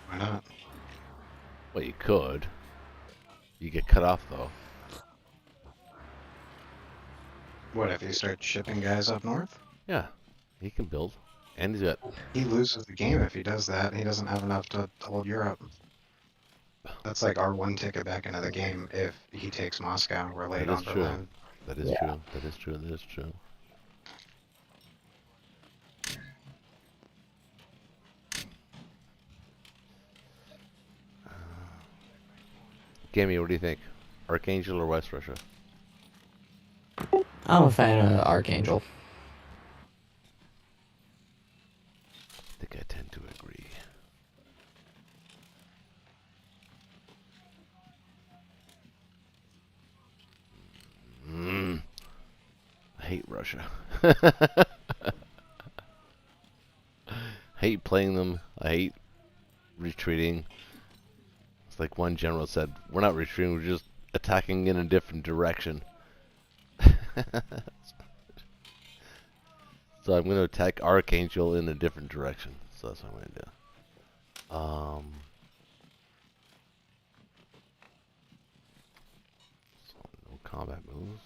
Why not? Well, you could. You get cut off though. What if you start shipping guys up north? Yeah, he can build, and he's got. He loses the game if he does that. He doesn't have enough to hold Europe. That's like our one ticket back into the game if he takes Moscow. We're late That is on true. Berlin. That is true. That is true. That is true. Gammy, what do you think? Archangel or West Russia? I'm a fan of Archangel. I think I tend to agree. I hate Russia. I hate playing them. I hate retreating. It's like one general said, we're not retreating, we're just attacking in a different direction. So I'm going to attack Archangel in a different direction. So that's what I'm going to do. So no combat moves.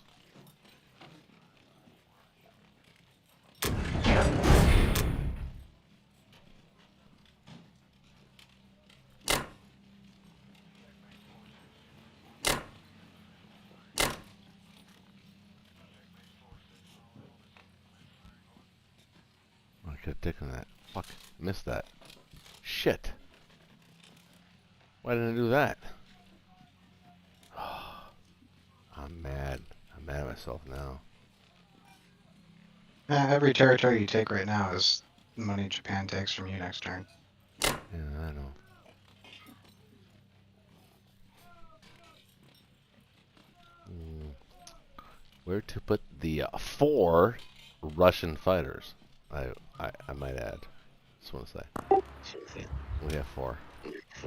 I could have taken that. Fuck. Missed that. Shit. Why didn't I do that? I'm mad. I'm mad at myself now. Every territory you take right now is money Japan takes from you next turn. Yeah, I know. Where to put the 4 Russian fighters? I might add. Just want to say. We have 4.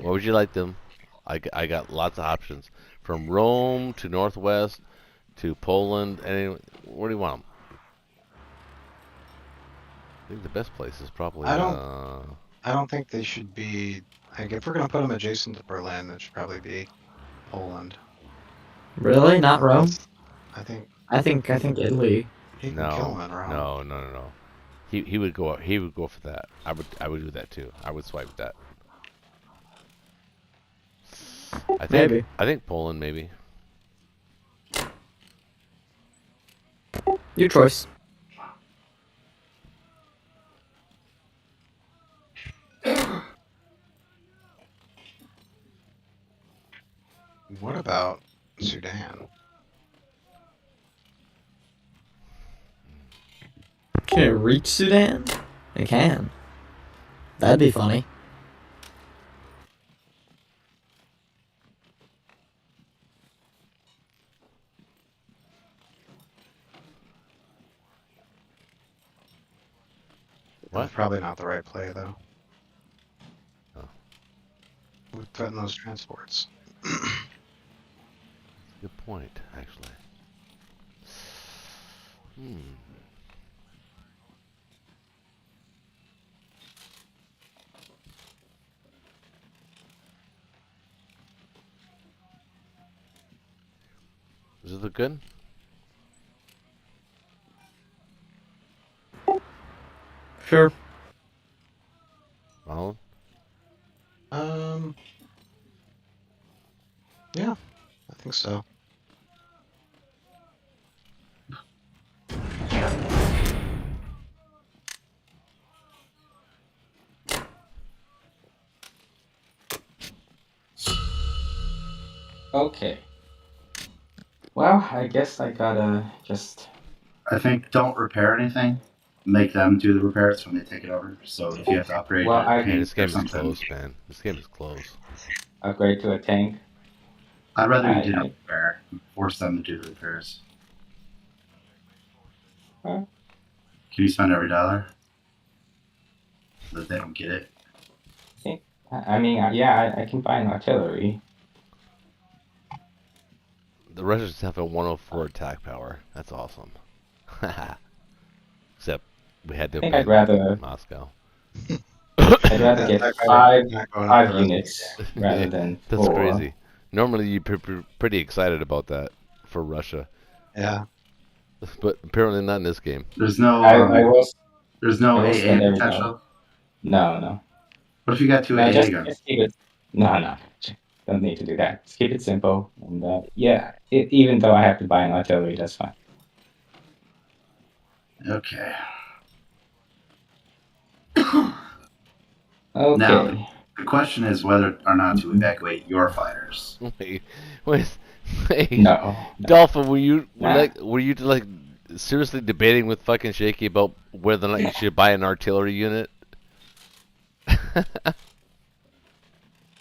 Where would you like them? I got lots of options. From Rome to Northwest to Poland. Where do you want them? I think the best place is probably. I don't think they should be. Like, if we're gonna put them adjacent to Berlin, it should probably be Poland. Really? Not Rome? I think I think Italy. he can kill No, them in Rome. no. He would go for that. I would do that too. I would swipe that. Maybe. I think Poland maybe. Your choice. What about Sudan? Can it reach Sudan? It can. That'd be funny. What? That's probably not the right play, though. Oh. We threaten those transports. Good point, actually. it look good? Sure. Ronald? Yeah, I think so. Okay. Well, I guess I gotta just. I think don't repair anything. Make them do the repairs when they take it over. So if you have to upgrade Well, your I Man, paint this or game is something, close, man. This game is close. upgrade to a tank. I'd rather you I- didn't I- repair. Force them to do the repairs. Huh? Can you spend every dollar so that they don't get it? think. I mean, yeah, I can buy an artillery. The Russians have a 104 attack power. That's awesome. Except we had to I think I'd abandon rather Moscow. I'd rather Yeah, get that guy five not going up five the rest of the units game. rather Yeah, than That's 4. crazy. Normally you'd be pretty excited about that for Russia, Yeah. but apparently not in this game. There's no I will there's no I will AA spend every dollar. potential. No. What if you got two No, AA just guns? keep it. No. Don't need to do that. Just keep it simple. And yeah, even though I have to buy an artillery, that's fine. Okay. Okay. The question is whether or not to evacuate your fighters. Wait, wait, wait. No. Dolphin, were you Nah. like seriously debating with fucking Shaky about whether or not you should buy an artillery unit?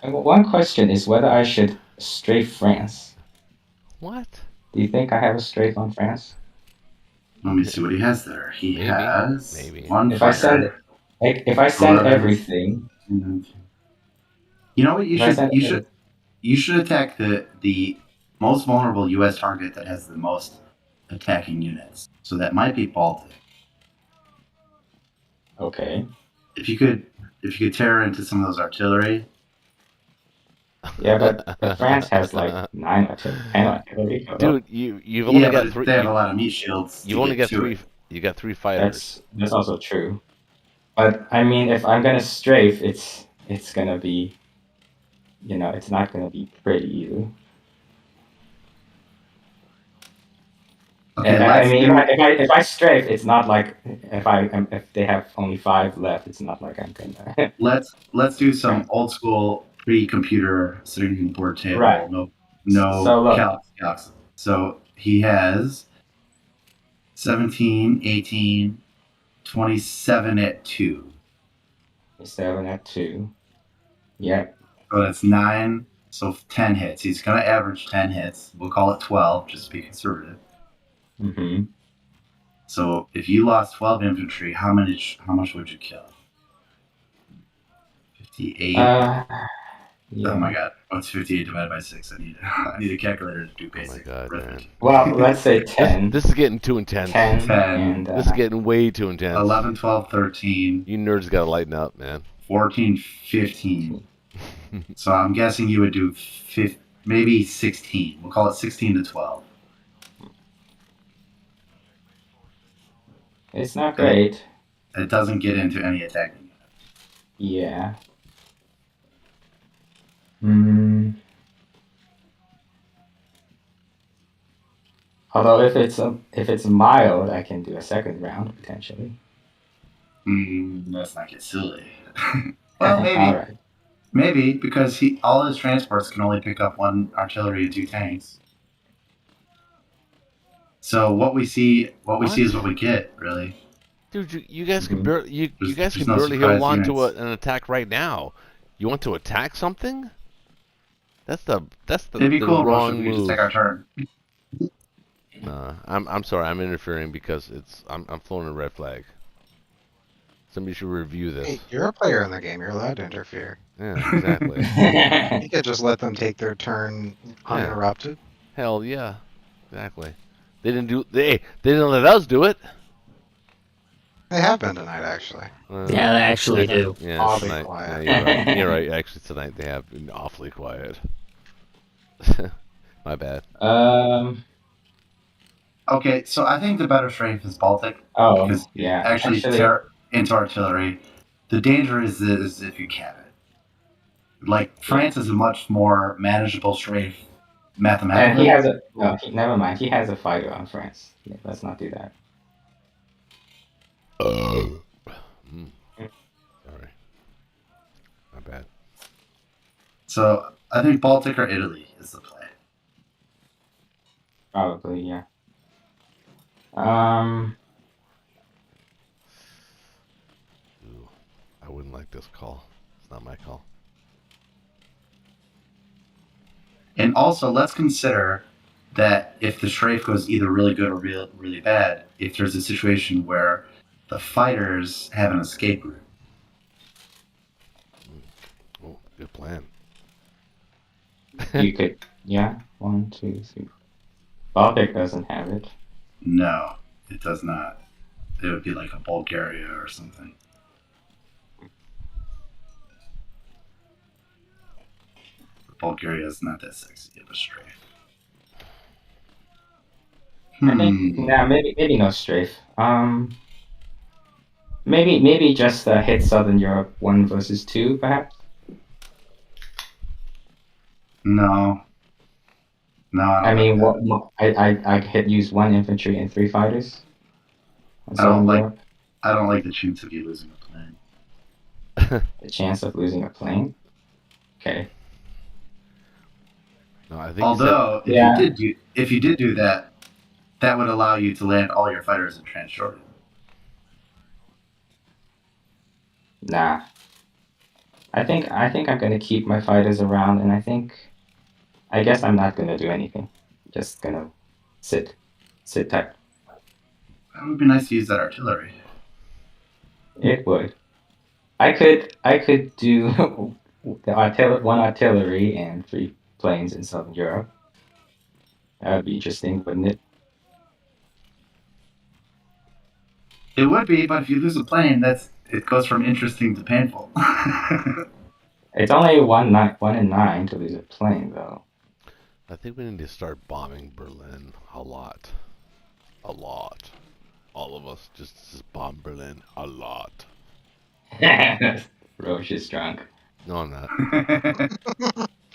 One question is whether I should strafe France. What? Do you think I have a strafe on France? Let me see what he has there. He Maybe. has Maybe. one If I send fighter. if I send 11. everything, You know what? if I send everything, You should attack the most vulnerable U.S. target that has the most attacking units. So that might be Baltic. okay. If you could tear into some of those artillery. Yeah, but France has like 10 artillery. Dude, you've only got But three. they have a lot of meat shields. You've to only get got to three. it. You got 3 fighters. That's also true. But I mean, if I'm gonna strafe, it's gonna be, it's not gonna be pretty either. Okay, I mean, if I strafe, it's not like if they have only 5 left, it's not like I'm gonna. let's do some old school pre-computer sitting at the board table. Right. No So look. calcs. So he has 17, 18, 27 at 2. 7 at 2. Yep. So that's 9. So 10 hits. He's going to average 10 hits. We'll call it 12 just to be conservative. Mm-hmm. So if you lost 12 infantry, how much would you kill? 58. Yeah. Oh my god. What's 58 divided by 6? I need a calculator to do basic God, man. arithmetic. Well, let's say 10. This is getting too intense. 10. 10. And, This is getting way too intense. 11, 12, 13, You nerds gotta lighten up, man. 14, 15. So I'm guessing you would do maybe 16. We'll call it 16 to 12. it's not great. It doesn't get into any attacking. Yeah. Although if it's mild, I can do a second round potentially. Let's not get silly. Well, maybe. All right. Maybe, because all his transports can only pick up 1 artillery and 2 tanks. So what we see is what we get, really. Dude, you guys can Mhm. barely you There's- guys there's can no barely surprise hold on to units. an attack right now. You want to attack something? That's the It'd be cool, Russia, wrong if we just move. take our turn. I'm sorry. I'm interfering because I'm throwing a red flag. Somebody should review this. Hey, you're a player in the game. You're allowed to interfere. Yeah, exactly. You could just let them take their turn uninterrupted. Hell yeah, exactly. They didn't let us do it. They have been tonight, actually. Yeah, they actually do. Yeah, Oddly tonight. quiet. Yeah, you're right. You're right. Actually, tonight they have been awfully quiet. My bad. Okay, so I think the better strafe is Baltic Oh, because it yeah. actually Actually, tear into artillery. The danger is if you can it. Like yeah. France is a much more manageable strafe And he mathematically. has a no. Never mind. He has a fighter on France. Yeah, let's not do that. Mm, sorry, my bad. So I think Baltic or Italy is the play. Probably, yeah. Um, Ooh, I wouldn't like this call. It's not my call. And also, let's consider that if the strafe goes either really good or really bad, if there's a situation where the fighters have an escape route. Oh, good plan. you could, yeah. 1, 2, 3. Baltic doesn't have it. No, it does not. It would be like a Bulgaria or something. Bulgaria is not that sexy of a strafe. I think, nah, maybe no strafe. Maybe just hit Southern Europe 1 versus 2, perhaps. No, no, I I don't like mean, that. I hit use 1 infantry and 3 fighters in I don't Southern like. Europe. I don't like the chance of you losing a plane. The chance of losing a plane. Okay. No, I think he said. Although, Yeah. if you did do that, that would allow you to land all your fighters in Transjordan. Nah. I think I'm gonna keep my fighters around, and I guess I'm not gonna do anything. Just gonna sit tight. That would be nice to use that artillery. It would. I could do one artillery and 3 planes in Southern Europe. That would be interesting, wouldn't it? It would be, but if you lose a plane, it goes from interesting to painful. It's only 1 in 9 to lose a plane, though. I think we need to start bombing Berlin a lot. A lot. All of us just bomb Berlin a lot. Roche is drunk. No, I'm not.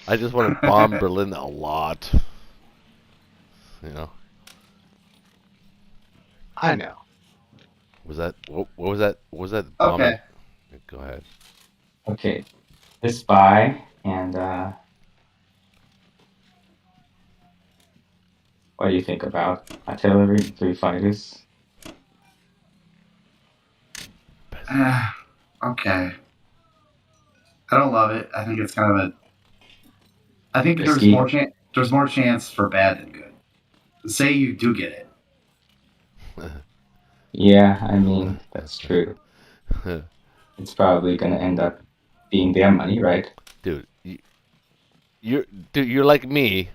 I just want to bomb Berlin a lot. You know? I know. Was that what was that? What was that bombing? Okay. Go ahead. Okay, this spy and what do you think about artillery, 3 fighters? Okay. I don't love it. I think it's kind of a. I think Risky. there's more chance for bad than good. Say you do get it. Yeah, I mean, that's true. It's probably gonna end up being their money, right? Dude, you're dude, you're like me.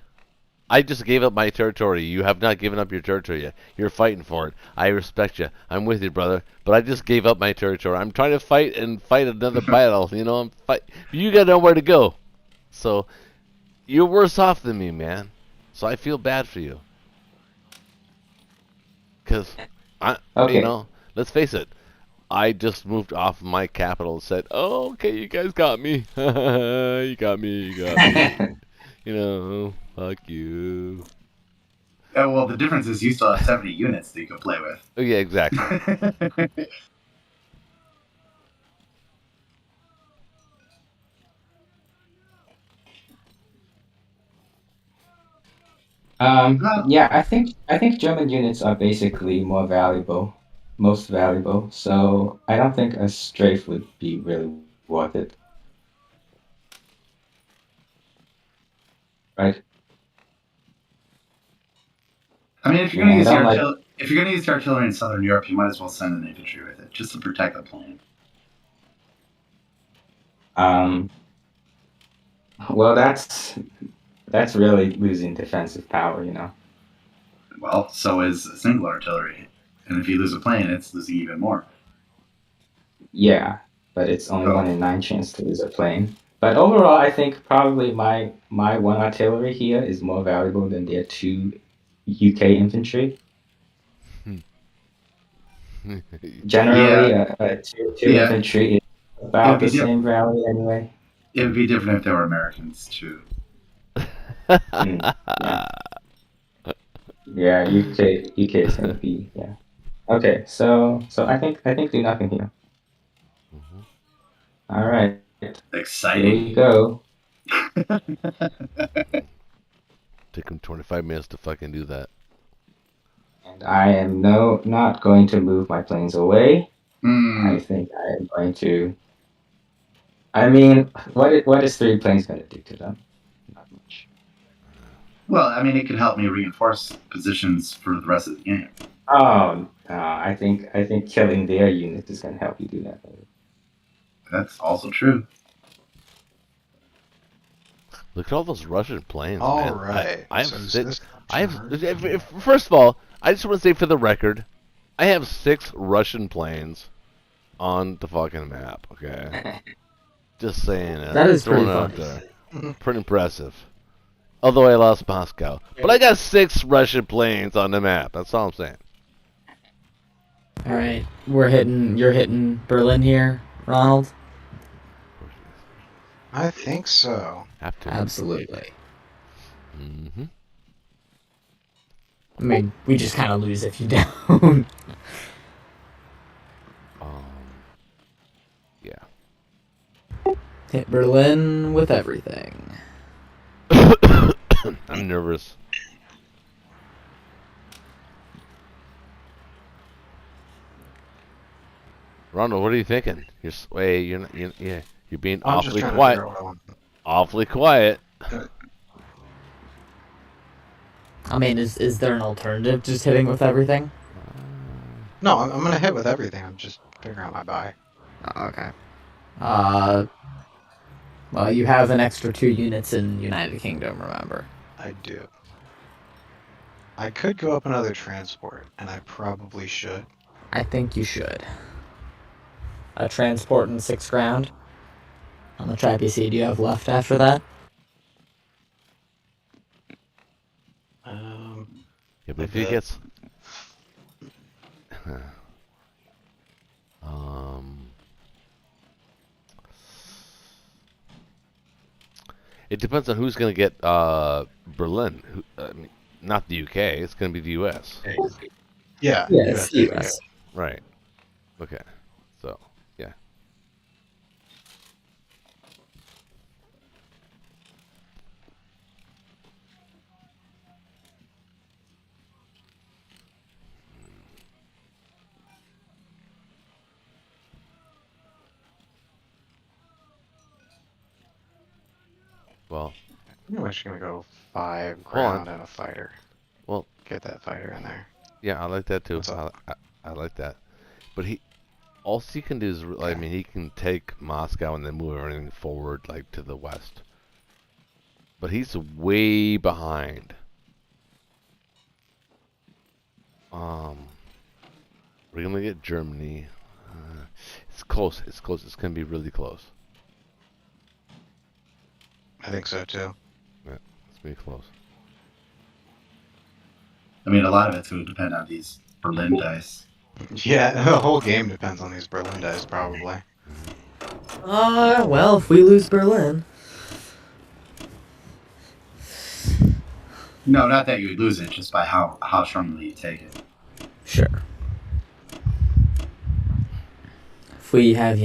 I just gave up my territory. You have not given up your territory yet. You're fighting for it. I respect you. I'm with you, brother. But I just gave up my territory. I'm trying to fight and fight another battle. You know, I'm fight. You got nowhere to go. So you're worse off than me, man. So I feel bad for you. Cause Okay. let's face it. I just moved off my capital and said, "Oh, okay, you guys got me. You got me. You got me. Fuck you." Oh, well, the difference is you still have 70 units that you can play with. Oh yeah, exactly. Well, Yeah, I think German units are basically most valuable. So I don't think a strafe would be really worth it, right? I mean, if you're Yeah, gonna I use don't like. the artillery in Southern Europe, you might as well send an infantry with it just to protect the plane. Um, well, that's really losing defensive power, you know. Well, so is single artillery, and if you lose a plane, it's losing even more. Yeah, but it's only So 1 in 9 chance to lose a plane. But overall, I think probably my one artillery here is more valuable than their 2 UK infantry. Generally, Yeah, two yeah. infantry is It about would the be same rally anyway. it would be different if they were Americans too. Mm, yeah, yeah. UK is gonna be yeah. Okay, so I think do nothing here. Mhm. All right, here Exciting. we go. Took him 25 minutes to fucking do that. And I am not going to move my planes away. I Hmm. think I am going to. I mean, what is three planes going to do to them? Not much. Well, I mean, it could help me reinforce positions for the rest of the game. Oh, no, I think killing their unit is going to help you do that. That's also true. Look at all those Russian planes, All man. right. I have So is six. this I have. turn? First of all, I just want to say for the record, I have 6 Russian planes on the fucking map. Okay, just saying it. That is Throwing pretty it out funny. there. Pretty impressive. Although I lost Moscow, but I got 6 Russian planes on the map. That's all I'm saying. All right, you're hitting Berlin here, Ronald. I think so. Have to. Absolutely. Mm-hmm. I mean, we just kind of lose if you don't. Um. Yeah. Hit Berlin with everything. I'm nervous. Ronald, what are you thinking? You're not, yeah, you're being I'm just awfully trying to quiet. figure out what I want. Awfully quiet. I mean, is there an alternative to just hitting with everything? No, I'm gonna hit with everything. I'm just figuring out my buy. Oh, okay. Uh, well, you have an extra 2 units in United Kingdom, remember? I do. I could go up another transport, and I probably should. I think you should. A transport and 6 ground. How much IPC do you have left after that? Yeah, but A if he bit. gets, um, it depends on who's gonna get Berlin. I mean, not the UK. It's gonna be the US. Yeah. Yeah, US, it's the US. Right. Okay. So, yeah. Well, I'm actually gonna go 5 hold on. ground and a fighter. Well, Get that fighter in there. yeah, I like that too. What's up? I like that. But all he can do is, I mean, he can take Moscow and then move everything forward, like to the west. But he's way behind. We're gonna get Germany. It's close. It's close. It's gonna be really close. I think so too. It's gonna be close. I mean, a lot of it's going to depend on these Berlin dice. Yeah, the whole game depends on these Berlin dice, probably. Well, if we lose Berlin. No, not that you would lose it, just by how strongly you take it. Sure. If we have,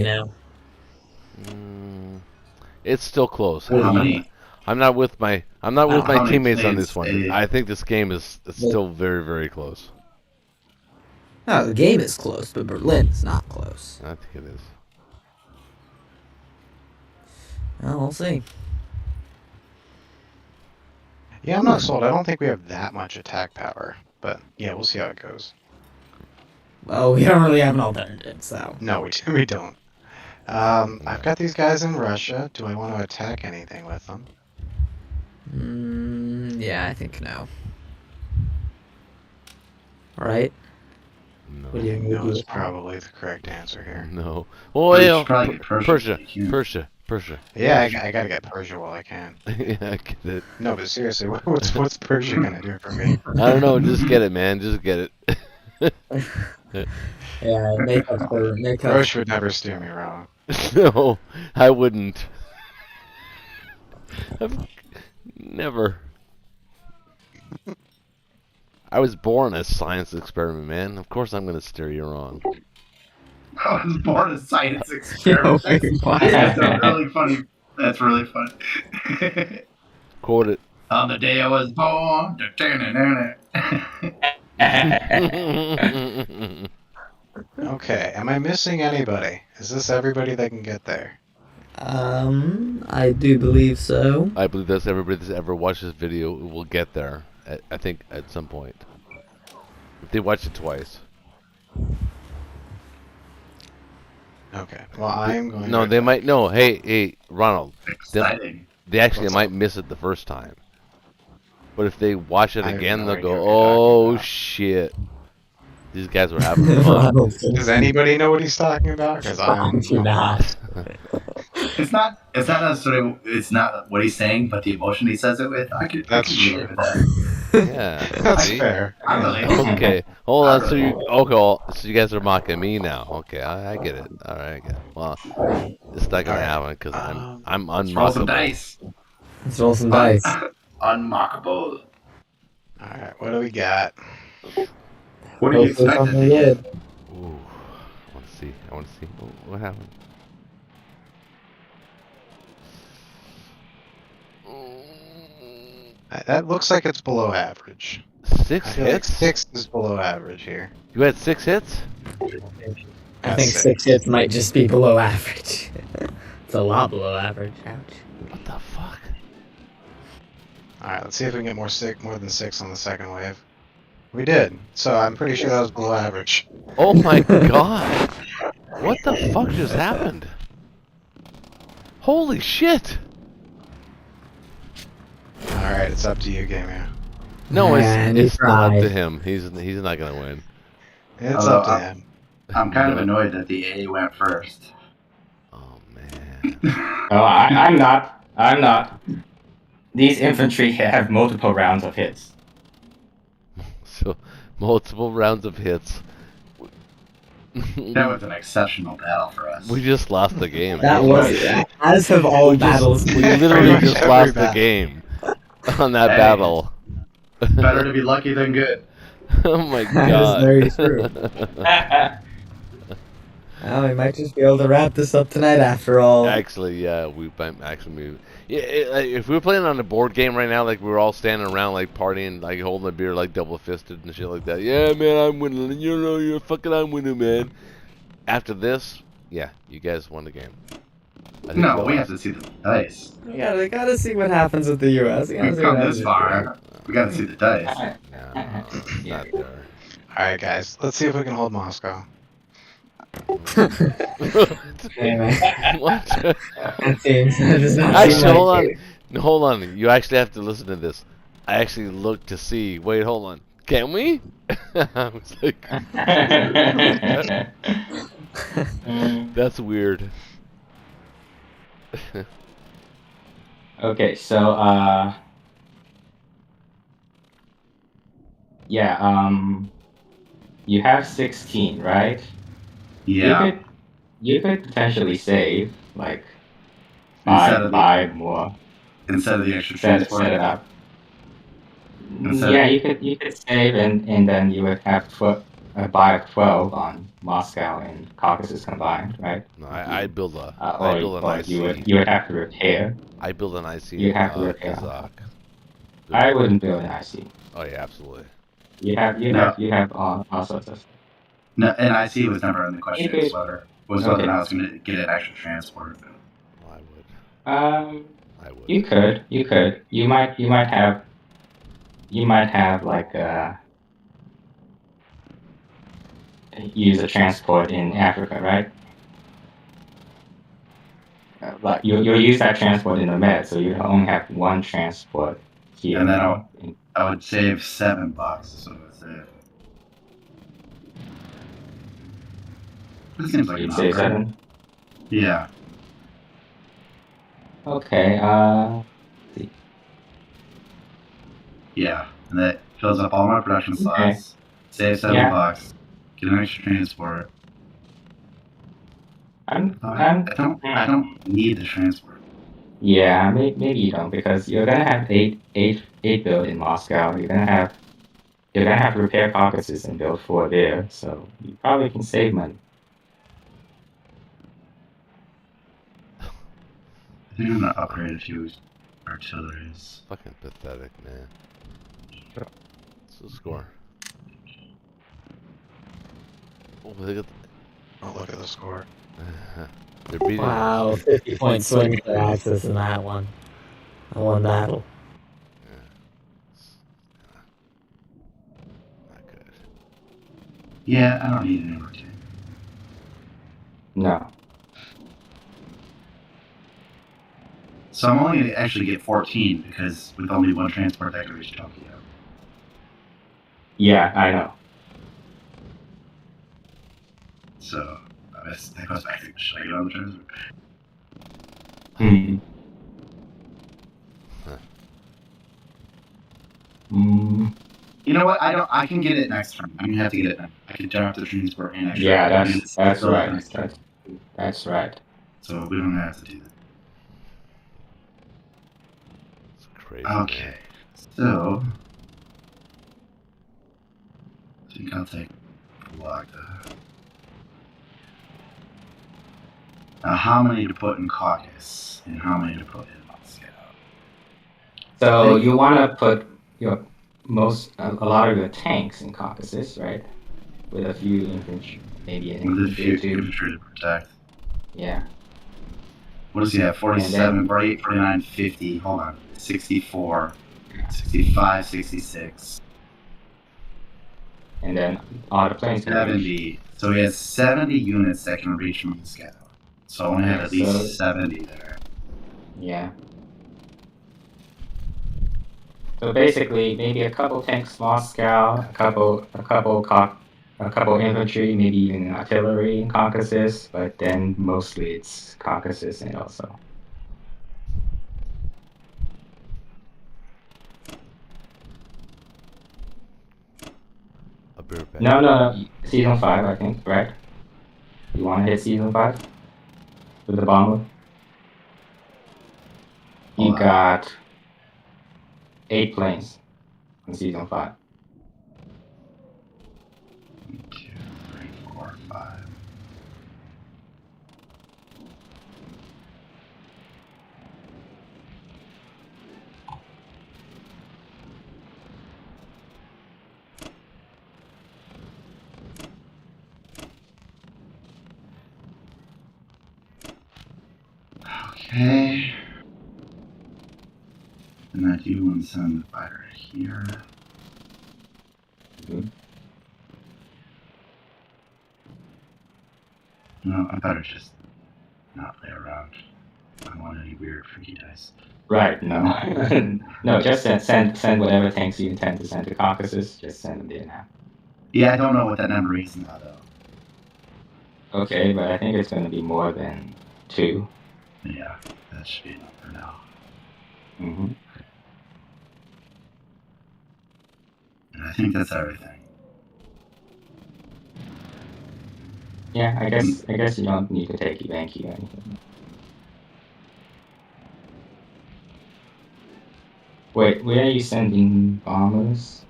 It's still close. How many? I'm not with my How many teammates on planes this one. a- I think this game is still very, very close. No, the game is close, but Berlin's not close. I think it is. Well, we'll see. Yeah, I'm not sold. I don't think we have that much attack power. But yeah, we'll see how it goes. Well, we don't really have an alternative, so. No, we don't. I've got these guys in Russia. Do I want to attack anything with them? Yeah, I think no. Right? No. What do you No is do? probably the correct answer here. No. Well, Well, you yeah. should probably get Persia. Persia. if you can. Persia. Yeah, I gotta get Persia while I can. Yeah, I get it. No, but seriously, what's Persia gonna do for me? I don't know. Just get it, man. Just get it. Yeah, make up for Roche would never steer me wrong. No, I wouldn't. I've never. I was born a science experiment, man. Of course I'm going to steer you wrong. I was born a science Yo, experiment. wait, what? That's a really funny. That's really funny. Quote it. On the day I was born. Okay, am I missing anybody? Is this everybody that can get there? I do believe so. I believe that's everybody that's ever watched this video will get there. I think at some point. If they watch it twice. Okay, well, I'm going No, right they back. might. No, hey, Ronald. Exciting. They actually What's might up? miss it the first time. But if they watch it I have again, no they'll idea go, what you're talking "Oh about." shit, these guys were having fun." Ronald, Does anybody know what he's talking about? Because I I'm do not. It's not. It's not necessarily. It's not what he's saying, but the emotion he says it with. I could relate with that. Yeah. That's See? fair. I relate. Okay. Hold I on. So relate. so you guys are mocking me now. Okay, I get it. All right. I get it. Well, it's not gonna All right. happen because I'm Roll some unmockable. dice. Let's roll some dice. Unmockable. All right, what do we got? What do you Hopefully expect? something good. Ooh. I want to see. I want to see. Oh, what happened? That looks like it's below average. Six I feel like hits? 6 is below average here. You had 6 hits? I think 6 hits might just be below average. It's a lot below average. Ouch. What the fuck? All right, let's see if we can get more than 6 on the second wave. We did, so I'm pretty sure that was below average. Oh my god! What the fuck just happened? Holy shit! All right, it's up to you, Gamer. No, Man, it's he not up to tried. him. He's not gonna win. It's Although up to him. I'm kind of No. annoyed that the A went first. Oh man. Oh, I'm not. I'm not. These infantry have multiple rounds of hits. So multiple rounds of hits. That was an exceptional battle for us. We just lost the game. That was, as have all we battles. we literally much just every lost the battle. game on that Hey. battle. Better to be lucky than good. Oh my That is god. very true. Well, we might just be able to wrap this up tonight after all. Actually, yeah, we might actually. Yeah, if we were playing on a board game right now, like we were all standing around, like partying, like holding a beer, like double fisted and shit like that. Yeah, man, I'm winning. You know, you're fucking, I'm winning, man. After this, yeah, you guys won the game. I think No, we'll- we have to see the dice. We gotta see what happens with the U.S. We gotta We've see what come happens this with the far. We got to see the dice. No, it's not there. All right, guys, let's see if we can hold Moscow. Hey, man. What? That does not seem Actually, like hold on. it. No, hold on. You actually have to listen to this. I actually looked to see. Wait, hold on. Can we? I was like, that's weird. Okay, so yeah, you have 16, right? Yeah. You could potentially save like Instead of the- five more. Instead of the extra Set transport. it up. Instead- Yeah, you could save and then you would have a buy of 12 on Moscow and Caucasus combined, right? No, I build a. Or, I build an or IC. you would have to repair. I build an IC. You in, have to repair. Kazakh. I wouldn't build an IC. Oh yeah, absolutely. You have all sorts of stuff. No, and IC was never in the question. Okay. Was whether or not I was going to get an extra transport. Well, I would. I would. You could. You might have like use a transport in Africa, right? But you'll use that transport in the Med, so you only have one transport here. And then I would save $7. So I would save. This seems like You'd an save offer. 7. Yeah. Okay. Yeah. And that fills up all my production slots. Save $7. Get an extra transport. I don't need the transport. Yeah, maybe you don't, because you're gonna have eight build in Moscow. You're gonna have repair Caucasus and build 4 there, so you probably can save money. I think I'm gonna upgrade a few artilleries. Fucking pathetic, man. What's the score? Oh, look at the score. They're beating. Wow, 50-point swing for Axis in that one. One battle. Not good. Yeah, I don't need any more tank. No. So I'm only gonna actually get 14 because with only one transport that can reach Tokyo. Yeah, I know. So that goes back to should I get on the transport? Hmm. Huh. You know what? I can get it next turn. I'm gonna have to get it now. I can drop the transport and extra. Yeah, that's right. That's right. So we don't have to do that. It's crazy. Okay. So I think I'll take Vologda. Now, how many to put in Caucasus and how many to put in Moscow? So you want to put your a lot of your tanks in Caucasus, right? With a few infantry, maybe an With a few infantry or 2. infantry to protect. Yeah. What does he have? 47, 48, 49, 50. Hold on. 64, 65, 66. And then all the planes can reach. 70. So he has 70 units that can reach Moscow. So I only have at least 70 there. Yeah. So basically, maybe a couple tanks Moscow, a couple infantry, maybe even artillery in Caucasus, but then mostly it's Caucasus and also. No. Season 5, I think, right? You want to hit Season 5? With the bomber? You got 8 planes in Season 5. 1, 2, 3, 4, 5. Okay. And I do want to send the fighter here. No, I better just not play around. I don't want any weird freaky dice. Right, no. No, just send whatever tanks you intend to send to Caucasus, just send them there now. Yeah, I don't know what that number is now, though. Okay, but I think it's going to be more than 2. Yeah, that should be enough for now. Mm-hmm. And I think that's everything. Yeah, I guess you don't need to take Evanki or anything. Wait, where are you sending bombers?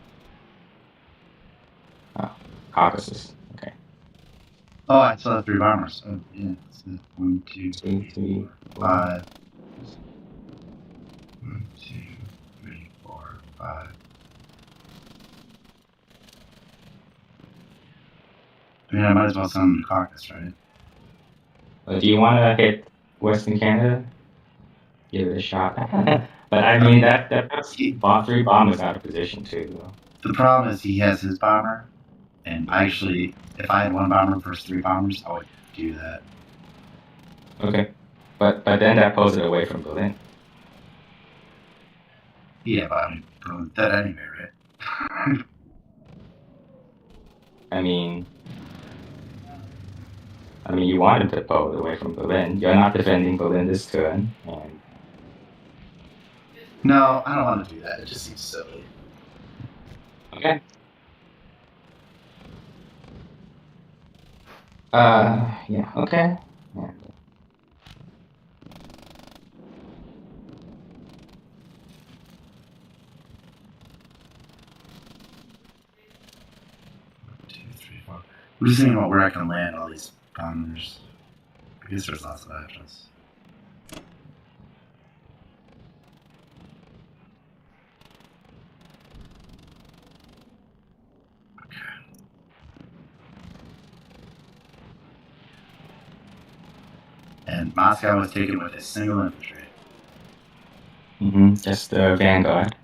Oh, Caucasus. Okay. Oh, I still have 3 bombers. Oh, yeah. 1, 2, 3, 4, 5. 1, 2, 3, 4, 5. I mean, I might as well send them to Caucasus, right? Do you want to hit Western Canada? Give it a shot. But I mean, that puts 3 bombers out of position too. Though. The problem is he has his bomber, and actually, if I had 1 bomber versus 3 bombers, I would do that. Okay, but then that pulls it away from Berlin. Yeah, but I mean, that anyway, right? I mean, you wanted to pull it away from Berlin. You're not defending Berlin this turn, and no, I don't want to do that. It just seems silly. okay. Yeah, okay. Yeah. Two, three, four. I'm just thinking about where I can land all these bombers. I guess there's lots of options. And Moscow was taken with a single infantry. Just the Vanguard.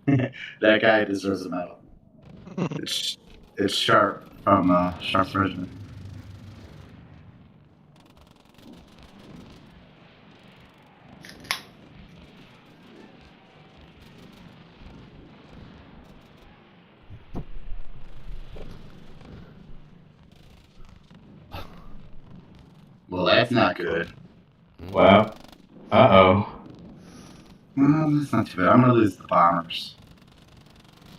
That guy deserves a medal. It's Sharp from Sharp's Regiment. Well, that's not good. Well, uh-oh. Well, that's not too bad. I'm gonna lose the bombers.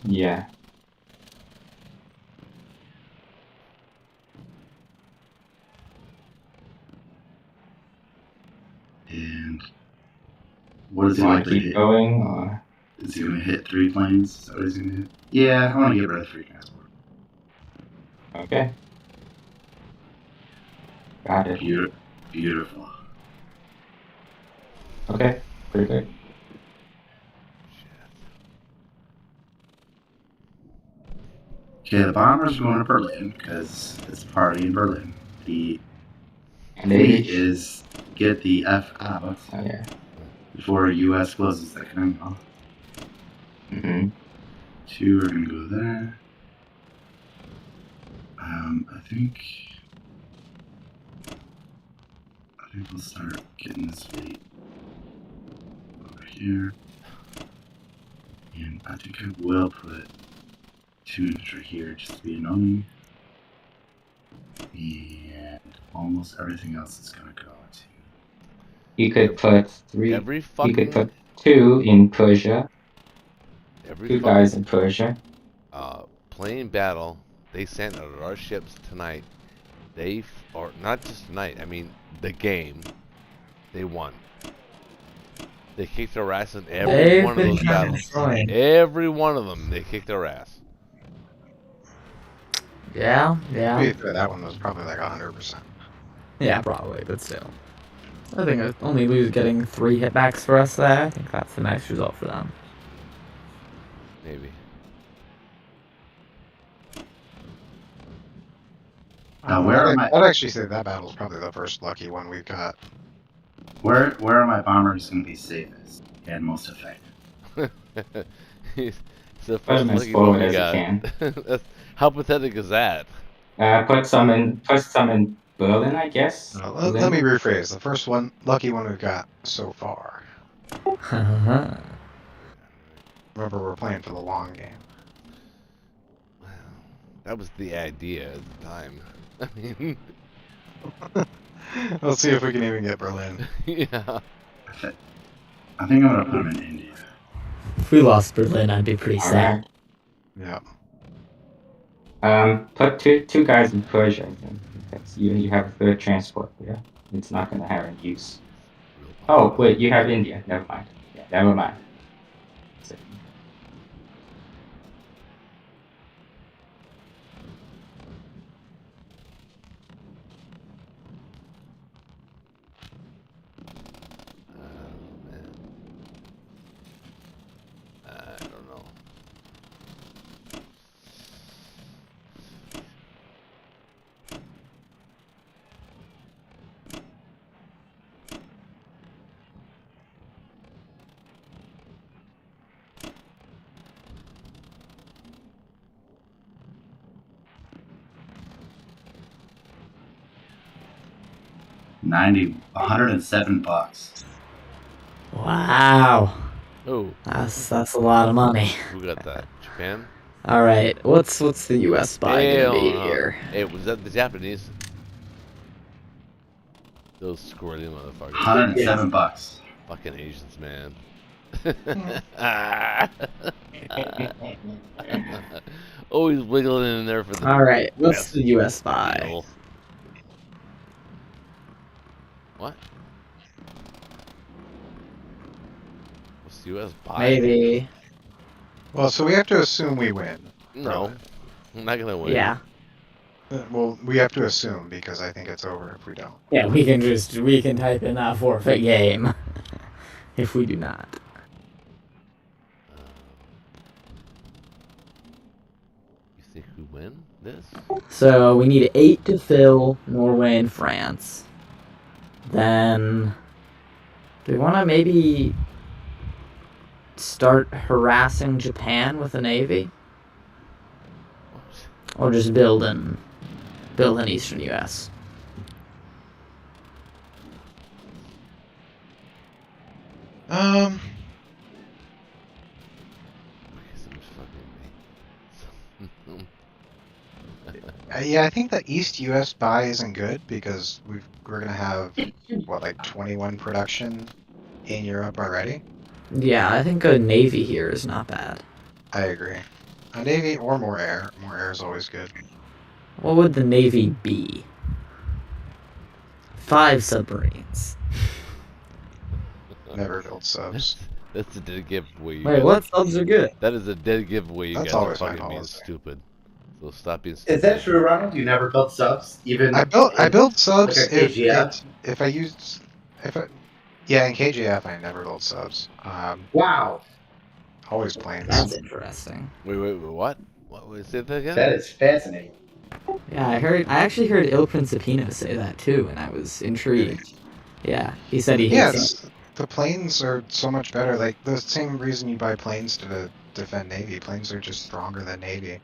Yeah. And what is he Want to likely to keep hit? going, or? Is he gonna hit 3 planes? Is that what he's gonna hit? Yeah, I want to get rid of 3 transport. Okay. Got it. Beautiful. Okay, pretty good. Okay, the bombers are going to Berlin because it's a party in Berlin. The And fleet they... is get the F out Oh, yeah. before U.S. closes that canal. 2 are going to go there. I think we'll start getting this fleet over here. And I think I will put 2 infantry here just to be annoying. And almost everything else is going to go to... You could put 3... Every You fucking... could put 2 in Persia. Every 2 fucking... guys in Persia. Plane battle they sent out of our ships tonight. Or not just tonight, I mean the game. They won. They kicked our ass in every one of those battles. Every one of them, they kicked our ass. Yeah. That one was probably like 100%. Yeah, probably, but still. I think only getting 3 hitbacks for us there. I think that's a nice result for them. Maybe. I'd actually say that battle's probably the first lucky one we've got. Where are my bombers going to be safest and most effective? It's the Put first them as lucky one forward we as you got. can. How pathetic is that? Put some in Berlin, I guess. Let me rephrase. The first lucky one we've got so far. Remember, we're playing for the long game. Well, that was the idea at the time. I mean, Let's see if we can even get Berlin. yeah. I think I'm going to put them in India. If we lost Berlin, I'd be pretty sad. Yeah. Put two guys in Persia. Because you have a third transport there. It's not going to have any use. Oh, wait, you have India. Never mind. Yeah, never mind. So, Man. I don't know. $107. Wow. Oh, That's a lot of money. who got that? Japan? All right, what's the U.S. buy gonna Hell be no. here? Hey, was that the Japanese? Those squirrely motherfuckers. $107. Fucking Asians, man. Always wiggling in there for the All right, what's best the U.S. buy? deal. What? What's the U.S. buy? Maybe. Well, so we have to assume we win. No, I'm not gonna win. Yeah. Well, we have to assume because I think it's over if we don't. Yeah, we can type in that forfeit game if we do not. You think we win this? So we need 8 to fill Norway and France. Then do we want to maybe start harassing Japan with a navy, or just build in Eastern U.S.? Yeah, I think the East U.S. buy isn't good because we're gonna have what, like 21 production in Europe already. Yeah, I think a navy here is not bad. I agree. A navy or more air. More air is always good. What would the navy be? 5 submarines. Never build subs. That's a dead giveaway. You Wait, guys- what subs are good? That is a dead giveaway. You That's guys are always my fucking being policy. stupid. So stop being stupid. Is that true, Ronald? You never built subs, even I build subs like a KGF? if I use yeah, in KGF I never build subs. Wow, Always planes. That's interesting. Wait, what? What was it again? that is fascinating. Yeah, I actually heard Il Principino say that too, and I was intrigued. Yeah, he said he hates them. Yes, the planes are so much better. Like the same reason you buy planes to defend Navy. Planes are just stronger than Navy.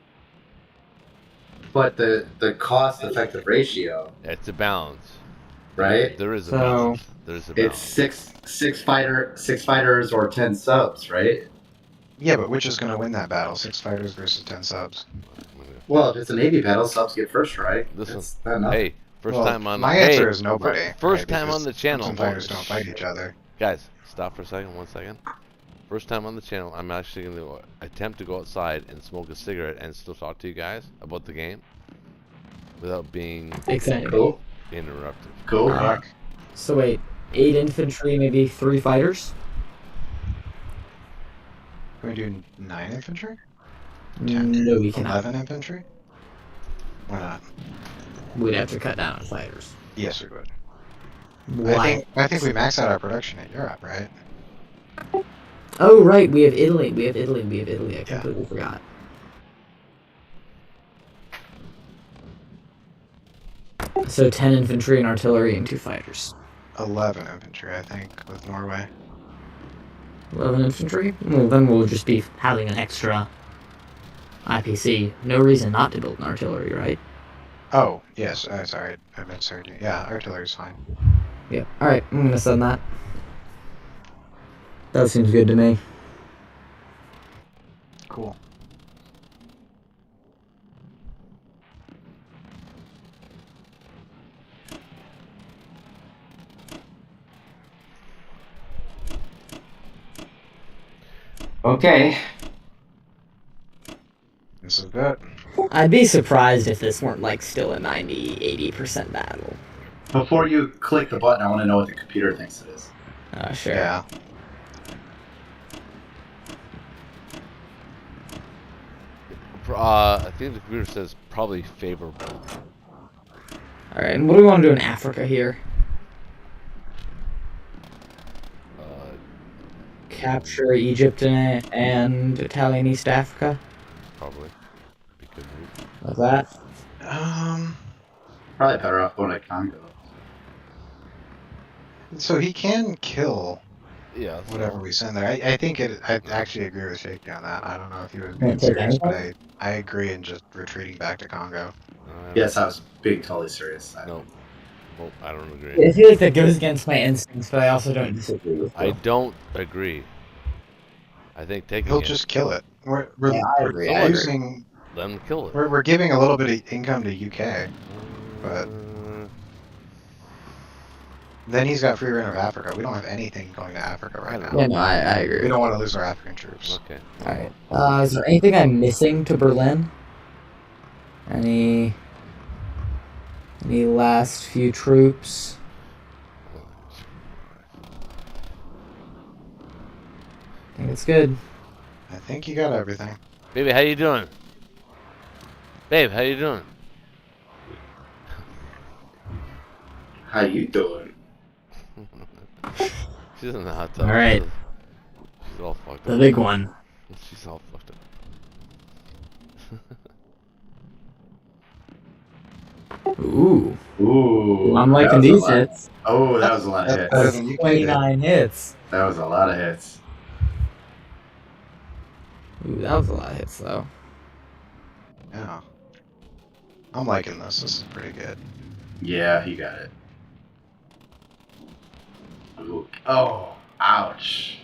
But the cost-effective ratio, It's a balance, right? There is a So- balance. There's a It's balance. six fighters or 10 subs, right? Yeah, but which is going to win that battle? 6 fighters versus 10 subs. Well, if it's a Navy battle, subs get first try. Listen, That's not enough. Hey, first Well, time on. my hey, answer is nobody. First right? time Because on the channel. subs and fighters don't fight each other. Guys, stop for a second. 1 second. First time on the channel. I'm actually going to attempt to go outside and smoke a cigarette and still talk to you guys about the game without being Excited. Cool. interrupted. Cool. Rock. So wait, 8 infantry, maybe 3 fighters? Can we do 9 infantry? No, we cannot. 11 infantry? Why not? We'd have to cut down on fighters. Yes, we would. Why? I think we maxed out our production in Europe, right? Oh, right, we have Italy. I completely forgot. So 10 infantry and artillery and 2 fighters. 11 infantry, I think, with Norway. 11 infantry? Well, then we'll just be having an extra IPC. No reason not to build an artillery, right? Oh, yes. Sorry, I misheard you. Yeah, artillery's fine. Yeah. Alright, I'm gonna send that. That seems good to me. Cool. Okay. This is good. I'd be surprised if this weren't like still a 90-80% battle. Before you click the button, I want to know what the computer thinks it is. Sure. Yeah. I think the computer says probably favorable. Alright, and what do we want to do in Africa here? Capture Egypt and Italian East Africa? Probably. Be good move. Like that? Probably better off going to Congo. So he can kill Yeah. whatever we send there. I think I actually agree with Shaky on that. I don't know if he was Won't being take serious, but anything? I agree in just retreating back to Congo. Yes, I was being totally serious. No. Well, I don't agree. I feel like that goes against my instincts, but I also don't disagree with I you. don't agree. I think taking He'll it, just kill it. We're Yeah, I agree, I agree. using let him kill it. we're giving a little bit of income to UK, but then he's got free reign of Africa. We don't have anything going to Africa right now. Yeah, no, I We agree. don't want to lose our African troops. Okay. Alright. Is there anything I'm missing to Berlin? Any last few troops? think it's good. I think you got everything. Baby, how you doing? Babe, how you doing? How you doing? She's in the hot tub. All right. She's all fucked The up. big one. She's all fucked up. Ooh. Ooh. I'm that liking was a these lot. hits. Oh, that was a lot of That's better hits. than you 29 hits. That was a lot of hits. Ooh, that was a lot of hits, though. Yeah. I'm liking this. This is pretty good. Yeah, he got it. Ooh. Oh, ouch.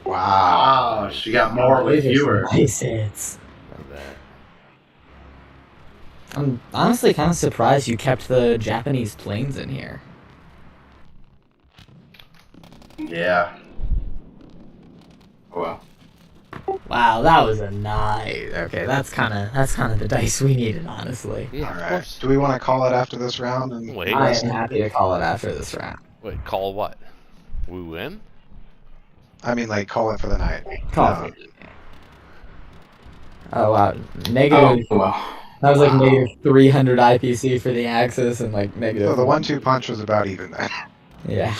Wow. Ouch. You got more with These are some fewer. nice hits. Not bad. I'm honestly kind of surprised you kept the Japanese planes in here. Yeah. Well. Wow, that was a nice. Okay, that's kind of the dice we needed, honestly. Yeah, All of right. course. Do we want to call it after this round? And Wait. I am happy to call it after this round. Wait, call what? We win? I mean, like, call it for the night. Call No. it. Oh wow, negative. Oh, well. That was like Wow. negative 300 IPC for the Axis and like negative. So the 1-2 punch was about even then. Yeah.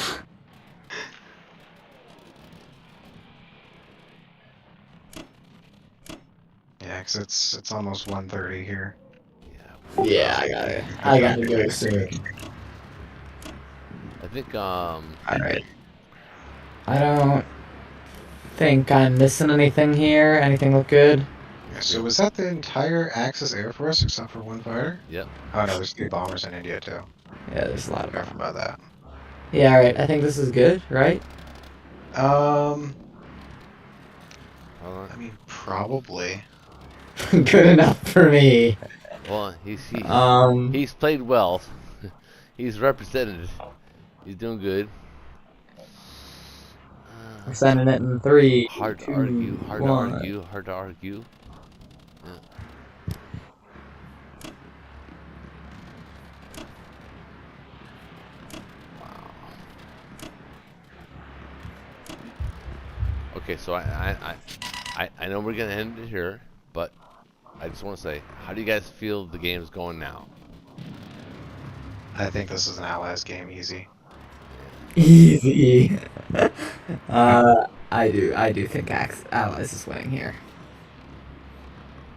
Yeah, 'cause it's almost 1:30 here. Yeah. Yeah, I got to go soon. I think, All right. I don't think I'm missing anything here. Anything look good? Yeah, so was that the entire Axis Air Force except for one fighter? Yep. Oh no, there's 3 bombers in India too. Yeah, there's a lot of Careful them. about that. Yeah, all right. I think this is good, right? Hold on. I mean, probably. Good enough for me. Well, Um, he's played well. He's represented. He's doing good. we're sending it in 3, Hard to 2, argue. Hard to 1. argue. Hard to argue. Yeah. Wow. Okay, so I know we're gonna end it here, but I just want to say, how do you guys feel the game's going now? I think this is an Allies game, easy. Easy. I do think Allies is winning here.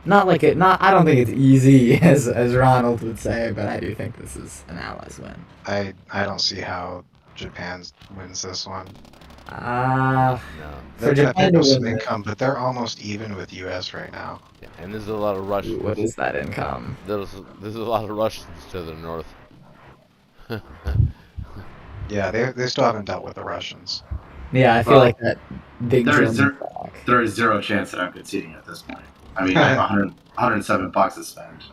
Not like it. Not. I don't think it's easy as Ronald would say, but I do think this is an Allies win. I don't see how Japan wins this one. No. For They're gonna Japan pick to up some win, income, but they're almost even with US right now. Yeah, and there's a lot of Russians. what is that income? There's a lot of Russians to the north. Yeah, they still haven't dealt with the Russians. Yeah, I feel Well, like that big there is German flag. There is zero chance that I'm conceding at this point. I mean, I have 107 bucks to spend.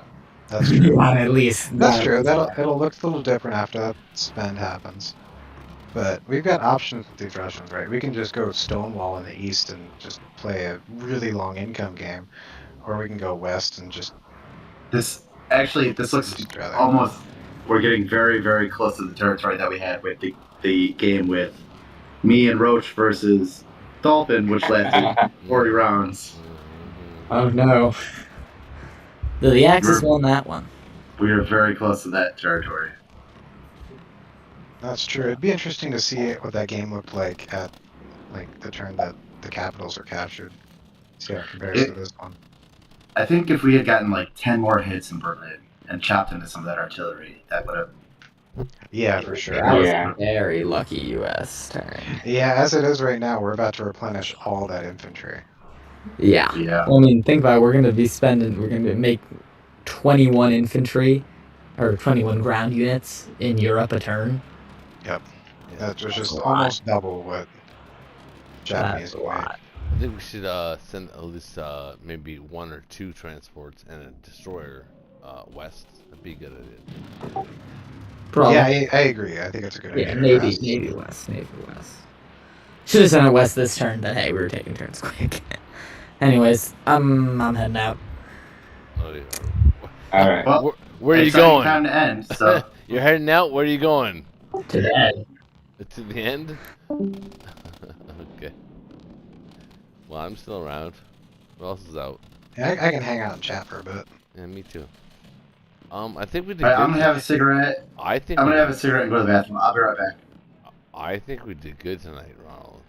That's You true. want at least. That's true. It'll look a little different after that spend happens. But we've got options with these Russians, right? We can just go Stonewall in the east and just play a really long income game, or we can go west and just. This looks Just rather- almost. We're getting very, very close to the territory that we had with the game with me and Roach versus Dolphin, which lasted 40 rounds. Oh no. The Axis won that one. We are very close to that territory. That's true. It'd be interesting to see what that game looked like at like the turn that the capitals are captured. See how it compares to this one. I think if we had gotten like 10 more hits in Berlin and chopped into some of that artillery, that would have. Yeah, for sure. That was Yeah. a very lucky U.S. turn. Yeah, as it is right now, we're about to replenish all that infantry. Yeah. Yeah. Well, I mean, think about it. We're going to make 21 infantry, or 21 ground units in Europe a turn. Yep. That was just a lot. almost double what That's Japanese a would make. lot. I think we should send at least maybe 1 or 2 transports and a destroyer west. That'd be a good idea. Probably. Yeah, I agree. I think it's a good Yeah, idea. Navy West. Should have sent it west this turn, but hey, we were taking turns quick. Anyways, I'm heading out. Oh, yeah. All right. Well, Where are you exciting going? time to end. So You're heading out? Where are you going? To bed. To the end? Okay. Well, I'm still around. Who else is out? Yeah, I can hang out and chat for a bit. Yeah, me too. I think we did All right, good. I'm gonna have a cigarette. I think I'm we gonna have a did. cigarette and go to the bathroom. I'll be right back. I think we did good tonight, Ronald.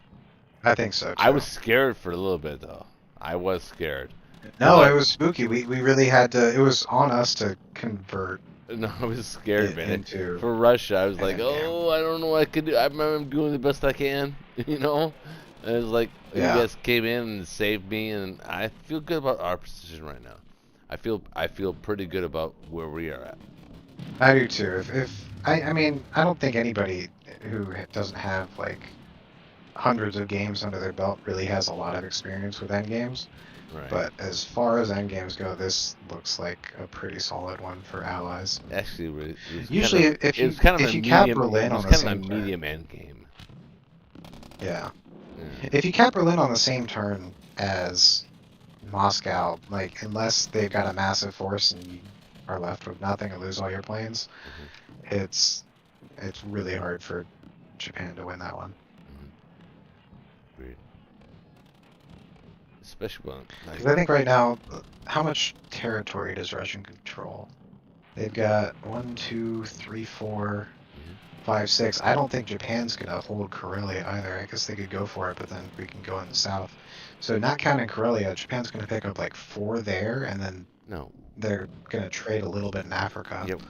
I think so too. I was scared for a little bit though. I was scared. No, I- it was spooky. We really had to. It was on us to convert No, I was scared, it man. into. For Russia, I was an like, in-game. oh, I don't know what I could do. I remember I'm doing the best I can, you know. And it was like Yeah. you guys came in and saved me, and I feel good about our position right now. I feel pretty good about where we are at. I do too. If I mean, I don't think anybody who doesn't have like hundreds of games under their belt really has a lot of experience with endgames. Right. But as far as endgames go, this looks like a pretty solid one for allies. Actually, it was Usually, kind of, if it you was kind of if a you cap medium. Berlin It was on the kind of a same turn, medium end game. yeah. Yeah. If you cap Berlin on the same turn as Moscow, like unless they've got a massive force and you are left with nothing and lose all your planes, it's really hard for Japan to win that one. Agreed. Especially when Because I think right now, how much territory does Russia control? They've got 1, 2, 3, 4, 5, 6. I don't think Japan's gonna hold Karelia either. I guess they could go for it, but then we can go in the south. So not counting Karelia, Japan's gonna pick up like 4 there, and then no. they're gonna trade a little bit in Africa. Yep.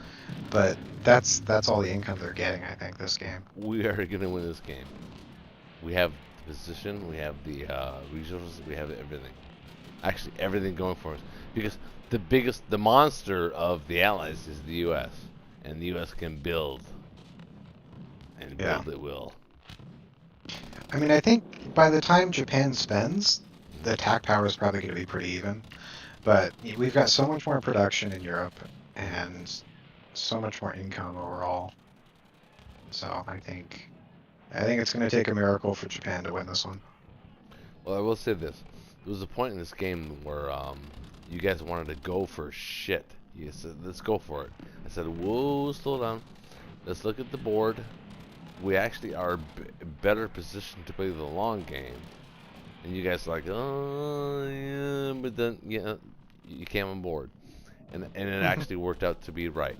But that's all the income they're getting, I think, this game. We are gonna win this game. We have the position, we have the resources, we have everything. Actually, everything going for us. Because the monster of the Allies is the U.S. And the U.S. can build. And build it will. I mean, I think by the time Japan spends, the attack power is probably going to be pretty even. But we've got so much more production in Europe and so much more income overall. So I think it's going to take a miracle for Japan to win this one. Well, I will say this. There was a point in this game where you guys wanted to go for shit. You said, let's go for it. I said, whoa, slow down. Let's look at the board. We actually are better positioned to play the long game. And you guys are like, oh, yeah, but then, yeah, you came on board. And it actually worked out to be right.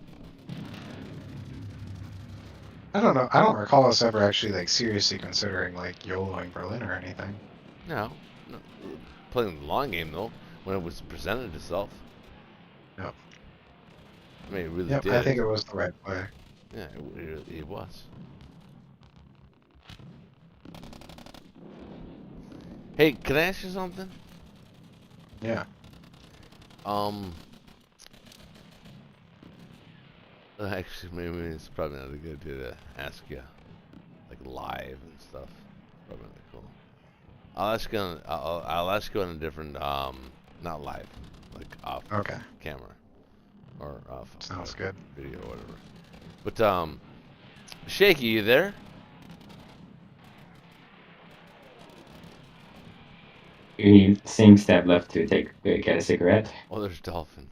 I don't know. I don't recall us ever actually like seriously considering like YOLOing Berlin or anything. No. Playing the long game, though, when it was presented itself. Yep. I mean, it really Yep, did. I think it was the right play. Yeah, it was. Hey, can I ask you something? Yeah. Actually, maybe it's probably not a good idea to ask you, like live and stuff. Probably not cool. I'll ask you on. I'll ask you on a different, not live, like off Okay. camera, or off Sounds good. video or whatever. But Shaky, you there? He seems to have left to get a cigarette. Oh, there's Dolphin.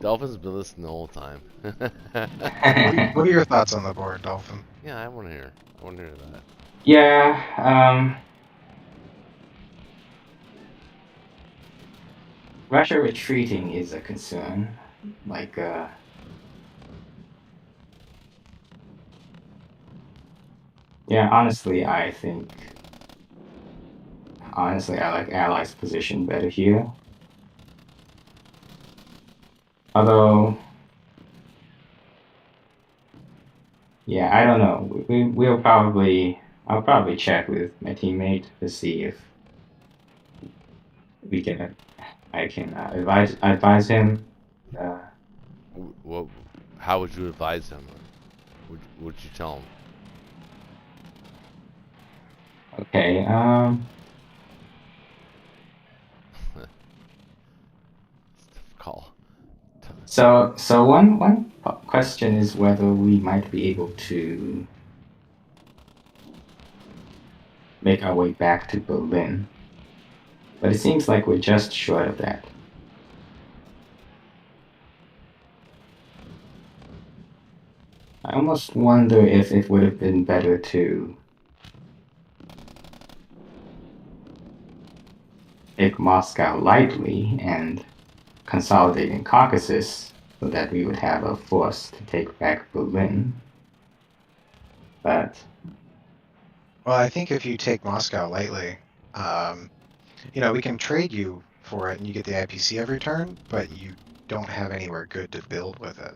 Dolphin's been listening the whole time. What are your thoughts on the board, Dolphin? Yeah, I want to hear. I want to hear that. Yeah, Russia retreating is a concern. Like, yeah, honestly, I like Allies' position better here. Although, yeah, I don't know. I'll probably check with my teammate to see if I can advise him. What? How would you advise him? Would you tell him? Okay. It's a tough call. So one question is whether we might be able to make our way back to Berlin, but it seems like we're just short of that. I almost wonder if it would have been better to Moscow lightly and consolidate in Caucasus so that we would have a force to take back Berlin. But Well, I think if you take Moscow lightly, we can trade you for it and you get the IPC every turn, but you don't have anywhere good to build with it.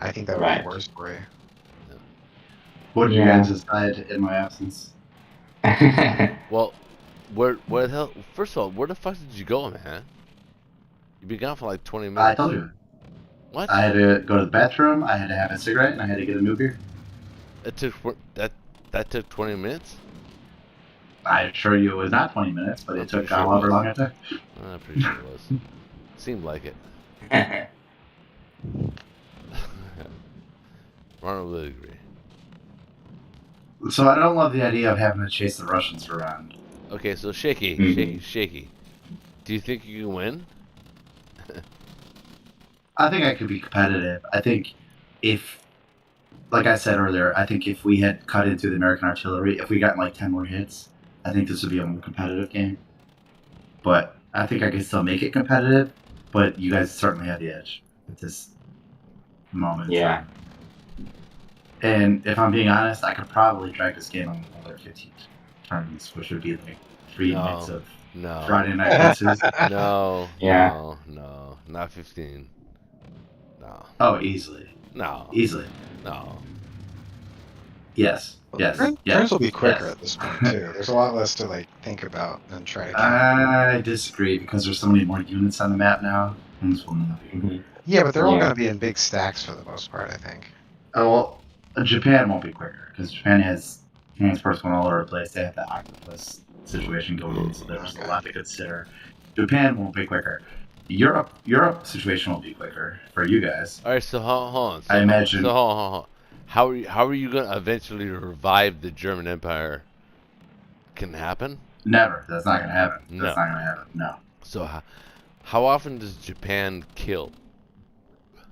I think that would be Right. worse for you. What did you Yeah. guys decide in my absence? Well, where the hell? First of all, where the fuck did you go, man? You've been gone for like 20 minutes. I told you. What? I had to go to the bathroom, I had to have a cigarette, and I had to get a new beer. It took that took 20 minutes. I assure you it was not 20 minutes, but I'm it took pretty sure it however was. long it took. I'm pretty sure it was. Seemed like it. Ronald would agree. So I don't love the idea of having to chase the Russians around. Okay, so shaky, Mhm. shaky. Do you think you can win? I think I could be competitive. I think if, like I said earlier, I think if we had cut into the American artillery, if we got like 10 more hits, I think this would be a more competitive game. But I think I could still make it competitive, but you guys certainly have the edge at this moment. in Yeah. time. And if I'm being honest, I could probably drag this game on another 15 turns, which would be like 3 No. nights of No. Friday night blitzes. No. Yeah. No. Not 15. No. Oh, easily. No. Easily. No. Yes. Yes. Turns Yes. will be quicker yes. at this point too. There's a lot less to think about and try to. I disagree because there's so many more units on the map now. Things will not be. Mhm. Yeah, but they're all Yeah. going to be in big stacks for the most part, I think. Oh, well, Japan won't be quicker because Japan has transports going all over the place. They have the octopus situation going on, so there's a lot to consider. Japan won't be quicker. Europe situation will be quicker for you guys. All right. So hold on. I imagine. So hold on. How are you gonna eventually revive the German Empire? Can happen? Never. That's not gonna happen. No. That's not gonna happen. No. So how often does Japan kill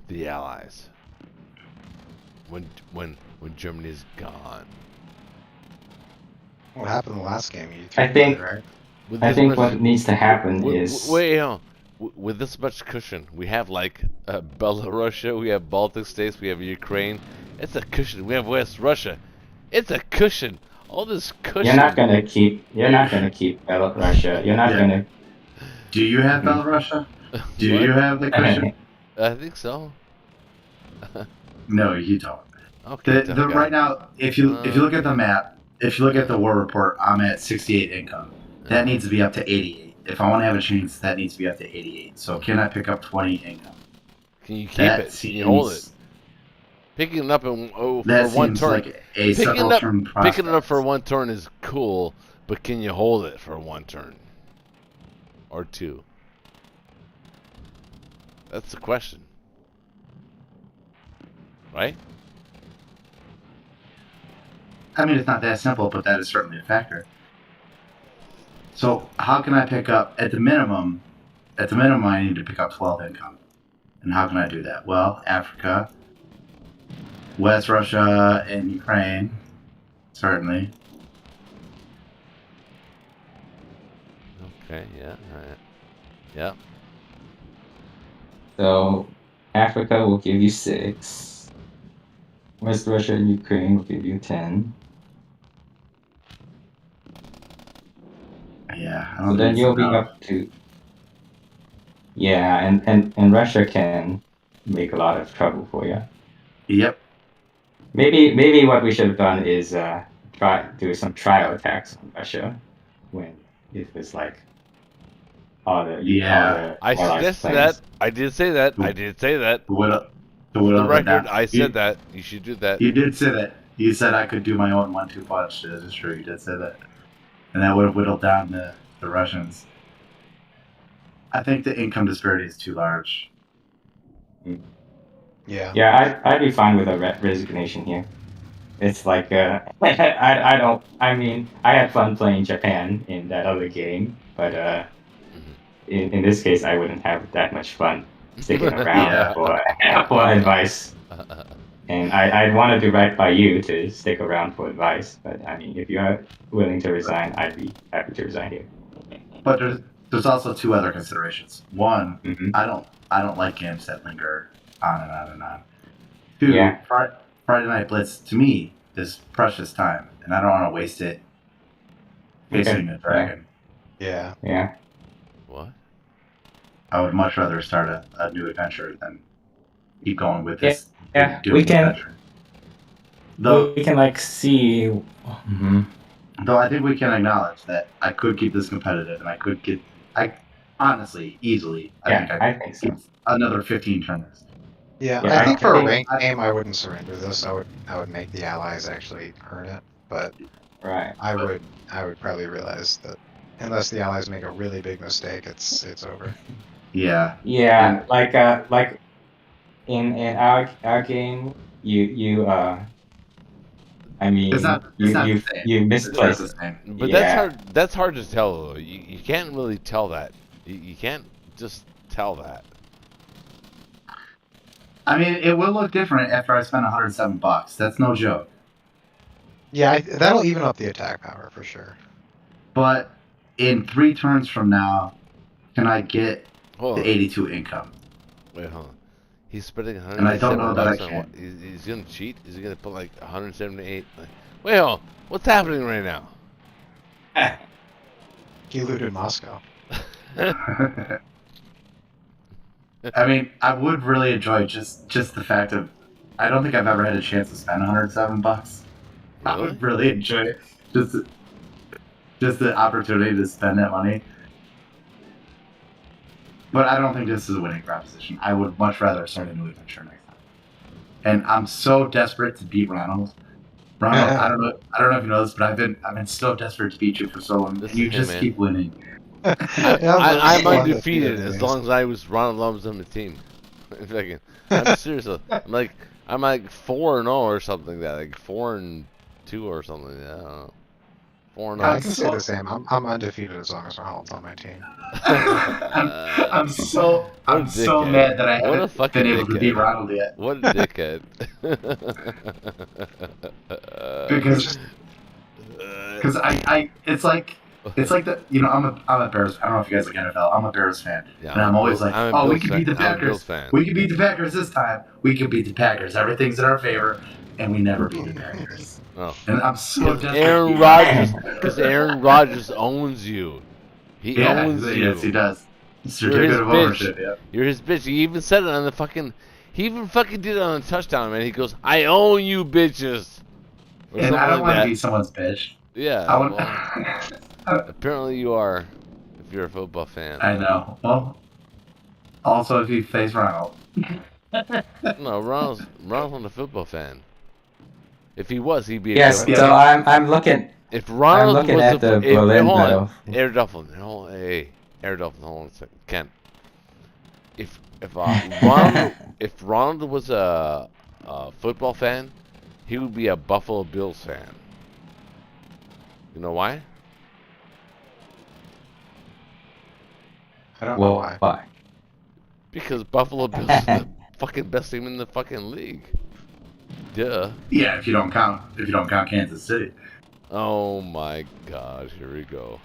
the Allies? When Germany's gone? What happened the last game? You I think- right? With I this think much- what needs to happen is Wait, hang on. With this much cushion, we have like Belarus, we have Baltic states, we have Ukraine. It's a cushion. We have West Russia. It's a cushion. All this cushion. you're not gonna keep Russia. You're not Yeah. gonna. Do you have Mhm. Belarus? Do What? you have the cushion? I think so. No, you don't. Okay. The right now, if you look at the map, if you look at the war report, I'm at 68 income. That needs to be up to 88. If I want to have a chance, that needs to be up to 88. So can I pick up 20 income? Can you keep That it? Can you hold it? seems- Picking it up in, for That one seems turn. like a Picking several it up, term picking it up for prospect. one turn is cool, but can you hold it for one turn or two? That's the question, right? I mean, it's not that simple, but that is certainly a factor. So how can I pick up at the minimum? At the minimum, I need to pick up 12 income. And how can I do that? Well, Africa, West Russia, and Ukraine, certainly. Okay. Yeah. Alright. Yeah. So Africa will give you 6. West Russia and Ukraine will give you 10. Yeah, I So don't then think you'll it's be enough. up to. Yeah, and Russia can make a lot of trouble for you. Yep. Maybe what we should have done is do some trial attacks on Russia when it was like all the Yeah. I allies suggested plans. that. I did say that. I did say that. To whittle For the it record, down. I said that. You should do that. You did say that. You said I could do my own 1-2 punch. That is true. You did say that. And that would have whittled down the Russians. I think the income disparity is too large. Yeah. Yeah, I'd be fine with a resignation here. It's like I don't. I mean, I had fun playing Japan in that other game, but in this case, I wouldn't have that much fun sticking around Yeah. for advice. And I'd want to do right by you to stick around for advice. But I mean, if you are willing to resign, I'd be happy to resign here. But there's also two other considerations. One, Mhm. I don't like games that linger on and on and on. Two, Yeah. Friday Night Blitz to me is precious time, and I don't want to waste it facing a dragon. Yeah. Yeah. What? I would much rather start a new adventure than keep going with Yeah, this yeah, doomed we can- adventure. Though, We can like see. Mhm. though I think we can acknowledge that I could keep this competitive, and I honestly, easily, I think Yeah, I I could think so. keep another 15 turns. Yeah, Yeah, I think I for a think- ranked game, I wouldn't surrender this. I would make the allies actually earn it, but Right. I would probably realize that unless the allies make a really big mistake, it's over. Yeah. Yeah, like in our game, I mean, It's not the same. you It's not misplaced the it. same. But Yeah. that's hard. That's hard to tell though. You can't really tell that. You can't just tell that. I mean, it will look different after I spend $107. That's no joke. Yeah, that'll even up the attack power for sure. But in 3 turns from now, can I get Hold the on. 82 income? Wait, hold on. He's spending And I don't know that I $107 on can. what? He's gonna cheat? Is he gonna put like 178? Wait, hold on. What's happening right now? He looted Moscow. I mean, I would really enjoy just the fact of I don't think I've ever had a chance to spend $107. I Really? would really enjoy it. Just the opportunity to spend that money. But I don't think this is a winning proposition. I would much rather start a new adventure next time. And I'm so desperate to beat Ronald. Ronald, I don't know if you know this, but I've been so desperate to beat you for so long, and you Hey, just man. keep winning. I'm undefeated as long as I was Ronald Loves on the team. I'm serious. I'm like 4-0 or something like that, like 4-2 or something. Like that. I don't know. 4-0. I can say the same. I'm undefeated as long as Ronald's on my team. I'm so dickhead. mad that I What a haven't fucking been able to beat dickhead. Ronald yet. What a dickhead. Because I it's like the I'm a Bears. I don't know if you guys like NFL. I'm a Bears fan, Yeah, and I'm always like, I'm a oh, we Bills can beat the fan. I'm a Bills Packers. fan. We can beat the Packers this time. We can beat the Packers. Everything's in our favor, and we never beat the Packers. Oh. And I'm so desperate. Aaron Rodgers, because Aaron Rodgers owns you. He owns you. Yes, he does. You're his Certificate of ownership. bitch. Yeah. You're his bitch. He even said it on the fucking. He even fucking did it on the touchdown, man. He goes, "I own you, bitches." Or And I don't like want that. to be someone's bitch. Yeah. I want. Well, apparently you are, if you're a football fan. I know. Well, also if you face Ronald. No, Ronald's not a football fan. If he was, he'd be. Yes, Yeah. so I'm looking. If Ronald I'm looking was at the Berlin hold on, battle. Air Duffel, hey, Air Duffel, hold on a second, Ken. If Ronald was a football fan, he would be a Buffalo Bills fan. You know why? I don't know why. Why? Because Buffalo Bills is the fucking best team in the fucking league. Duh. Yeah, if you don't count Kansas City. Oh my gosh, here we go.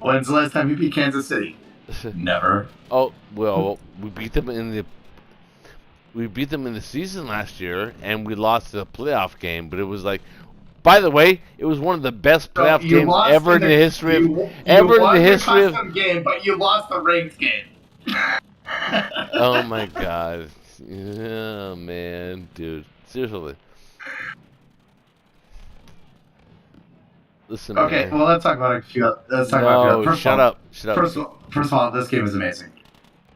When's the last time you beat Kansas City? Never. Oh well, we beat them in the season last year, and we lost the playoff game. But it was like, by the way, it was one of the best playoff You games lost ever in the history of custom game, but you lost the ranked game. Oh my god. Oh man, dude. Seriously. Listen, Okay, man. well let's talk about a few. Let's talk about a few. Shut up. First of all, this game is amazing.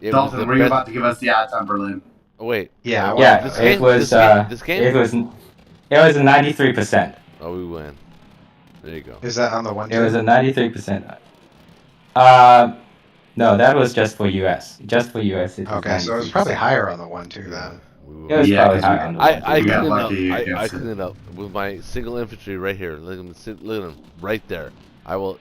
It was Dalton, the were you best- about to give us the odds on Berlin? Oh, wait. Yeah, I Yeah, This it game- was. this game? It was 93%. Oh, we win. There you go. Is that on the one? It was a 93%. No, that was just for US. Just for US. It was Okay, so it was probably 93%. higher on the 1-2 then. We It won. was Yeah, probably 'cause higher we- on the I one. cleaned got it up. lucky I against cleaned it up with my single infantry right here. Look at them right there. I will,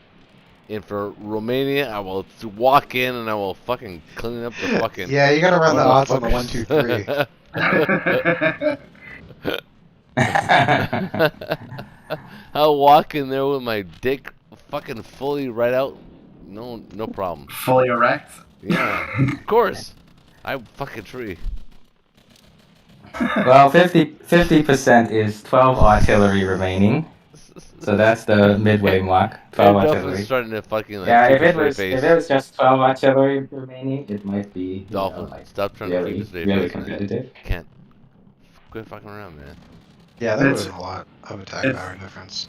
and for Romania, I will walk in and I will fucking clean up the fucking. Yeah, you gotta run the odds on the 1-2-3. I'll walk in there with my dick fucking fully right out, No problem. Fully erect. Yeah, of course. I fuck a tree. Well, 50% is 12 artillery remaining. So that's the midway mark. 12 And Dolphin's artillery. starting to fucking like Yeah, keep if a it straight was face. just 12 artillery remaining, it might be Dolphin, like stop trying to keep a really straight really face, man. competitive. Can't quit fucking around, man. Yeah, there It's- wasn't a lot of attack it's- power difference.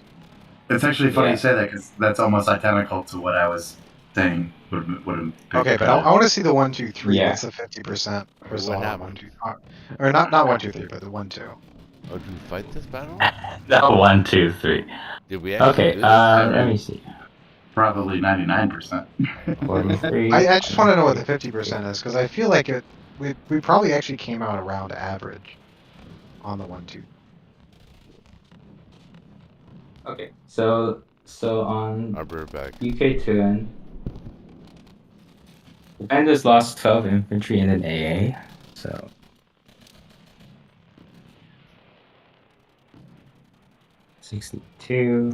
It's actually funny Yeah. you say that because that's almost identical to what I was saying. Would Okay, but I want to see the 1, 2, 3. Yeah. What's the 50% result on happened? 1, 2? Or not 1, 2, 3, but the 1, 2. Oh, did we fight this battle? No, 1, 2, 3. Did we actually Okay, do this? let me see. probably 99%. 43. I just want to know what the 50% is because I feel like we probably actually came out around average on the 1, 2. Okay, so on I'll be right back. UK turn, defenders lost 12 infantry and an AA. So 62,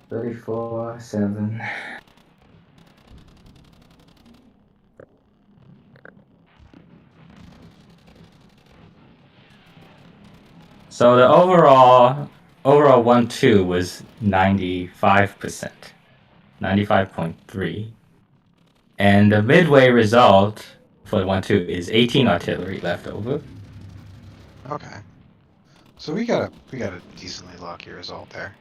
34, 7. So the overall 1-2 was 95%, 95.3, and the midway result for the 1-2 is 18 artillery left over. Okay. So we got a decently lucky result there.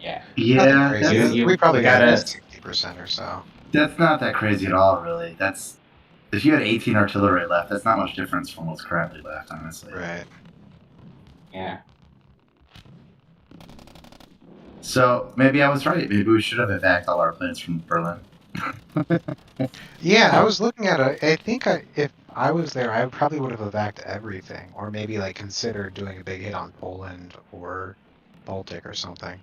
Yeah. Yeah, Nothing crazy. that's, You we probably got gotta- 60% or so. that's not that crazy at all, really. That's if you had 18 artillery left, that's not much difference from what's currently left, honestly. Right. Yeah. So maybe I was right. Maybe we should have evacuated all our planes from Berlin. Yeah, I was looking at it. I think if I was there, I probably would have evacuated everything, or maybe like considered doing a big hit on Poland or Baltic or something.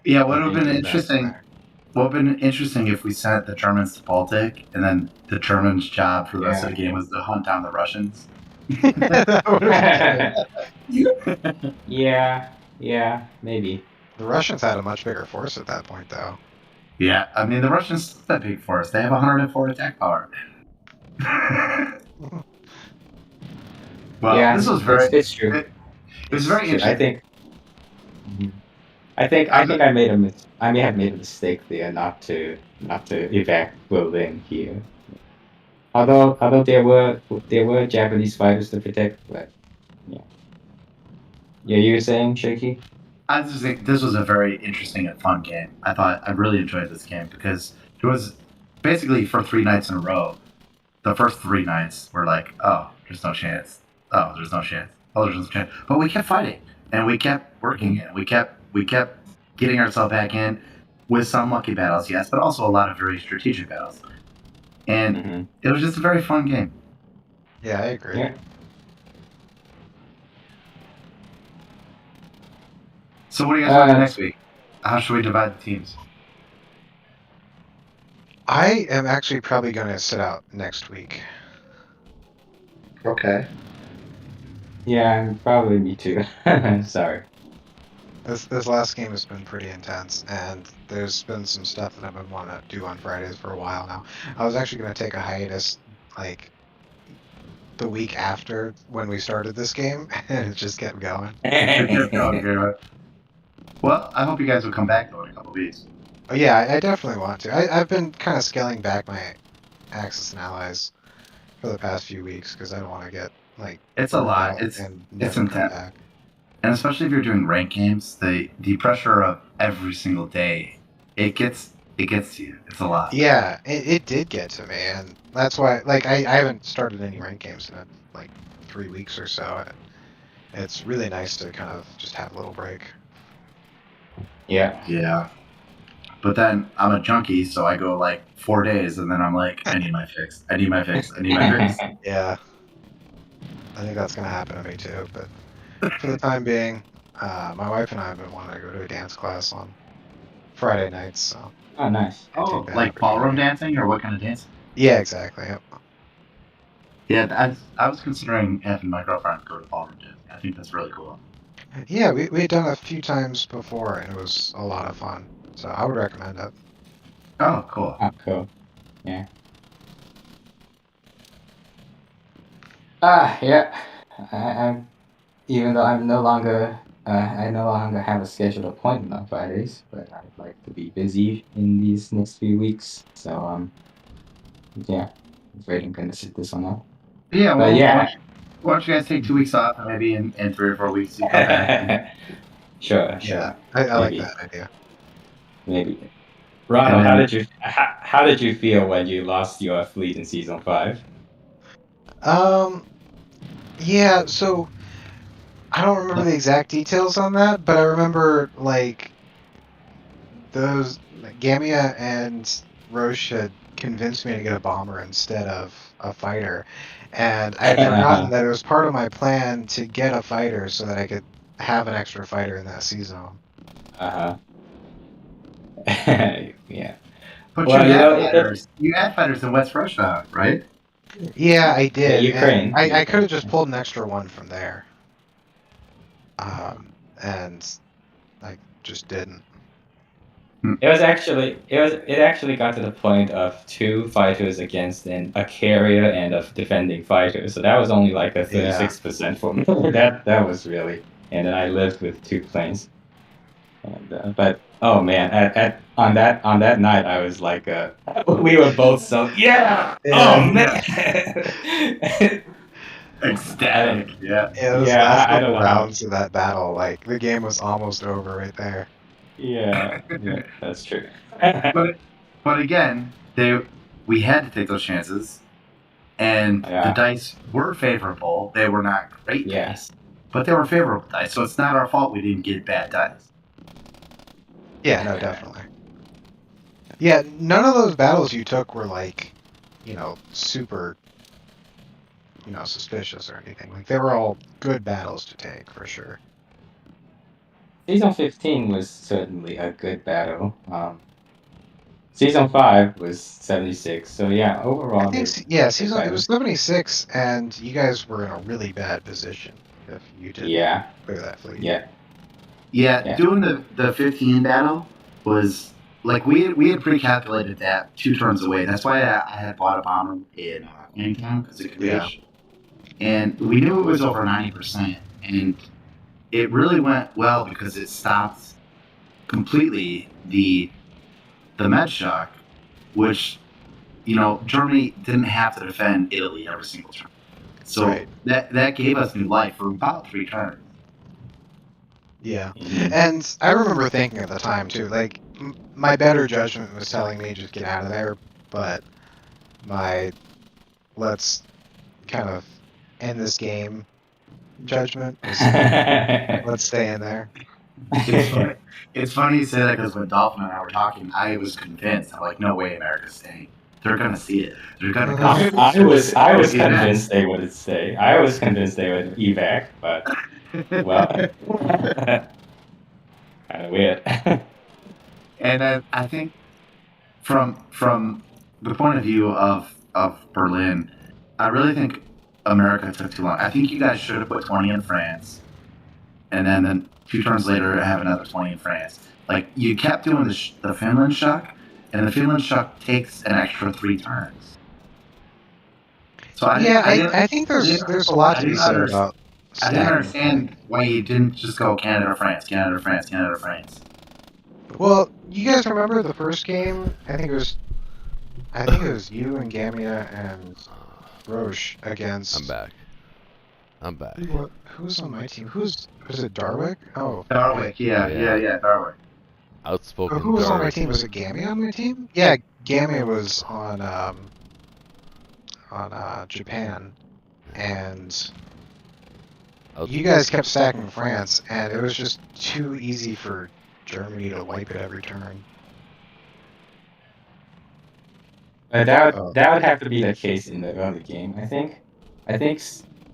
Yeah, what would have Maybe been do that interesting? there. What would have been interesting if we sent the Germans to Baltic, and then the Germans' job for the rest of the game was to hunt down the Russians. That would've been good. yeah, maybe. The Russians had a much bigger force at that point, though. Yeah, I mean the Russians are that big force. They have 104 attack power. Well, yeah, this was very. It's true. It was very It's true. interesting. I think I may have made a mistake there not to evac Berlin here. Although there were Japanese fighters to protect, but yeah. Yeah, you were saying, Shaky? I just think this was a very interesting and fun game. I really enjoyed this game because it was basically for 3 nights in a row. The first 3 nights were like, oh, there's no chance. Oh, there's no chance. Oh, there's no chance. But we kept fighting and we kept working it. We kept getting ourselves back in with some lucky battles, yes, but also a lot of very strategic battles. And it was just a very fun game. Yeah, I agree. Yeah. So what do you guys want to do next week? How should we divide the teams? I am actually probably going to sit out next week. Okay. Yeah, probably me too. Sorry. This last game has been pretty intense, and there's been some stuff that I've been wanting to do on Fridays for a while now. I was actually going to take a hiatus, like, the week after when we started this game, and it just kept going. Well, I hope you guys will come back though in a couple weeks. Oh, yeah, I definitely want to. I've been kind of scaling back my Axis and Allies for the past few weeks because I don't want to get, like, It's a lot. burnt out It's and never come intense. back. And especially if you're doing rank games, the pressure of every single day, it gets to you. It's a lot. Yeah, it did get to me, and that's why, like, I haven't started any rank games in, like, 3 weeks or so. And it's really nice to kind of just have a little break. Yeah. Yeah. But then I'm a junkie, so I go like 4 days, and then I'm like, I need my fix. I need my fix. I need my fix. Yeah. I think that's going to happen to me too, but for the time being, my wife and I have been wanting to go to a dance class on Friday nights, so. Oh, nice. I Oh, take that like ballroom opportunity. dancing, or what kind of dancing? Yeah, exactly. Yep. Yeah, I was considering having my girlfriend go to ballroom dancing. I think that's really cool. Yeah, we had done it a few times before, and it was a lot of fun. So I would recommend it. Oh, cool. Oh, cool. Yeah. Yeah. I'm even though I no longer have a scheduled appointment on Fridays, but I'd like to be busy in these next few weeks. So yeah, I'm afraid I'm gonna sit this one out. Yeah, But well, yeah. why don't you guys take 2 weeks off, and maybe in 3 or 4 weeks you come back. Sure, Yeah, sure. I like Maybe, that idea. maybe. And Ronald, then how did you feel when you lost your fleet in season 5? Um, yeah, so I don't remember the exact details on that, but I remember like those Gamia and Roche had convinced me to get a bomber instead of a fighter, and I had forgotten that it was part of my plan to get a fighter so that I could have an extra fighter in that season. Uh-huh. Yeah. but Well, you had fighters in West Russia, right? Yeah, I yeah, did, and Ukraine. I could Ukraine. have just pulled an extra one from there, and I just didn't. It actually got to the point of 2 fighters against a carrier and a defending fighter. So that was only like a Yeah. 36% for me. That was really, and then I lived with 2 planes. And but oh man, on that night I was like, we were both so yeah. Oh Yeah. man. Ecstatic, yeah. Yeah, those Yeah, last I don't couple know how. rounds of that battle, like the game was almost over right there. Yeah, that's true. But but again, we had to take those chances, and the Yeah, dice were favorable. They were not great yeah. dice, but they were favorable dice. So it's not our fault we didn't get bad dice. Yeah, no, definitely. Yeah, none of those battles you took were like, super, suspicious or anything. Like they were all good battles to take for sure. Season 15 was certainly a good battle. Season 5 was 76. So yeah, I overall think, they're yeah, good season it was battles. 76, and you guys were in a really bad position if you didn't Yeah, clear that fleet. yeah, Yeah, yeah. doing the 15 battle was like we had pre-calculated that 2 turns away. That's why I had bought a bomber in Queenstown because it could Yeah. reach, and we knew it was over 90%, and it really went well because it stopped completely the med shock, which Germany didn't have to defend Italy every single turn. So Right. that gave us new life for about 3 turns. Yeah. Mhm. And I remember thinking at the time too, like my better judgment was telling me just get out of there, but my let's kind of end this game judgment was let's stay in there. It's funny. It's funny you say that because when Dolphin and I were talking, I was convinced. I'm like, no way, America's staying. They're gonna see it. They're gonna come. I was Yeah. convinced they would stay. I was convinced they would evac, but well, kind of weird. And I think from the point of view of Berlin, I really think America took too long. I think you guys should have put 20 in France, and then 2 turns later have another 20 in France. Like you kept doing the Finland shock, and the Finland shock takes an extra 3 turns. So I think there's a lot to be said about I didn't stacking. understand why you didn't just go Canada, France, Canada, France, Canada, France. Well, you guys remember the first game? I think it was you and Gamia and Roche against. I'm back. I'm back. Who's on my team? Was it Darwick? Oh, Darwick, yeah, Darwick. Outspoken who was on my Darwick. team? Was it Gamia on my team? Yeah, Gamia was on Japan, and you guys kept stacking France, and it was just too easy for Germany to wipe it every turn. But that would have to be the case in the early game. I think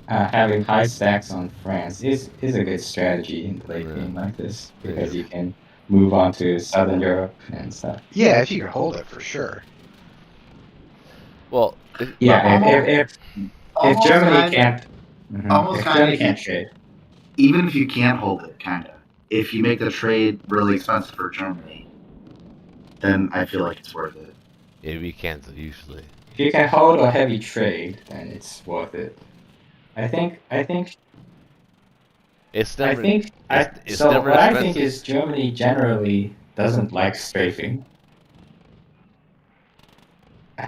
having high stacks on France is a good strategy in the late game like this because you can move on to Southern Europe and stuff. Yeah, if you can hold it for sure. Well, Yeah, if Almost Germany kind- can't, almost if kind Germany of can't trade, even if you can't hold it, kind of, if you make the trade really expensive for Germany, then I feel like it's worth it. Yeah, we can't usually. If you can hold a heavy trade, then it's worth it. I think It's I never. think It's so. never What I think expensive. is Germany generally doesn't like strafing.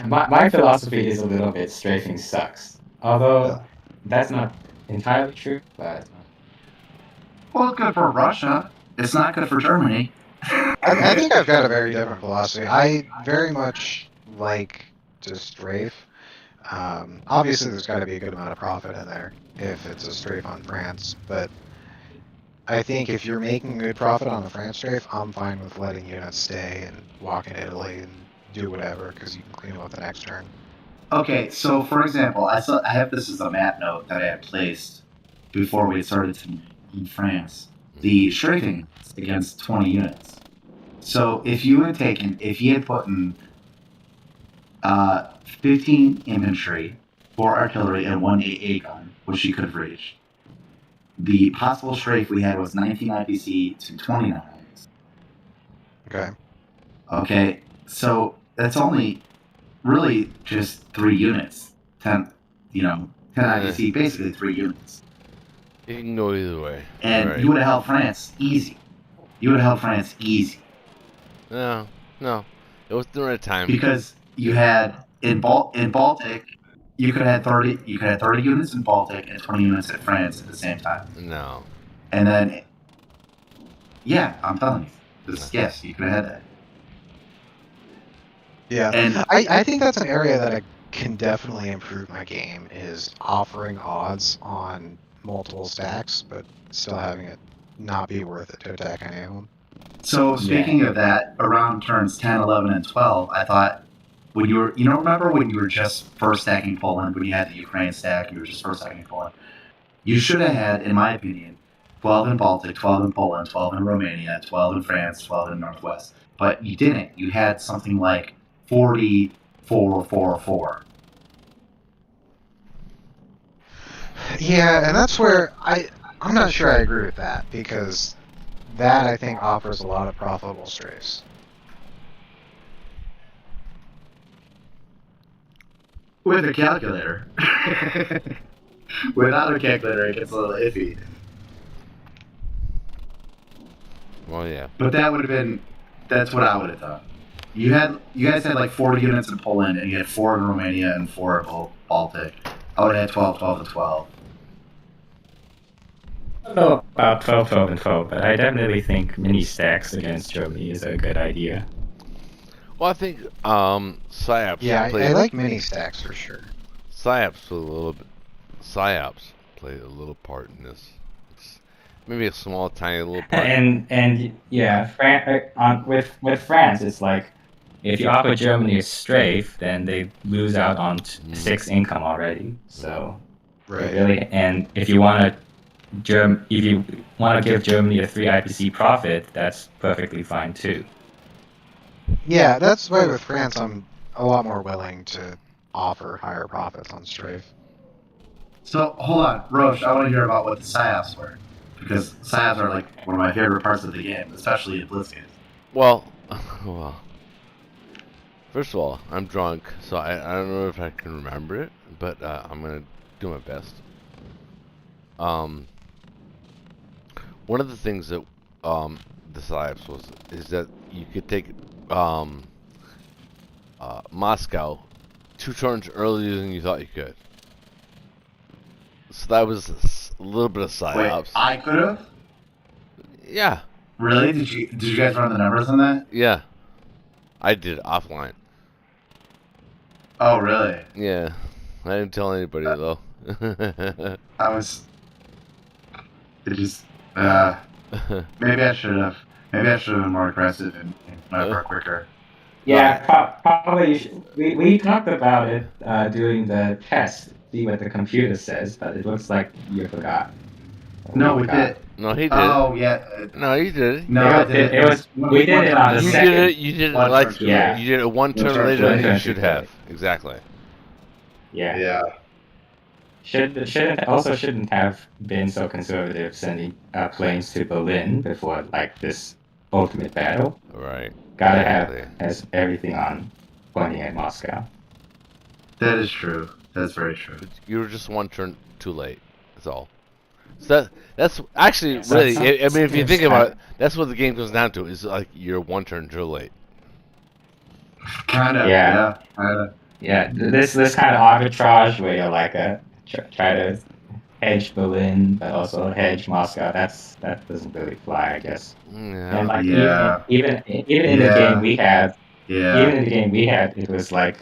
My philosophy is a little bit strafing sucks. Although that's not entirely true, but Well, it's good for Russia. It's not good for Germany. I think I've got a very different philosophy. I very much like to strafe. Obviously, there's got to be a good amount of profit in there if it's a strafe on France, but I think if you're making good profit on the France strafe, I'm fine with letting units stay and walk in Italy and do whatever because you can clean them up the next turn. Okay, so for example, I have this as a map note that I had placed before we started in France. The strafing against 20 units. So if you had put in 15 infantry, 4 artillery, and 1 AA gun, which you could have reached, the possible strafe we had was 19 IPC to 29. Okay. Okay, so that's only really just 3 units. 10 IPC, basically 3 units. It can go either way. And Right. you would have held France easy. No. It was the right time. Because you had in Baltic, you could have 30 units in Baltic and 20 units in France at the same time. No. And then, yeah, I'm telling you, yes, you could have had that. Yeah, And I think that's an area that I can definitely improve my game is offering odds on multiple stacks, but still having it not be worth it to attack any of them. so speaking of that, around turns 10, 11, and 12, I thought when you were, remember when you were just first stacking Poland, when you had the Ukraine stack, you were just first stacking Poland. You should have had, in my opinion, 12 in Baltic, 12 in Poland, 12 in Romania, 12 in France, 12 in Northwest. But you didn't. You had something like 44-4-4. Yeah, and that's where I'm not sure I agree with that because that I think offers a lot of profitable strafes. With a calculator. Without a calculator, it gets a little iffy. Well, yeah. But that's what I would have done. You guys had like 40 units in Poland, and you had 4 in Romania and 4 in Baltic. I would have had 12, 12, and 12. I don't know about 12, 12, and 12, but I definitely think mini stacks against Germany is a good idea. Well, I think PsyOps. Yeah, I like mini stacks for sure. PsyOps played a little part in this. It's maybe a small, tiny little part. And yeah, with France, it's like if you offer Germany a strafe, then they lose out on 6 income already. So Right. really, and if you want to give Germany a 3 IPC profit, that's perfectly fine too. Yeah, that's why with France I'm a lot more willing to offer higher profits on strafe. So, hold on. Roche, I want to hear about what the PSYOPs were. Because PSYOPs are like one of my favorite parts of the game, especially in Blitzkrieg. Well, first of all, I'm drunk, so I don't know if I can remember it, but I'm gonna do my best. One of the things that the PSYOPs is that you could take Moscow 2 turns earlier than you thought you could. So that was a little bit of PSYOPs. Wait, I could have? Yeah. Really? Did you guys run the numbers on that? Yeah. I did it offline. Oh, really? Yeah. I didn't tell anybody though. Maybe I should have. Maybe I should have been more aggressive and went quicker. Yeah, probably. We talked about it during the test. See what the computer says, but it looks like you forgot. No, we did. No, he did. Oh, yeah. No, you did it. No, I did it. We did it on the You second. did it. You did it One like turn, yeah. you did it one turn turn, later one than you turn, should two have. Exactly. Yeah. Yeah. shouldn't have been so conservative sending planes to Berlin before like this ultimate battle. Right. Gotta Exactly. have has everything on pointing at Moscow. That is true. That's very true. You were just one turn too late. That's all. So that's actually Yes, really. that's- I mean, if you yes, think I- about it, that's what the game comes down to. Is like you're one turn too late. Kind of. Yeah. Yeah. Yeah, this kind of arbitrage where you're like try to hedge Berlin, but also hedge Moscow. That doesn't really fly, I guess. Yeah. And like Yeah. even in the game we had, Yeah. it was like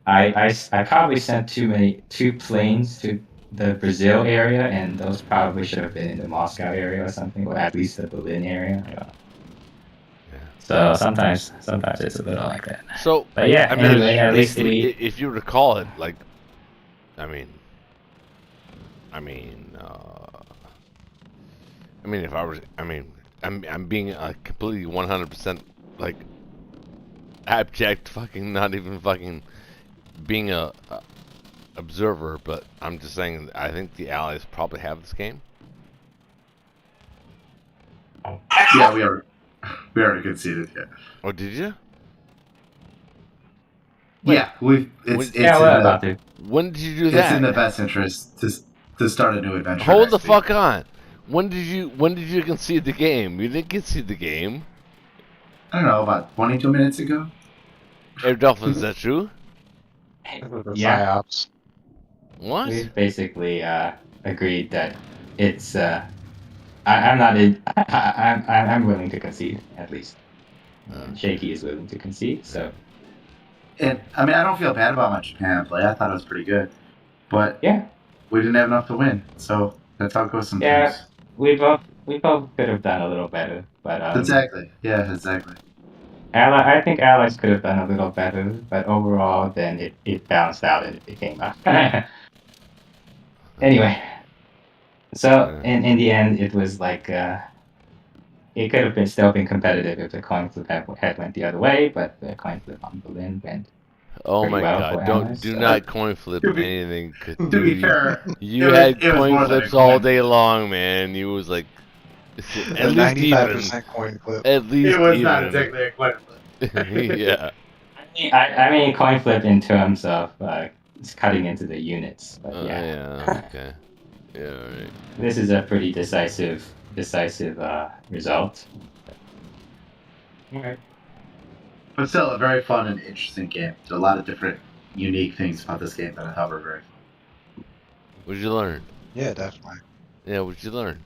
I probably sent two planes to the Brazil area, and those probably should have been in the Moscow area or something, or at least the Berlin area. I don't know. Yeah. So sometimes it's a little like that. So, But yeah, I mean, anyway, at least if you recall it, like, I mean, if I was, I'm being completely 100% like abject, fucking not even fucking being a observer, but I'm just saying I think the Allies probably have this game. Yeah, we already conceded. Yeah. Oh, did you? Yeah, When, when did you do it's in the that? best interest to start a new adventure. Hold the next week. fuck on. When did you concede the game? You didn't concede the game. I don't know, about 22 minutes ago. Air Dolphins, is that true? The Yeah. psyops. What? We've basically agreed that it's. I'm not in. I'm willing to concede at least. And Shaky is willing to concede, so And I mean, I don't feel bad about my Japan play. I thought it was pretty good, but yeah, we didn't have enough to win. So that's how it goes yeah. sometimes. We both could have done a little better, but Exactly. Yeah, exactly. I think Alex could have done a little better, but overall, then it balanced out and it became anyway. So in the end, it was like it could have still been competitive if the coin flip had went the other way, but the coin flip on Berlin went. Oh pretty my well God! for Do Allies. not coin flip To be- anything. To be fair, You it had was coin more than a flips all coin day long, man. You was like, The at least even. 95% coin flip. At least it was even. not exactly a coin flip. Yeah. I mean coin flip in terms of it's cutting into the units, but yeah. Yeah. Okay. Yeah. Right. This is a pretty decisive result. Okay. But still, a very fun and interesting game. There's a lot of different, unique things about this game that I thought were very fun. What'd you learn? Yeah, definitely. Yeah. What'd you learn?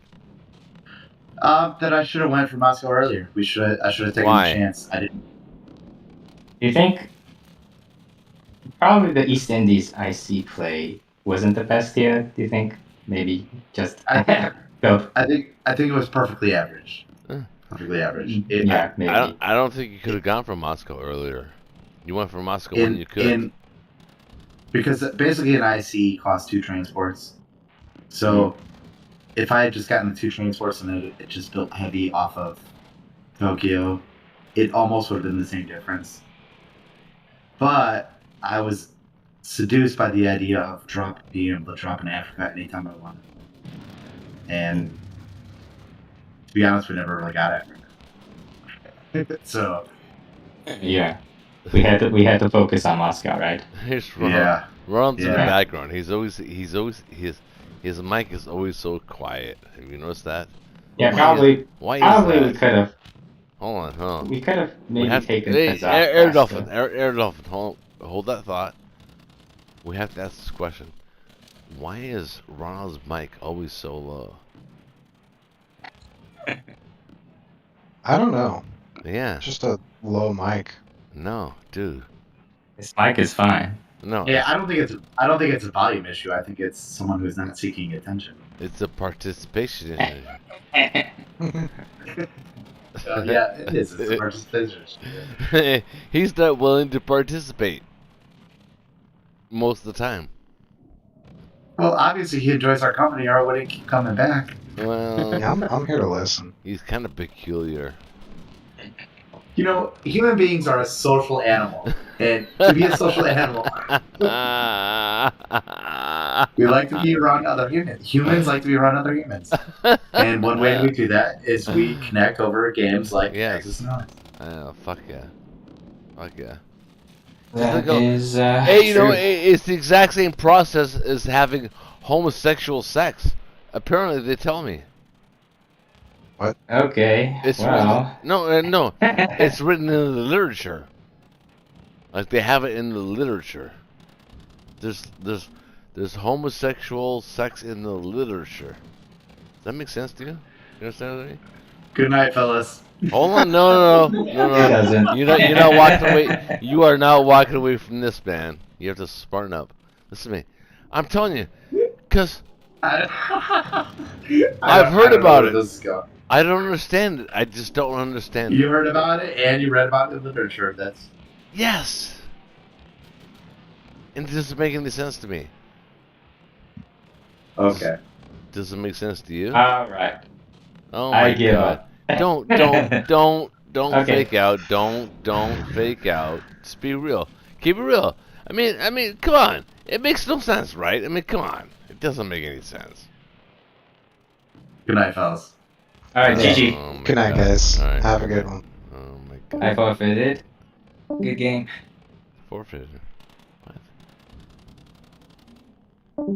That I should have went for Moscow earlier. I should have taken Why? the chance. I didn't. Do you think probably the East Indies IC play wasn't the best here? Do you think maybe just built? I think it was perfectly average. Huh. Perfectly average. Yeah, maybe. I don't think you could have gone for Moscow earlier. You went for Moscow when you could. Because basically an IC costs 2 transports. So if I had just gotten the 2 transports and it just built heavy off of Tokyo, it almost would have been the same difference. But I was seduced by the idea of being able to drop in Africa anytime I wanted. And to be honest, we never really got Africa. So Yeah, we had to focus on Moscow, right? Here's Ronald. yeah. Ronald's in the Yeah. background. His mic is always so quiet. Have you noticed that? Yeah, Why is probably we that? could have Hold on. we could have maybe taken Hey, Kazakh Air faster. Dolphin. Air Dolphin. Hold that thought. We have to ask this question. Why is Ronald's mic always so low? I don't know. Yeah. Just a low mic. No, dude. His mic is fine. No. Yeah, I don't think it's a volume issue. I think it's someone who's not seeking attention. It's a participation issue. Yeah, it is. It's a participation issue. He's not willing to participate most of the time. Well, obviously he enjoys our company, or would he keep coming back? Well, Yeah, I'm here to listen. he's kind of peculiar. You know, human beings are a social animal, and to be a social animal, We like to be around other humans. Humans like to be around other humans. And one way we do that is we connect over games like Axis Yes. and Odyssey. Oh, fuck yeah. Fuck yeah. That go, is hey, you know, true. it's the exact same process as having homosexual sex. Apparently, they tell me. Okay. It's Well. no. It's written in the literature. Like they have it in the literature. There's there's there's homosexual sex in the literature. Does that make sense to you? You understand what I mean? Good night, fellas. Hold on, no. It doesn't. You're not walking away. You are not walking away from this, man. You have to smarten up. Listen to me. I'm telling you, cause I've heard about it. This is going. I don't understand it. I just don't understand You it. heard about it, and you read about it in literature. That's Yes. And it doesn't make any sense to me. okay. Does it make sense to you? All right. Oh I my give god. up. Don't Okay. fake out. Don't fake out. Just be real. Keep it real. I mean, come on. It makes no sense, right? I mean, come on. It doesn't make any sense. Good night, fellas. All right, Okay. GG. Oh my Good night, God. guys. All right. Have a good one. Oh my god. I forfeited. Good game. Forfeited. What?